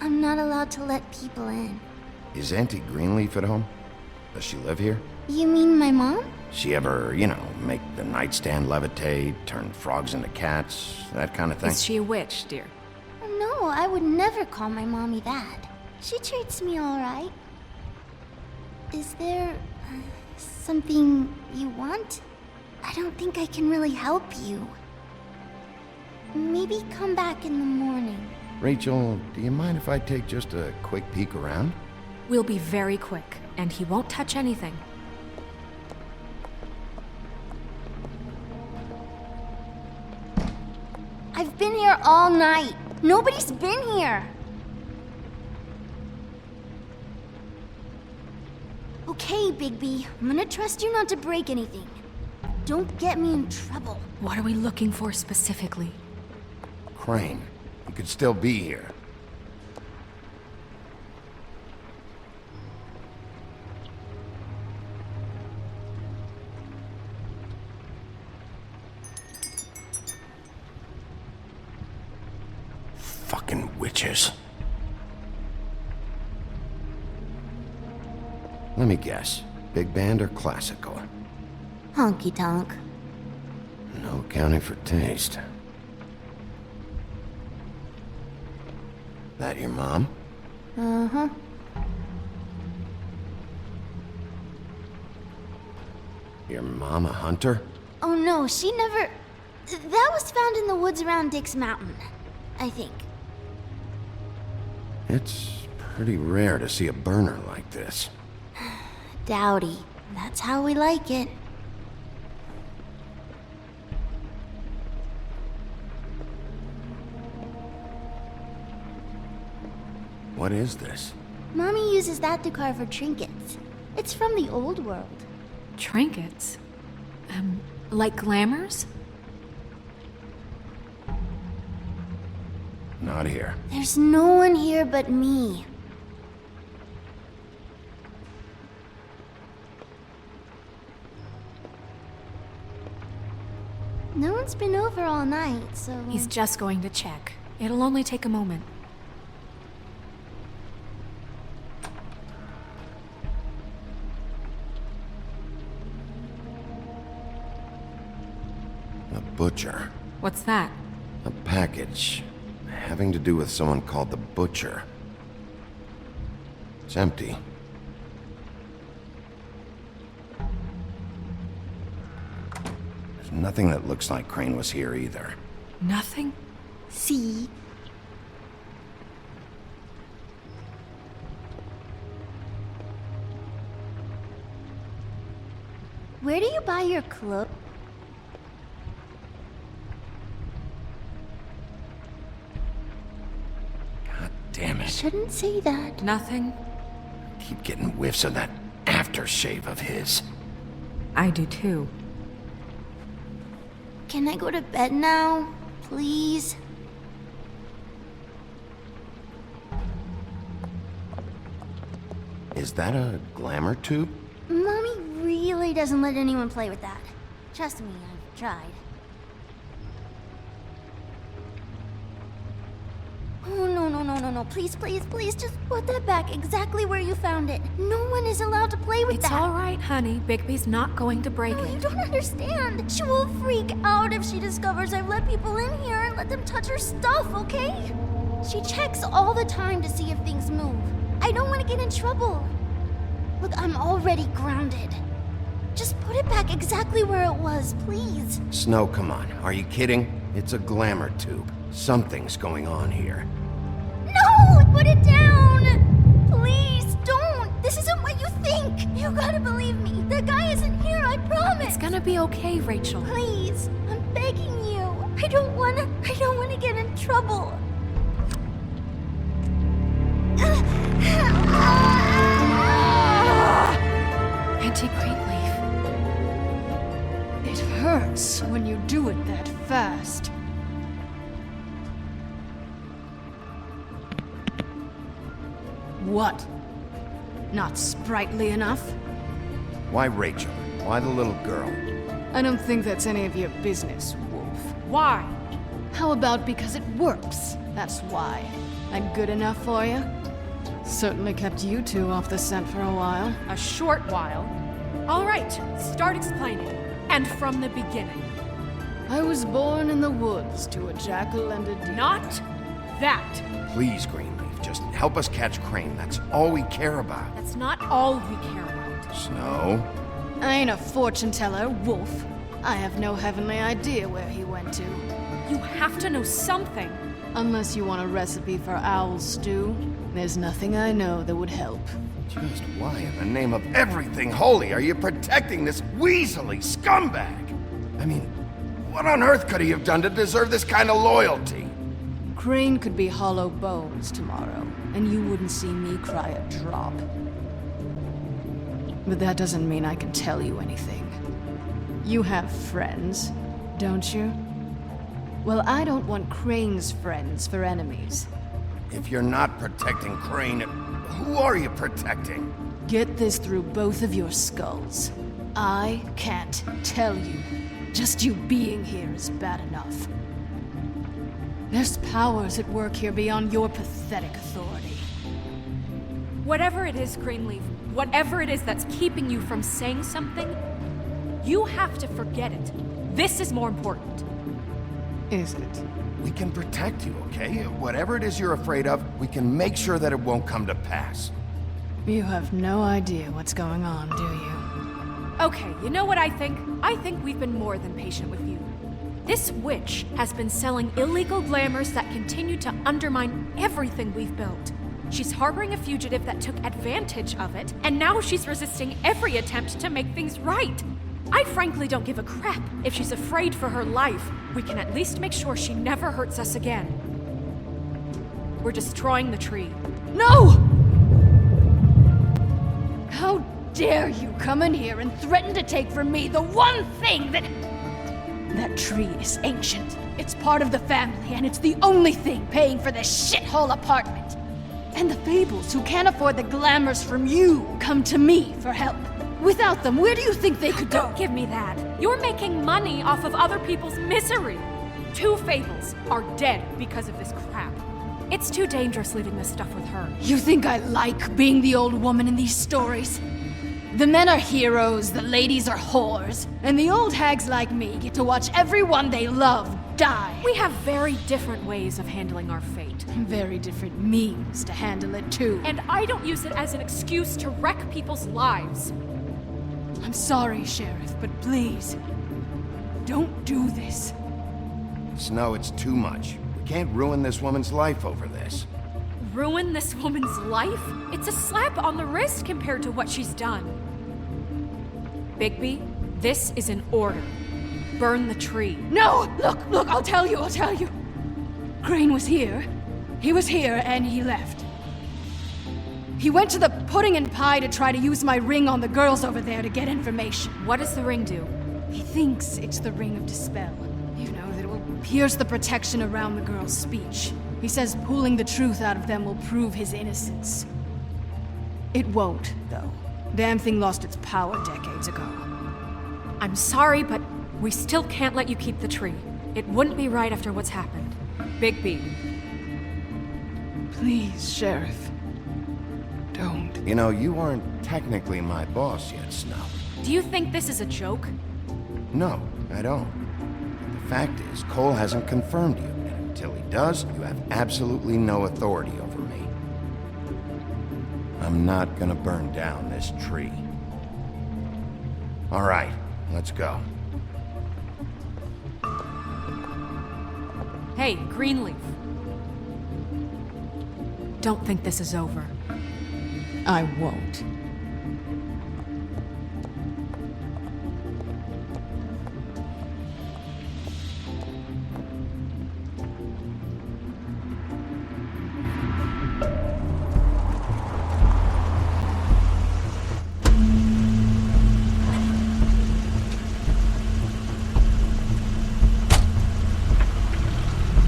I'm not allowed to let people in. Is Auntie Greenleaf at home? Does she live here? You mean my mom? She ever, make the nightstand levitate, turn frogs into cats, that kind of thing? Is she a witch, dear? No, I would never call my mommy that. She treats me all right. Is there something you want? I don't think I can really help you. Maybe come back in the morning. Rachel, do you mind if I take just a quick peek around? We'll be very quick, and he won't touch anything. I've been here all night. Nobody's been here. Okay, Bigby. I'm gonna trust you not to break anything. Don't get me in trouble. What are we looking for specifically? Crane. He could still be here. Fucking witches. Let me guess. Big band or classical? Honky tonk. No accounting for taste. That your mom? Uh-huh. Your mom a hunter? Oh no, she never... That was found in the woods around Dick's Mountain, I think. It's pretty rare to see a burner like this. Dowdy. That's how we like it. What is this? Mommy uses that to carve her trinkets. It's from the old world. Trinkets? Like glamours? Not here. There's no one here but me. No one's been over all night, so... He's just going to check. It'll only take a moment. A butcher. What's that? A package. Having to do with someone called the Butcher. It's empty. There's nothing that looks like Crane was here either. Nothing? See? Where do you buy your clothes? Damn it. Shouldn't say that. Nothing? Keep getting whiffs of that aftershave of his. I do too. Can I go to bed now? Please? Is that a glamour tube? Mommy really doesn't let anyone play with that. Trust me, I've tried. Oh, no. Please, just put that back exactly where you found it. No one is allowed to play with that. It's all right, honey. Bigby's not going to break it. You don't understand. She will freak out if she discovers I've let people in here and let them touch her stuff, okay? She checks all the time to see if things move. I don't want to get in trouble. Look, I'm already grounded. Just put it back exactly where it was, please. Snow, come on. Are you kidding? It's a glamour tube. Something's going on here. No! Put it down! Please, don't! This isn't what you think! You gotta believe me. The guy isn't here, I promise! It's gonna be okay, Rachel. Please, I'm begging you. I don't wanna get in trouble. Auntie Greenleaf. It hurts when you do it that fast. What? Not sprightly enough? Why Rachel? Why the little girl? I don't think that's any of your business, Wolf. Why? How about because it works? That's why. That good enough for you? Certainly kept you two off the scent for a while. A short while. All right, start explaining. And from the beginning. I was born in the woods to a jackal and a deer. Not that. Please, Greenleaf, just help us catch Crane. That's all we care about. That's not all we care about. Snow? I ain't a fortune teller, Wolf. I have no heavenly idea where he went to. You have to know something. Unless you want a recipe for owl stew, there's nothing I know that would help. Just why in the name of everything holy are you protecting this weaselly scumbag? I mean, what on earth could he have done to deserve this kind of loyalty? Crane could be hollow bones tomorrow, and you wouldn't see me cry a drop. But that doesn't mean I can tell you anything. You have friends, don't you? Well, I don't want Crane's friends for enemies. If you're not protecting Crane, who are you protecting? Get this through both of your skulls. I can't tell you. Just you being here is bad enough. There's powers at work here beyond your pathetic authority. Whatever it is, Greenleaf, whatever it is that's keeping you from saying something, you have to forget it. This is more important. Is it? We can protect you, okay? Whatever it is you're afraid of, we can make sure that it won't come to pass. You have no idea what's going on, do you? Okay, you know what I think? I think we've been more than patient with you. This witch has been selling illegal glamours that continue to undermine everything we've built. She's harboring a fugitive that took advantage of it, and now she's resisting every attempt to make things right. I frankly don't give a crap if she's afraid for her life. We can at least make sure she never hurts us again. We're destroying the tree. No! How dare you come in here and threaten to take from me the one thing that... That tree is ancient. It's part of the family, and it's the only thing paying for this shithole apartment. And the Fables, who can't afford the glamours from you, come to me for help. Without them, where do you think they could go? Don't give me that. You're making money off of other people's misery. 2 Fables are dead because of this crap. It's too dangerous leaving this stuff with her. You think I like being the old woman in these stories? The men are heroes, the ladies are whores, and the old hags like me get to watch everyone they love die. We have very different ways of handling our fate. Very different means to handle it, too. And I don't use it as an excuse to wreck people's lives. I'm sorry, Sheriff, but please, don't do this. Snow, it's too much. We can't ruin this woman's life over this. Ruin this woman's life? It's a slap on the wrist compared to what she's done. Bigby, this is an order. Burn the tree. No! Look, I'll tell you. Crane was here. He was here, and he left. He went to the pudding and pie to try to use my ring on the girls over there to get information. What does the ring do? He thinks it's the ring of dispel. You know, that it will pierce the protection around the girls' speech. He says pulling the truth out of them will prove his innocence. It won't, though. Damn thing lost its power decades ago. I'm sorry, but we still can't let you keep the tree. It wouldn't be right after what's happened. Bigby. Please, Sheriff. Don't. You know, you aren't technically my boss yet, Snow. Do you think this is a joke? No, I don't. The fact is, Cole hasn't confirmed you, and until he does, you have absolutely no authority over me. I'm not gonna burn down this tree. All right, let's go. Hey, Greenleaf. Don't think this is over. I won't.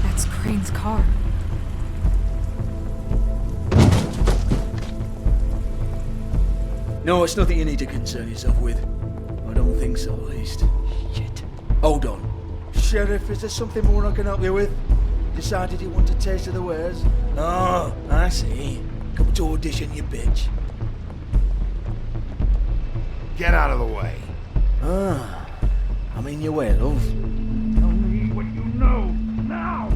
That's Crane's car. No, it's nothing you need to concern yourself with. I don't think so, at least. Shit. Hold on. Sheriff, is there something more I can help you with? Decided you want a taste of the wares? Oh, I see. Come to audition, you bitch. Get out of the way. Ah, I'm in your way, love. Tell me what you know, now!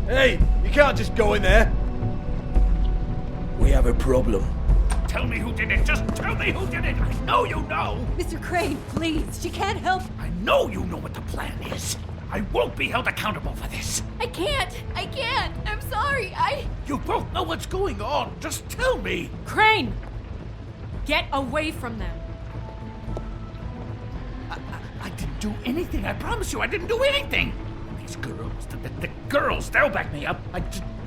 Hey, you can't just go in there. We have a problem. Tell me who did it! Just tell me who did it! I know you know! Mr. Crane, please, she can't help. I know you know what the plan is! I won't be held accountable for this! I can't! I'm sorry, You both know what's going on! Just tell me! Crane! Get away from them. I didn't do anything, I promise you, I didn't do anything! These girls, the girls, they'll back me up. I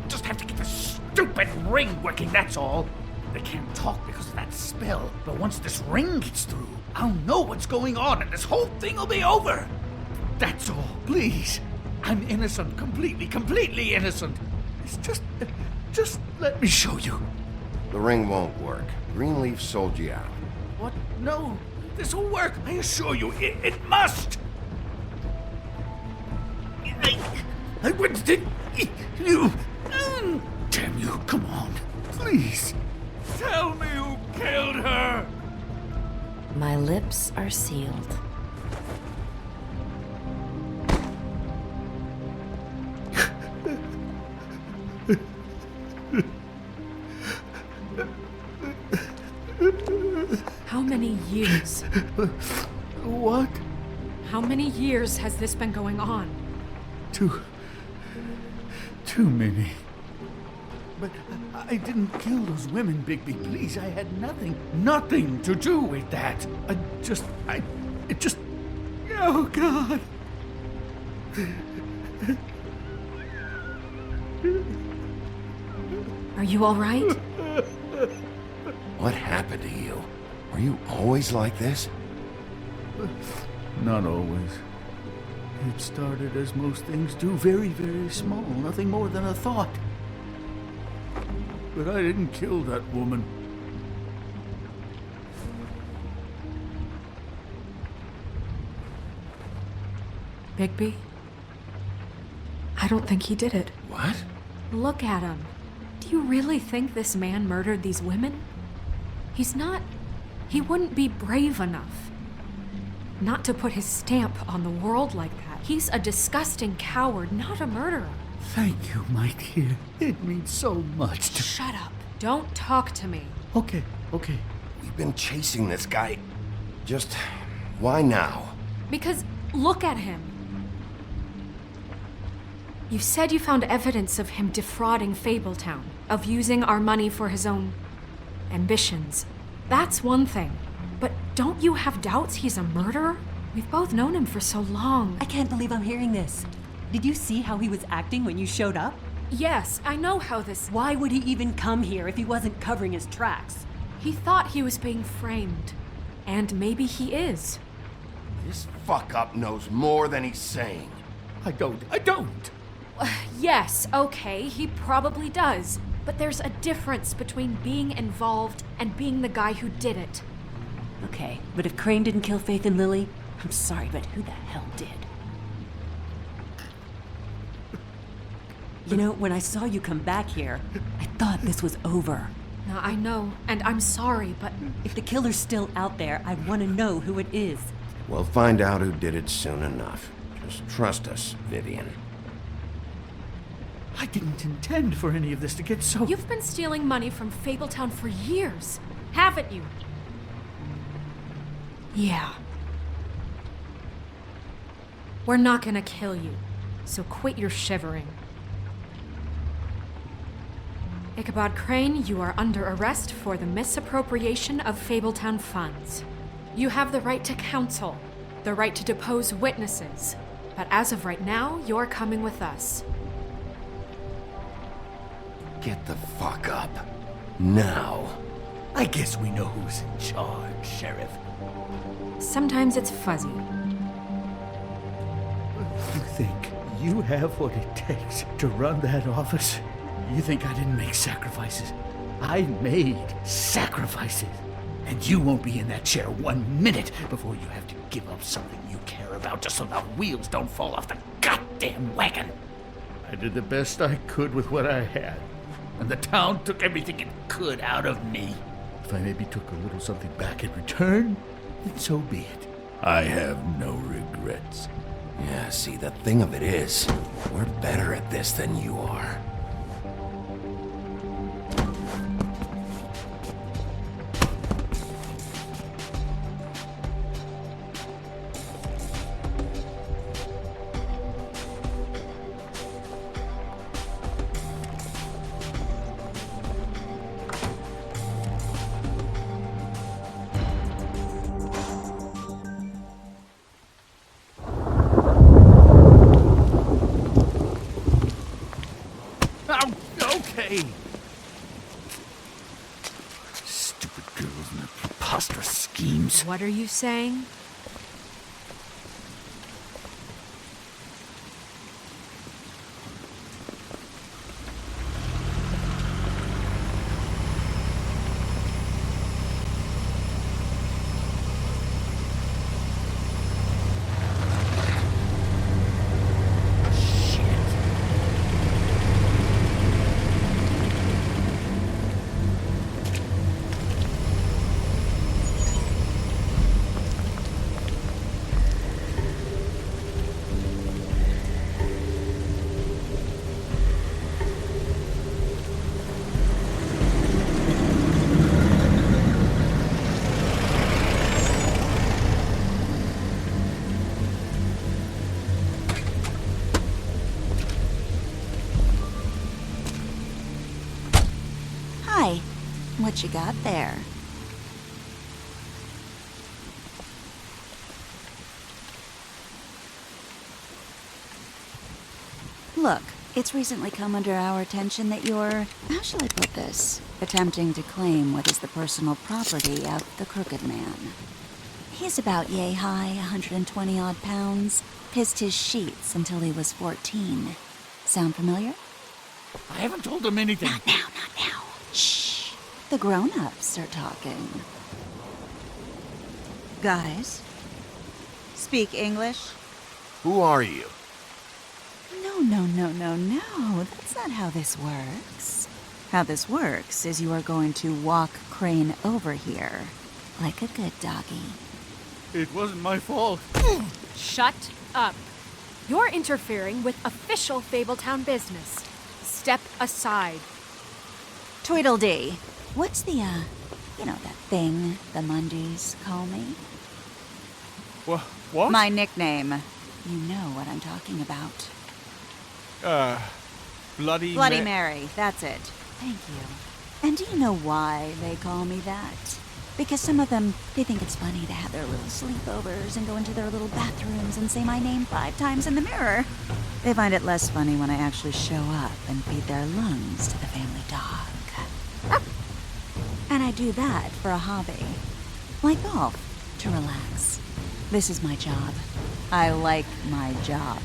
just have to get this stupid ring working, that's all. They can't talk because of that spell, but once this ring gets through, I'll know what's going on and this whole thing will be over. That's all, please. I'm innocent, completely innocent. It's just let me show you. The ring won't work. Greenleaf sold you out. What? No, this will work, I assure you, it must. I wouldn't you. Damn you, come on, please. Tell me who killed her! My lips are sealed. How many years? What? How many years has this been going on? Too many. But I didn't kill those women, Bigby. Please, I had nothing to do with that. It just... Oh, God. Are you all right? What happened to you? Were you always like this? Not always. It started as most things do, very, very small. Nothing more than a thought. But I didn't kill that woman. Bigby? I don't think he did it. What? Look at him. Do you really think this man murdered these women? He's not... He wouldn't be brave enough. Not to put his stamp on the world like that. He's a disgusting coward, not a murderer. Thank you, my dear. It means so much to... Shut up. Don't talk to me. Okay. We've been chasing this guy. Just... why now? Because look at him. You said you found evidence of him defrauding Fabletown, of using our money for his own ambitions. That's one thing. But don't you have doubts he's a murderer? We've both known him for so long. I can't believe I'm hearing this. Did you see how he was acting when you showed up? Yes, I know how this... Why would he even come here if he wasn't covering his tracks? He thought he was being framed. And maybe he is. This fuck-up knows more than he's saying. I don't. Yes, okay, he probably does. But there's a difference between being involved and being the guy who did it. Okay, but if Crane didn't kill Faith and Lily, I'm sorry, but who the hell did? You know, when I saw you come back here, I thought this was over. Now, I know, and I'm sorry, but... If the killer's still out there, I want to know who it is. We'll find out who did it soon enough. Just trust us, Vivian. I didn't intend for any of this to get so... You've been stealing money from Fabletown for years, haven't you? Yeah. We're not gonna kill you, so quit your shivering. Ichabod Crane, you are under arrest for the misappropriation of Fabletown funds. You have the right to counsel, the right to depose witnesses, but as of right now, you're coming with us. Get the fuck up. Now. I guess we know who's in charge, Sheriff. Sometimes it's fuzzy. You think you have what it takes to run that office? You think I didn't make sacrifices? I made sacrifices. And you won't be in that chair 1 minute before you have to give up something you care about just so the wheels don't fall off the goddamn wagon. I did the best I could with what I had, and the town took everything it could out of me. If I maybe took a little something back in return, then so be it. I have no regrets. Yeah, see, the thing of it is, we're better at this than you are. Okay. Stupid girls and their preposterous schemes. What are you saying? Hi. What you got there? Look, it's recently come under our attention that you're, how shall I put this, attempting to claim what is the personal property of the Crooked Man. He's about yay high, 120 odd pounds, pissed his sheets until he was 14. Sound familiar? I haven't told them anything. Not now, not now. Shh. The grown-ups are talking. Guys, speak English? Who are you? No. That's not how this works. How this works is you are going to walk Crane over here, like a good doggy. It wasn't my fault. Shut up. You're interfering with official Fabletown business. Step aside. Tweedledee. What's the, that thing the Mundies call me? What? My nickname. You know what I'm talking about. Bloody Mary, that's it. Thank you. And do you know why they call me that? Because some of them, they think it's funny to have their little sleepovers and go into their little bathrooms and say my name 5 times in the mirror. They find it less funny when I actually show up and feed their lungs to the family dog. And I do that for a hobby. Like golf, to relax. This is my job. I like my job.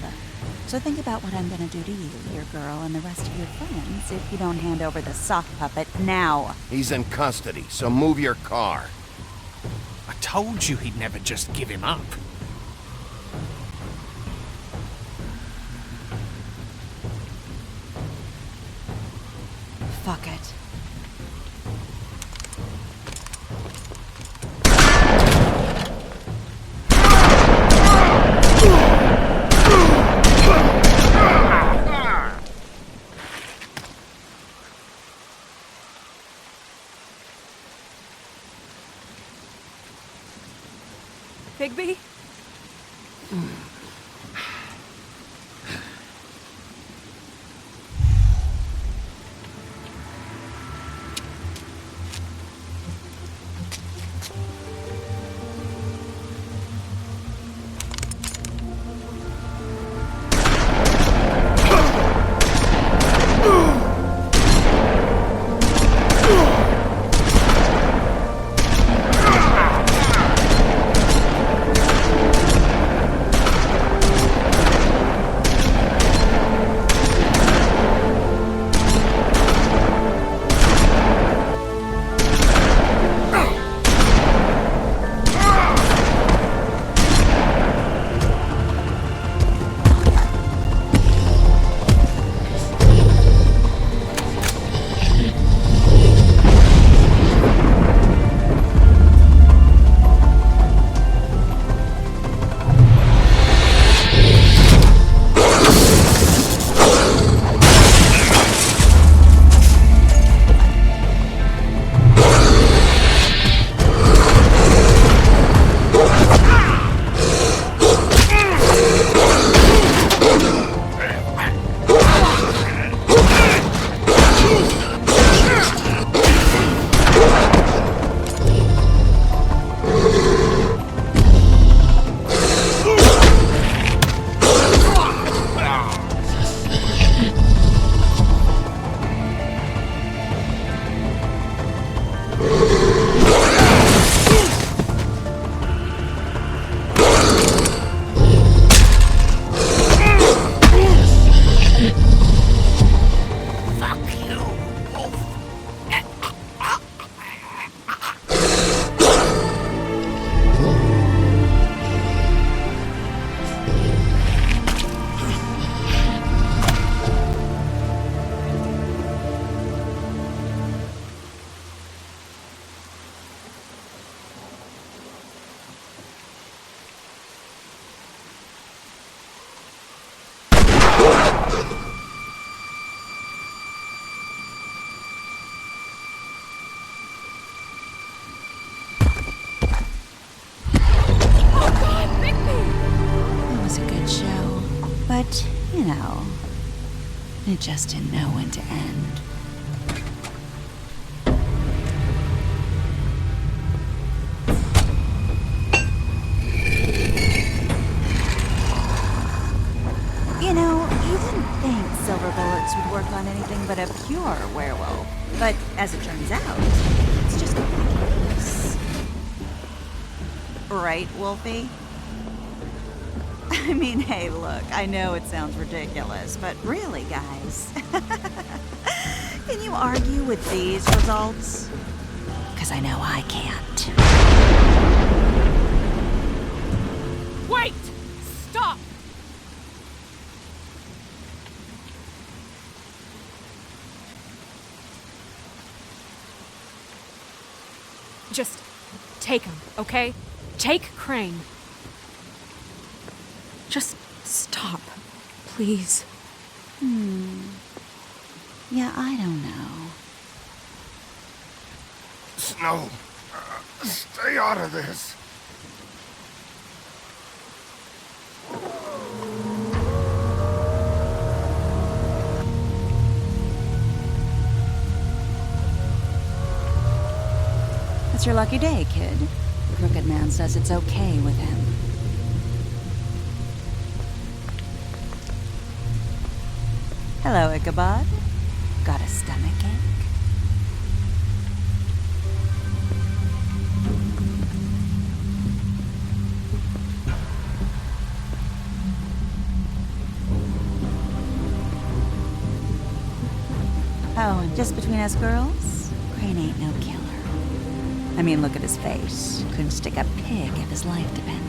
So think about what I'm gonna do to you, your girl, and the rest of your friends if you don't hand over the sock puppet now. He's in custody, so move your car. I told you he'd never just give him up. Fuck it. Bigby? But, you know, it just didn't know when to end. You know, you wouldn't think silver bullets would work on anything but a pure werewolf. But as it turns out, it's just not the case. Right, Wolfie? I mean, hey, look, I know it sounds ridiculous, but really, guys, can you argue with these results? Because I know I can't. Wait! Stop! Just take him, okay? Take Crane. Just stop, please. Yeah, I don't know. Snow, stay out of this. It's your lucky day, kid. The Crooked Man says it's okay with him. Hello, Ichabod. Got a stomachache? Oh, and just between us girls, Crane ain't no killer. I mean, look at his face. Couldn't stick a pig if his life depended.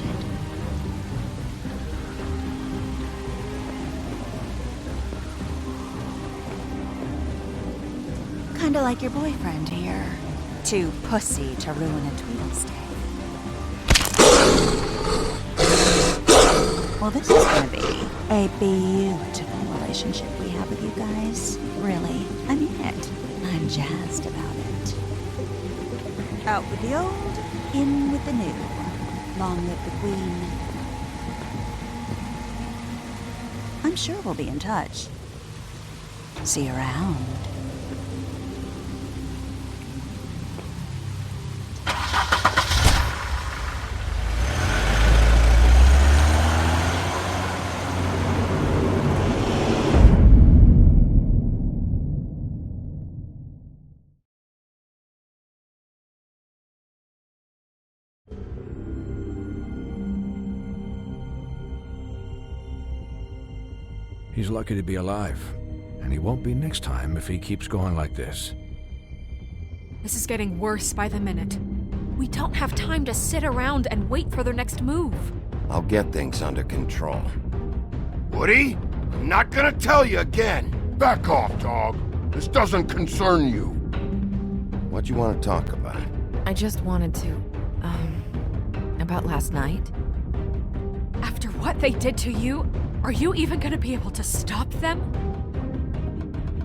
Kinda like your boyfriend here. Too pussy to ruin a Tweedle stay. Well, this is gonna be a beautiful relationship we have with you guys. Really, I mean it. I'm jazzed about it. Out with the old, in with the new. Long live the Queen. I'm sure we'll be in touch. See you around. He's lucky to be alive, and he won't be next time if he keeps going like this. This is getting worse by the minute. We don't have time to sit around and wait for their next move. I'll get things under control. Woody, I'm not gonna tell you again. Back off, dog. This doesn't concern you. What do you want to talk about? I just wanted to, about last night. After what they did to you, are you even gonna be able to stop them?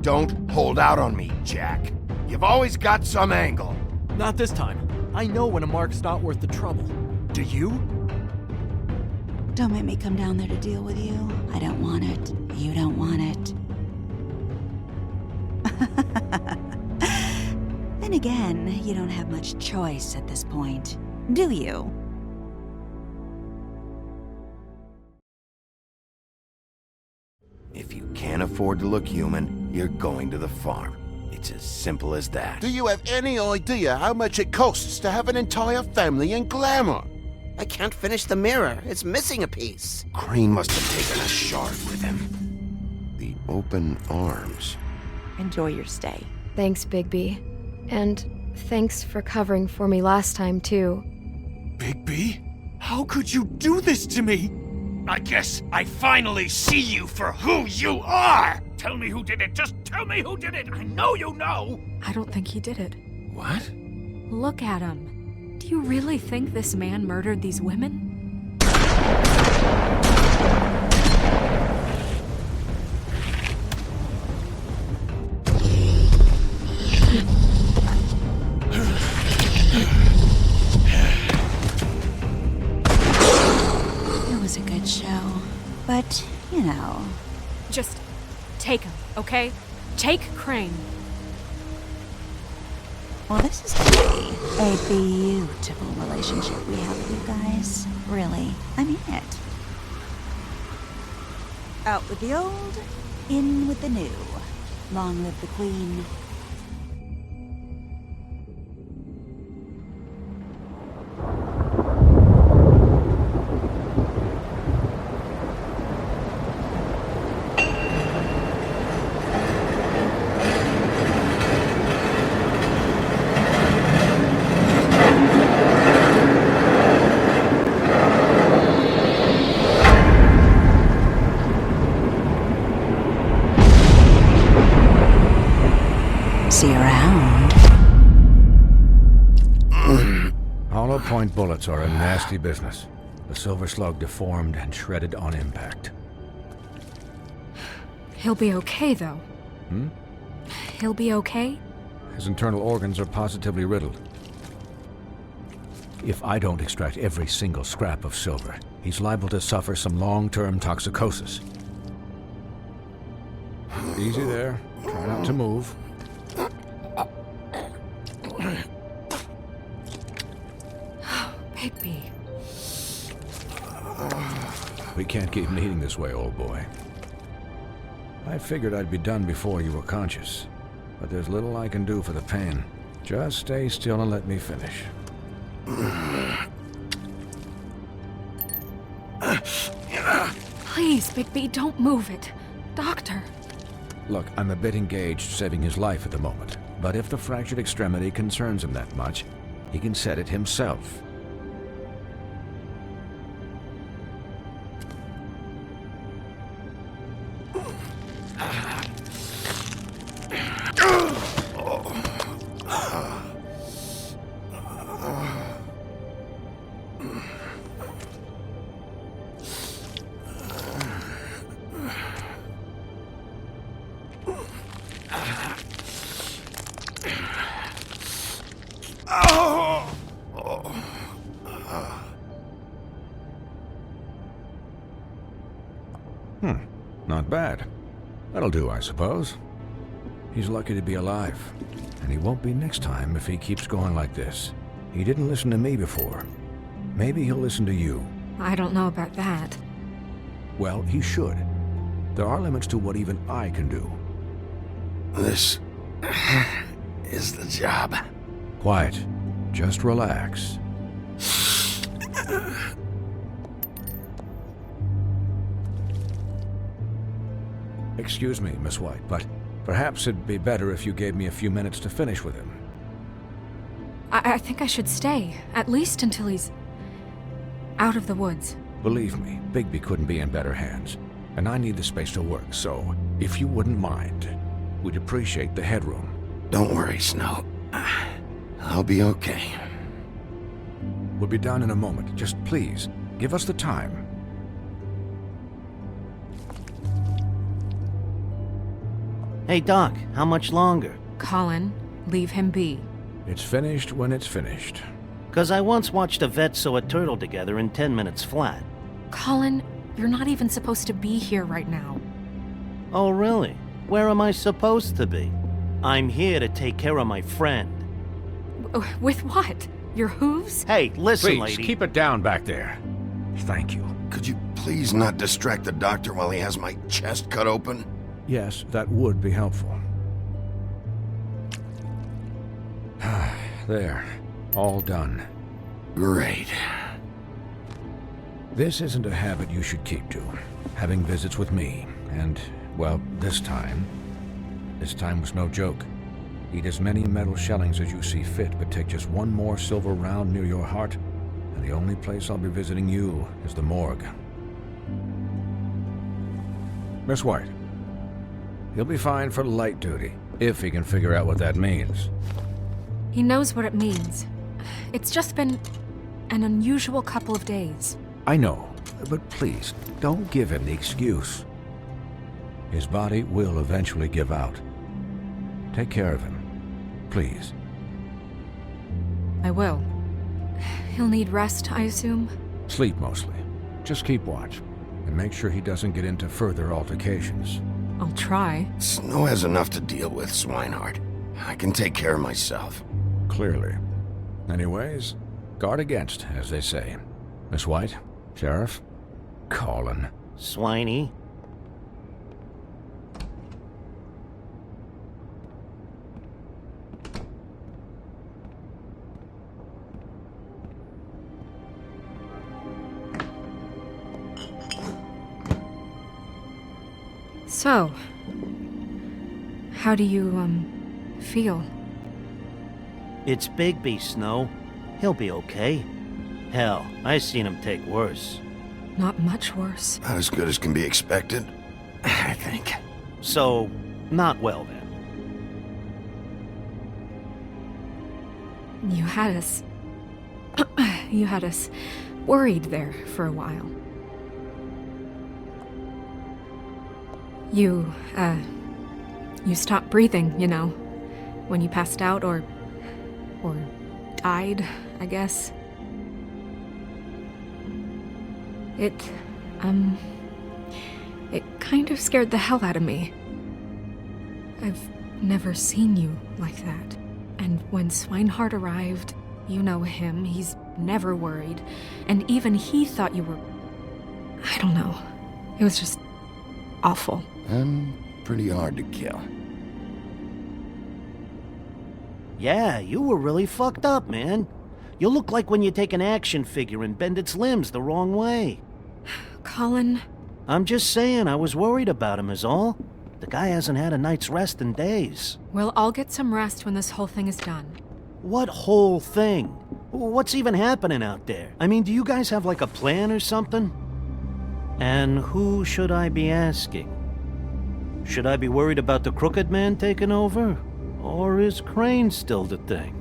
Don't hold out on me, Jack. You've always got some angle. Not this time. I know when a mark's not worth the trouble. Do you? Don't make me come down there to deal with you. I don't want it. You don't want it. Then again, you don't have much choice at this point, do you? If you can't afford to look human, you're going to the farm. It's as simple as that. Do you have any idea how much it costs to have an entire family in glamour? I can't finish the mirror. It's missing a piece. Crane must have taken a shard with him. The open arms. Enjoy your stay. Thanks, Bigby. And thanks for covering for me last time, too. Bigby? How could you do this to me? I guess I finally see you for who you are! Tell me who did it! Just tell me who did it! I know you know! I don't think he did it. What? Look at him. Do you really think this man murdered these women? It was a good show, but You know. Just take him, okay? Take Crane. Well, this is gonna be a beautiful relationship we have with you guys. Really. I mean it. Out with the old, in with the new. Long live the Queen. See you around. Hollow point bullets are a nasty business. The Silver Slug deformed and shredded on impact. He'll be okay, though. He'll be okay? His internal organs are positively riddled. If I don't extract every single scrap of silver, he's liable to suffer some long-term toxicosis. Easy there. Try not to move. Bigby. We can't keep meeting this way, old boy. I figured I'd be done before you were conscious, but there's little I can do for the pain. Just stay still and let me finish. Please, Bigby, don't move it. Doctor. Look, I'm a bit engaged saving his life at the moment, but if the fractured extremity concerns him that much, he can set it himself. Not bad. That'll do, I suppose. He's lucky to be alive, and he won't be next time if he keeps going like this. He didn't listen to me before. Maybe he'll listen to you. I don't know about that. Well, he should. There are limits to what even I can do. This is the job. Quiet. Just relax. Excuse me, Miss White, but perhaps it'd be better if you gave me a few minutes to finish with him. I think I should stay, at least until he's out of the woods. Believe me, Bigby couldn't be in better hands, and I need the space to work, so if you wouldn't mind, we'd appreciate the headroom. Don't worry, Snow. I'll be okay. We'll be done in a moment. Just please, give us the time. Hey, Doc, how much longer? Colin, leave him be. It's finished when it's finished. 'Cause I once watched a vet sew a turtle together in 10 minutes flat. Colin, you're not even supposed to be here right now. Oh, really? Where am I supposed to be? I'm here to take care of my friend. With what? Your hooves? Hey, listen, Please, lady. keep it down back there. Thank you. Could you please not distract the doctor while he has my chest cut open? Yes, that would be helpful. There. All done. Great. This isn't a habit you should keep to. Having visits with me. And, well, this time was no joke. Eat as many metal shellings as you see fit, but take just one more silver round near your heart, and the only place I'll be visiting you is the morgue. Miss White. He'll be fine for light duty, if he can figure out what that means. He knows what it means. It's just been an unusual couple of days. I know, but please, don't give him the excuse. His body will eventually give out. Take care of him, please. I will. He'll need rest, I assume? Sleep mostly. Just keep watch. And and make sure he doesn't get into further altercations. I'll try. Snow has enough to deal with, Swinehart. I can take care of myself. Clearly. Anyways, guard against, as they say. Miss White, Sheriff, Colin. Swiney. So, how do you, feel? It's Bigby, Snow. He'll be okay. Hell, I seen him take worse. Not much worse. Not as good as can be expected, I think. So, not well then. You had us... you had us worried there for a while. You stopped breathing, you know, when you passed out or died, I guess. It kind of scared the hell out of me. I've never seen you like that. And when Swinehart arrived, you know him, he's never worried. And even he thought you were... I don't know. It was just awful. And pretty hard to kill. Yeah, you were really fucked up, man. You look like when you take an action figure and bend its limbs the wrong way. Colin... I'm just saying, I was worried about him is all. The guy hasn't had a night's rest in days. We'll all get some rest when this whole thing is done. What whole thing? What's even happening out there? I mean, do you guys have like a plan or something? And who should I be asking? Should I be worried about the Crooked Man taking over? Or is Crane still the thing?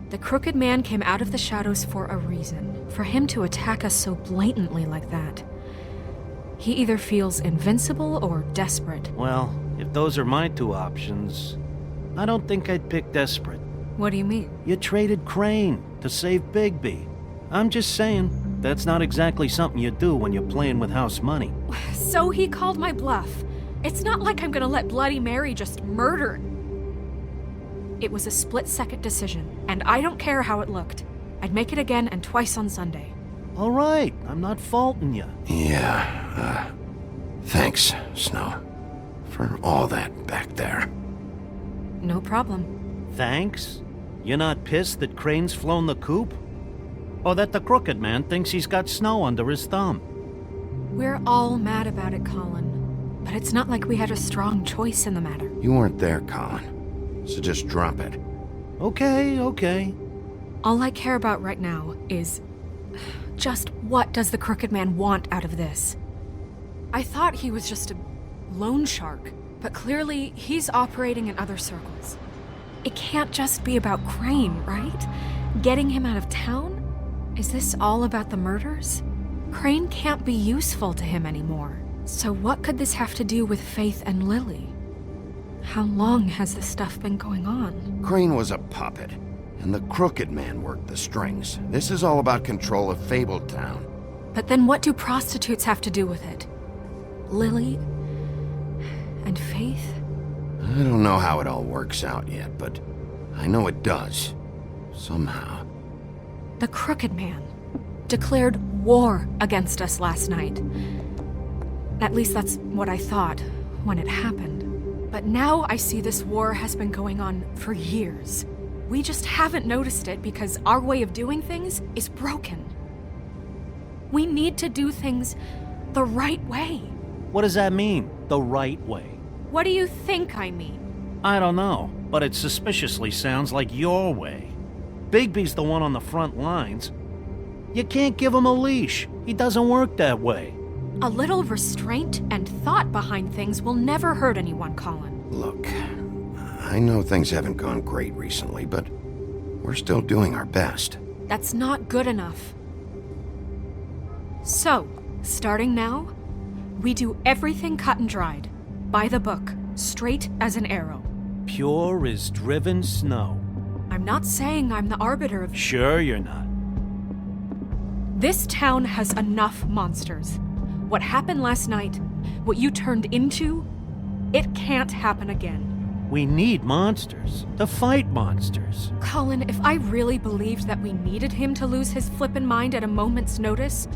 The Crooked Man came out of the shadows for a reason. For him to attack us so blatantly like that. He either feels invincible or desperate. Well, if those are my two options, I don't think I'd pick desperate. What do you mean? You traded Crane to save Bigby. I'm just saying, that's not exactly something you do when you're playing with house money. So he called my bluff. It's not like I'm gonna let Bloody Mary just murder. It was a split-second decision, and I don't care how it looked. I'd make it again and twice on Sunday. All right, I'm not faulting you. Yeah, thanks, Snow, for all that back there. No problem. Thanks? You're not pissed that Crane's flown the coop? Or that the Crooked Man thinks he's got Snow under his thumb? We're all mad about it, Colin. But it's not like we had a strong choice in the matter. You weren't there, Colin. So just drop it. Okay. All I care about right now is... just what does the Crooked Man want out of this? I thought he was just a loan shark, but clearly he's operating in other circles. It can't just be about Crane, right? Getting him out of town? Is this all about the murders? Crane can't be useful to him anymore. So what could this have to do with Faith and Lily? How long has this stuff been going on? Crane was a puppet, and the Crooked Man worked the strings. This is all about control of Fabletown. But then what do prostitutes have to do with it? Lily? And Faith? I don't know how it all works out yet, but I know it does. Somehow. The Crooked Man declared war against us last night. At least that's what I thought when it happened. But now I see this war has been going on for years. We just haven't noticed it because our way of doing things is broken. We need to do things the right way. What does that mean, the right way? What do you think I mean? I don't know, but it suspiciously sounds like your way. Bigby's the one on the front lines. You can't give him a leash. He doesn't work that way. A little restraint and thought behind things will never hurt anyone, Colin. Look, I know things haven't gone great recently, but we're still doing our best. That's not good enough. So, starting now, we do everything cut and dried. By the book, straight as an arrow. Pure as driven snow. I'm not saying I'm the arbiter of... Sure you're not. This town has enough monsters. What happened last night, what you turned into, it can't happen again. We need monsters to fight monsters. Colin, if I really believed that we needed him to lose his flippin' mind at a moment's notice,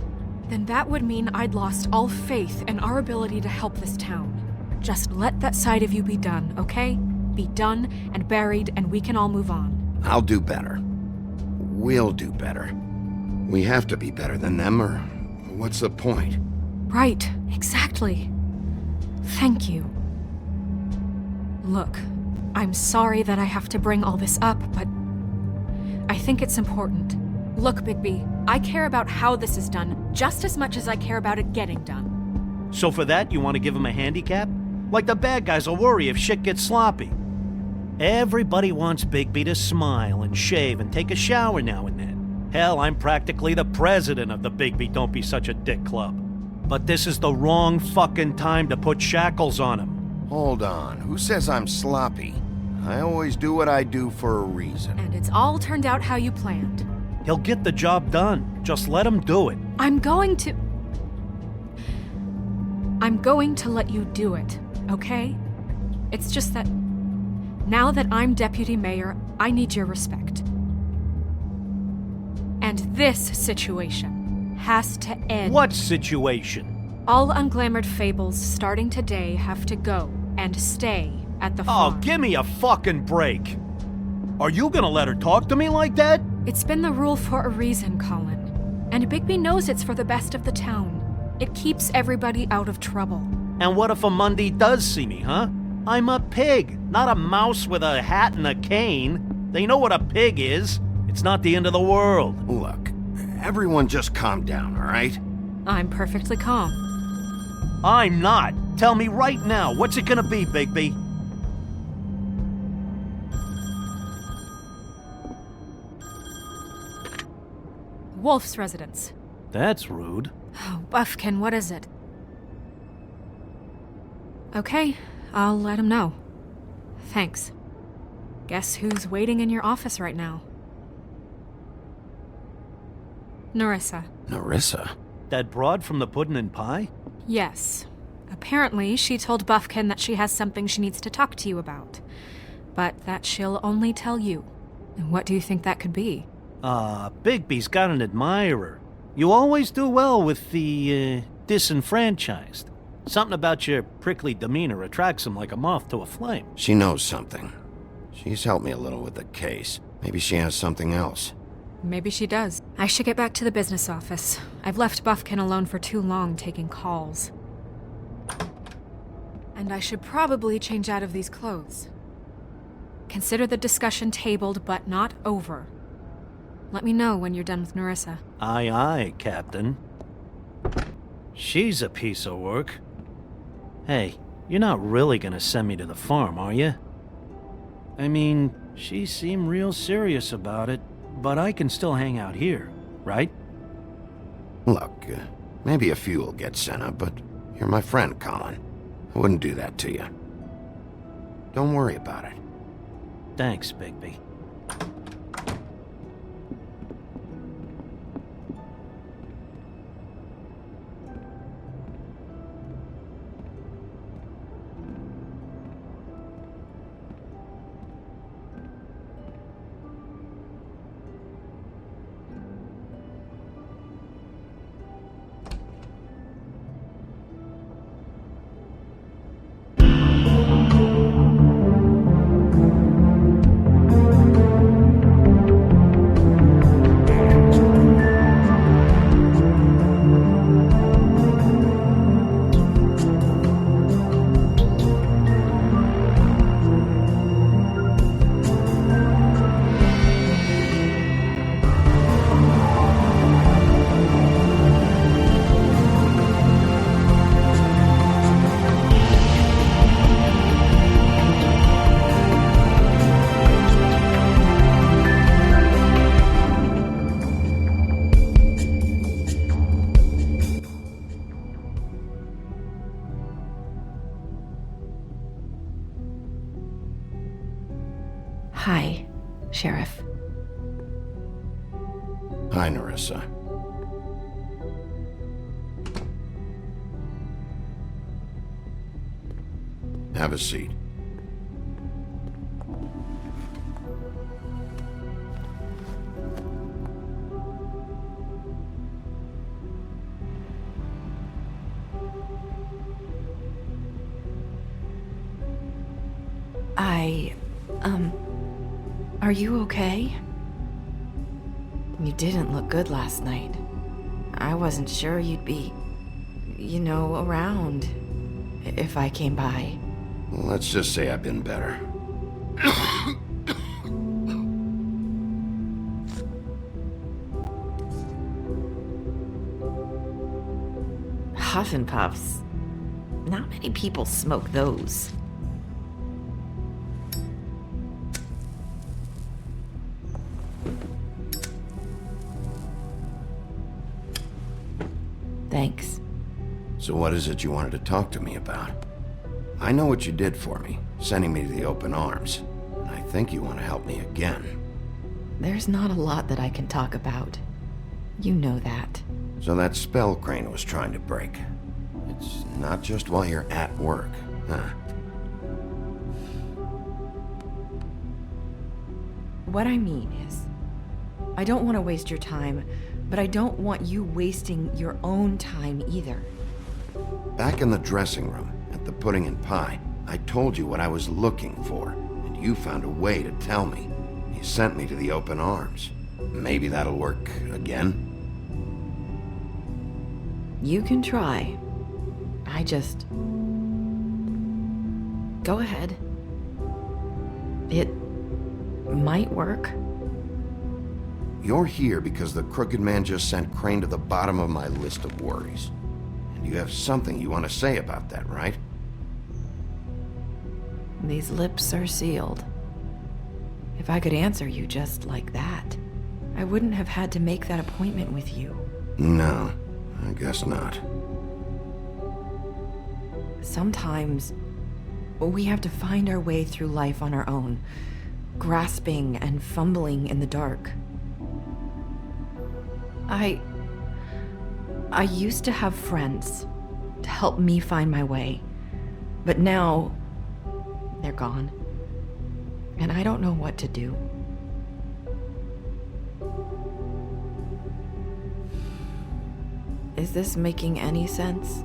then that would mean I'd lost all faith in our ability to help this town. Just let that side of you be done, okay? Be done and buried, and we can all move on. I'll do better. We'll do better. We have to be better than them, or what's the point? Right, exactly. Thank you. Look, I'm sorry that I have to bring all this up, but I think it's important. Look, Bigby, I care about how this is done just as much as I care about it getting done. So for that, you want to give him a handicap? Like the bad guys will worry if shit gets sloppy. Everybody wants Bigby to smile and shave and take a shower now and then. Hell, I'm practically the president of the Bigby Don't Be Such a Dick Club. But this is the wrong fucking time to put shackles on him. Hold on, who says I'm sloppy? I always do what I do for a reason. And it's all turned out how you planned. He'll get the job done. Just let him do it. I'm going to let you do it, okay? It's just that now that I'm deputy mayor, I need your respect. And this situation has to end. What situation? All unglamored fables starting today have to go and stay at the farm. Oh, give me a fucking break. Are you gonna let her talk to me like that? It's been the rule for a reason, Colin. And Bigby knows it's for the best of the town. It keeps everybody out of trouble. And what if a Mundy does see me, huh? I'm a pig, not a mouse with a hat and a cane. They know what a pig is. It's not the end of the world. Look, everyone just calm down, all right? I'm perfectly calm. I'm not. Tell me right now, what's it gonna be, Bigby? Wolf's residence. That's rude. Oh, Buffkin, what is it? Okay, I'll let him know. Thanks. Guess who's waiting in your office right now? Nerissa. Nerissa? That broad from the Puddin' and Pie? Yes. Apparently, she told Buffkin that she has something she needs to talk to you about. But that she'll only tell you. And what do you think that could be? Bigby's got an admirer. You always do well with the, disenfranchised. Something about your prickly demeanor attracts him like a moth to a flame. She knows something. She's helped me a little with the case. Maybe she has something else. Maybe she does. I should get back to the business office. I've left Buffkin alone for too long taking calls. And I should probably change out of these clothes. Consider the discussion tabled, but not over. Let me know when you're done with Nerissa. Aye, aye, Captain. She's a piece of work. Hey, you're not really gonna send me to the farm, are you? I mean, she seemed real serious about it, but I can still hang out here, right? Look, maybe a few will get sent up, but you're my friend, Colin. I wouldn't do that to you. Don't worry about it. Thanks, Bigby. Hi, Sheriff. Hi, Nerissa. Have a seat. Are you okay? You didn't look good last night. I wasn't sure you'd be, around if I came by. Let's just say I've been better. Huff and Puffs. Not many people smoke those. Thanks. So what is it you wanted to talk to me about? I know what you did for me, sending me to the open arms. And I think you want to help me again. There's not a lot that I can talk about. You know that. So that spell Crane was trying to break. It's not just while you're at work, huh? What I mean is, I don't want to waste your time, but I don't want you wasting your own time either. Back in the dressing room, at the pudding and pie, I told you what I was looking for, and you found a way to tell me. You sent me to the open arms. Maybe that'll work again? You can try. Go ahead. It might work. You're here because the Crooked Man just sent Crane to the bottom of my list of worries. And you have something you want to say about that, right? These lips are sealed. If I could answer you just like that, I wouldn't have had to make that appointment with you. No, I guess not. Sometimes we have to find our way through life on our own, grasping and fumbling in the dark. I used to have friends to help me find my way, but now they're gone, and I don't know what to do. Is this making any sense?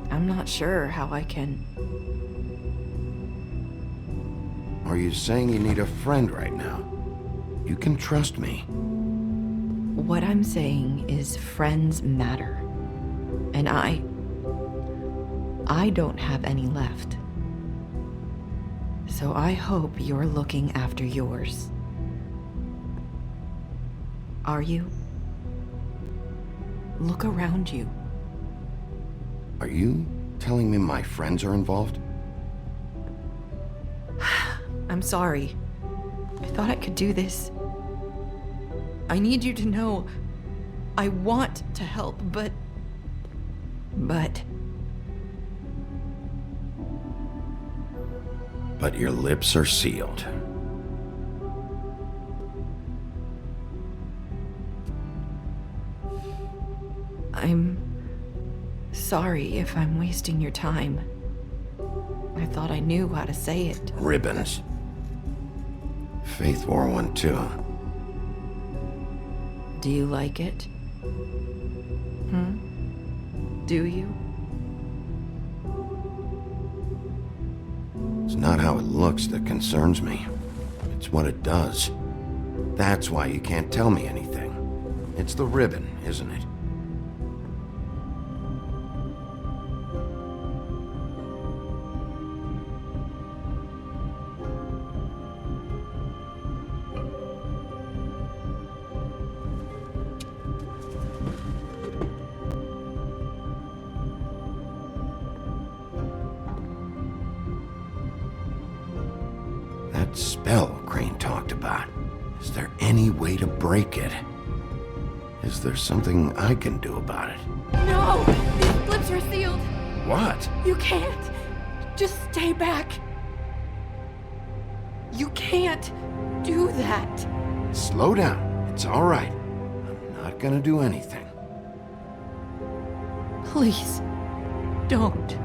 I'm not sure how I can... Are you saying you need a friend right now? You can trust me. What I'm saying is friends matter. And I don't have any left. So I hope you're looking after yours. Are you? Look around you. Are you telling me my friends are involved? I'm sorry. I thought I could do this. I need you to know I want to help, but... But your lips are sealed. I'm sorry if I'm wasting your time. I thought I knew how to say it. Ribbons. Faith wore one too. Do you like it? Do you? It's not how it looks that concerns me. It's what it does. That's why you can't tell me anything. It's the ribbon, isn't it? That spell Crane talked about. Is there any way to break it? Is there something I can do about it? No! These lips are sealed! What? You can't! Just stay back! You can't do that! Slow down. It's all right. I'm not gonna do anything. Please, don't.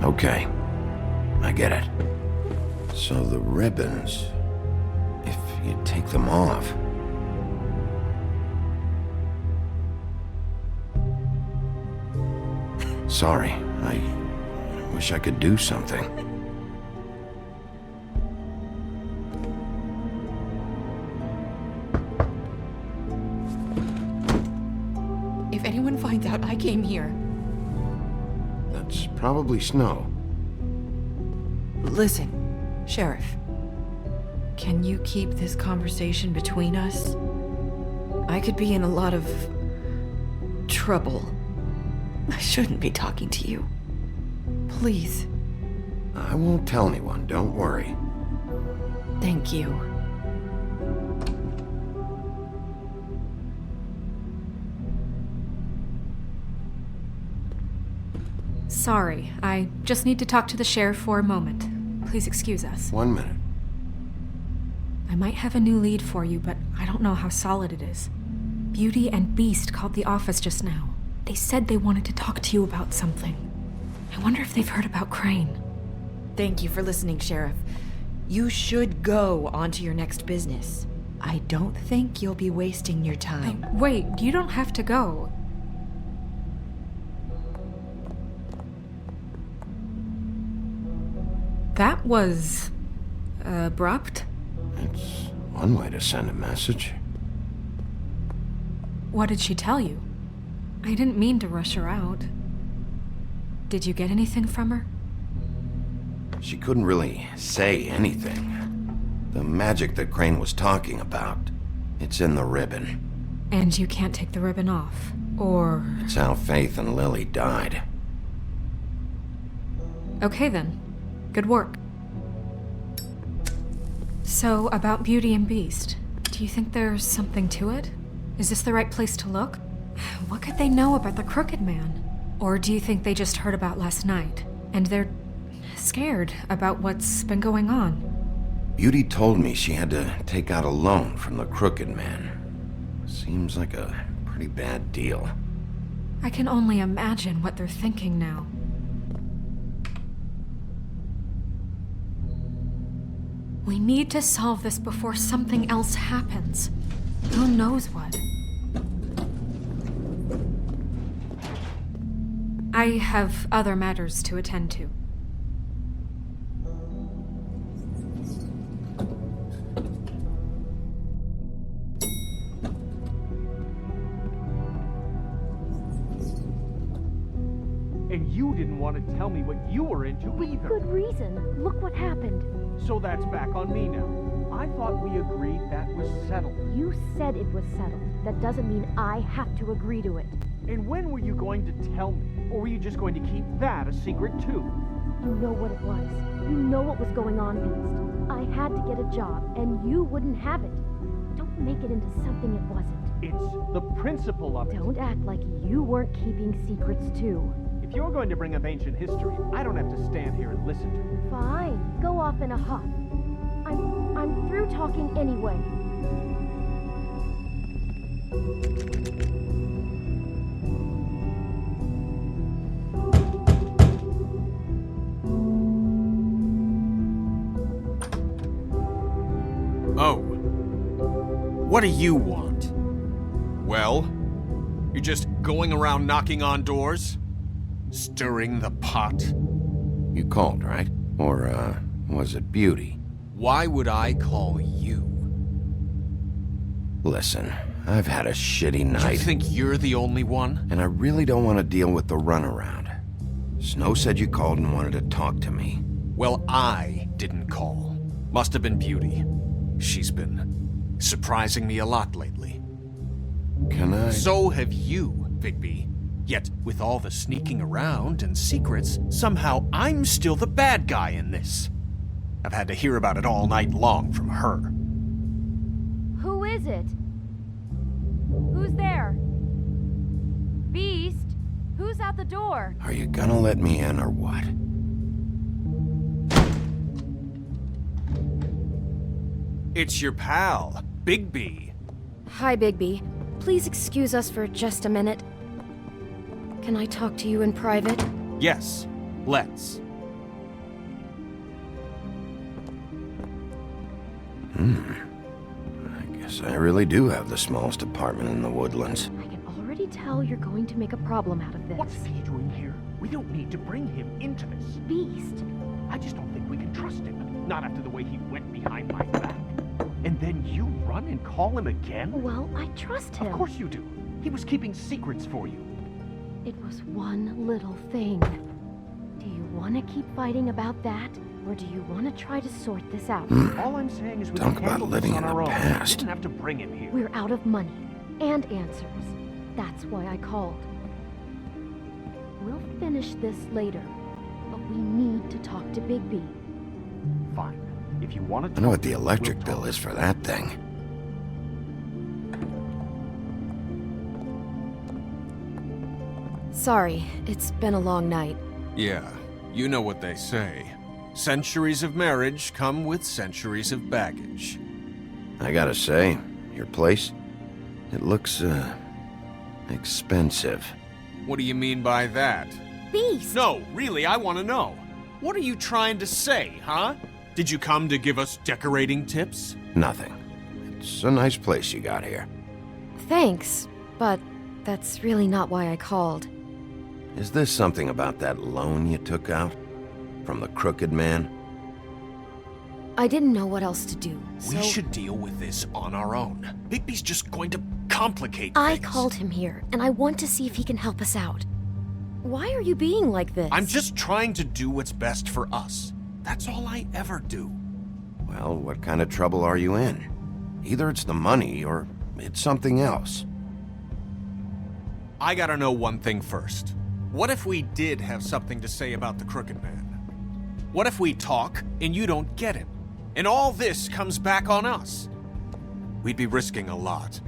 Okay. I get it. So the ribbons... if you take them off... Sorry, I wish I could do something. If anyone finds out I came here... That's probably Snow. Listen, Sheriff. Can you keep this conversation between us? I could be in a lot of... trouble. I shouldn't be talking to you. Please. I won't tell anyone, don't worry. Thank you. Sorry, I just need to talk to the sheriff for a moment. Please excuse us. 1 minute. I might have a new lead for you, but I don't know how solid it is. Beauty and Beast called the office just now. They said they wanted to talk to you about something. I wonder if they've heard about Crane. Thank you for listening, Sheriff. You should go on to your next business. I don't think you'll be wasting your time. Wait, you don't have to go. That was... abrupt? It's one way to send a message. What did she tell you? I didn't mean to rush her out. Did you get anything from her? She couldn't really say anything. The magic that Crane was talking about, it's in the ribbon. And you can't take the ribbon off, or... It's how Faith and Lily died. Okay then. Good work. So, about Beauty and Beast, do you think there's something to it? Is this the right place to look? What could they know about the Crooked Man? Or do you think they just heard about last night, and they're scared about what's been going on? Beauty told me she had to take out a loan from the Crooked Man. Seems like a pretty bad deal. I can only imagine what they're thinking now. We need to solve this before something else happens. Who knows what? I have other matters to attend to. And you didn't want to tell me what you were into either. Good reason. Look what happened. So that's back on me now. I thought we agreed that was settled. You said it was settled. That doesn't mean I have to agree to it. And when were you going to tell me? Or were you just going to keep that a secret too? You know what it was. You know what was going on, Beast. I had to get a job, and you wouldn't have it. Don't make it into something it wasn't. It's the principle of it. Don't act like you weren't keeping secrets too. If you're going to bring up ancient history, I don't have to stand here and listen to it. Fine. Go off in a huff. I'm through talking anyway. Oh. What do you want? Well, you're just going around knocking on doors? Stirring the pot? You called, right? Or, was it Beauty? Why would I call you? Listen, I've had a shitty night. You think you're the only one? And I really don't want to deal with the runaround. Snow said you called and wanted to talk to me. Well, I didn't call. Must have been Beauty. She's been surprising me a lot lately. Can I? So have you, Bigby. Yet, with all the sneaking around and secrets, somehow I'm still the bad guy in this. I've had to hear about it all night long from her. Who is it? Who's there? Beast? Who's at the door? Are you gonna let me in or what? It's your pal, Bigby. Hi, Bigby. Please excuse us for just a minute. Can I talk to you in private? Yes, let's. I guess I really do have the smallest apartment in the woodlands. I can already tell you're going to make a problem out of this. What's he doing here? We don't need to bring him into this. Beast. I just don't think we can trust him. Not after the way he went behind my back. And then you run and call him again? Well, I trust him. Of course you do. He was keeping secrets for you. It was one little thing. Do you want to keep fighting about that? Or do you want to try to sort this out? All I'm saying is we Talk can about handle living this on in the our own. past. We didn't have to bring him here. We're out of money and answers. That's why I called. We'll finish this later, but we need to talk to Bigby. Fine. If you want to talk, I know what the electric bill is for that thing. Sorry, it's been a long night. Yeah, you know what they say. Centuries of marriage come with centuries of baggage. I gotta say, your place, it looks, expensive. What do you mean by that? Beast! No, really, I want to know. What are you trying to say, huh? Did you come to give us decorating tips? Nothing. It's a nice place you got here. Thanks, but that's really not why I called. Is this something about that loan you took out? From the crooked man? I didn't know what else to do, so... We should deal with this on our own. Bigby's just going to complicate I things. called him here, and I want to see if he can help us out. Why are you being like this? I'm just trying to do what's best for us. That's all I ever do. Well, what kind of trouble are you in? Either it's the money, or it's something else. I gotta know one thing first. What if we did have something to say about the Crooked Man? What if we talk, and you don't get him? And all this comes back on us? We'd be risking a lot.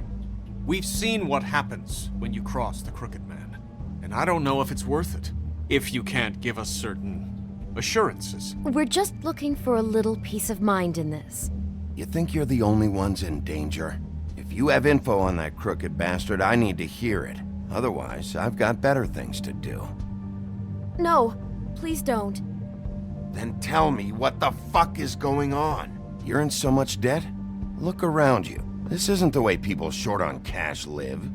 We've seen what happens when you cross the Crooked Man. And I don't know if it's worth it, if you can't give us certain assurances. We're just looking for a little peace of mind in this. You think you're the only ones in danger? If you have info on that crooked bastard, I need to hear it. Otherwise, I've got better things to do. No, please don't. Then tell me what the fuck is going on? You're in so much debt? Look around you. This isn't the way people short on cash live.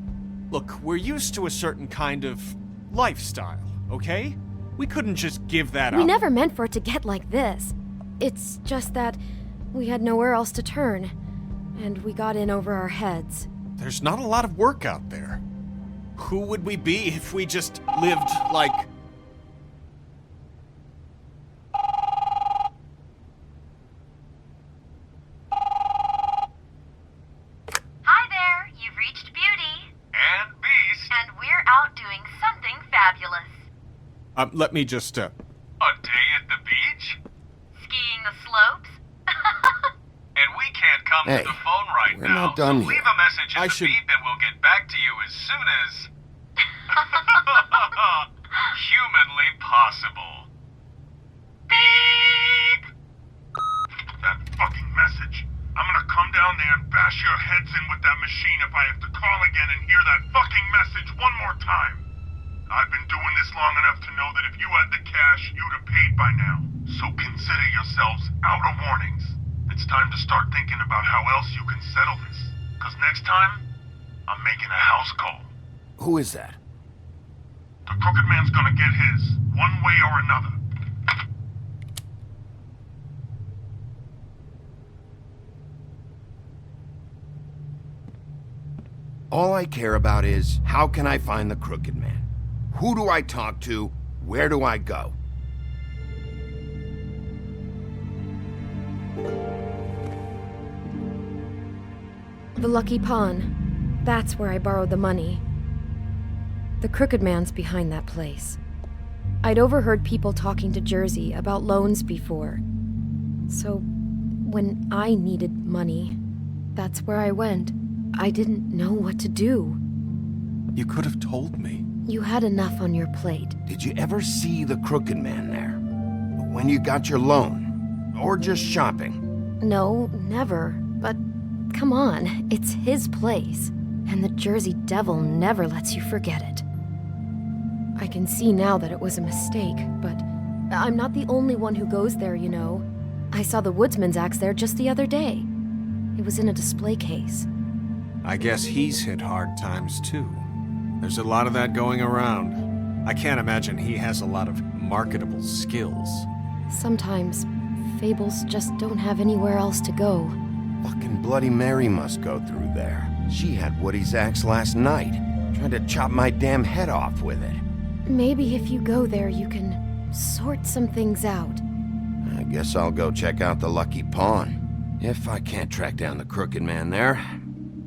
Look, we're used to a certain kind of lifestyle, okay? We couldn't just give that up. We never meant for it to get like this. It's just that we had nowhere else to turn, and we got in over our heads. There's not a lot of work out there. Who would we be if we just lived like... Hi there, you've reached Beauty. And Beast. And we're out doing something fabulous. Let me just, A day at the beach? Skiing the slopes. And we can't come Hey, to the phone right we're now. not done so here. leave a message in the beep and we'll get back to you as soon as... humanly possible. Beep! That fucking message. I'm gonna come down there and bash your heads in with that machine if I have to call again and hear that fucking message one more time. I've been doing this long enough to know that if you had the cash, you'd have paid by now. So consider yourselves out of warnings. It's time to start thinking about how else you can settle this. Because next time, I'm making a house call. Who is that? The Crooked Man's gonna get his, one way or another. All I care about is, how can I find the Crooked Man? Who do I talk to? Where do I go? The Lucky Pawn. That's where I borrowed the money. The Crooked Man's behind that place. I'd overheard people talking to Jersey about loans before. So, when I needed money, that's where I went. I didn't know what to do. You could have told me. You had enough on your plate. Did you ever see the Crooked Man there? When you got your loan? Or just shopping? No, never. But come on, it's his place. And the Jersey Devil never lets you forget it. I can see now that it was a mistake, but I'm not the only one who goes there, you know. I saw the woodsman's axe there just the other day. It was in a display case. I guess he's hit hard times too. There's a lot of that going around. I can't imagine he has a lot of marketable skills. Sometimes, fables just don't have anywhere else to go. Fucking Bloody Mary must go through there. She had Woody's axe last night. Tried to chop my damn head off with it. Maybe if you go there, you can sort some things out. I guess I'll go check out the Lucky Pawn. If I can't track down the Crooked Man there,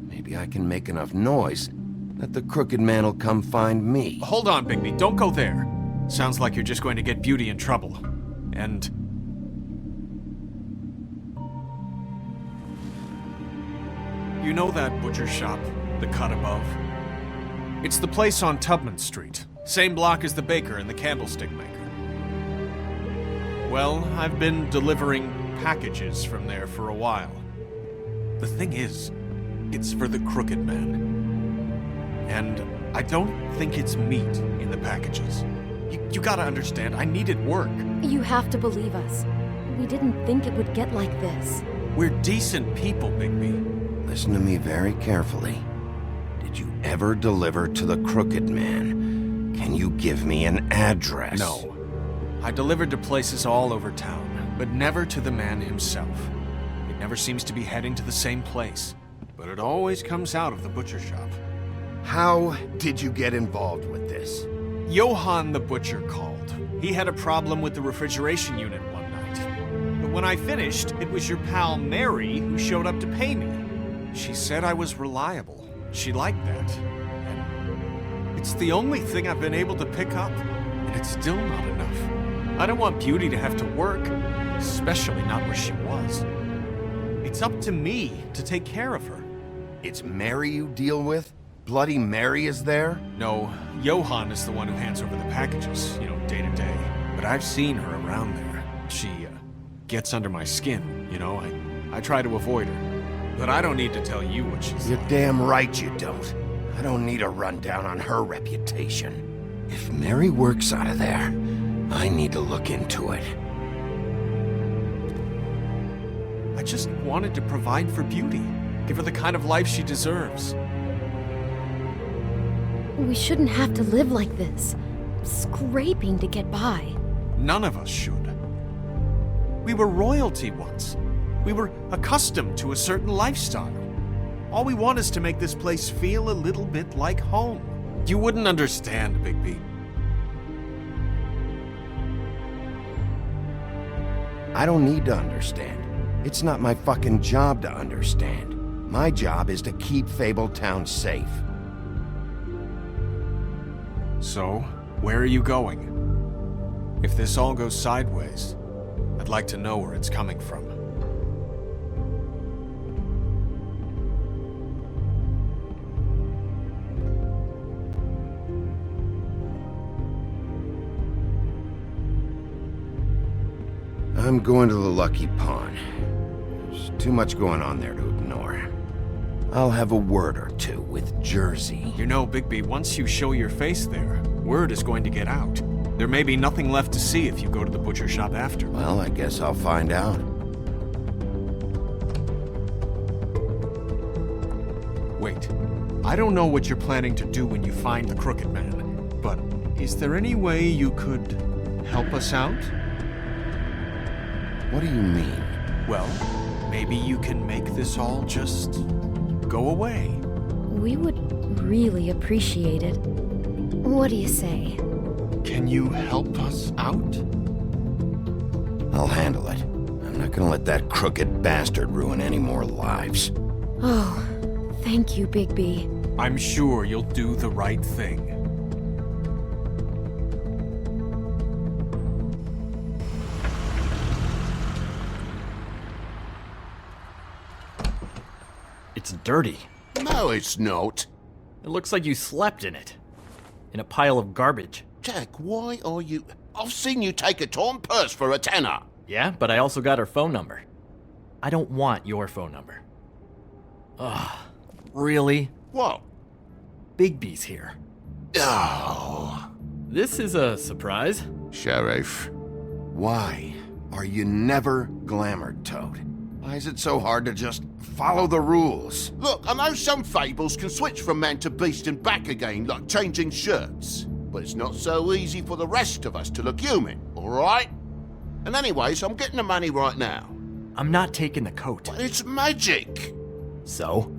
maybe I can make enough noise that the Crooked Man will come find me. Hold on, Bigby. Don't go there. Sounds like you're just going to get Beauty in trouble. And... you know that butcher shop, the cut above? It's the place on Tubman Street. Same block as the baker and the candlestick maker. Well, I've been delivering packages from there for a while. The thing is, it's for the Crooked Man. And I don't think it's meat in the packages. You gotta understand, I needed work. You have to believe us. We didn't think it would get like this. We're decent people, Bigby. Listen to me very carefully. Did you ever deliver to the Crooked Man? Can you give me an address? No. I delivered to places all over town, but never to the man himself. It never seems to be heading to the same place, but it always comes out of the butcher shop. How did you get involved with this? Johann the butcher called. He had a problem with the refrigeration unit one night. But when I finished, it was your pal Mary who showed up to pay me. She said I was reliable. She liked that. And it's the only thing I've been able to pick up, and it's still not enough. I don't want Beauty to have to work, especially not where she was. It's up to me to take care of her. It's Mary you deal with? Bloody Mary is there? No, Johann is the one who hands over the packages, day to day. But I've seen her around there. She, gets under my skin, I try to avoid her. But I don't need to tell you what she's You're like. damn right you don't. I don't need a rundown on her reputation. If Mary works out of there, I need to look into it. I just wanted to provide for Beauty. Give her the kind of life she deserves. We shouldn't have to live like this, scraping to get by. None of us should. We were royalty once. We were accustomed to a certain lifestyle. All we want is to make this place feel a little bit like home. You wouldn't understand, Bigby. I don't need to understand. It's not my fucking job to understand. My job is to keep Fabletown safe. So, where are you going? If this all goes sideways, I'd like to know where it's coming from. I'm going to the Lucky Pawn. There's too much going on there to ignore. I'll have a word or two with Jersey. You know, Bigby, once you show your face there, word is going to get out. There may be nothing left to see if you go to the butcher shop after. Well, I guess I'll find out. Wait, I don't know what you're planning to do when you find the Crooked Man, but is there any way you could help us out? What do you mean? Well, maybe you can make this all just go away. We would really appreciate it. What do you say? Can you help us out? I'll handle it. I'm not gonna let that crooked bastard ruin any more lives. Oh, thank you, Bigby. I'm sure you'll do the right thing. It's dirty. No, it's not. It looks like you slept in it. In a pile of garbage. Jack, why are you... I've seen you take a torn purse for a tenner. Yeah, but I also got her phone number. I don't want your phone number. Ugh, really? What? Bigby's here. Oh. This is a surprise. Sheriff. Why are you never glamored, Toad? Why is it so hard to just follow the rules? Look, I know some fables can switch from man to beast and back again, like changing shirts. But it's not so easy for the rest of us to look human, alright? And anyways, I'm getting the money right now. I'm not taking the coat. But it's magic! So?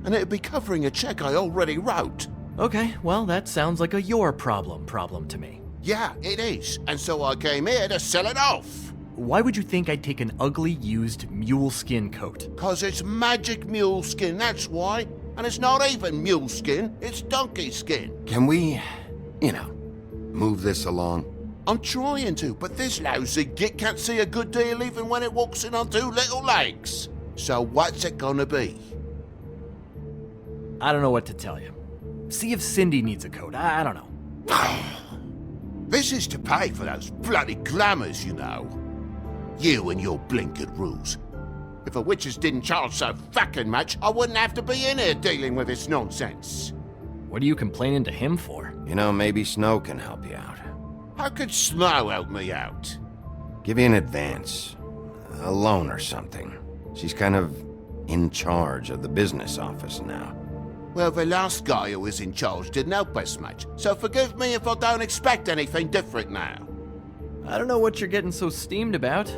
And it'd be covering a check I already wrote. Okay, well, that sounds like a your problem to me. Yeah, it is. And so I came here to sell it off. Why would you think I'd take an ugly, used mule skin coat? 'Cause it's magic mule skin, that's why. And it's not even mule skin, it's donkey skin. Can we, move this along? I'm trying to, but this lousy git can't see a good deal even when it walks in on two little legs. So what's it gonna be? I don't know what to tell you. See if Cindy needs a coat. I don't know. This is to pay for those bloody glamours, you know. You and your blinkered rules. If the witches didn't charge so fucking much, I wouldn't have to be in here dealing with this nonsense. What are you complaining to him for? Maybe Snow can help you out. How could Snow help me out? Give you an advance. A loan or something. She's kind of in charge of the business office now. Well, the last guy who was in charge didn't help us much, so forgive me if I don't expect anything different now. I don't know what you're getting so steamed about.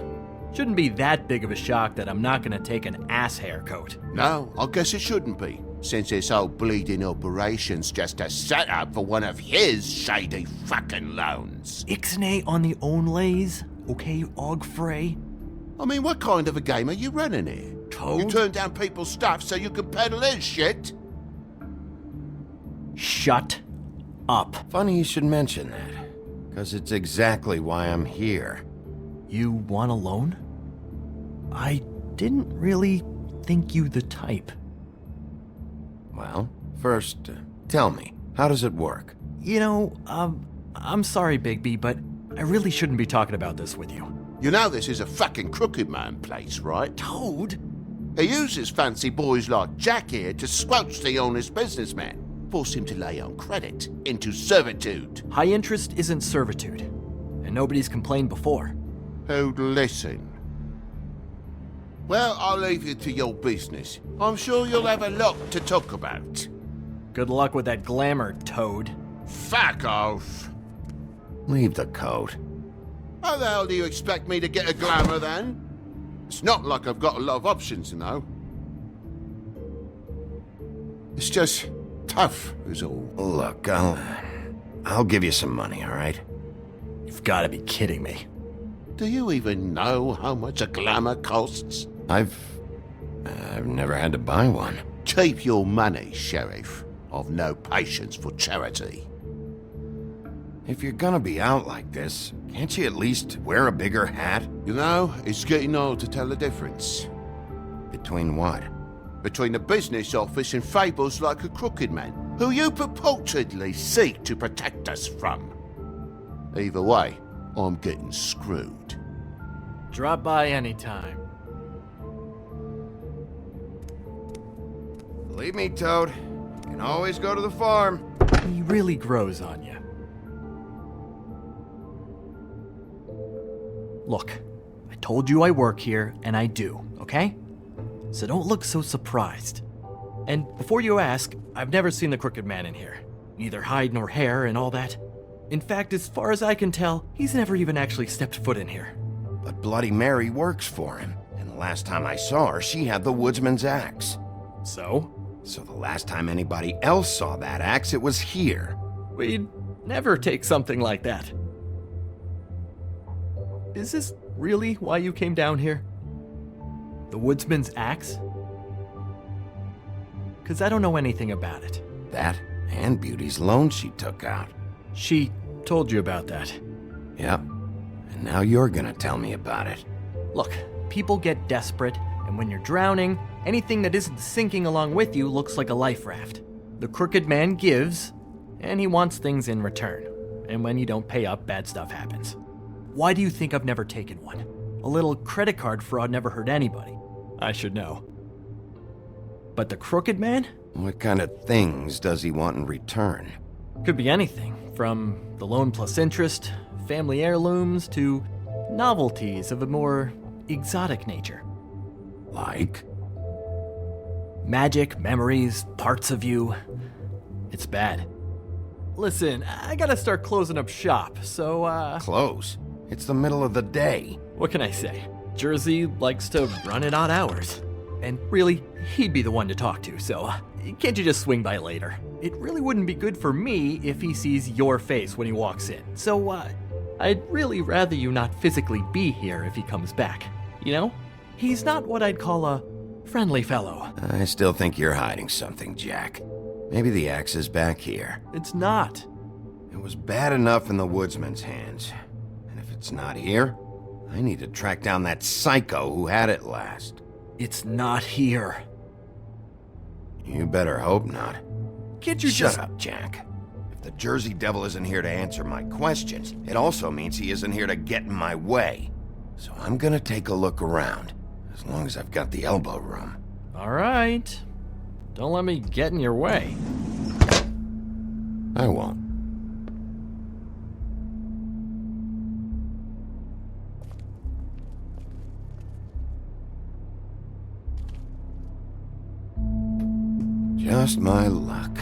Shouldn't be that big of a shock that I'm not gonna take an ass haircoat. No, I guess it shouldn't be, since this whole bleeding operation's just a setup for one of his shady fucking loans. Ixnay on the own lays, okay, Og Frey? I mean, what kind of a game are you running here? Toad? You turn down people's stuff so you can peddle his shit? Shut up. Funny you should mention that, because it's exactly why I'm here. You want a loan? I didn't really think you the type. Well, first, tell me, how does it work? I'm sorry, Bigby, but I really shouldn't be talking about this with you. You know this is a fucking crooked man place, right? Toad? He uses fancy boys like Jack here to squelch the honest businessman. Force him to lay on credit into servitude. High interest isn't servitude, and nobody's complained before. Who'd listen? Well, I'll leave you to your business. I'm sure you'll have a lot to talk about. Good luck with that glamour, Toad. Fuck off. Leave the coat. How the hell do you expect me to get a glamour then? It's not like I've got a lot of options, you know. It's just tough, is all. Look, I'll give you some money, all right? You've got to be kidding me. Do you even know how much a glamour costs? I've never had to buy one. Keep your money, Sheriff. I've no patience for charity. If you're gonna be out like this, can't you at least wear a bigger hat? You know, it's getting hard to tell the difference. Between what? Between the business office and fables like a crooked man, who you purportedly seek to protect us from. Either way, I'm getting screwed. Drop by anytime. Believe me, Toad. You can always go to the farm. He really grows on you. Look, I told you I work here, and I do, okay? So don't look so surprised. And before you ask, I've never seen the Crooked Man in here. Neither hide nor hair and all that. In fact, as far as I can tell, he's never even actually stepped foot in here. But Bloody Mary works for him, and the last time I saw her, she had the woodsman's axe. So? So the last time anybody else saw that axe, it was here. We'd never take something like that. Is this really why you came down here? The woodsman's axe? 'Cause I don't know anything about it. That and Beauty's loan she took out. She told you about that. Yep. And now you're gonna tell me about it. Look, people get desperate, and when you're drowning, anything that isn't sinking along with you looks like a life raft. The Crooked Man gives, and he wants things in return. And when you don't pay up, bad stuff happens. Why do you think I've never taken one? A little credit card fraud never hurt anybody. I should know. But the Crooked Man? What kind of things does he want in return? Could be anything, from the loan plus interest, family heirlooms, to novelties of a more exotic nature. Like? Magic, memories, parts of you. It's bad. Listen, I gotta start closing up shop, so, Close? It's the middle of the day. What can I say? Jersey likes to run at odd hours. And really, he'd be the one to talk to, so can't you just swing by later? It really wouldn't be good for me if he sees your face when he walks in, so, I'd really rather you not physically be here if he comes back. You know? He's not what I'd call a friendly fellow. I still think you're hiding something, Jack. Maybe the axe is back here. It's not. It was bad enough in the woodsman's hands. And if it's not here, I need to track down that psycho who had it last. It's not here. You better hope not. Can't you Shut just... up, Jack. If the Jersey Devil isn't here to answer my questions, it also means he isn't here to get in my way. So I'm gonna take a look around, as long as I've got the elbow room. All right. Don't let me get in your way. I won't. Just my luck.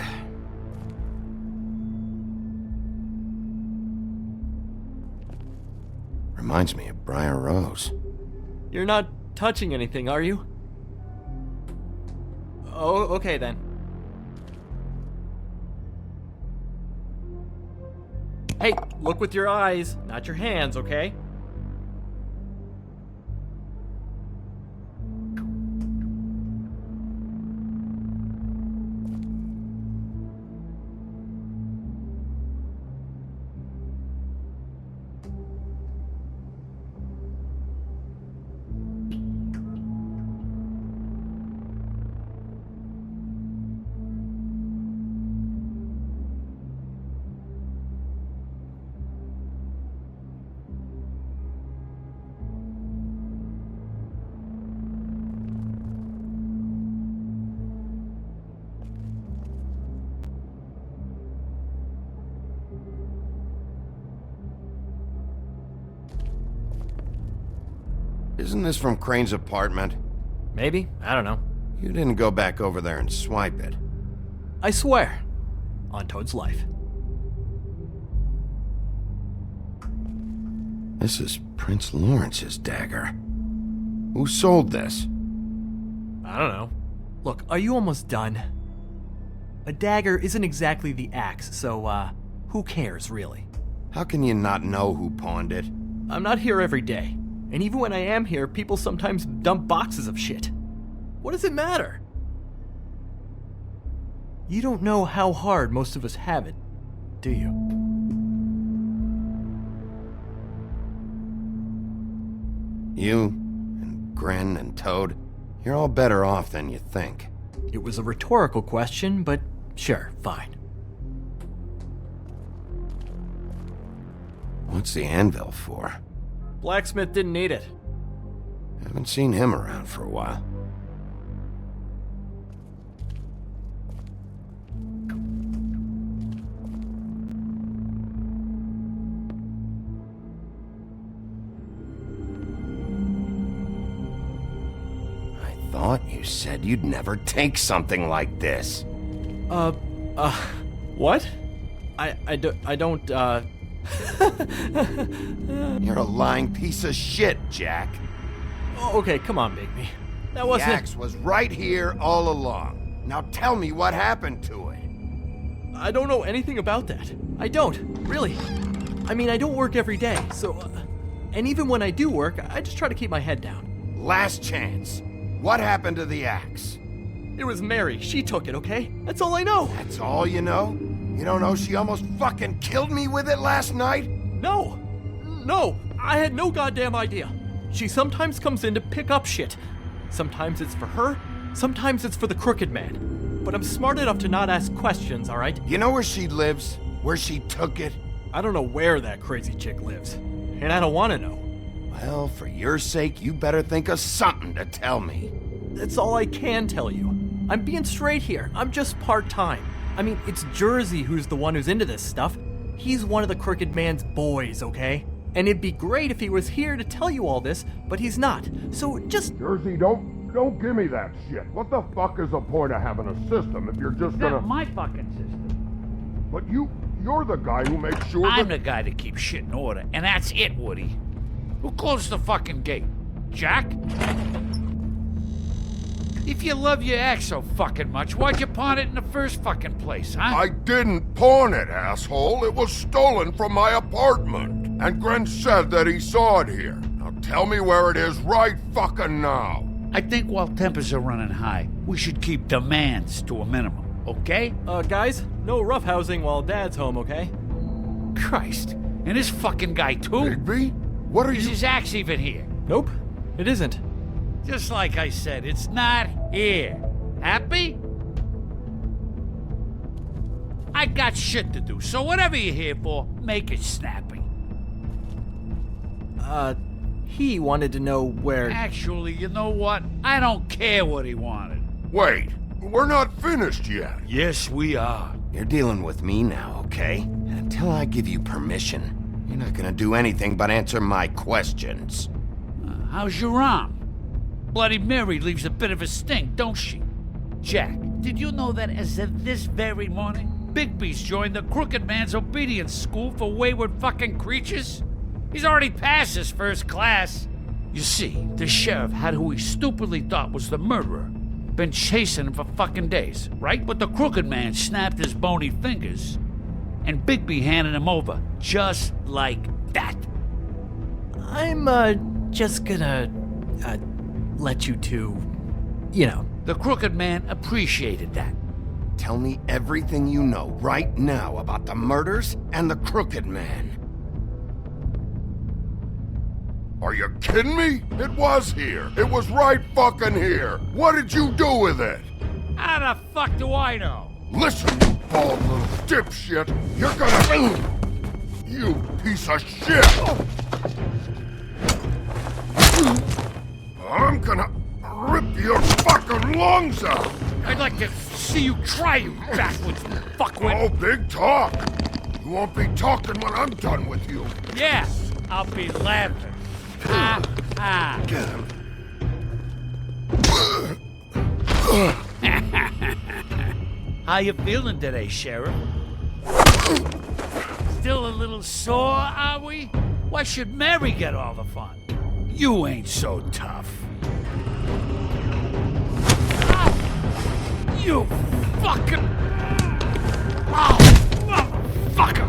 Reminds me of Briar Rose. You're not touching anything, are you? Oh, okay then. Hey, look with your eyes, not your hands, okay? Isn't this from Crane's apartment? Maybe, I don't know. You didn't go back over there and swipe it. I swear. On Toad's life. This is Prince Lawrence's dagger. Who sold this? I don't know. Look, are you almost done? A dagger isn't exactly the axe, so, who cares, really? How can you not know who pawned it? I'm not here every day. And even when I am here, people sometimes dump boxes of shit. What does it matter? You don't know how hard most of us have it, do you? You, and Gren, and Toad, you're all better off than you think. It was a rhetorical question, but sure, fine. What's the anvil for? Blacksmith didn't need it. Haven't seen him around for a while. I thought you said you'd never take something like this. What? I don't, You're a lying piece of shit, Jack. Oh, okay, come on, Bigby. That wasn't... The axe was right here all along. Now tell me what happened to it. I don't know anything about that. I don't, really. I mean, I don't work every day, so... and even when I do work, I just try to keep my head down. Last chance. What happened to the axe? It was Mary. She took it, okay? That's all I know. That's all you know? You don't know she almost fucking killed me with it last night? No, I had no goddamn idea. She sometimes comes in to pick up shit. Sometimes it's for her, sometimes it's for the crooked man. But I'm smart enough to not ask questions, all right? You know where she lives? Where she took it? I don't know where that crazy chick lives. And I don't want to know. Well, for your sake, you better think of something to tell me. That's all I can tell you. I'm being straight here. I'm just part-time. I mean, it's Jersey who's the one who's into this stuff. He's one of the crooked man's boys, okay? And it'd be great if he was here to tell you all this, but he's not. So just... Jersey, don't Don't give me that shit. What the fuck is the point of having a system if you're just gonna... That's my fucking system. But you're the guy who makes sure I'm the guy that keeps shit in order, and that's it, Woody. Who closed the fucking gate? Jack? If you love your ex so fucking much, why'd you pawn it in the first fucking place, huh? I didn't pawn it, asshole. It was stolen from my apartment. And Gren said that he saw it here. Now tell me where it is right fucking now. I think while tempers are running high, we should keep demands to a minimum, okay? Guys, no roughhousing while Dad's home, okay? Christ. And this fucking guy, too? Bigby? What are you... Is his axe even here? Nope, it isn't. Just like I said, it's not here. Happy? I got shit to do, so whatever you're here for, make it snappy. He wanted to know where... Actually, you know what? I don't care what he wanted. Wait, we're not finished yet. Yes, we are. You're dealing with me now, okay? And until I give you permission, you're not gonna do anything but answer my questions. How's your arm? Bloody Mary leaves a bit of a stink, don't she? Jack, did you know that as of this very morning, Bigby's joined the Crooked Man's Obedience School for Wayward fucking Creatures? He's already passed his first class. You see, the sheriff had who he stupidly thought was the murderer. Been chasing him for fucking days, right? But the Crooked Man snapped his bony fingers, and Bigby handed him over just like that. I'm, just gonna, let you two, you know. The Crooked Man appreciated that. Tell me everything you know right now about the murders and the Crooked Man. Are you kidding me? It was here. It was right fucking here. What did you do with it? How the fuck do I know? Listen, you bald little dipshit. You're gonna... You piece of shit! I'm gonna rip your fucking lungs out! I'd like to see you try, you backwards fuckwit! Oh, big talk! You won't be talking when I'm done with you. Yeah, I'll be laughing. Ha ha! Get him. How you feeling today, Sheriff? Still a little sore, are we? Why should Mary get all the fun? You ain't so tough. You fucking... Oh, motherfucker!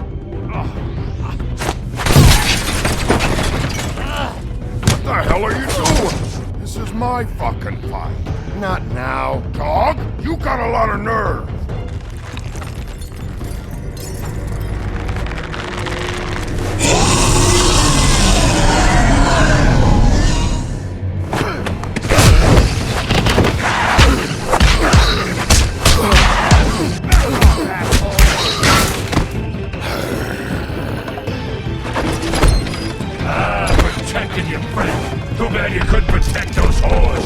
What the hell are you doing? This is my fucking fight. Not now, dog. You got a lot of nerve. Protecting your friend. Too bad you couldn't protect those whores.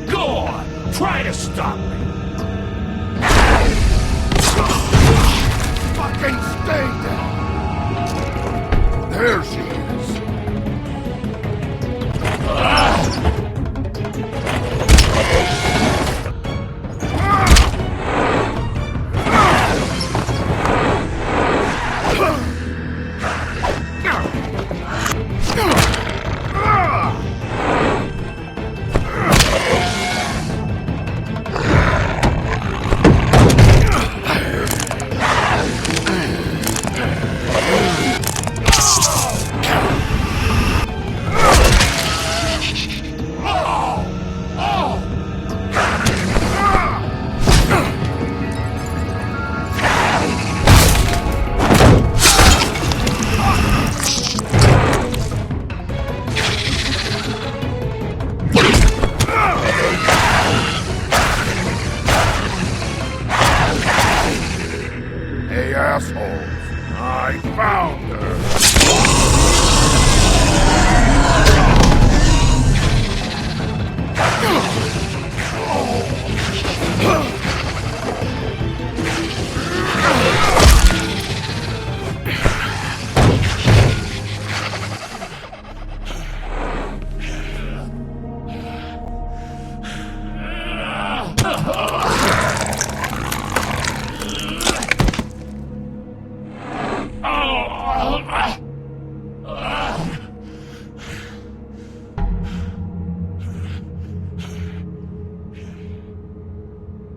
Go on, try to stop me. Fucking stay down. There she is. Hey, assholes. I found her.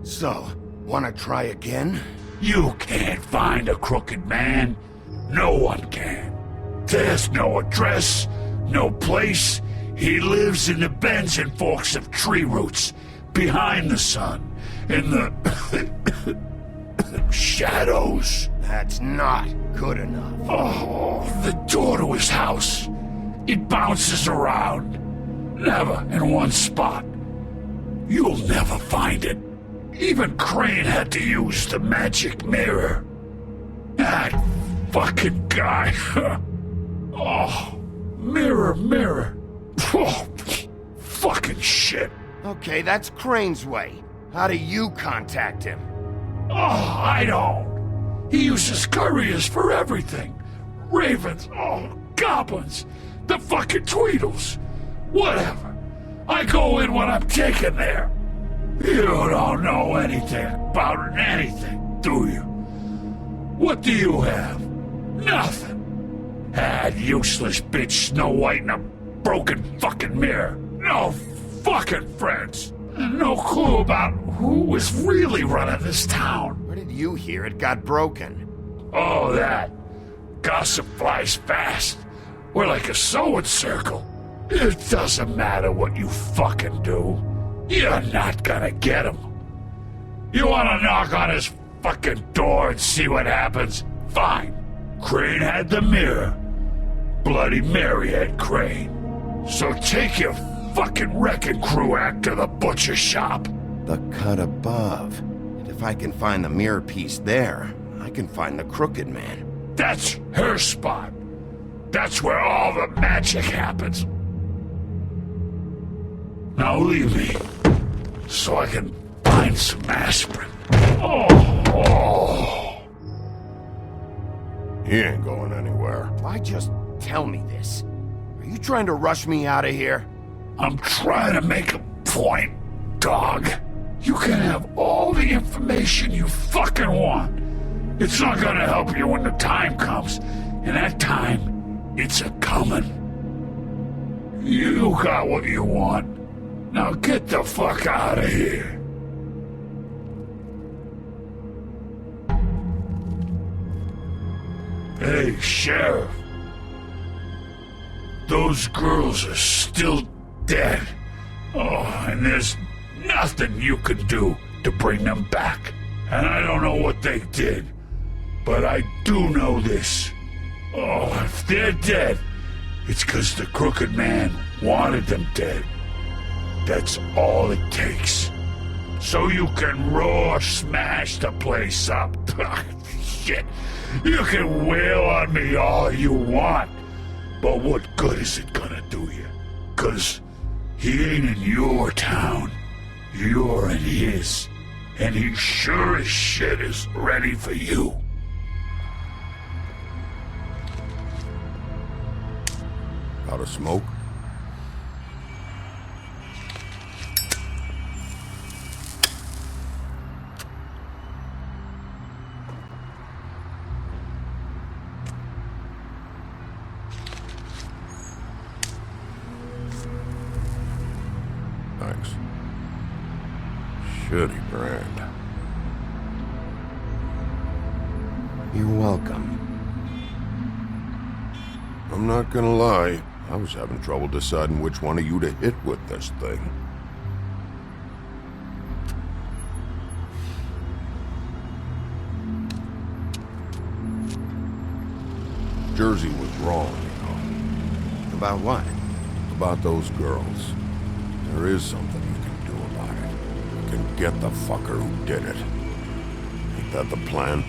So, wanna try again? You can't find a crooked man. No one can. There's no address, no place. He lives in the bends and forks of tree roots, behind the sun, in the shadows. That's not good enough. Oh, the door to his house. It bounces around. Never in one spot. You'll never find it. Even Crane had to use the magic mirror. That fucking guy. Oh, mirror, mirror. Oh, fucking shit. Okay, that's Crane's way. How do you contact him? Oh, I don't. He uses couriers for everything. Ravens, goblins, the fucking Tweedles. Whatever. I go in when I'm taken there. You don't know anything about anything, do you? What do you have? Nothing. That useless bitch Snow White and a broken fucking mirror. No fucking friends. No clue about who was really running this town. Where did you hear it got broken? Oh, that. Gossip flies fast. We're like a sewing circle. It doesn't matter what you fucking do. You're not gonna get him. You wanna knock on his fucking door and see what happens? Fine. Crane had the mirror. Bloody Mary had Crane. So take your fucking wrecking crew act to the butcher shop. The cut above. And if I can find the mirror piece there, I can find the crooked man. That's her spot. That's where all the magic happens. Now leave me, so I can find some aspirin. Oh. He ain't going anywhere. Why just tell me this? Are you trying to rush me out of here? I'm trying to make a point, dog. You can have all the information you fucking want. It's not gonna help you when the time comes, and that time, it's a-comin'. You got what you want. Now get the fuck out of here. Hey, Sheriff. Those girls are still dead. Oh, and there's nothing you can do to bring them back. And I don't know what they did, but I do know this. Oh, if they're dead, it's 'cause the crooked man wanted them dead. That's all it takes. So you can roar smash the place up. Shit. You can wail on me all you want. But what good is it gonna do you? 'Cause he ain't in your town. You're in his. And he sure as shit is ready for you. Out of smoke? Thanks. Shitty brand. You're welcome. I'm not gonna lie, I was having trouble deciding which one of you to hit with this thing. Jersey was wrong, you know. About what? About those girls. There is something you can do about it. You can get the fucker who did it. Ain't that the plan?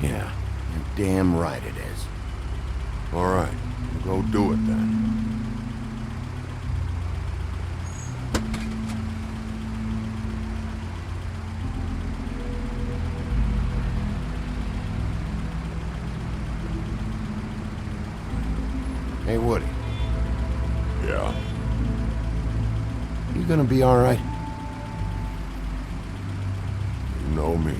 Yeah, you're damn right it is. All right, go do it then. Hey, Woody. Yeah? You gonna be all right? You know me.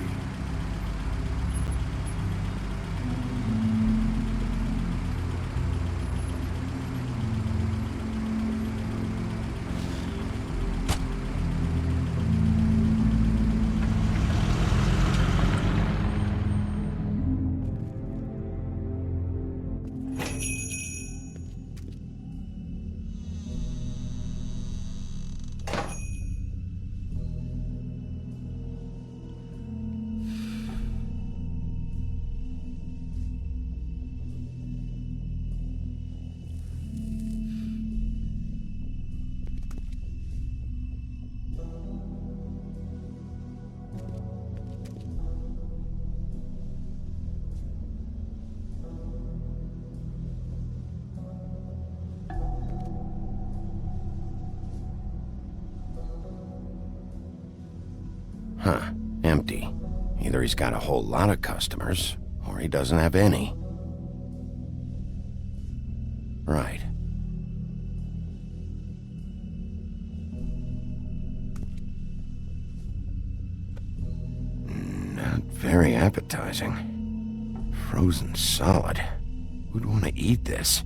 Huh, empty. Either he's got a whole lot of customers, or he doesn't have any. Right. Not very appetizing. Frozen solid. Who'd want to eat this?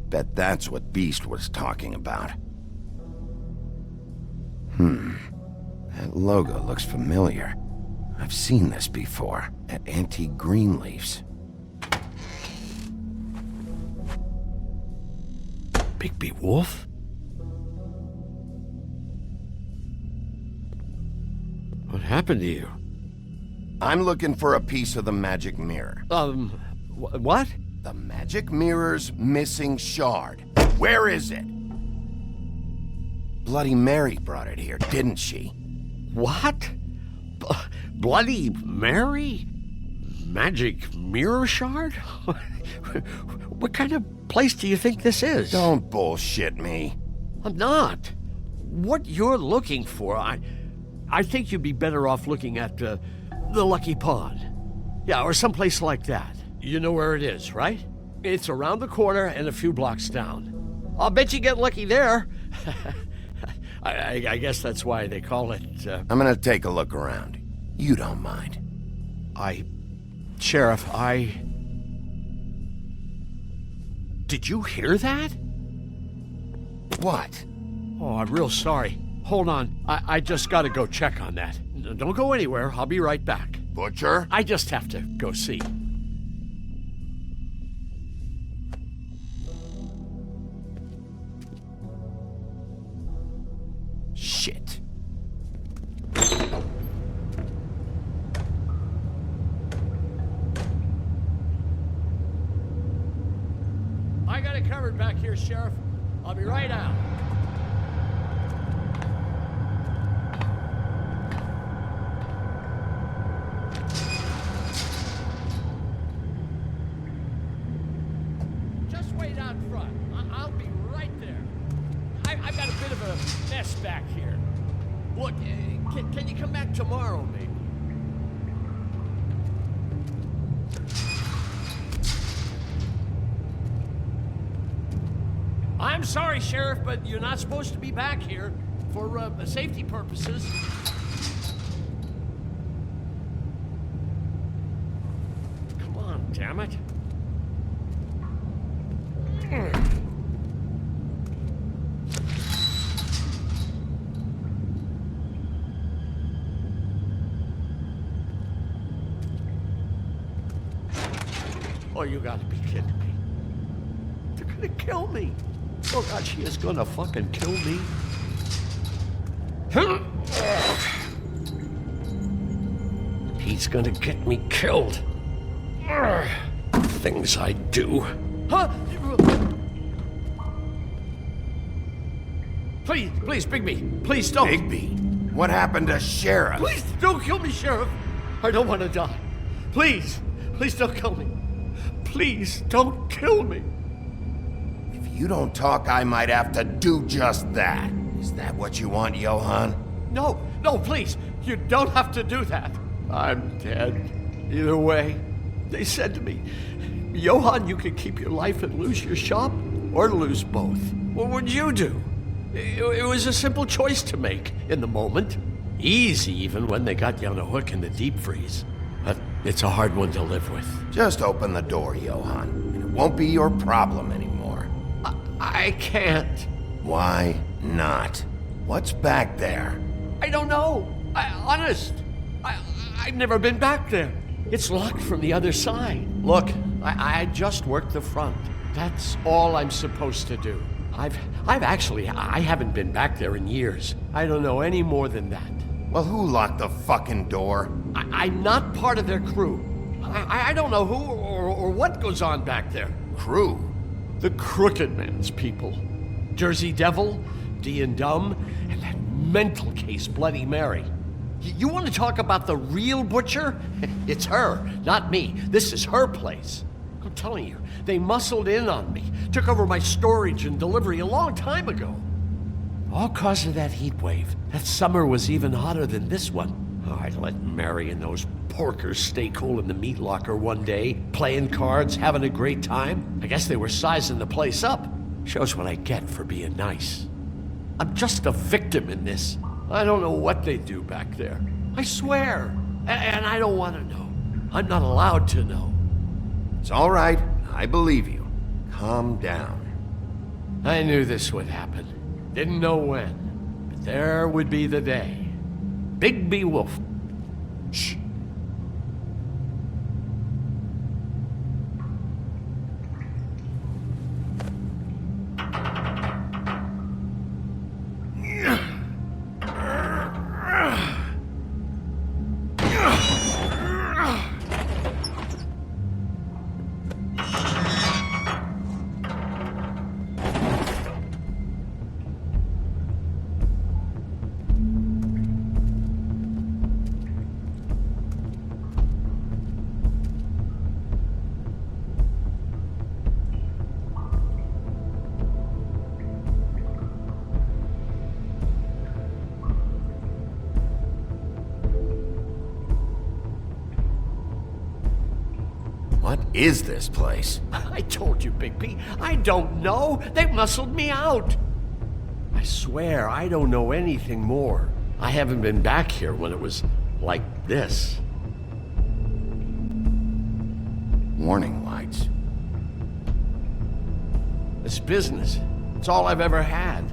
Bet that's what Beast was talking about. That logo looks familiar. I've seen this before, at Antique Greenleaf's. Bigby Wolf? What happened to you? I'm looking for a piece of the magic mirror. What? The magic mirror's missing shard. Where is it? Bloody Mary brought it here, didn't she? What? Bloody Mary? Magic mirror shard? What kind of place do you think this is? Don't bullshit me. I'm not. What you're looking for, I think you'd be better off looking at the Lucky Pond. Yeah, or someplace like that. You know where it is, right? It's around the corner and a few blocks down. I'll bet you get lucky there. I guess that's why they call it... I'm gonna take a look around. You don't mind. Sheriff, Did you hear that? What? Oh, I'm real sorry. Hold on. I just gotta go check on that. Don't go anywhere. I'll be right back. Butcher? I just have to go see. Shit. I got it covered back here, Sheriff. I'll be right out. Just wait out front. I'll be right there. I've got a bit of a mess back here. Look, can you come back tomorrow, maybe? I'm sorry, Sheriff, but you're not supposed to be back here for safety purposes. Come on, damn it. Oh, you gotta be kidding me. They're gonna kill me. Oh God, she is gonna fucking kill me. He's gonna get me killed. Things I do. Huh? Please, Bigby. Please don't. Bigby? What happened to Sheriff? Please don't kill me, Sheriff. I don't want to die. Please don't kill me. Please don't kill me. If you don't talk, I might have to do just that. Is that what you want, Johann? No, please. You don't have to do that. I'm dead. Either way. They said to me, Johann, you could keep your life and lose your shop, or lose both. What would you do? It was a simple choice to make in the moment. Easy, even when they got you on a hook in the deep freeze. But it's a hard one to live with. Just open the door, Johann, and it won't be your problem anymore. I can't. Why not? What's back there? I don't know. Honest. I've never been back there. It's locked from the other side. Look, I just worked the front. That's all I'm supposed to do. I haven't been back there in years. I don't know any more than that. Well, who locked the fucking door? I'm not part of their crew. I don't know who or what goes on back there. Crew? The Crooked Man's people. Jersey Devil, D and Dumb, and that mental case, Bloody Mary. You want to talk about the real butcher? It's her, not me. This is her place. I'm telling you, they muscled in on me, took over my storage and delivery a long time ago. All cause of that heat wave. That summer was even hotter than this one. Oh, I'd let Mary and those porkers stay cool in the meat locker one day, playing cards, having a great time. I guess they were sizing the place up. Shows what I get for being nice. I'm just a victim in this. I don't know what they do back there. I swear. And I don't want to know. I'm not allowed to know. It's all right. I believe you. Calm down. I knew this would happen. Didn't know when. But there would be the day. Bigby Wolf. Shh. What is this place? I told you, Bigby. I don't know. They muscled me out. I swear, I don't know anything more. I haven't been back here when it was like this. Warning lights. This business, it's all I've ever had.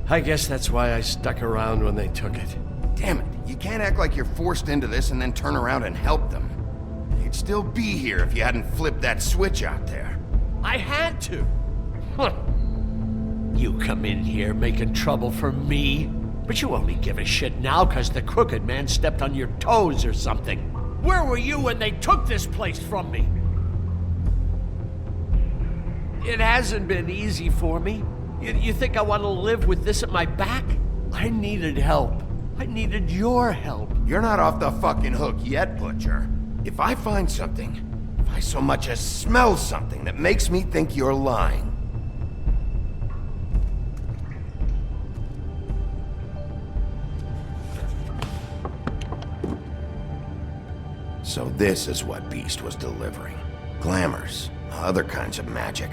I guess that's why I stuck around when they took it. Damn it, you can't act like you're forced into this and then turn around and help them. You'd still be here if you hadn't flipped that switch out there. I had to. Huh. You come in here making trouble for me, but you only give a shit now because the crooked man stepped on your toes or something. Where were you when they took this place from me? It hasn't been easy for me. You think I want to live with this at my back? I needed help. I needed your help. You're not off the fucking hook yet, Butcher. If I find something, if I so much as smell something that makes me think you're lying. So this is what Beast was delivering. Glamours, other kinds of magic.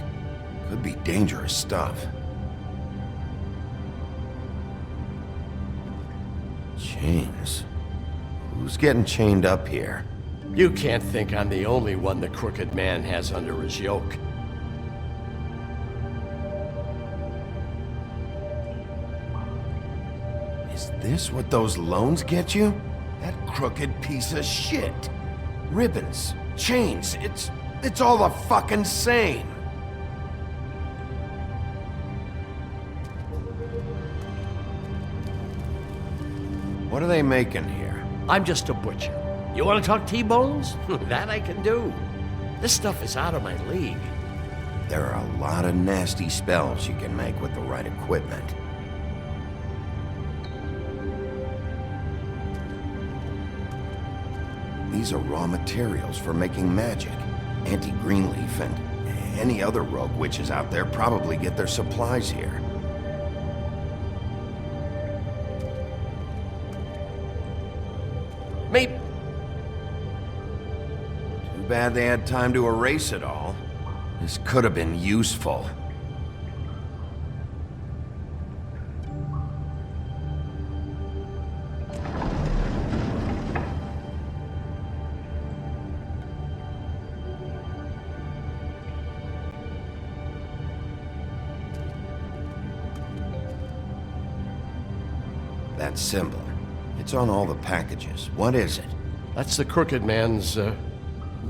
Could be dangerous stuff. Chains. Who's getting chained up here? You can't think I'm the only one the crooked man has under his yoke. Is this what those loans get you? That crooked piece of shit. Ribbons, chains, it's all the fucking same. What are they making here? I'm just a butcher. You want to talk T-bones? That I can do. This stuff is out of my league. There are a lot of nasty spells you can make with the right equipment. These are raw materials for making magic. Auntie Greenleaf and any other rogue witches out there probably get their supplies here. Maybe. Too bad they had time to erase it all. This could have been useful. That symbol. It's on all the packages. What is it? That's the crooked man's,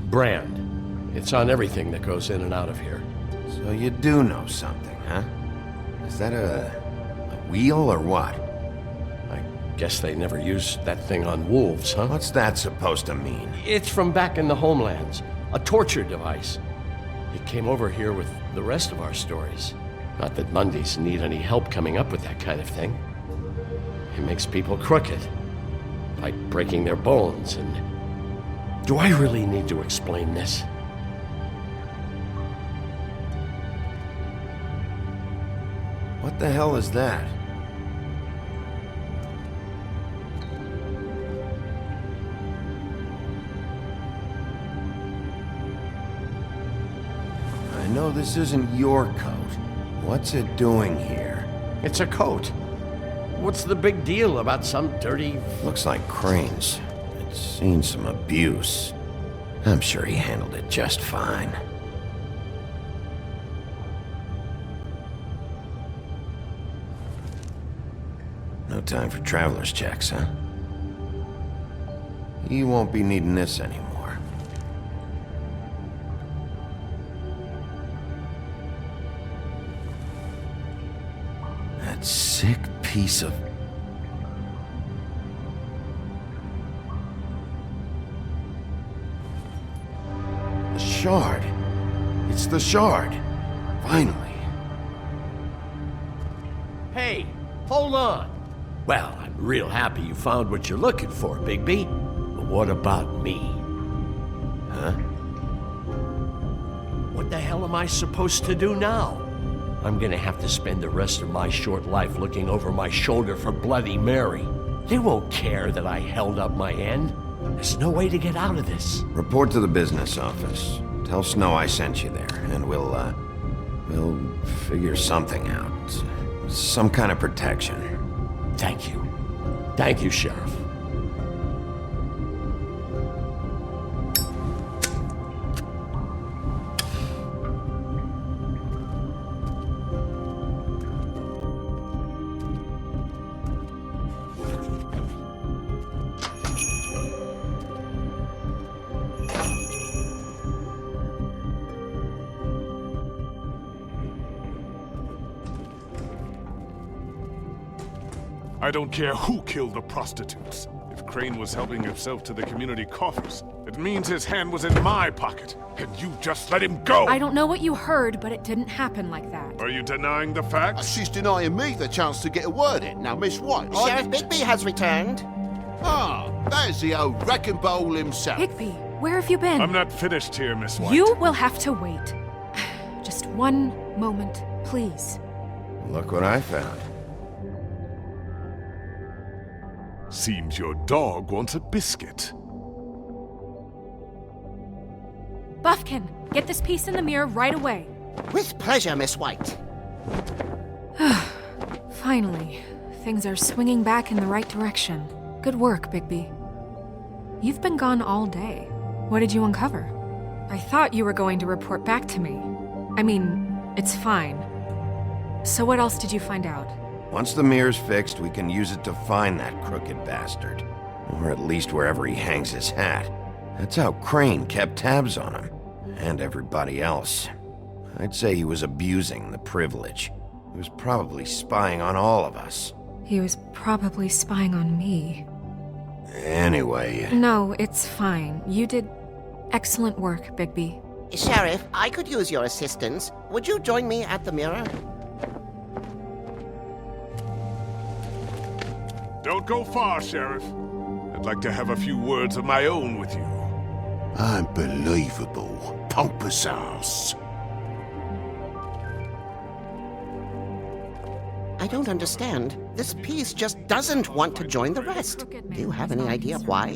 brand. It's on everything that goes in and out of here. So you do know something, huh? Is that a wheel or what? I guess they never used that thing on wolves, huh? What's that supposed to mean? It's from back in the homelands. A torture device. It came over here with the rest of our stories. Not that Mondays need any help coming up with that kind of thing. It makes people crooked. by breaking their bones, and... Do I really need to explain this? What the hell is that? I know this isn't your coat. What's it doing here? It's a coat. What's the big deal about some dirty... Looks like Crane's. It's seen some abuse. I'm sure he handled it just fine. No time for traveler's checks, huh? You won't be needing this anymore. That sick piece of... The shard. It's the shard. Finally. Hey, hold on. Well, I'm real happy you found what you're looking for, Bigby. But what about me? Huh? What the hell am I supposed to do now? I'm gonna have to spend the rest of my short life looking over my shoulder for Bloody Mary. They won't care that I held up my end. There's no way to get out of this. Report to the business office. Tell Snow I sent you there, and we'll figure something out. Some kind of protection. Thank you. Thank you, Sheriff. I don't care who killed the prostitutes. If Crane was helping himself to the community coffers, it means his hand was in my pocket, and you just let him go! I don't know what you heard, but it didn't happen like that. Are you denying the facts? She's denying me the chance to get a word in. Now, Miss White... Sheriff Bigby has returned. Ah, there's the old wrecking bowl himself. Bigby, where have you been? I'm not finished here, Miss White. You will have to wait. Just one moment, please. Look what I found. Seems your dog wants a biscuit. Buffkin, get this piece in the mirror right away. With pleasure, Miss White. Finally, things are swinging back in the right direction. Good work, Bigby. You've been gone all day. What did you uncover? I thought you were going to report back to me. I mean, it's fine. So what else did you find out? Once the mirror's fixed, we can use it to find that crooked bastard. Or at least wherever he hangs his hat. That's how Crane kept tabs on him. And everybody else. I'd say he was abusing the privilege. He was probably spying on all of us. He was probably spying on me. Anyway... No, it's fine. You did excellent work, Bigby. Sheriff, I could use your assistance. Would you join me at the mirror? Don't go far, Sheriff. I'd like to have a few words of my own with you. Unbelievable. Pompous ass. I don't understand. This piece just doesn't want to join the rest. Do you have any idea why?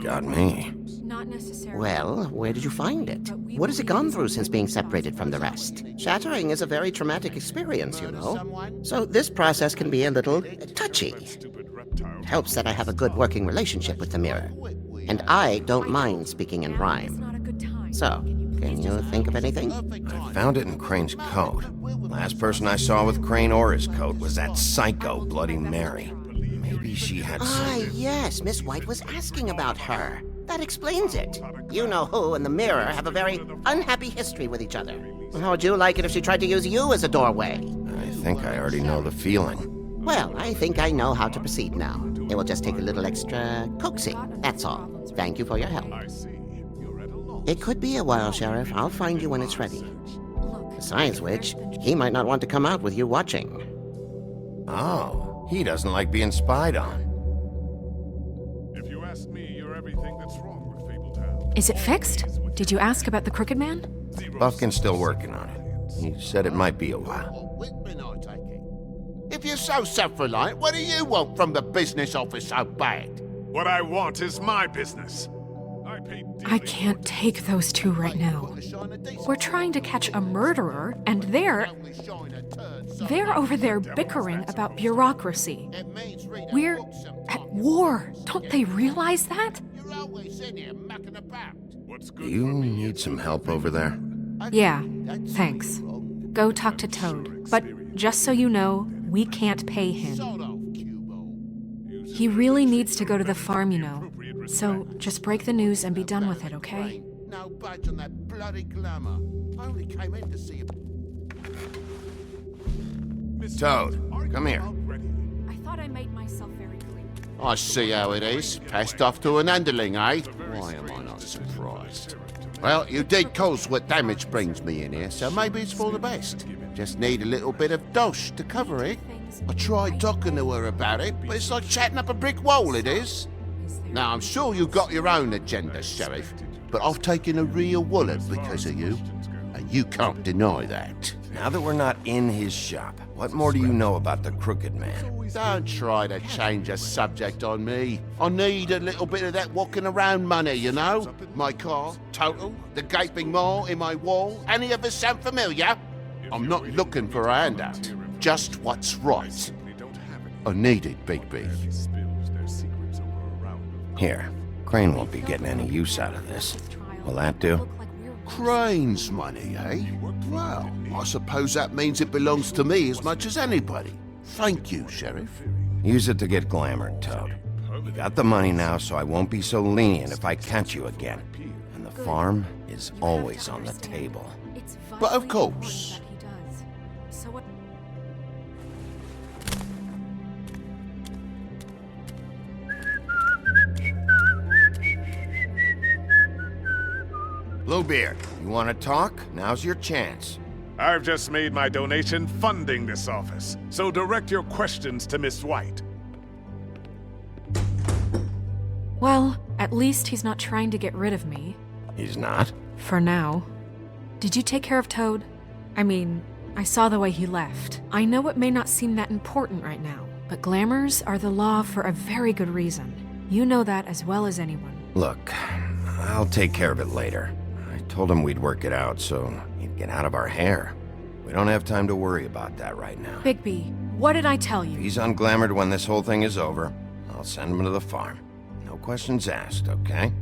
Got me. Not necessarily. Well, where did you find it? What has it gone through since being separated from the rest? Shattering is a very traumatic experience, you know. So this process can be a little touchy. It helps that I have a good working relationship with the mirror. And I don't mind speaking in rhyme. So, can you think of anything? I found it in Crane's coat. Last person I saw with Crane or his coat was that psycho Bloody Mary. Maybe she had some... yes, Miss White was asking about her. That explains it. You know who and the mirror have a very unhappy history with each other. How would you like it if she tried to use you as a doorway? I think I already know the feeling. Well, I think I know how to proceed now. It will just take a little extra coaxing, that's all. Thank you for your help. It could be a while, Sheriff. I'll find you when it's ready. Besides which, he might not want to come out with you watching. Oh, he doesn't like being spied on. Is it fixed? Did you ask about the Crooked Man? Buffkin's still working on it. He said it might be a while. If you're so self-reliant, what do you want from the business office so bad? What I want is my business. I can't take those two right now. We're trying to catch a murderer, and they're over there bickering about bureaucracy. We're at war. Don't they realize that? Do you need some help over there? Yeah, thanks. Go talk to Toad. But just so you know, we can't pay him. He really needs to go to the farm, you know. So just break the news and be done with it, okay? No budge on that bloody glamour. I only came in to see you. Toad, come here. I thought I made myself very clear. I see how it is. Passed off to an underling, eh? Why am I not surprised? Well, you did cause what damage brings me in here, so maybe it's for the best. Just need a little bit of dosh to cover it. I tried talking to her about it, but it's like chatting up a brick wall, it is. Now, I'm sure you've got your own agenda, Sheriff, but I've taken a real wallet because of you, and you can't deny that. Now that we're not in his shop, what more do you know about the Crooked Man? Don't try to change a subject on me. I need a little bit of that walking around money, you know? My car, total, the gaping maw in my wall. Any of us sound familiar? I'm not looking for a handout, just what's right. I need it, Bigby. Here, Crane won't be getting any use out of this. Will that do? Crane's money, eh? Well, I suppose that means it belongs to me as much as anybody. Thank you, Sheriff. Use it to get glamored, Toad. You got the money now, so I won't be so lenient if I catch you again. And the farm is always on the table. But of course. Bluebeard, you want to talk? Now's your chance. I've just made my donation funding this office, so direct your questions to Miss White. Well, at least he's not trying to get rid of me. He's not? For now. Did you take care of Toad? I mean, I saw the way he left. I know it may not seem that important right now, but glamours are the law for a very good reason. You know that as well as anyone. Look, I'll take care of it later. I told him we'd work it out so he'd get out of our hair. We don't have time to worry about that right now. Bigby, what did I tell you? If he's unglamored when this whole thing is over, I'll send him to the farm. No questions asked, okay?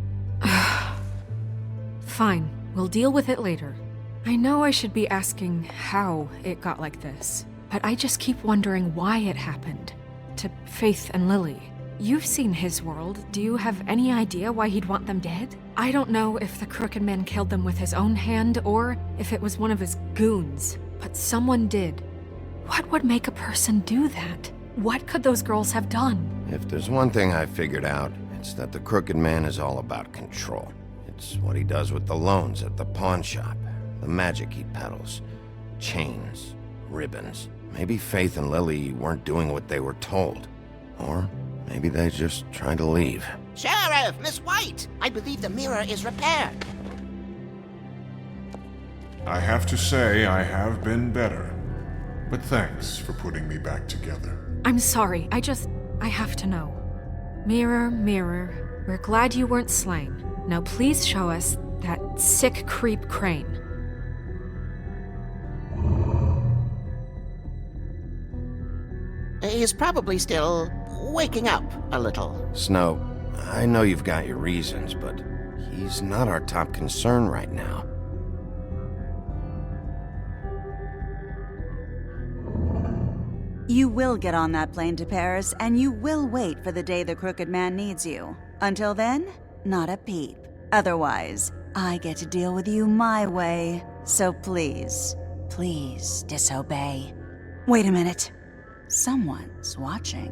Fine, we'll deal with it later. I know I should be asking how it got like this, but I just keep wondering why it happened. To Faith and Lily. You've seen his world. Do you have any idea why he'd want them dead? I don't know if the Crooked Man killed them with his own hand or if it was one of his goons, but someone did. What would make a person do that? What could those girls have done? If there's one thing I figured out, it's that the Crooked Man is all about control. It's what he does with the loans at the pawn shop, the magic he peddles, chains, ribbons. Maybe Faith and Lily weren't doing what they were told. Or maybe they're just trying to leave. Sheriff, Miss White! I believe the mirror is repaired. I have to say I have been better. But thanks for putting me back together. I'm sorry, I have to know. Mirror, mirror, we're glad you weren't slain. Now please show us that sick creep Crane. He's probably still waking up a little. Snow, I know you've got your reasons, but he's not our top concern right now. You will get on that plane to Paris, and you will wait for the day the Crooked Man needs you. Until then, not a peep. Otherwise, I get to deal with you my way. So please, please disobey. Wait a minute. Someone's watching.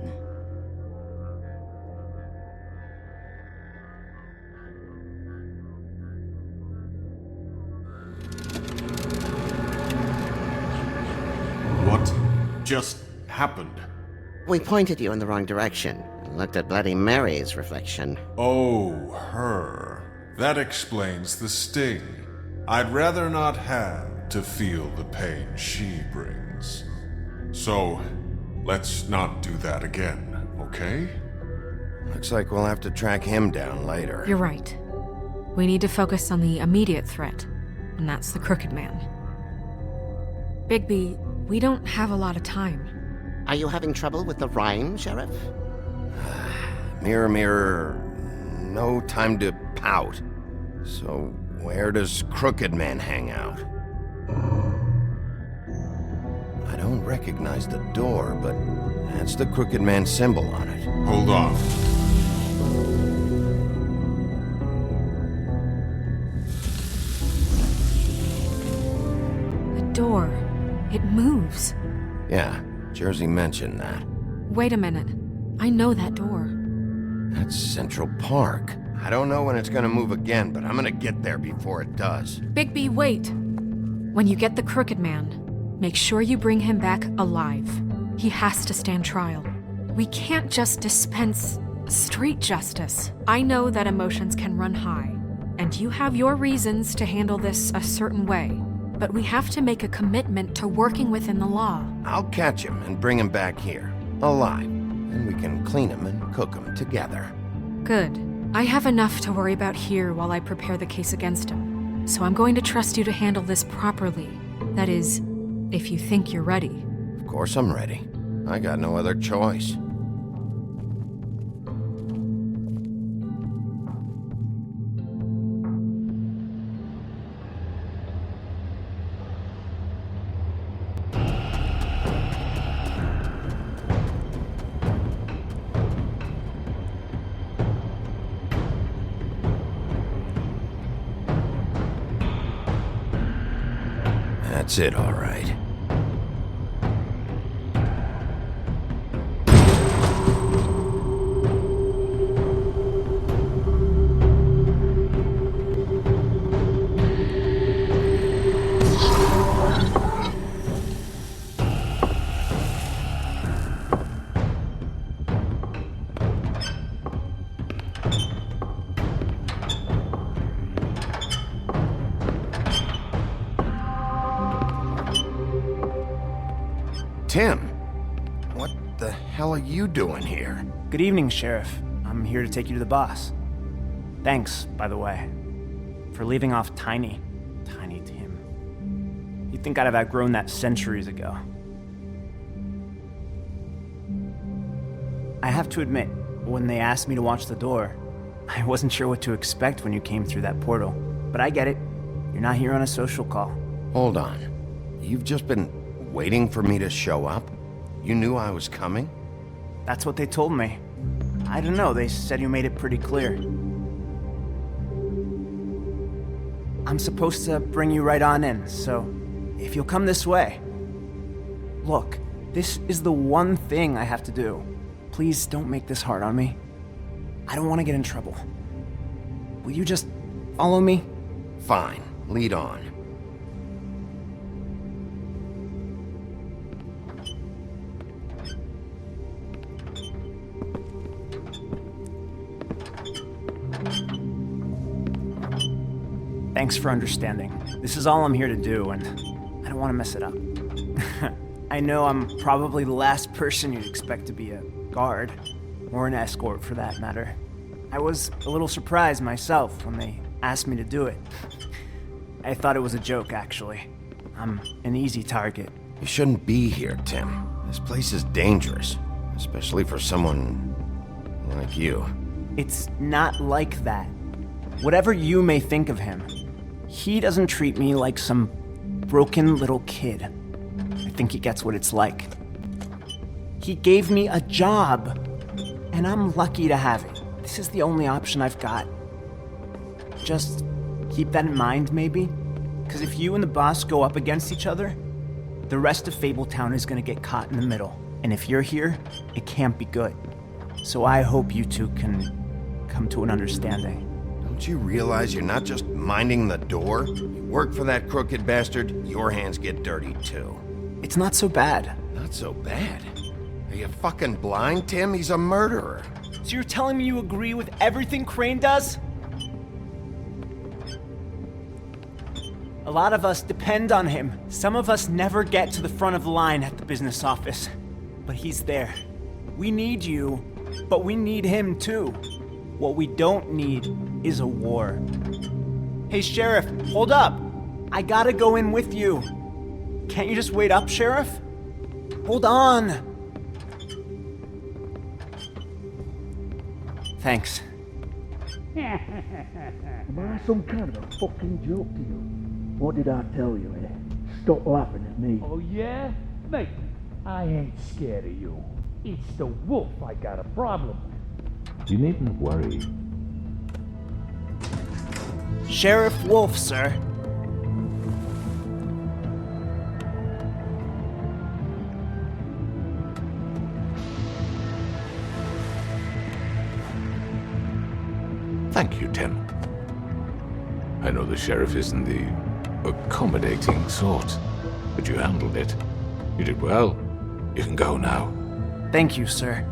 What just happened? We pointed you in the wrong direction and looked at Bloody Mary's reflection. Oh, her. That explains the sting. I'd rather not have to feel the pain she brings. So, let's not do that again, okay? Looks like we'll have to track him down later. You're right. We need to focus on the immediate threat, and that's the Crooked Man. Bigby, we don't have a lot of time. Are you having trouble with the rhyme, Sheriff? Mirror, mirror, no time to pout. So, where does Crooked Man hang out? I don't recognize the door, but that's the Crooked Man symbol on it. Hold on. The door. It moves. Yeah, Jersey mentioned that. Wait a minute. I know that door. That's Central Park. I don't know when it's gonna move again, but I'm gonna get there before it does. Bigby, wait! When you get the Crooked Man, make sure you bring him back alive. He has to stand trial. We can't just dispense street justice. I know that emotions can run high, and you have your reasons to handle this a certain way, but we have to make a commitment to working within the law. I'll catch him and bring him back here, alive, and we can clean him and cook him together. Good. I have enough to worry about here while I prepare the case against him, so I'm going to trust you to handle this properly. That is, if you think you're ready. Of course I'm ready. I got no other choice. That's it, all right. Tim, what the hell are you doing here? Good evening, Sheriff. I'm here to take you to the boss. Thanks, by the way, for leaving off Tiny Tim. You'd think I'd have outgrown that centuries ago. I have to admit, when they asked me to watch the door, I wasn't sure what to expect when you came through that portal. But I get it. You're not here on a social call. Hold on. You've just been waiting for me to show up? You knew I was coming? That's what they told me. I don't know, they said you made it pretty clear. I'm supposed to bring you right on in, so if you'll come this way. Look, this is the one thing I have to do. Please don't make this hard on me. I don't want to get in trouble. Will you just follow me? Fine, lead on. Thanks for understanding. This is all I'm here to do, and I don't want to mess it up. I know I'm probably the last person you'd expect to be a guard, or an escort for that matter. I was a little surprised myself when they asked me to do it. I thought it was a joke, actually. I'm an easy target. You shouldn't be here, Tim. This place is dangerous, especially for someone like you. It's not like that. Whatever you may think of him, he doesn't treat me like some broken little kid. I think he gets what it's like. He gave me a job, and I'm lucky to have it. This is the only option I've got. Just keep that in mind, maybe? Because if you and the boss go up against each other, the rest of Fabletown is going to get caught in the middle. And if you're here, it can't be good. So I hope you two can come to an understanding. Don't you realize you're not just minding the door? You work for that crooked bastard, your hands get dirty too. It's not so bad. Not so bad? Are you fucking blind, Tim? He's a murderer. So you're telling me you agree with everything Crane does? A lot of us depend on him. Some of us never get to the front of the line at the business office. But he's there. We need you, but we need him too. What we don't need is a war. Hey, Sheriff, hold up. I gotta go in with you. Can't you just wait up, Sheriff? Hold on. Thanks. Am I some kind of a fucking joke to you? What did I tell you, eh? Stop laughing at me. Oh, yeah? Mate, I ain't scared of you. It's the wolf I got a problem with. You needn't worry. Sheriff Wolf, sir. Thank you, Tim. I know the sheriff isn't the accommodating sort, but you handled it. You did well. You can go now. Thank you, sir.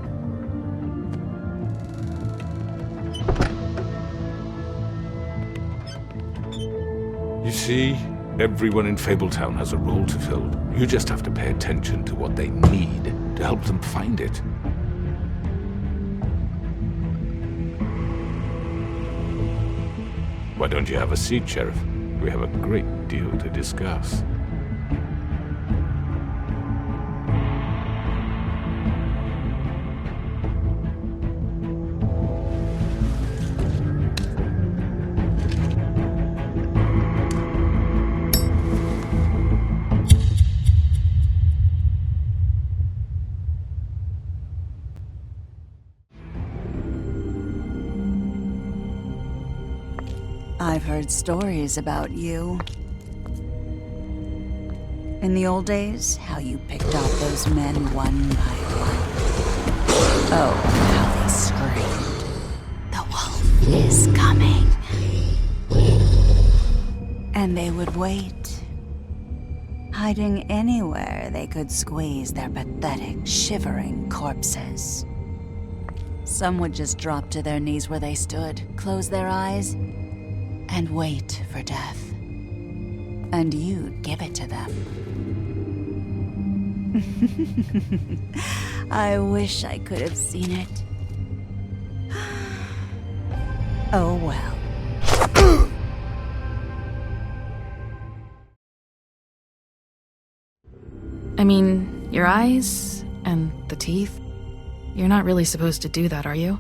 You see, everyone in Fabletown has a role to fill. You just have to pay attention to what they need to help them find it. Why don't you have a seat, Sheriff? We have a great deal to discuss. I've heard stories about you. In the old days, how you picked off those men one by one. Oh, how they screamed. The wolf is coming. And they would wait, hiding anywhere they could squeeze their pathetic, shivering corpses. Some would just drop to their knees where they stood, close their eyes, and wait for death. And you'd give it to them. I wish I could have seen it. Oh well. I mean, your eyes and the teeth. You're not really supposed to do that, are you?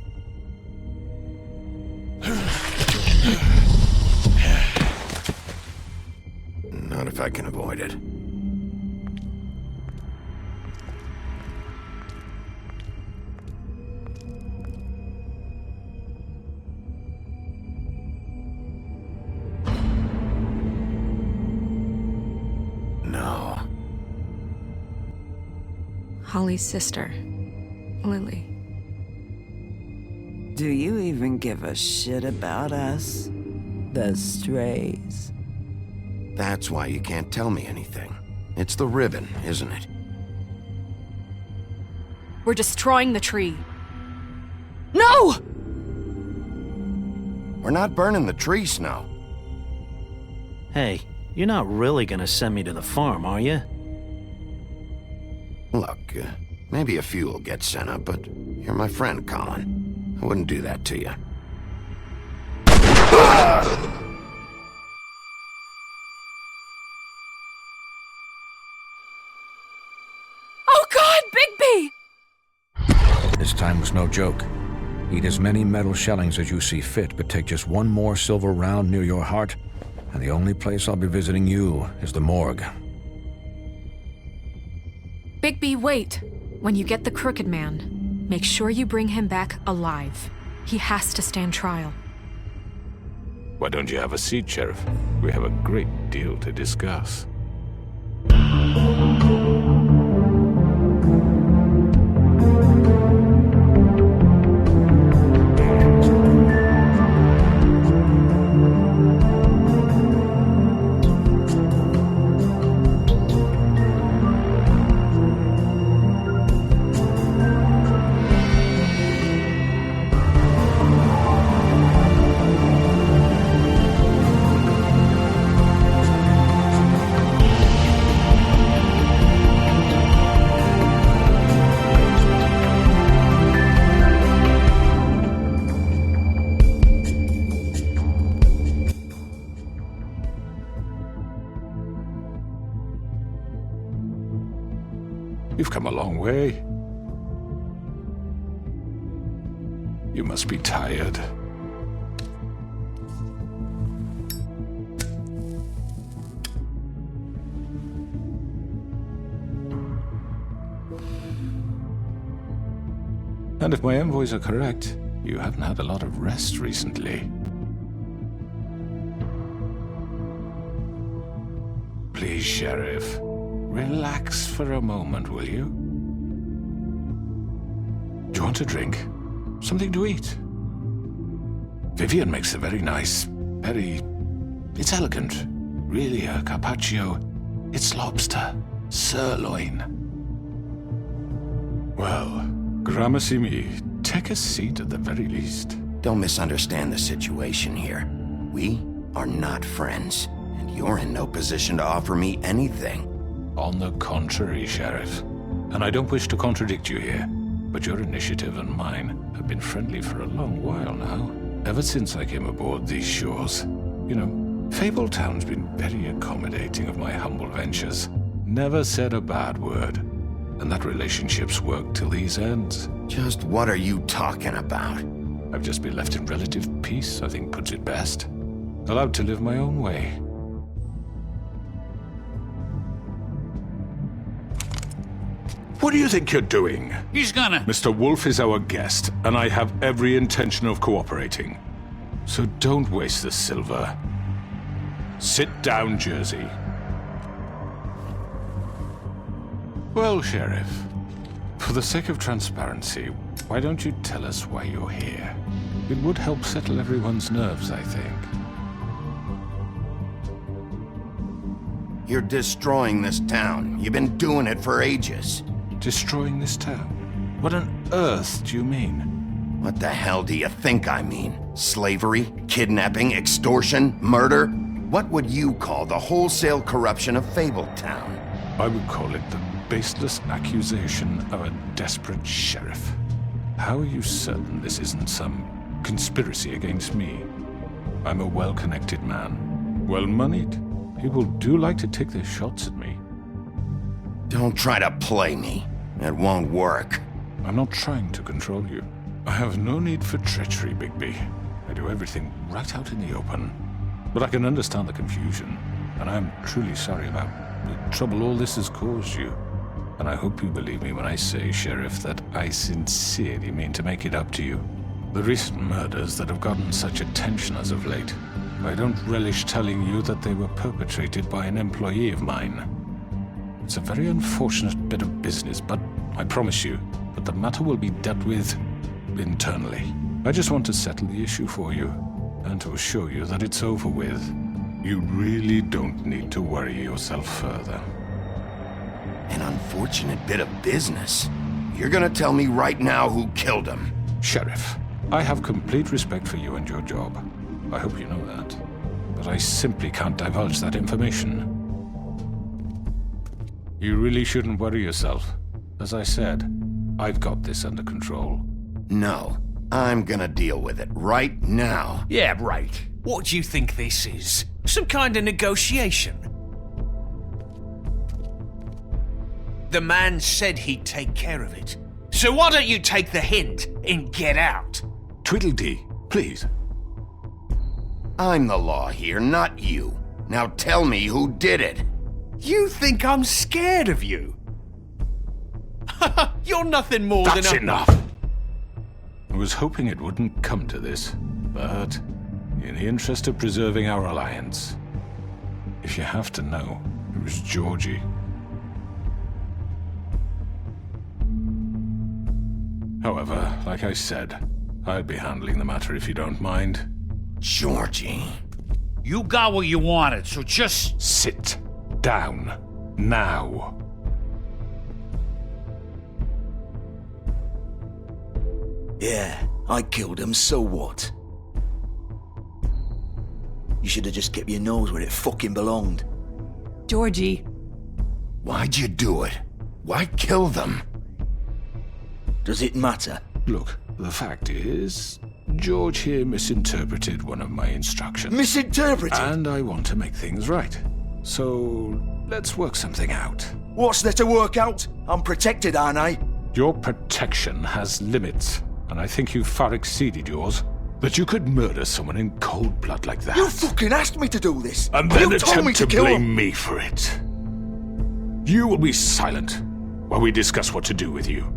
Not if I can avoid it. No. Holly's sister, Lily. Do you even give a shit about us? The strays. That's why you can't tell me anything. It's the ribbon, isn't it? We're destroying the tree. No! We're not burning the tree, Snow. Hey, you're not really gonna send me to the farm, are you? Look, maybe a few will get sent up, but you're my friend, Colin. I wouldn't do that to you. Oh God, Bigby! This time was no joke. Eat as many metal shellings as you see fit, but take just one more silver round near your heart, and the only place I'll be visiting you is the morgue. Bigby, wait. When you get the Crooked Man, make sure you bring him back alive. He has to stand trial. Why don't you have a seat, Sheriff? We have a great deal to discuss. You've come a long way. You must be tired. And if my envoys are correct, you haven't had a lot of rest recently. Please, Sheriff, relax for a moment, will you? Do you want a drink? Something to eat? Vivian makes a very nice, it's elegant. Really a carpaccio. It's lobster. Sirloin. Well, gramercy me. Take a seat at the very least. Don't misunderstand the situation here. We are not friends, and you're in no position to offer me anything. On the contrary, Sheriff. And I don't wish to contradict you here, but your initiative and mine have been friendly for a long while now. Ever since I came aboard these shores. You know, Fabletown's been very accommodating of my humble ventures. Never said a bad word. And that relationship's worked till these ends. Just what are you talking about? I've just been left in relative peace, I think puts it best. Allowed to live my own way. What do you think you're doing? He's gonna... Mr. Wolf is our guest, and I have every intention of cooperating. So don't waste the silver. Sit down, Jersey. Well, Sheriff, for the sake of transparency, why don't you tell us why you're here? It would help settle everyone's nerves, I think. You're destroying this town. You've been doing it for ages. Destroying this town? What on earth do you mean? What the hell do you think I mean? Slavery? Kidnapping? Extortion? Murder? What would you call the wholesale corruption of Fabletown? I would call it the baseless accusation of a desperate sheriff. How are you certain this isn't some conspiracy against me? I'm a well-connected man, well-moneyed. People do like to take their shots at me. Don't try to play me. It won't work. I'm not trying to control you. I have no need for treachery, Bigby. I do everything right out in the open. But I can understand the confusion, and I'm truly sorry about the trouble all this has caused you. And I hope you believe me when I say, Sheriff, that I sincerely mean to make it up to you. The recent murders that have gotten such attention as of late, I don't relish telling you that they were perpetrated by an employee of mine. It's a very unfortunate bit of business, but I promise you that the matter will be dealt with internally. I just want to settle the issue for you, and to assure you that it's over with. You really don't need to worry yourself further. An unfortunate bit of business? You're gonna tell me right now who killed him? Sheriff, I have complete respect for you and your job. I hope you know that. But I simply can't divulge that information. You really shouldn't worry yourself. As I said, I've got this under control. No, I'm gonna deal with it right now. Yeah, right. What do you think this is? Some kind of negotiation? The man said he'd take care of it. So why don't you take the hint and get out? Tweedledee, please. I'm the law here, not you. Now tell me who did it. You think I'm scared of you? You're nothing more That's than a... enough! I was hoping it wouldn't come to this, but in the interest of preserving our alliance, if you have to know, it was Georgie. However, like I said, I'll be handling the matter if you don't mind. Georgie. You got what you wanted, so just... Sit down. Now. Yeah, I killed him, so what? You should have just kept your nose where it fucking belonged. Georgie. Why'd you do it? Why kill them? Does it matter? Look, the fact is, George here misinterpreted one of my instructions. Misinterpreted? And I want to make things right. So, let's work something out. What's there to work out? I'm protected, aren't I? Your protection has limits, and I think you've far exceeded yours. That you could murder someone in cold blood like that. You fucking asked me to do this! And then you told me attempt to kill blame him. me for it. You will be silent while we discuss what to do with you.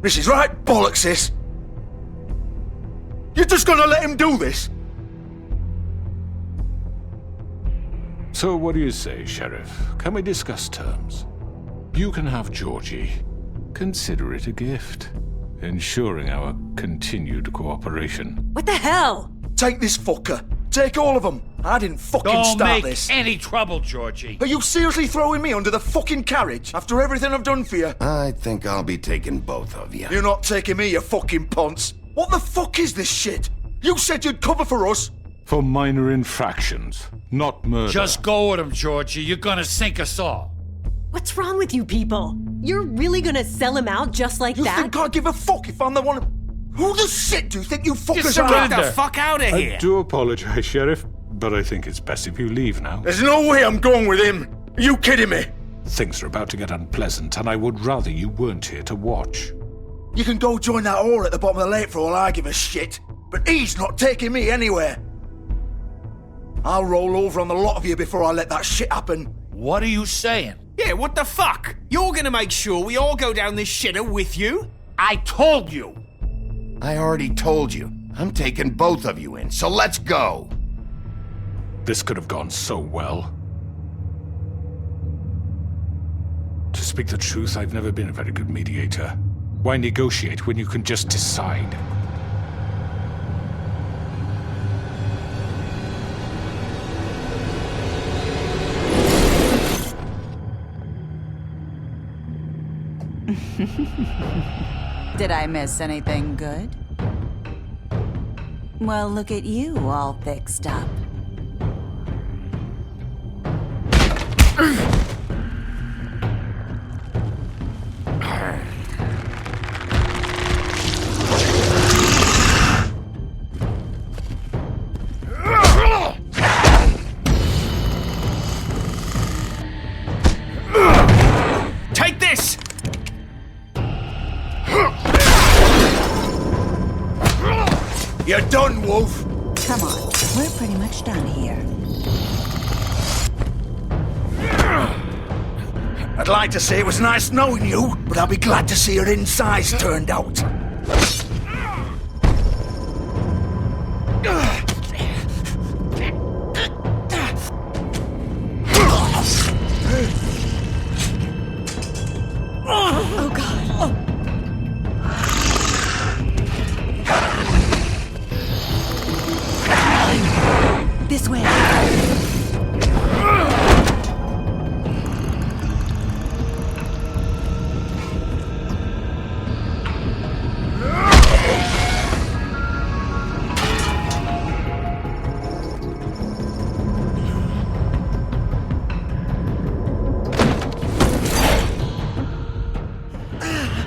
This is right bollocks, this! You're just gonna let him do this? So what do you say, Sheriff? Can we discuss terms? You can have Georgie. Consider it a gift, ensuring our continued cooperation. What the hell? Take this fucker. Take all of them. I didn't fucking Don't start make this. any trouble, Georgie. Are you seriously throwing me under the fucking carriage after everything I've done for you? I think I'll be taking both of you. You're not taking me, you fucking ponce. What the fuck is this shit? You said you'd cover for us. For minor infractions, not murder. Just go with him, Georgie. You're gonna sink us all. What's wrong with you people? You're really gonna sell him out just like You that? think I give a fuck if I'm the one? Who the shit do you think you fuckers Get are? the fuck out of here. I do apologize, Sheriff, but I think it's best if you leave now. There's no way I'm going with him. Are you kidding me? Things are about to get unpleasant, and I would rather you weren't here to watch. You can go join that whore at the bottom of the lake for all I give a shit. But he's not taking me anywhere. I'll roll over on the lot of you before I let that shit happen. What are you saying? Yeah, what the fuck? You're gonna make sure we all go down this shitter with you? I told you. I already told you. I'm taking both of you in, so let's go. This could have gone so well. To speak the truth, I've never been a very good mediator. Why negotiate when you can just decide? Did I miss anything good? Well, look at you all fixed up. Take this! You're done, Wolf. Come on, we're pretty much done here. I'd like to say it was nice knowing you, but I'll be glad to see your insides turned out. Oh god. Oh. This way.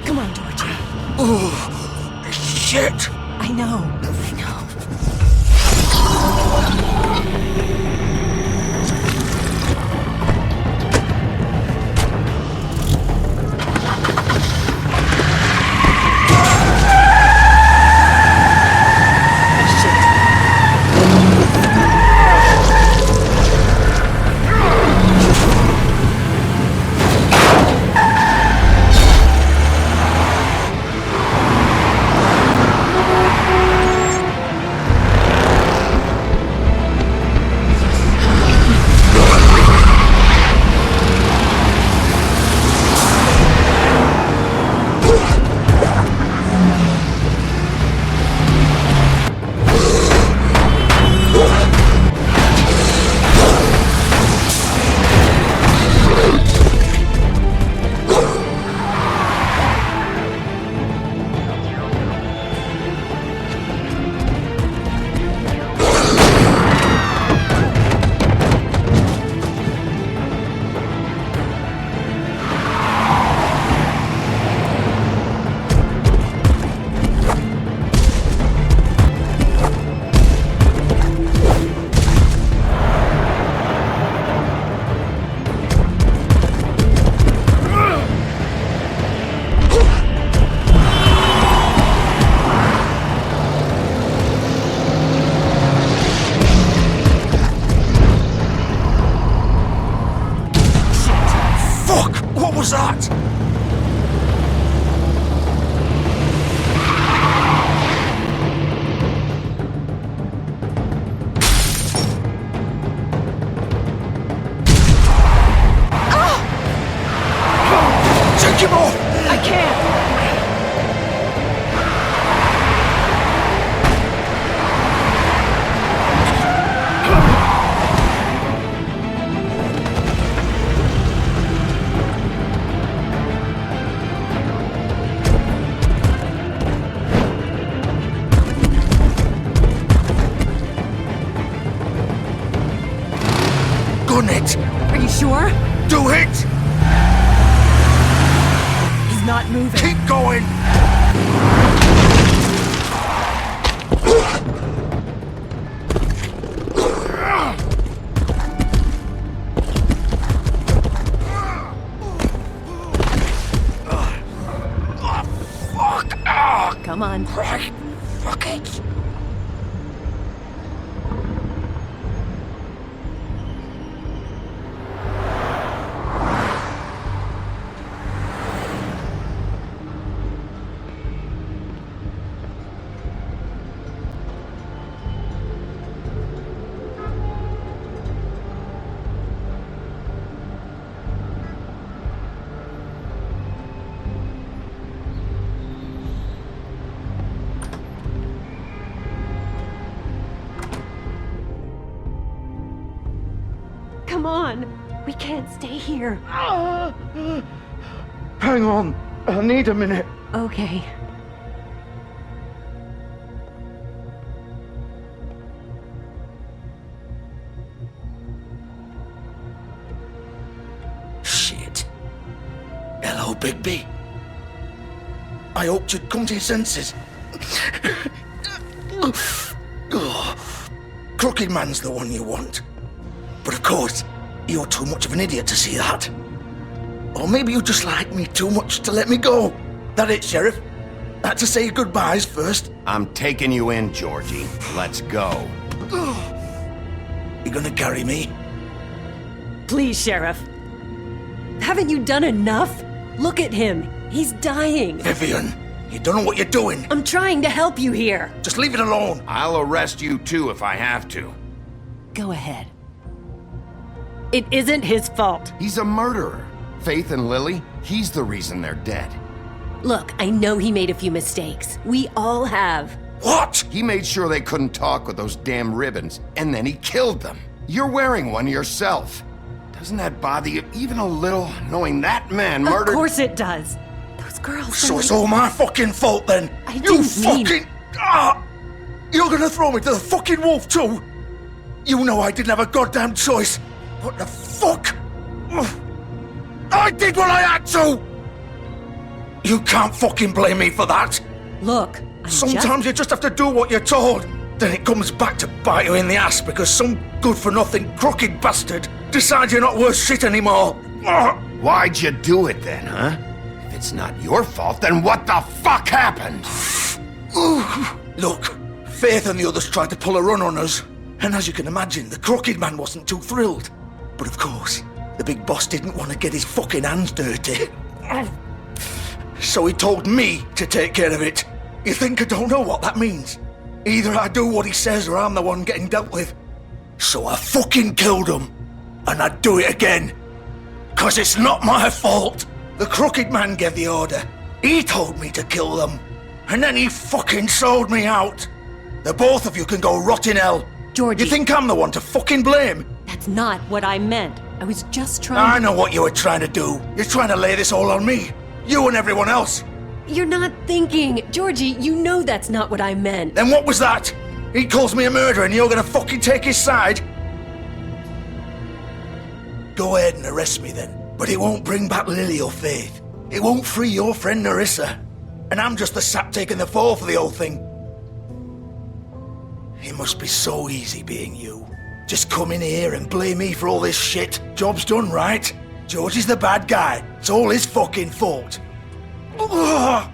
Come on, Georgie. Oh, shit. I know. gun it! Are you sure? Do it! He's not moving. Keep going! Come on. Right. Fuck it. Come on. We can't stay here. Hang on. I need a minute. Okay. Shit. Hello, Bigby. I hoped you'd come to your senses. Crooked Man's the one you want. But of course, you're too much of an idiot to see that. Or maybe you just like me too much to let me go. That it, Sheriff? Had to say your goodbyes first. I'm taking you in, Georgie. Let's go. You gonna carry me? Please, Sheriff. Haven't you done enough? Look at him. He's dying. Vivian, you don't know what you're doing. I'm trying to help you here. Just leave it alone. I'll arrest you too if I have to. Go ahead. It isn't his fault. He's a murderer. Faith and Lily, he's the reason they're dead. Look, I know he made a few mistakes. We all have. What? He made sure they couldn't talk with those damn ribbons, and then he killed them. You're wearing one yourself. Doesn't that bother you even a little, knowing that man murdered— Of course it does. Those girls— So it's all my fucking fault then? I You didn't mean— fucking— You're gonna throw me to the fucking wolf too? You know I didn't have a goddamn choice. What the fuck? I did what I had to! You can't fucking blame me for that. Look, Sometimes you just have to do what you're told. Then it comes back to bite you in the ass because some good-for-nothing crooked bastard decides you're not worth shit anymore. Why'd you do it then, huh? If it's not your fault, then what the fuck happened? Look, Faith and the others tried to pull a run on us. And as you can imagine, the Crooked Man wasn't too thrilled. But of course, the big boss didn't want to get his fucking hands dirty. So he told me to take care of it. You think I don't know what that means? Either I do what he says or I'm the one getting dealt with. So I fucking killed him. And I'd do it again. 'Cause it's not my fault. The Crooked Man gave the order. He told me to kill them. And then he fucking sold me out. The both of you can go rot in hell. Georgie. You think I'm the one to fucking blame? That's not what I meant. I was just trying I know what you were trying to do. You're trying to lay this all on me. You and everyone else. You're not thinking. Georgie, you know that's not what I meant. Then what was that? He calls me a murderer and you're gonna fucking take his side? Go ahead and arrest me then. But it won't bring back Lily or Faith. It won't free your friend Narissa. And I'm just the sap taking the fall for the whole thing. It must be so easy being you. Just come in here and blame me for all this shit. Job's done, right? George is the bad guy. It's all his fucking fault. But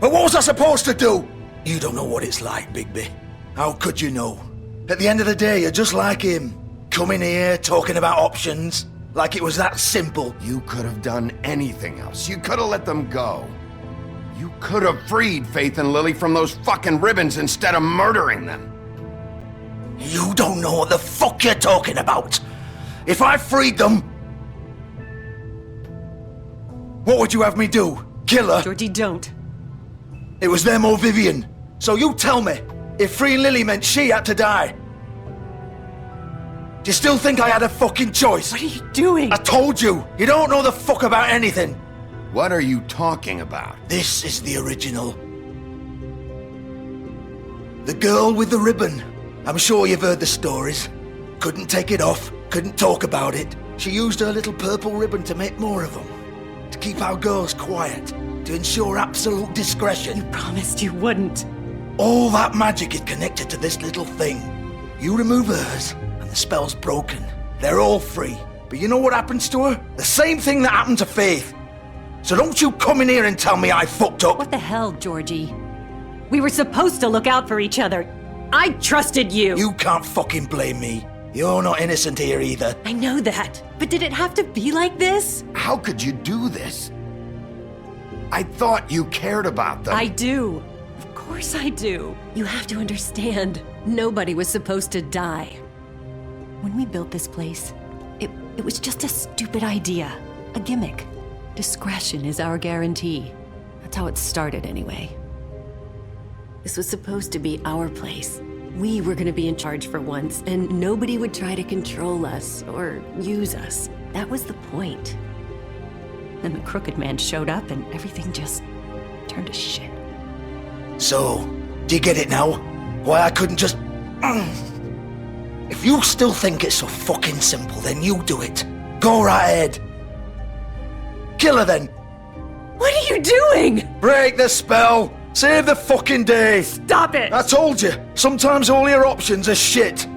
what was I supposed to do? You don't know what it's like, Bigby. How could you know? At the end of the day, you're just like him. Coming here, talking about options. Like it was that simple. You could have done anything else. You could have let them go. You could have freed Faith and Lily from those fucking ribbons instead of murdering them. You don't know what the fuck you're talking about. If I freed them, what would you have me do? Kill her? Georgie, don't. It was them or Vivian. So you tell me, if freeing Lily meant she had to die, do you still think I had a fucking choice? What are you doing? I told you, you don't know the fuck about anything. What are you talking about? This is the original. The girl with the ribbon. I'm sure you've heard the stories. Couldn't take it off, couldn't talk about it. She used her little purple ribbon to make more of them. To keep our girls quiet. To ensure absolute discretion. You promised you wouldn't. All that magic is connected to this little thing. You remove hers, and the spell's broken. They're all free. But you know what happens to her? The same thing that happened to Faith. So don't you come in here and tell me I fucked up. What the hell, Georgie? We were supposed to look out for each other. I trusted you. You can't fucking blame me. You're not innocent here either. I know that. But did it have to be like this? How could you do this? I thought you cared about them. I do. Of course I do. You have to understand. Nobody was supposed to die. When we built this place, it was just a stupid idea. A gimmick. Discretion is our guarantee. That's how it started anyway. This was supposed to be our place. We were gonna be in charge for once, and nobody would try to control us or use us. That was the point. Then the Crooked Man showed up and everything just turned to shit. So, do you get it now? Why I couldn't just... If you still think it's so fucking simple, then you do it. Go right ahead. Kill her then. What are you doing? Break the spell. Save the fucking day. Stop it. I told you. Sometimes all your options are shit.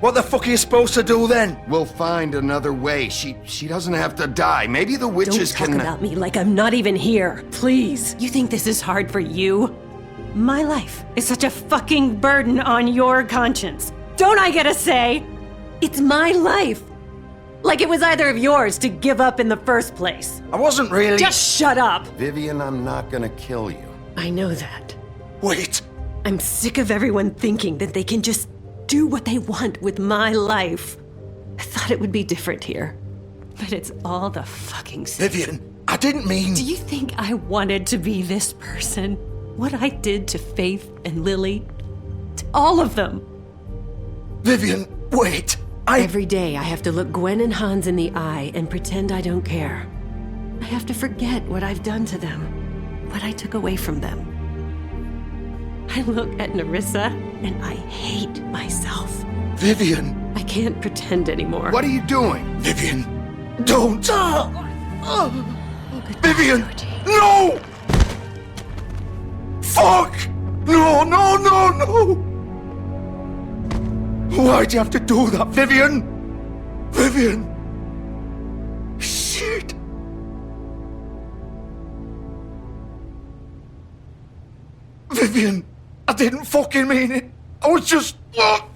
What the fuck are you supposed to do then? We'll find another way. She doesn't have to die. Maybe the witches Don't talk about me like I'm not even here. Please. You think this is hard for you? My life is such a fucking burden on your conscience. Don't I get a say? It's my life. Like it was either of yours to give up in the first place. I wasn't really... Just shut up. Vivian, I'm not gonna kill you. I know that. Wait. I'm sick of everyone thinking that they can just do what they want with my life. I thought it would be different here. But it's all the fucking same. Vivian, I didn't mean... Do you think I wanted to be this person? What I did to Faith and Lily? To all of them? Vivian, wait. Every day I have to look Gwen and Hans in the eye and pretend I don't care. I have to forget what I've done to them, what I took away from them. I look at Nerissa and I hate myself. Vivian. I can't pretend anymore. What are you doing? Vivian, don't. Vivian, no! Fuck! No, no, no, no! Why'd you have to do that, Vivian? Vivian! Shit! Vivian, I didn't fucking mean it. I was just... Oh!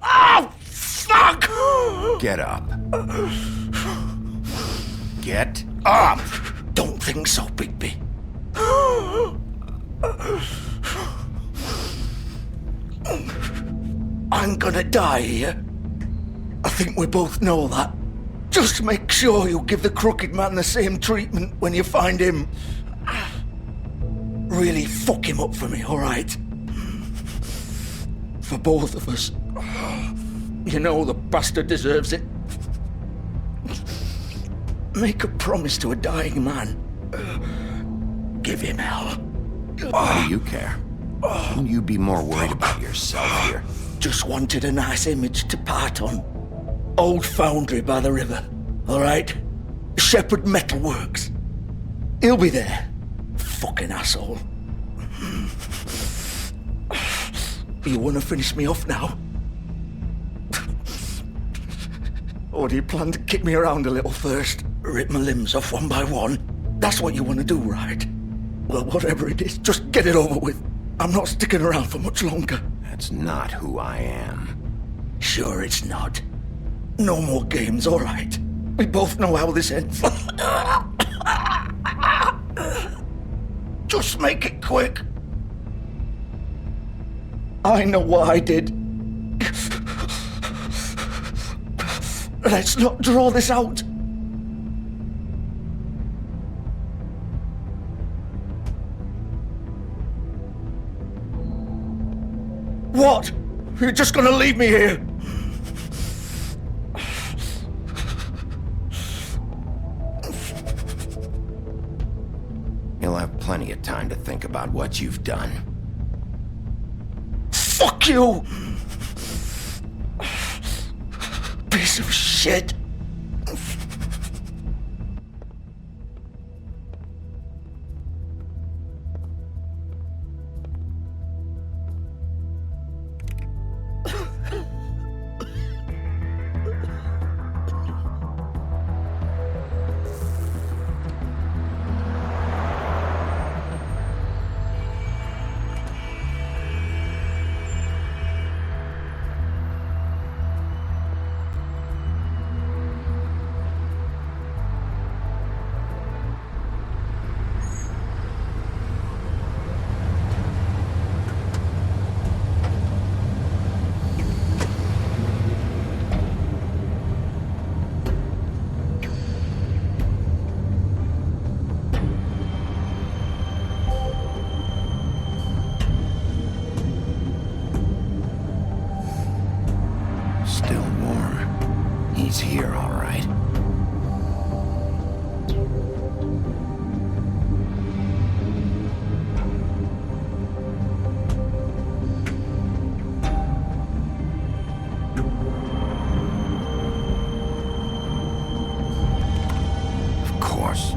Oh, fuck! Get up. Get up! Don't think so, Bigby. I'm gonna die here. I think we both know that. Just make sure you give the Crooked Man the same treatment when you find him. Really fuck him up for me, alright? For both of us. You know the bastard deserves it. Make a promise to a dying man. Give him hell. What do you care? Shouldn't you be more worried about yourself here? Just wanted a nice image to part on. Old foundry by the river, alright? Shepherd Metalworks. He'll be there. Fucking asshole. You wanna finish me off now? Or do you plan to kick me around a little first? Rip my limbs off one by one? That's what you wanna do, right? Well, whatever it is, just get it over with. I'm not sticking around for much longer. That's not who I am. Sure it's not. No more games, alright? We both know how this ends. Just make it quick. I know what I did. Let's not draw this out. What? You're just gonna leave me here? You'll have plenty of time to think about what you've done. Fuck you! Piece of shit! Still warm. He's here, all right. Of course.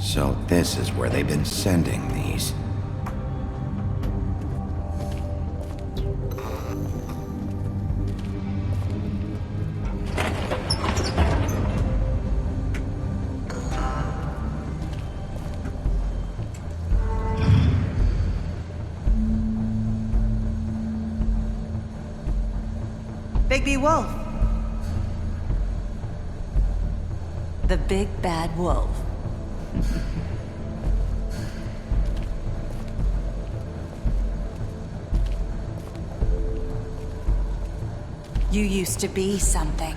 So this is where they've been sending these. Bigby Wolf. The big bad wolf. You used to be something.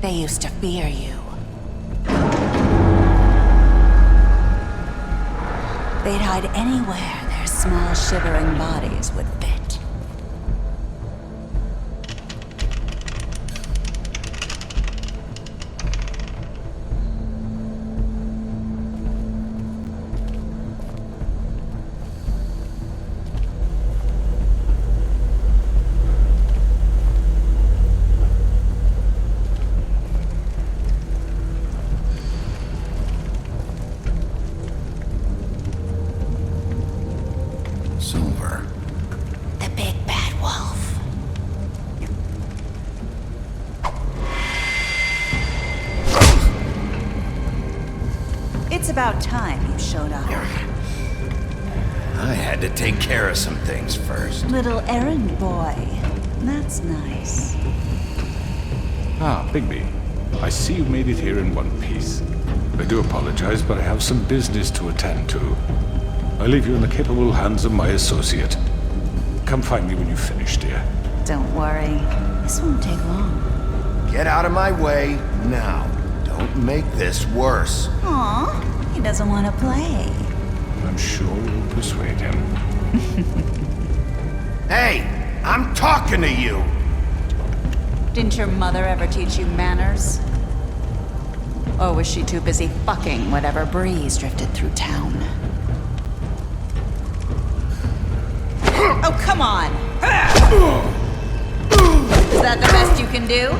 They used to fear you. They'd hide anywhere their small shivering bodies would fit. Silver. The big bad wolf. It's about time you showed up. I had to take care of some things first. Little errand boy. That's nice. Ah, Bigby. I see you made it here in one piece. I do apologize, but I have some business to attend to. I leave you in the capable hands of my associate. Come find me when you finish, dear. Don't worry. This won't take long. Get out of my way now. Don't make this worse. Aw, he doesn't want to play. I'm sure you'll persuade him. Hey, I'm talking to you! Didn't your mother ever teach you manners? Or was she too busy fucking whatever breeze drifted through town? Oh, come on! Is that the best you can do?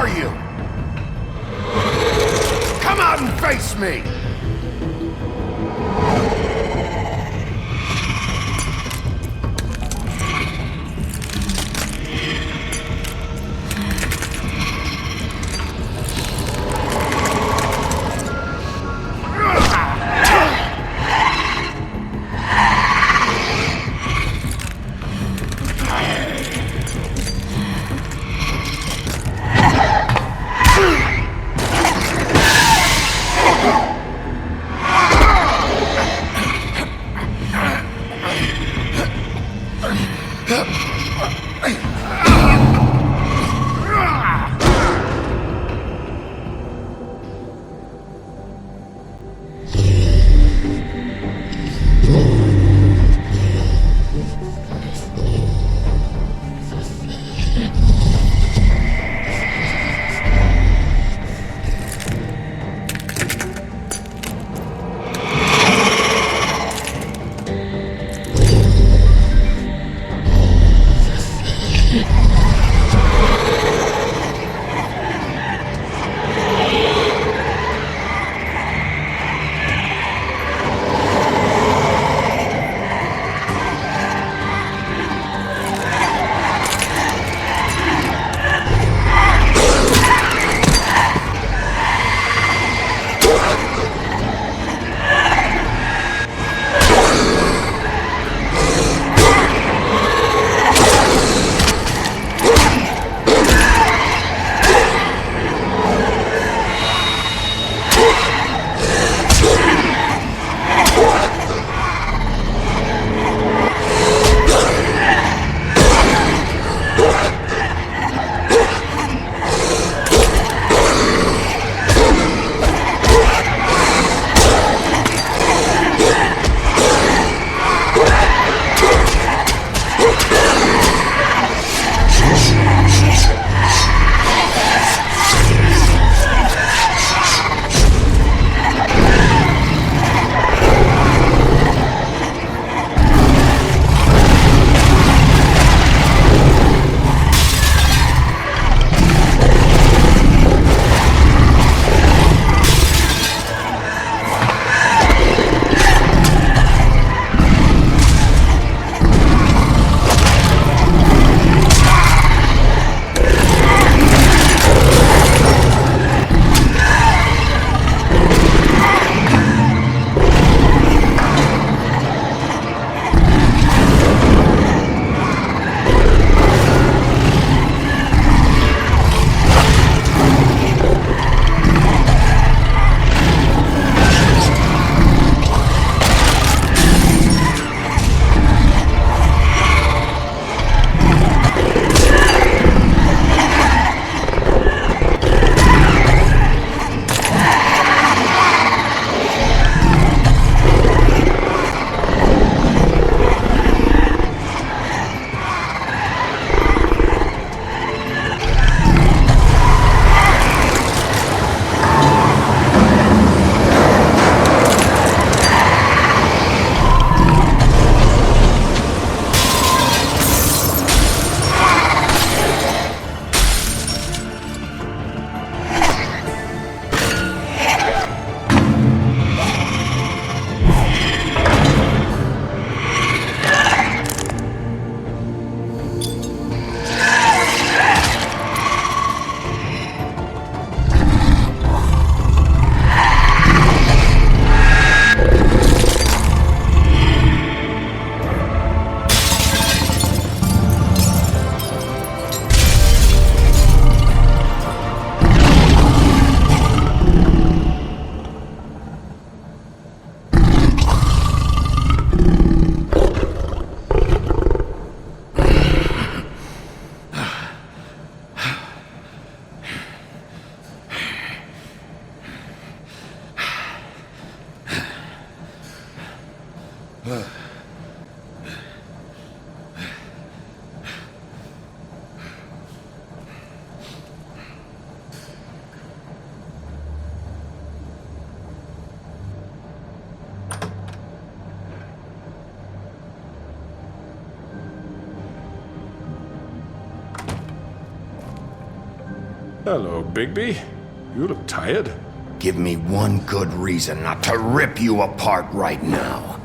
are you? Come out and face me! Hello, Bigby. You look tired. Give me one good reason not to rip you apart right now.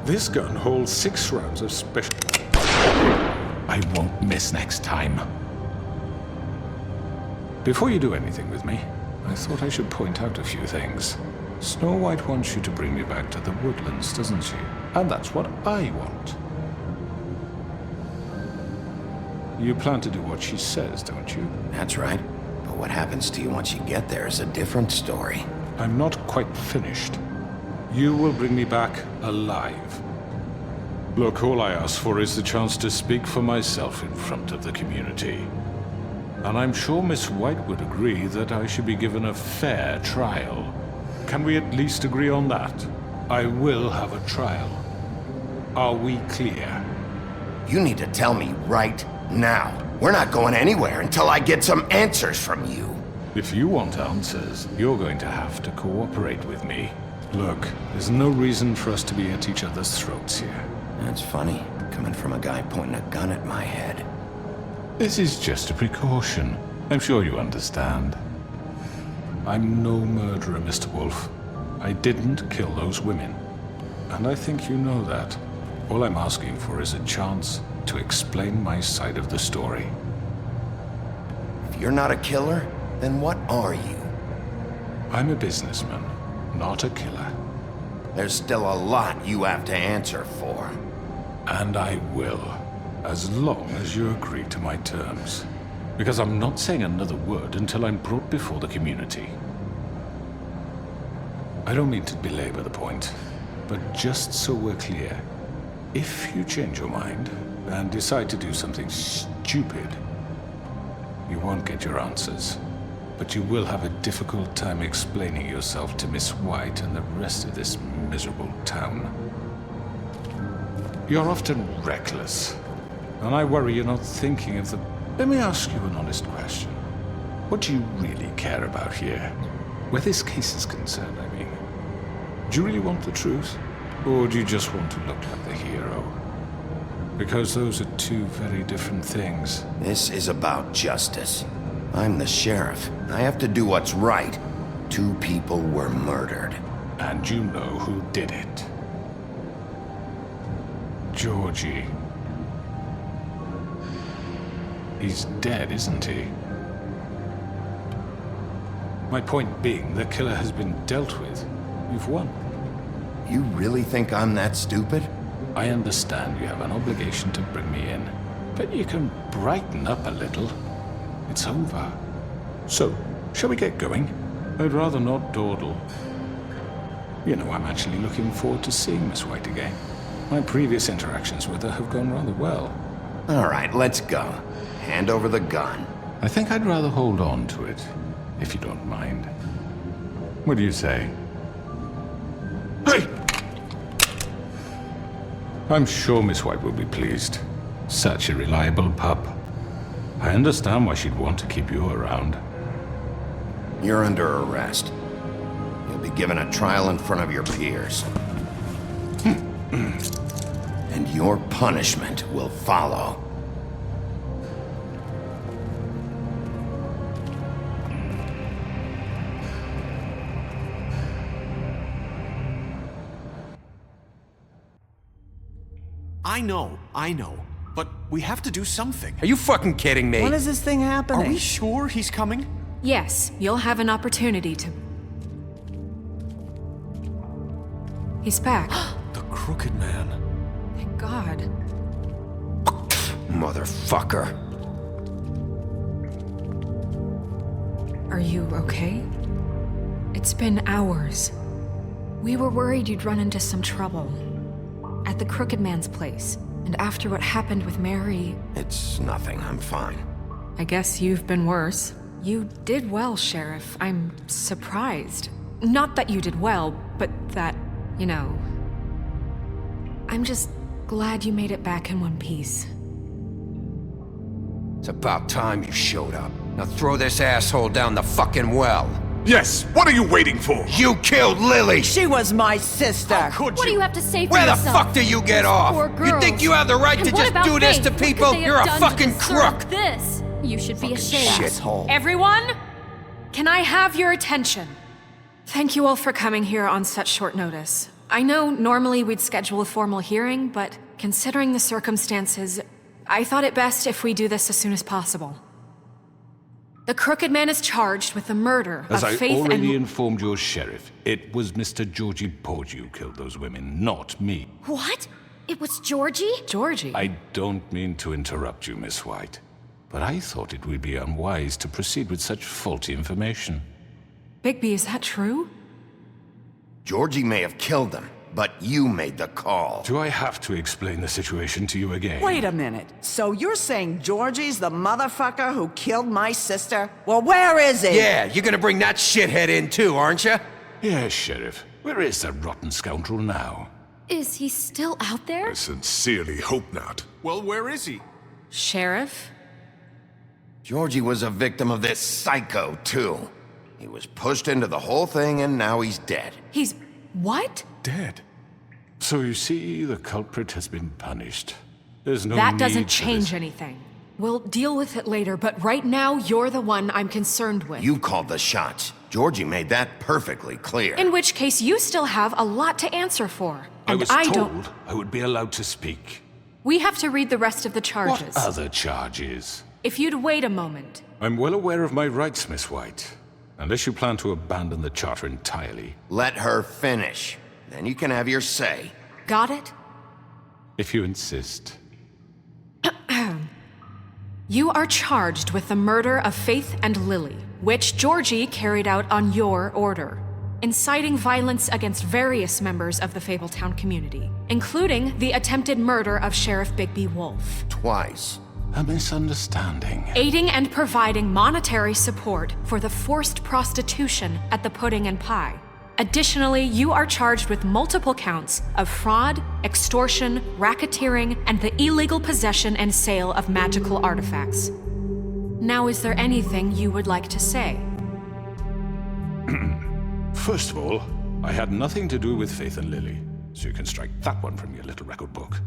This gun holds 6 rounds of special... I won't miss next time. Before you do anything with me, I thought I should point out a few things. Snow White wants you to bring me back to the woodlands, doesn't she? And that's what I want. You plan to do what she says, don't you? That's right. But what happens to you once you get there is a different story. I'm not quite finished. You will bring me back alive. Look, all I ask for is the chance to speak for myself in front of the community. And I'm sure Miss White would agree that I should be given a fair trial. Can we at least agree on that? I will have a trial. Are we clear? You need to tell me right now. We're not going anywhere until I get some answers from you. If you want answers, you're going to have to cooperate with me. Look, there's no reason for us to be at each other's throats here. That's funny, coming from a guy pointing a gun at my head. This is just a precaution. I'm sure you understand. I'm no murderer, Mr. Wolf. I didn't kill those women. And I think you know that. All I'm asking for is a chance to explain my side of the story. If you're not a killer, then what are you? I'm a businessman, not a killer. There's still a lot you have to answer for. And I will, as long as you agree to my terms. Because I'm not saying another word until I'm brought before the community. I don't mean to belabor the point, but just so we're clear, if you change your mind and decide to do something stupid, you won't get your answers. But you will have a difficult time explaining yourself to Miss White and the rest of this miserable town. You're often reckless, and I worry you're not thinking of the... Let me ask you an honest question. What do you really care about here? Where this case is concerned, I mean. Do you really want the truth? Or do you just want to look like the hero? Because those are two very different things. This is about justice. I'm the sheriff. I have to do what's right. 2 people were murdered. And you know who did it. Georgie. He's dead, isn't he? My point being, the killer has been dealt with. You've won. You really think I'm that stupid? I understand you have an obligation to bring me in, but you can brighten up a little. It's over. So, shall we get going? I'd rather not dawdle. You know, I'm actually looking forward to seeing Miss White again. My previous interactions with her have gone rather well. All right, let's go. Hand over the gun. I think I'd rather hold on to it, if you don't mind. What do you say? Hey! I'm sure Miss White will be pleased. Such a reliable pup. I understand why she'd want to keep you around. You're under arrest. You'll be given a trial in front of your peers. And your punishment will follow. I know. But we have to do something. Are you fucking kidding me? When is this thing happening? Are we sure he's coming? Yes, you'll have an opportunity to... He's back. The Crooked Man. Thank God. Motherfucker. Are you okay? It's been hours. We were worried you'd run into some trouble. At the Crooked Man's place. And after what happened with Mary... It's nothing, I'm fine. I guess you've been worse. You did well, Sheriff. I'm surprised. Not that you did well, but that, you know... I'm just glad you made it back in one piece. It's about time you showed up. Now throw this asshole down the fucking well. Yes, what are you waiting for? You killed Lily! She was my sister! What do you have to say for Where yourself? the fuck do you get off? Poor You girls. think you have the right And to what just about do this Faith? to What could people? they have You're a done to fucking deserve crook! This? You should be ashamed. Shithole. Everyone, can I have your attention? Thank you all for coming here on such short notice. I know normally we'd schedule a formal hearing, but considering the circumstances, I thought it best if we do this as soon as possible. The Crooked Man is charged with the murder As of I Faith already and... informed your sheriff, it was Mr. Georgie Porgy who killed those women, not me. What? It was Georgie? Georgie? I don't mean to interrupt you, Miss White, but I thought it would be unwise to proceed with such faulty information. Bigby, is that true? Georgie may have killed them, but you made the call. Do I have to explain the situation to you again? Wait a minute. So you're saying Georgie's the motherfucker who killed my sister? Well, where is he? Yeah, you're gonna bring that shithead in too, aren't you? Yes, Sheriff. Where is that rotten scoundrel now? Is he still out there? I sincerely hope not. Well, where is he? Sheriff? Georgie was a victim of this psycho, too. He was pushed into the whole thing and now he's dead. He's... what? Dead. So you see, the culprit has been punished. There's no That need doesn't for change this. anything. We'll deal with it later, but right now, you're the one I'm concerned with. You called the shots. Georgie made that perfectly clear. In which case, you still have a lot to answer for. I And was I told don't... I would be allowed to speak. We have to read the rest of the charges. What other charges? If you'd wait a moment. I'm well aware of my rights, Miss White. Unless you plan to abandon the charter entirely. Let her finish. Then you can have your say. Got it? If you insist. You are charged with the murder of Faith and Lily, which Georgie carried out on your order, inciting violence against various members of the Fabletown community, including the attempted murder of Sheriff Bigby Wolf. Twice. A misunderstanding. Aiding and providing monetary support for the forced prostitution at the Pudding and Pie. Additionally, you are charged with multiple counts of fraud, extortion, racketeering, and the illegal possession and sale of magical artifacts. Now, is there anything you would like to say? First of all, I had nothing to do with Faith and Lily, so you can strike that one from your little record book.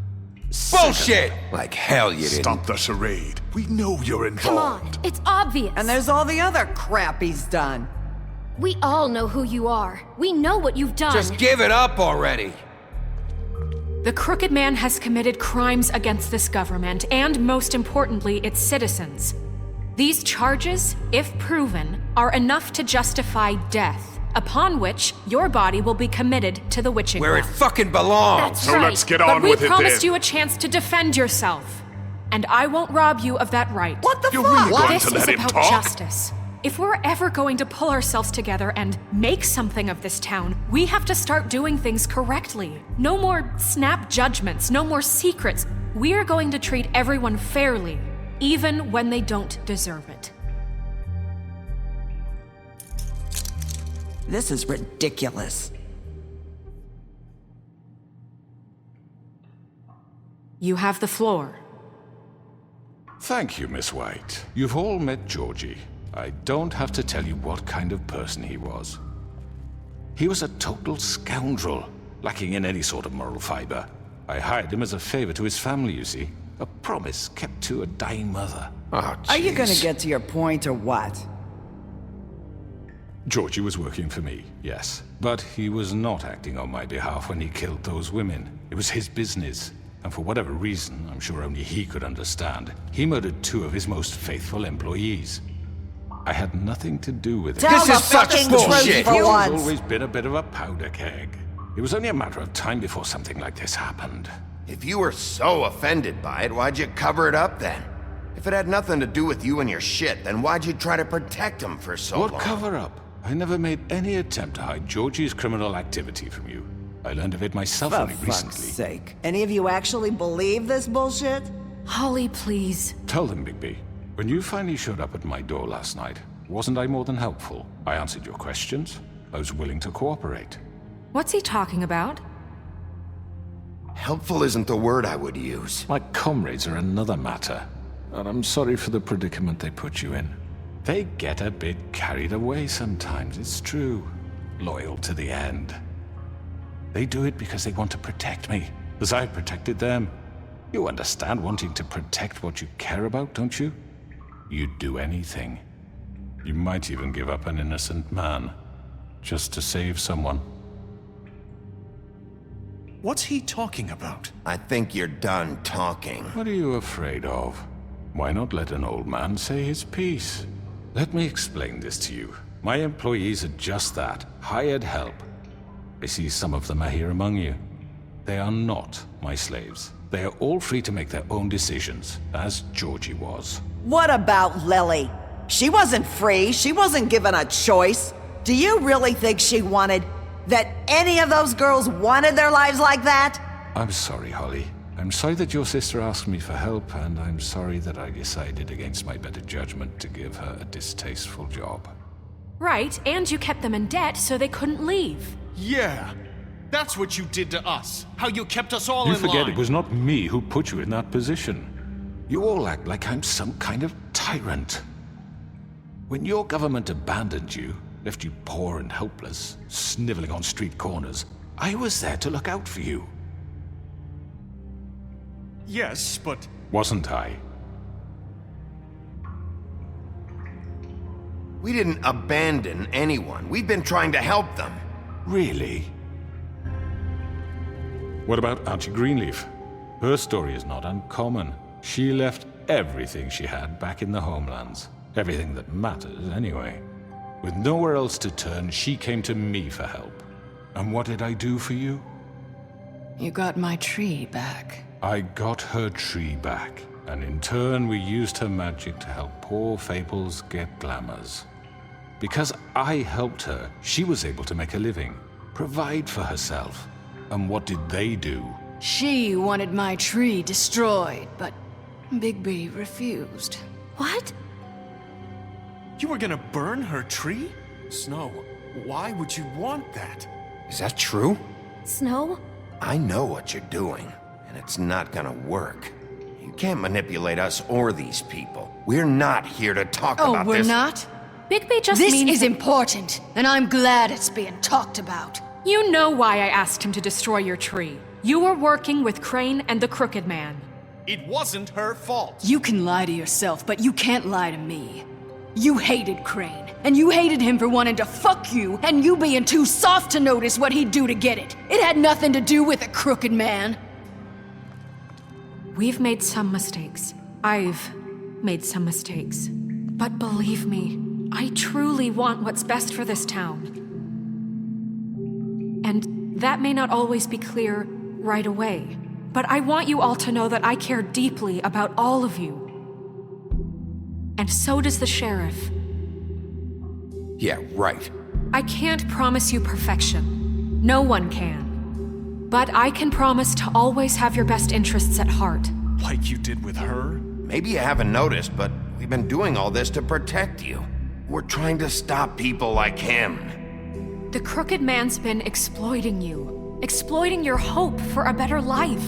Bullshit! Like hell you didn't. Stop the charade. We know you're involved. Come on, it's obvious. And there's all the other crap he's done. We all know who you are. We know what you've done. Just give it up already. The Crooked Man has committed crimes against this government and, most importantly, its citizens. These charges, if proven, are enough to justify death, upon which your body will be committed to the witching Where it well. fucking belongs. That's So right. let's get on but with we it promised then. you a chance to defend yourself, and I won't rob you of that right. What the You're fuck? really going This to is let him about talk? justice. If we're ever going to pull ourselves together and make something of this town, we have to start doing things correctly. No more snap judgments, no more secrets. We're going to treat everyone fairly, even when they don't deserve it. This is ridiculous. You have the floor. Thank you, Miss White. You've all met Georgie. I don't have to tell you what kind of person he was. He was a total scoundrel, lacking in any sort of moral fiber. I hired him as a favor to his family, you see. A promise kept to a dying mother. Oh, Are you gonna jeez. get to your point or what? Georgie was working for me, yes. But he was not acting on my behalf when he killed those women. It was his business. And for whatever reason, I'm sure only he could understand, he murdered 2 of his most faithful employees. I had nothing to do with it. Tell This the is such fucking bullshit. truth for He's once. always been a bit of a powder keg. It was only a matter of time before something like this happened. If you were so offended by it, why'd you cover it up then? If it had nothing to do with you and your shit, then why'd you try to protect him for so long? What cover-up? I never made any attempt to hide Georgie's criminal activity from you. I learned of it myself For only fuck's recently. sake. Any of you actually believe this bullshit? Holly, please. Tell them, Bigby. When you finally showed up at my door last night, wasn't I more than helpful? I answered your questions. I was willing to cooperate. What's he talking about? Helpful isn't the word I would use. My comrades are another matter. And I'm sorry for the predicament they put you in. They get a bit carried away sometimes, it's true. Loyal to the end. They do it because they want to protect me, as I protected them. You understand wanting to protect what you care about, don't you? you'd do anything. You might even give up an innocent man, just to save someone. What's he talking about? I think you're done talking. What are you afraid of? Why not let an old man say his piece? Let me explain this to you. My employees are just that, hired help. I see some of them are here among you. They are not my slaves. They are all free to make their own decisions, as Georgie was. What about Lily? She wasn't free. She wasn't given a choice. Do you really think she wanted... that any of those girls wanted their lives like that? I'm sorry, Holly. I'm sorry that your sister asked me for help, and I'm sorry that I decided against my better judgment to give her a distasteful job. Right, and you kept them in debt so they couldn't leave. Yeah, that's what you did to us. How you kept us all in line. You forget it was not me who put you in that position. You all act like I'm some kind of tyrant. When your government abandoned you, left you poor and helpless, sniveling on street corners, I was there to look out for you. Yes, but... Wasn't I? We didn't abandon anyone. We've been trying to help them. Really? What about Auntie Greenleaf? Her story is not uncommon. She left everything she had back in the homelands. Everything that matters, anyway. With nowhere else to turn, she came to me for help. And what did I do for you? You got my tree back. I got her tree back, and in turn we used her magic to help poor Fables get glamours. Because I helped her, she was able to make a living, provide for herself. And what did they do? She wanted my tree destroyed, but Bigby refused. What? You were gonna burn her tree? Snow, why would you want that? Is that true? Snow? I know what you're doing, and it's not gonna work. You can't manipulate us or these people. We're not here to talk about this. Oh, we're not? Bigby just This means... is important, and I'm glad it's being talked about. You know why I asked him to destroy your tree. You were working with Crane and the Crooked Man. It wasn't her fault. You can lie to yourself, but you can't lie to me. You hated Crane, and you hated him for wanting to fuck you, and you being too soft to notice what he'd do to get it. It had nothing to do with the Crooked Man. We've made some mistakes. I've made some mistakes. But believe me, I truly want what's best for this town. And that may not always be clear right away, but I want you all to know that I care deeply about all of you. And so does the sheriff. Yeah, right. I can't promise you perfection. No one can. But I can promise to always have your best interests at heart. Like you did with her? Maybe you haven't noticed, but we've been doing all this to protect you. We're trying to stop people like him. The Crooked Man's been exploiting you. Exploiting your hope for a better life.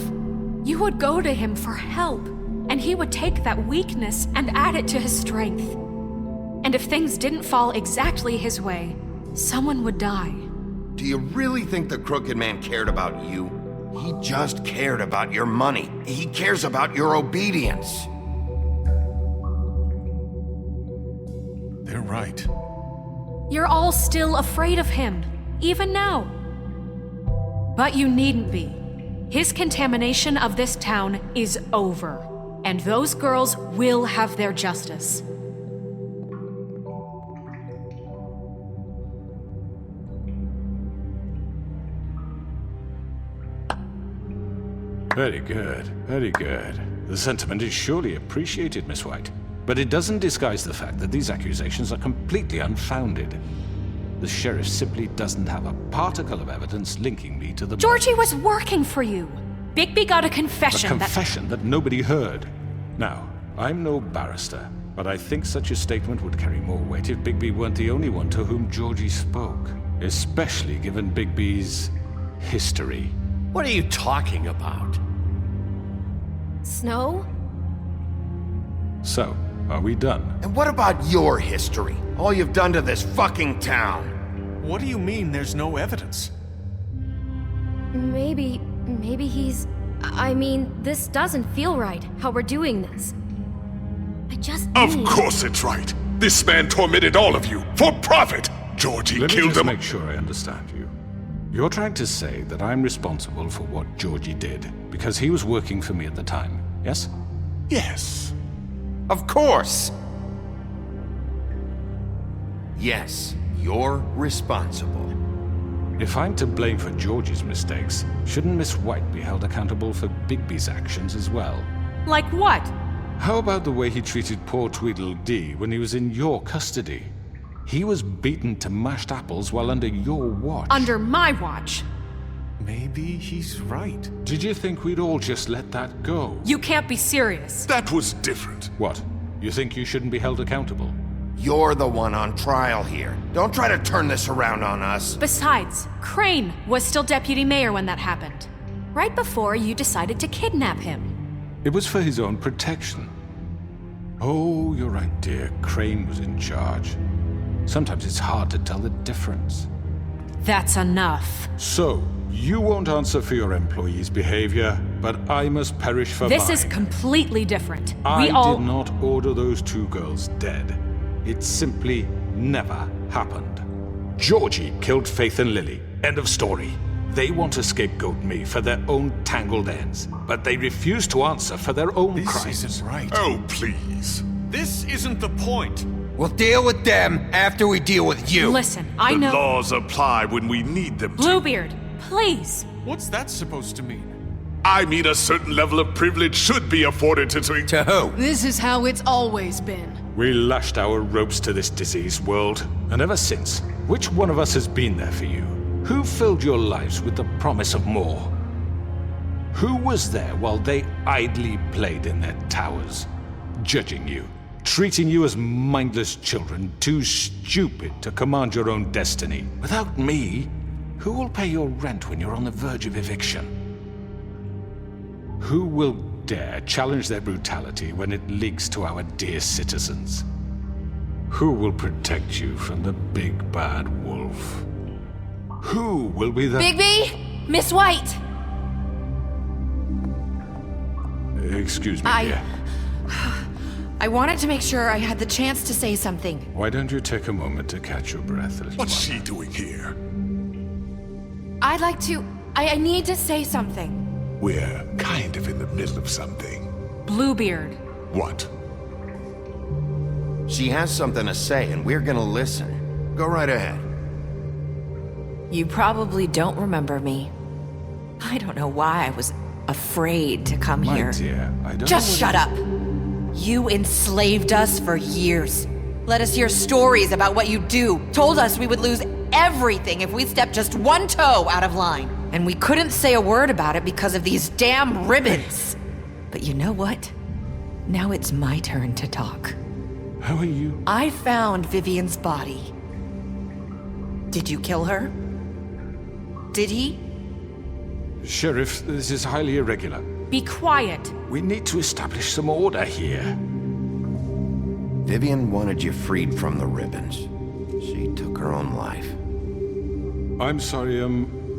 You would go to him for help, and he would take that weakness and add it to his strength. And if things didn't fall exactly his way, someone would die. Do you really think the Crooked Man cared about you? He just cared about your money. He cares about your obedience. They're right. You're all still afraid of him, even now. But you needn't be. His contamination of this town is over, and those girls will have their justice. Very good, very good. The sentiment is surely appreciated, Miss White. But it doesn't disguise the fact that these accusations are completely unfounded. The sheriff simply doesn't have a particle of evidence linking me to the... Georgie was working for you. Bigby got a confession A confession that nobody heard. Now, I'm no barrister, but I think such a statement would carry more weight if Bigby weren't the only one to whom Georgie spoke. Especially given Bigby's history. What are you talking about? Snow? So, are we done? And what about your history? All you've done to this fucking town? What do you mean there's no evidence? Maybe he's... I mean, this doesn't feel right, how we're doing this. Of course it's right. This man tormented all of you for profit. Georgie Let me killed just them. make sure I understand you. You're trying to say that I'm responsible for what Georgie did because he was working for me at the time, yes? Yes. Of course! Yes, you're responsible. If I'm to blame for Georgie's mistakes, shouldn't Miss White be held accountable for Bigby's actions as well? Like what? How about the way he treated poor Tweedledee when he was in your custody? He was beaten to mashed apples while under your watch. Under my watch. Maybe he's right. Did you think we'd all just let that go? You can't be serious. That was different. What? You think you shouldn't be held accountable? You're the one on trial here. Don't try to turn this around on us. Besides, Crane was still deputy mayor when that happened. Right before you decided to kidnap him. It was for his own protection. Oh, you're right, dear. Crane was in charge. Sometimes it's hard to tell the difference. That's enough. So, you won't answer for your employees' behavior, but I must perish for This mine. is completely different. I We all... did not order those two girls dead. It simply never happened. Georgie killed Faith and Lily. End of story. They want to scapegoat me for their own tangled ends, but they refuse to answer for their own crimes. This isn't right. Oh, please. This isn't the point. We'll deal with them after we deal with you. Listen, I The know... laws apply when we need them to. Bluebeard, please. What's that supposed to mean? I mean a certain level of privilege should be afforded to... To who? This is how it's always been. We lashed our ropes to this diseased world, and ever since, which one of us has been there for you? Who filled your lives with the promise of more? Who was there while they idly played in their towers, judging you, treating you as mindless children, too stupid to command your own destiny? Without me, who will pay your rent when you're on the verge of eviction? Who will dare challenge their brutality when it leaks to our dear citizens? Who will protect you from the big bad wolf? Who will be the... Bigby! Miss White! Excuse me, dear. I wanted to make sure I had the chance to say something. Why don't you take a moment to catch your breath, little What's she doing here? I'd like to... I need to say something. We're kind of in the middle of something. Bluebeard. What? She has something to say, and we're gonna listen. Go right ahead. You probably don't remember me. I don't know why I was afraid to come My here. dear, I don't Just know shut up! You enslaved us for years. Let us hear stories about what you do. Told us we would lose everything if we stepped just one toe out of line. And we couldn't say a word about it because of these damn ribbons. But you know what? Now it's my turn to talk. How are you? I found Vivian's body. Did you kill her? Did he? Sheriff, this is highly irregular. Be quiet. We need to establish some order here. Vivian wanted you freed from the ribbons. She took her own life. I'm sorry,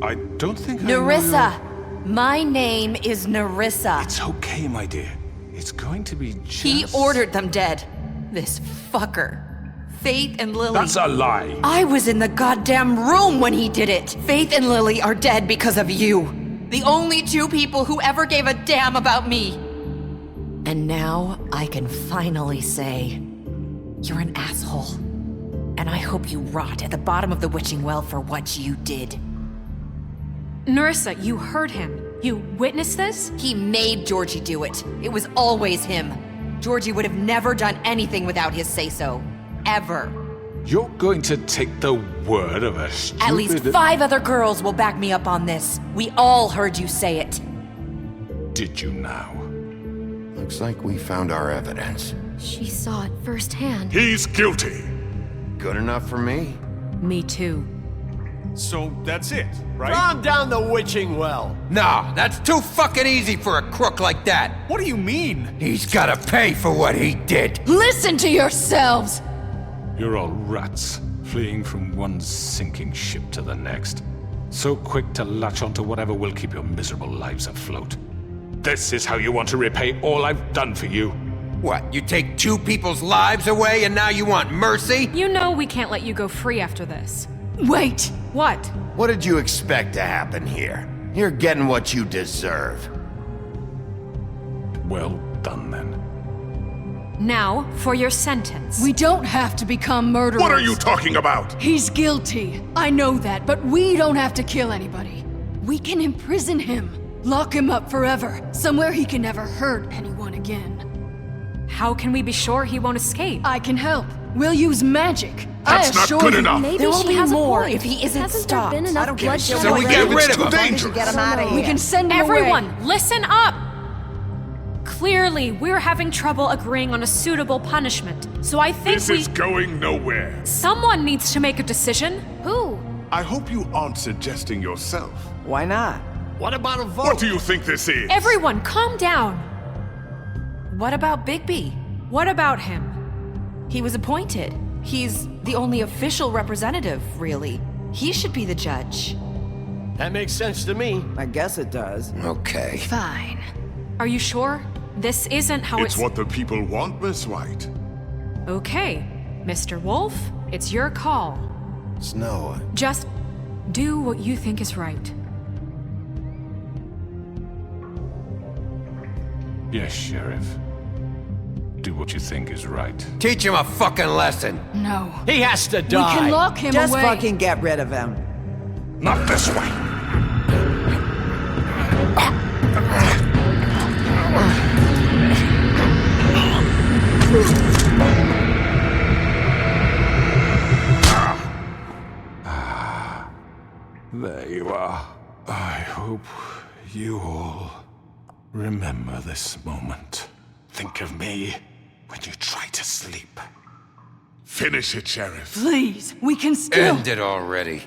I don't think I know Nerissa! My name is Nerissa. It's okay, my dear. It's going to be just... He ordered them dead. This fucker. Faith and Lily. That's a lie. I was in the goddamn room when he did it. Faith and Lily are dead because of you. The only two people who ever gave a damn about me. And now I can finally say, you're an asshole. And I hope you rot at the bottom of the witching well for what you did. Nerissa, you heard him. You witnessed this? He made Georgie do it. It was always him. Georgie would have never done anything without his say-so. Ever. You're going to take the word of a stupid... At least 5 other girls will back me up on this. We all heard you say it. Did you now? Looks like we found our evidence. She saw it firsthand. He's guilty. Good enough for me. Me too. So that's it, right? Drown down the witching well. Nah, that's too fucking easy for a crook like that. What do you mean? He's gotta pay for what he did. Listen to yourselves! You're all rats, fleeing from one sinking ship to the next. So quick to latch onto whatever will keep your miserable lives afloat. This is how you want to repay all I've done for you. What, you take 2 people's lives away and now you want mercy? You know we can't let you go free after this. Wait! What? What did you expect to happen here? You're getting what you deserve. Well done, then. Now, for your sentence. We don't have to become murderers. What are you talking about? He's guilty. I know that, but we don't have to kill anybody. We can imprison him. Lock him up forever. Somewhere he can never hurt anyone again. How can we be sure he won't escape? I can help. We'll use magic. That's not good enough. Maybe There will she be has more a point. if he isn't Hasn't stopped. there been enough bloodshed? So we get rid of him. Dangerous. Get him out of here. We can send him Everyone, away. listen up! Clearly, we're having trouble agreeing on a suitable punishment, so I think This is going nowhere. Someone needs to make a decision. Who? I hope you aren't suggesting yourself. Why not? What about a vote? What do you think this is? Everyone, calm down! What about Bigby? What about him? He was appointed. He's the only official representative, really. He should be the judge. That makes sense to me. I guess it does. Okay. Fine. Are you sure? This isn't how It's what the people want, Miss White. Okay, Mr. Wolf, it's your call. Snow, Just do what you think is right. Yes, Sheriff. Do what you think is right. Teach him a fucking lesson. No. He has to We die. can lock him Just away. fucking get rid of him. Not this way. There you are. I hope you all remember this moment. Think of me when you try to sleep. Finish it, Sheriff. Please, we can still. End it already.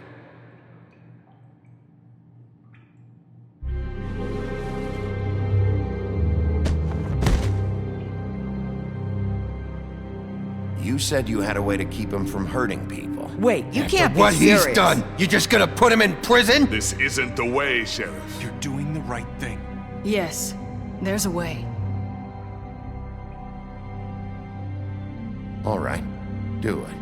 you said you had a way to keep him from hurting people. Wait, you can't be What serious. he's done, you just gonna put him in prison? This isn't the way, Sheriff. You're doing the right thing. Yes, there's a way. All right, do it.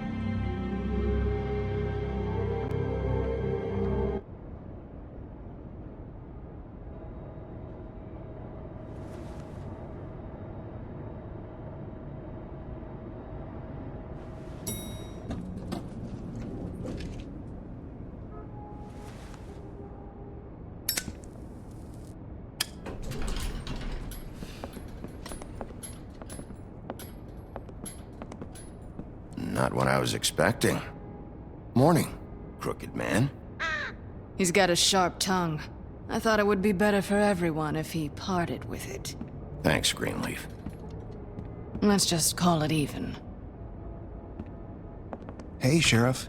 Not what I was expecting. Morning, crooked man. He's got a sharp tongue. I thought it would be better for everyone if he parted with it. Thanks, Greenleaf. Let's just call it even. Hey, Sheriff.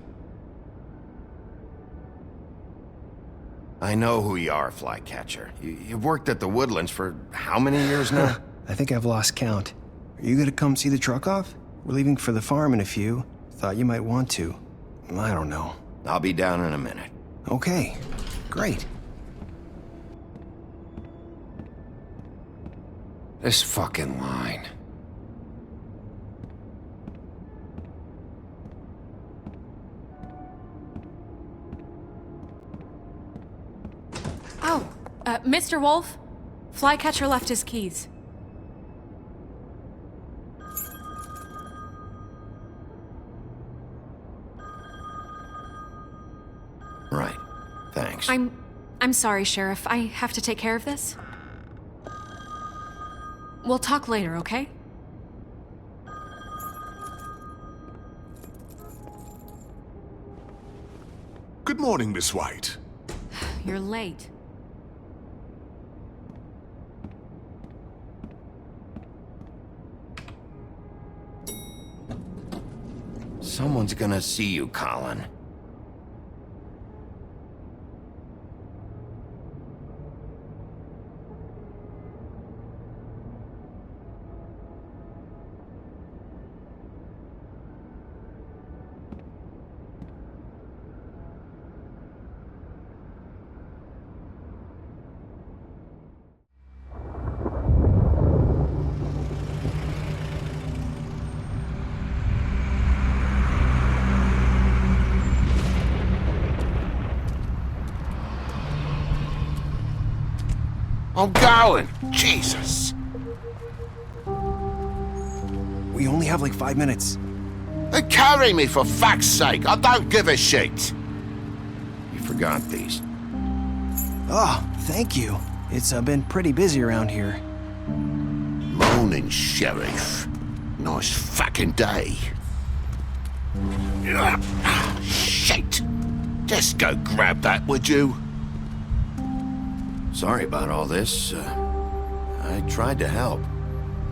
I know who you are, Flycatcher. You've worked at the Woodlands for how many years now? I think I've lost count. Are you gonna come see the truck off? We're leaving for the farm in a few. Thought you might want to. I don't know. I'll be down in a minute. Okay, great. This fucking line. Oh, Mr. Wolf, Flycatcher left his keys. Right. Thanks. I'm sorry, Sheriff. I have to take care of this. We'll talk later, okay? Good morning, Miss White. You're late. Someone's gonna see you, Colin. I'm going. Jesus. We only have like 5 minutes. Then carry me for fuck's sake. I don't give a shit. You forgot these. Oh, thank you. It's been pretty busy around here. Morning, Sheriff. Nice fucking day. Shit. Just go grab that, would you? Sorry about all this. I tried to help.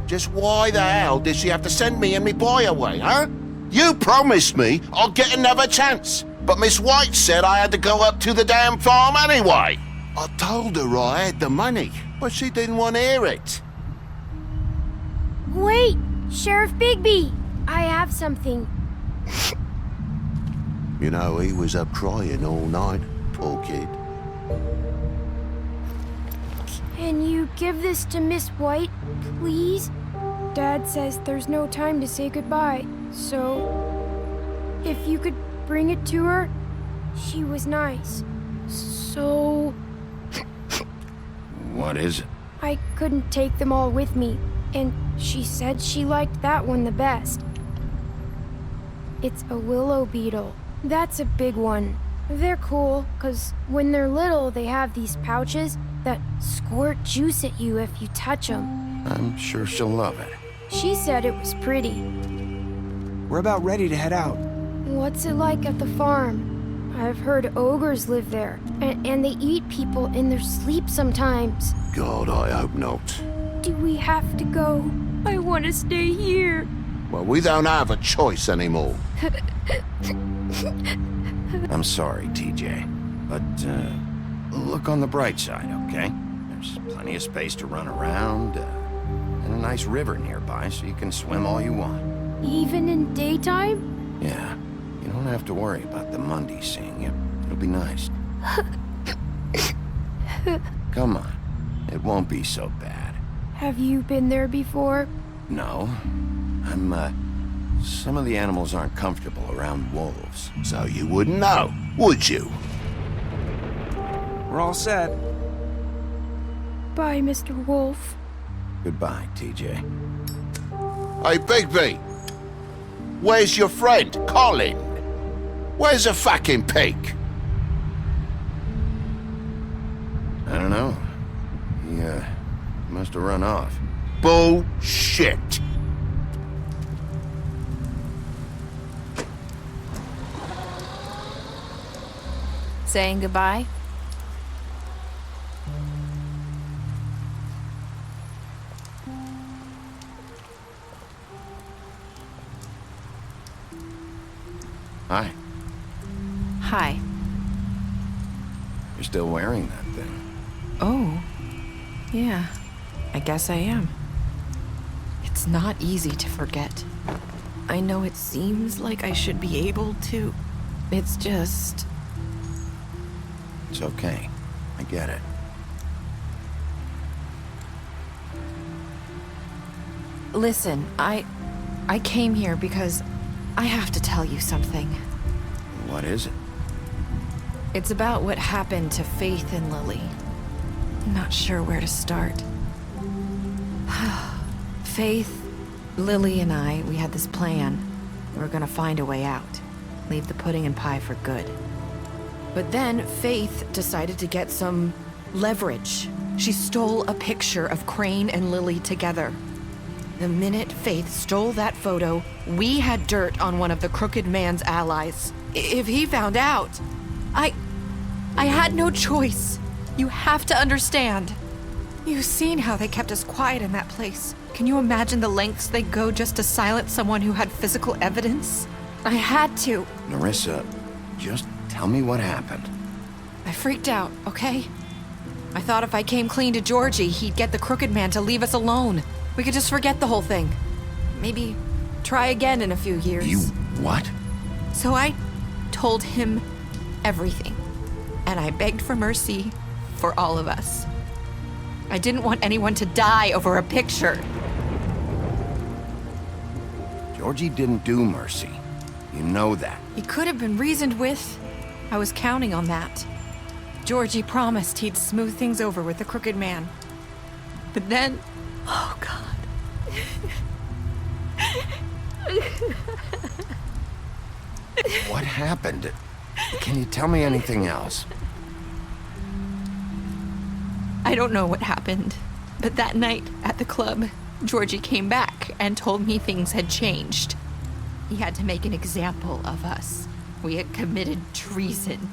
Just why the hell did she have to send me and me boy away, huh? You promised me I'd get another chance, but Miss White said I had to go up to the damn farm anyway. I told her I had the money, but she didn't want to hear it. Wait, Sheriff Bigby, I have something. You know, he was up crying all night, poor kid. Can you give this to Miss White, please? Dad says there's no time to say goodbye, so if you could bring it to her, she was nice. So What is it? I couldn't take them all with me, and she said she liked that one the best. It's a willow beetle. That's a big one. They're cool, 'cause when they're little, they have these pouches that squirt juice at you if you touch them. I'm sure she'll love it. She said it was pretty. We're about ready to head out. What's it like at the farm? I've heard ogres live there, and they eat people in their sleep sometimes. God, I hope not. Do we have to go? I want to stay here. Well, we don't have a choice anymore. I'm sorry, TJ. But, look on the bright side, okay? There's plenty of space to run around, and a nice river nearby so you can swim all you want. Even in daytime? Yeah, you don't have to worry about the Mundy seeing you. It'll be nice. Come on, it won't be so bad. Have you been there before? No, some of the animals aren't comfortable around wolves. So you wouldn't know, would you? We're all set. Bye, Mr. Wolf. Goodbye, TJ. Hey, Bigby. Where's your friend, Colin? Where's the fucking pig? I don't know. He, must have run off. Bullshit. Saying goodbye? Hi. Hi. You're still wearing that thing. Oh, yeah, I guess I am. It's not easy to forget. I know it seems like I should be able to. It's just... It's okay. I get it. Listen, I came here because I have to tell you something. What is it? It's about what happened to Faith and Lily. I'm not sure where to start. Faith, Lily, and I, we had this plan. We were gonna find a way out. Leave the pudding and pie for good. But then Faith decided to get some leverage. She stole a picture of Crane and Lily together. The minute Faith stole that photo, we had dirt on one of the Crooked Man's allies. If he found out, I had no choice. You have to understand. You've seen how they kept us quiet in that place. Can you imagine the lengths they go just to silence someone who had physical evidence? I had to. Nerissa, just tell me what happened. I freaked out, okay? I thought if I came clean to Georgie, he'd get the Crooked Man to leave us alone. We could just forget the whole thing. Maybe try again in a few years. You what? So I told him everything. And I begged for mercy for all of us. I didn't want anyone to die over a picture. Georgie didn't do mercy. You know that. He could have been reasoned with. I was counting on that. Georgie promised he'd smooth things over with the Crooked Man. But then... Oh, God. What happened? Can you tell me anything else? I don't know what happened, but that night at the club, Georgie came back and told me things had changed. He had to make an example of us. We had committed treason.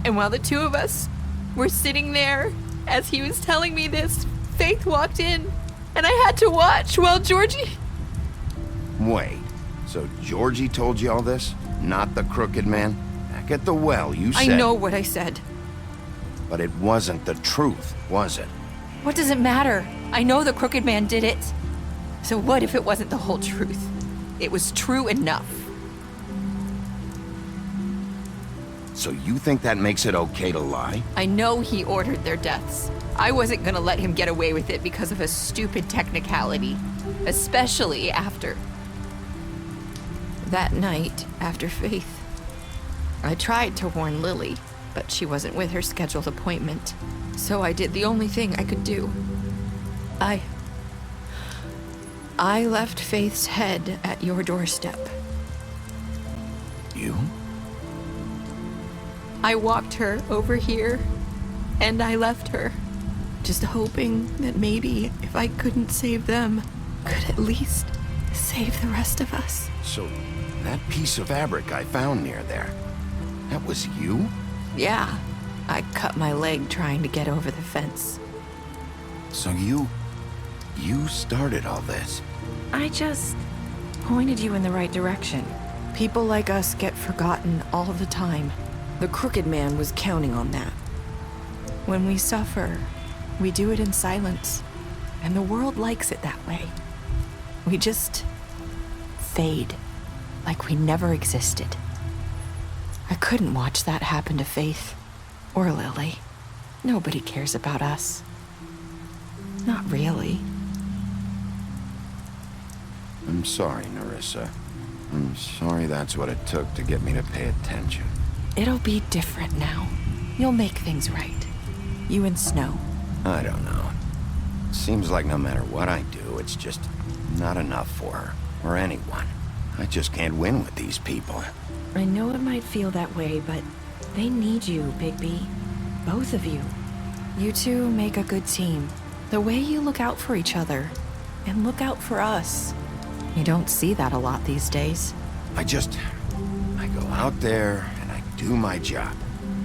And while the two of us were sitting there, as he was telling me this, Faith walked in, and I had to watch while Georgie... Wait, so Georgie told you all this? Not the crooked man? Back at the well, you said... I know what I said. But it wasn't the truth, was it? What does it matter? I know the crooked man did it. So what if it wasn't the whole truth? It was true enough. So you think that makes it okay to lie? I know he ordered their deaths. I wasn't gonna let him get away with it because of a stupid technicality. Especially after... that night, after Faith. I tried to warn Lily, but she wasn't with her scheduled appointment. So I did the only thing I could do. I left Faith's head at your doorstep. You? I walked her over here, and I left her, just hoping that maybe if I couldn't save them, could at least save the rest of us. So, that piece of fabric I found near there, that was you? Yeah, I cut my leg trying to get over the fence. So you started all this? I just pointed you in the right direction. People like us get forgotten all the time. The crooked man was counting on that. When we suffer, we do it in silence, and the world likes it that way. We just fade, like we never existed. I couldn't watch that happen to Faith, or Lily. Nobody cares about us. Not really. I'm sorry, Nerissa. I'm sorry that's what it took to get me to pay attention. It'll be different now. You'll make things right. You and Snow. I don't know. Seems like no matter what I do, it's just not enough for her, or anyone. I just can't win with these people. I know it might feel that way, but they need you, Bigby. Both of you. You two make a good team. The way you look out for each other, and look out for us. You don't see that a lot these days. I go out there and I do my job.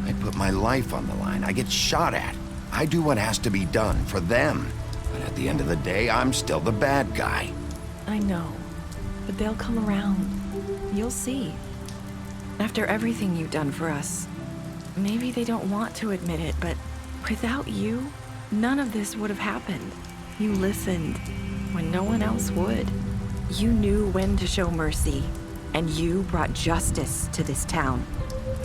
I put my life on the line. I get shot at. I do what has to be done for them. But at the end of the day, I'm still the bad guy. I know, but they'll come around. You'll see. After everything you've done for us, maybe they don't want to admit it, but without you, none of this would have happened. You listened when no one else would. You knew when to show mercy, and you brought justice to this town.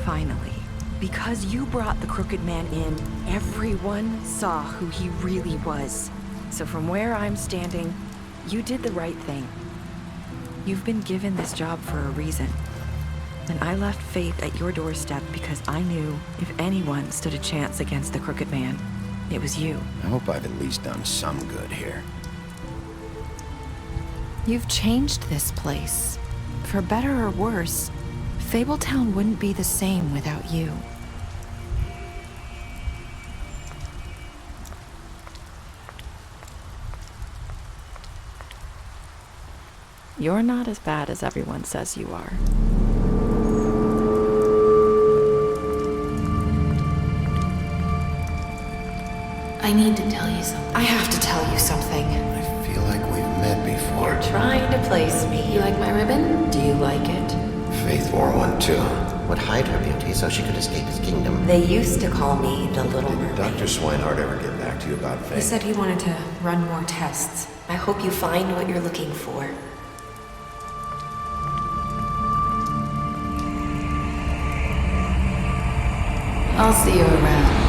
Finally. Because you brought the crooked man in, everyone saw who he really was. So from where I'm standing, you did the right thing. You've been given this job for a reason. And I left Faith at your doorstep because I knew if anyone stood a chance against the crooked man, it was you. I hope I've at least done some good here. You've changed this place. For better or worse, Fabletown wouldn't be the same without you. You're not as bad as everyone says you are. I need to tell you something. I have to tell you something. I feel like we've met before. You're trying to place me. You like my ribbon? Do you like it? Faith wore one too. Would hide her beauty so she could escape his kingdom. They used to call me the Little Mermaid. Dr. Swinehart ever get back to you about Faith? He said he wanted to run more tests. I hope you find what you're looking for. I'll see you around.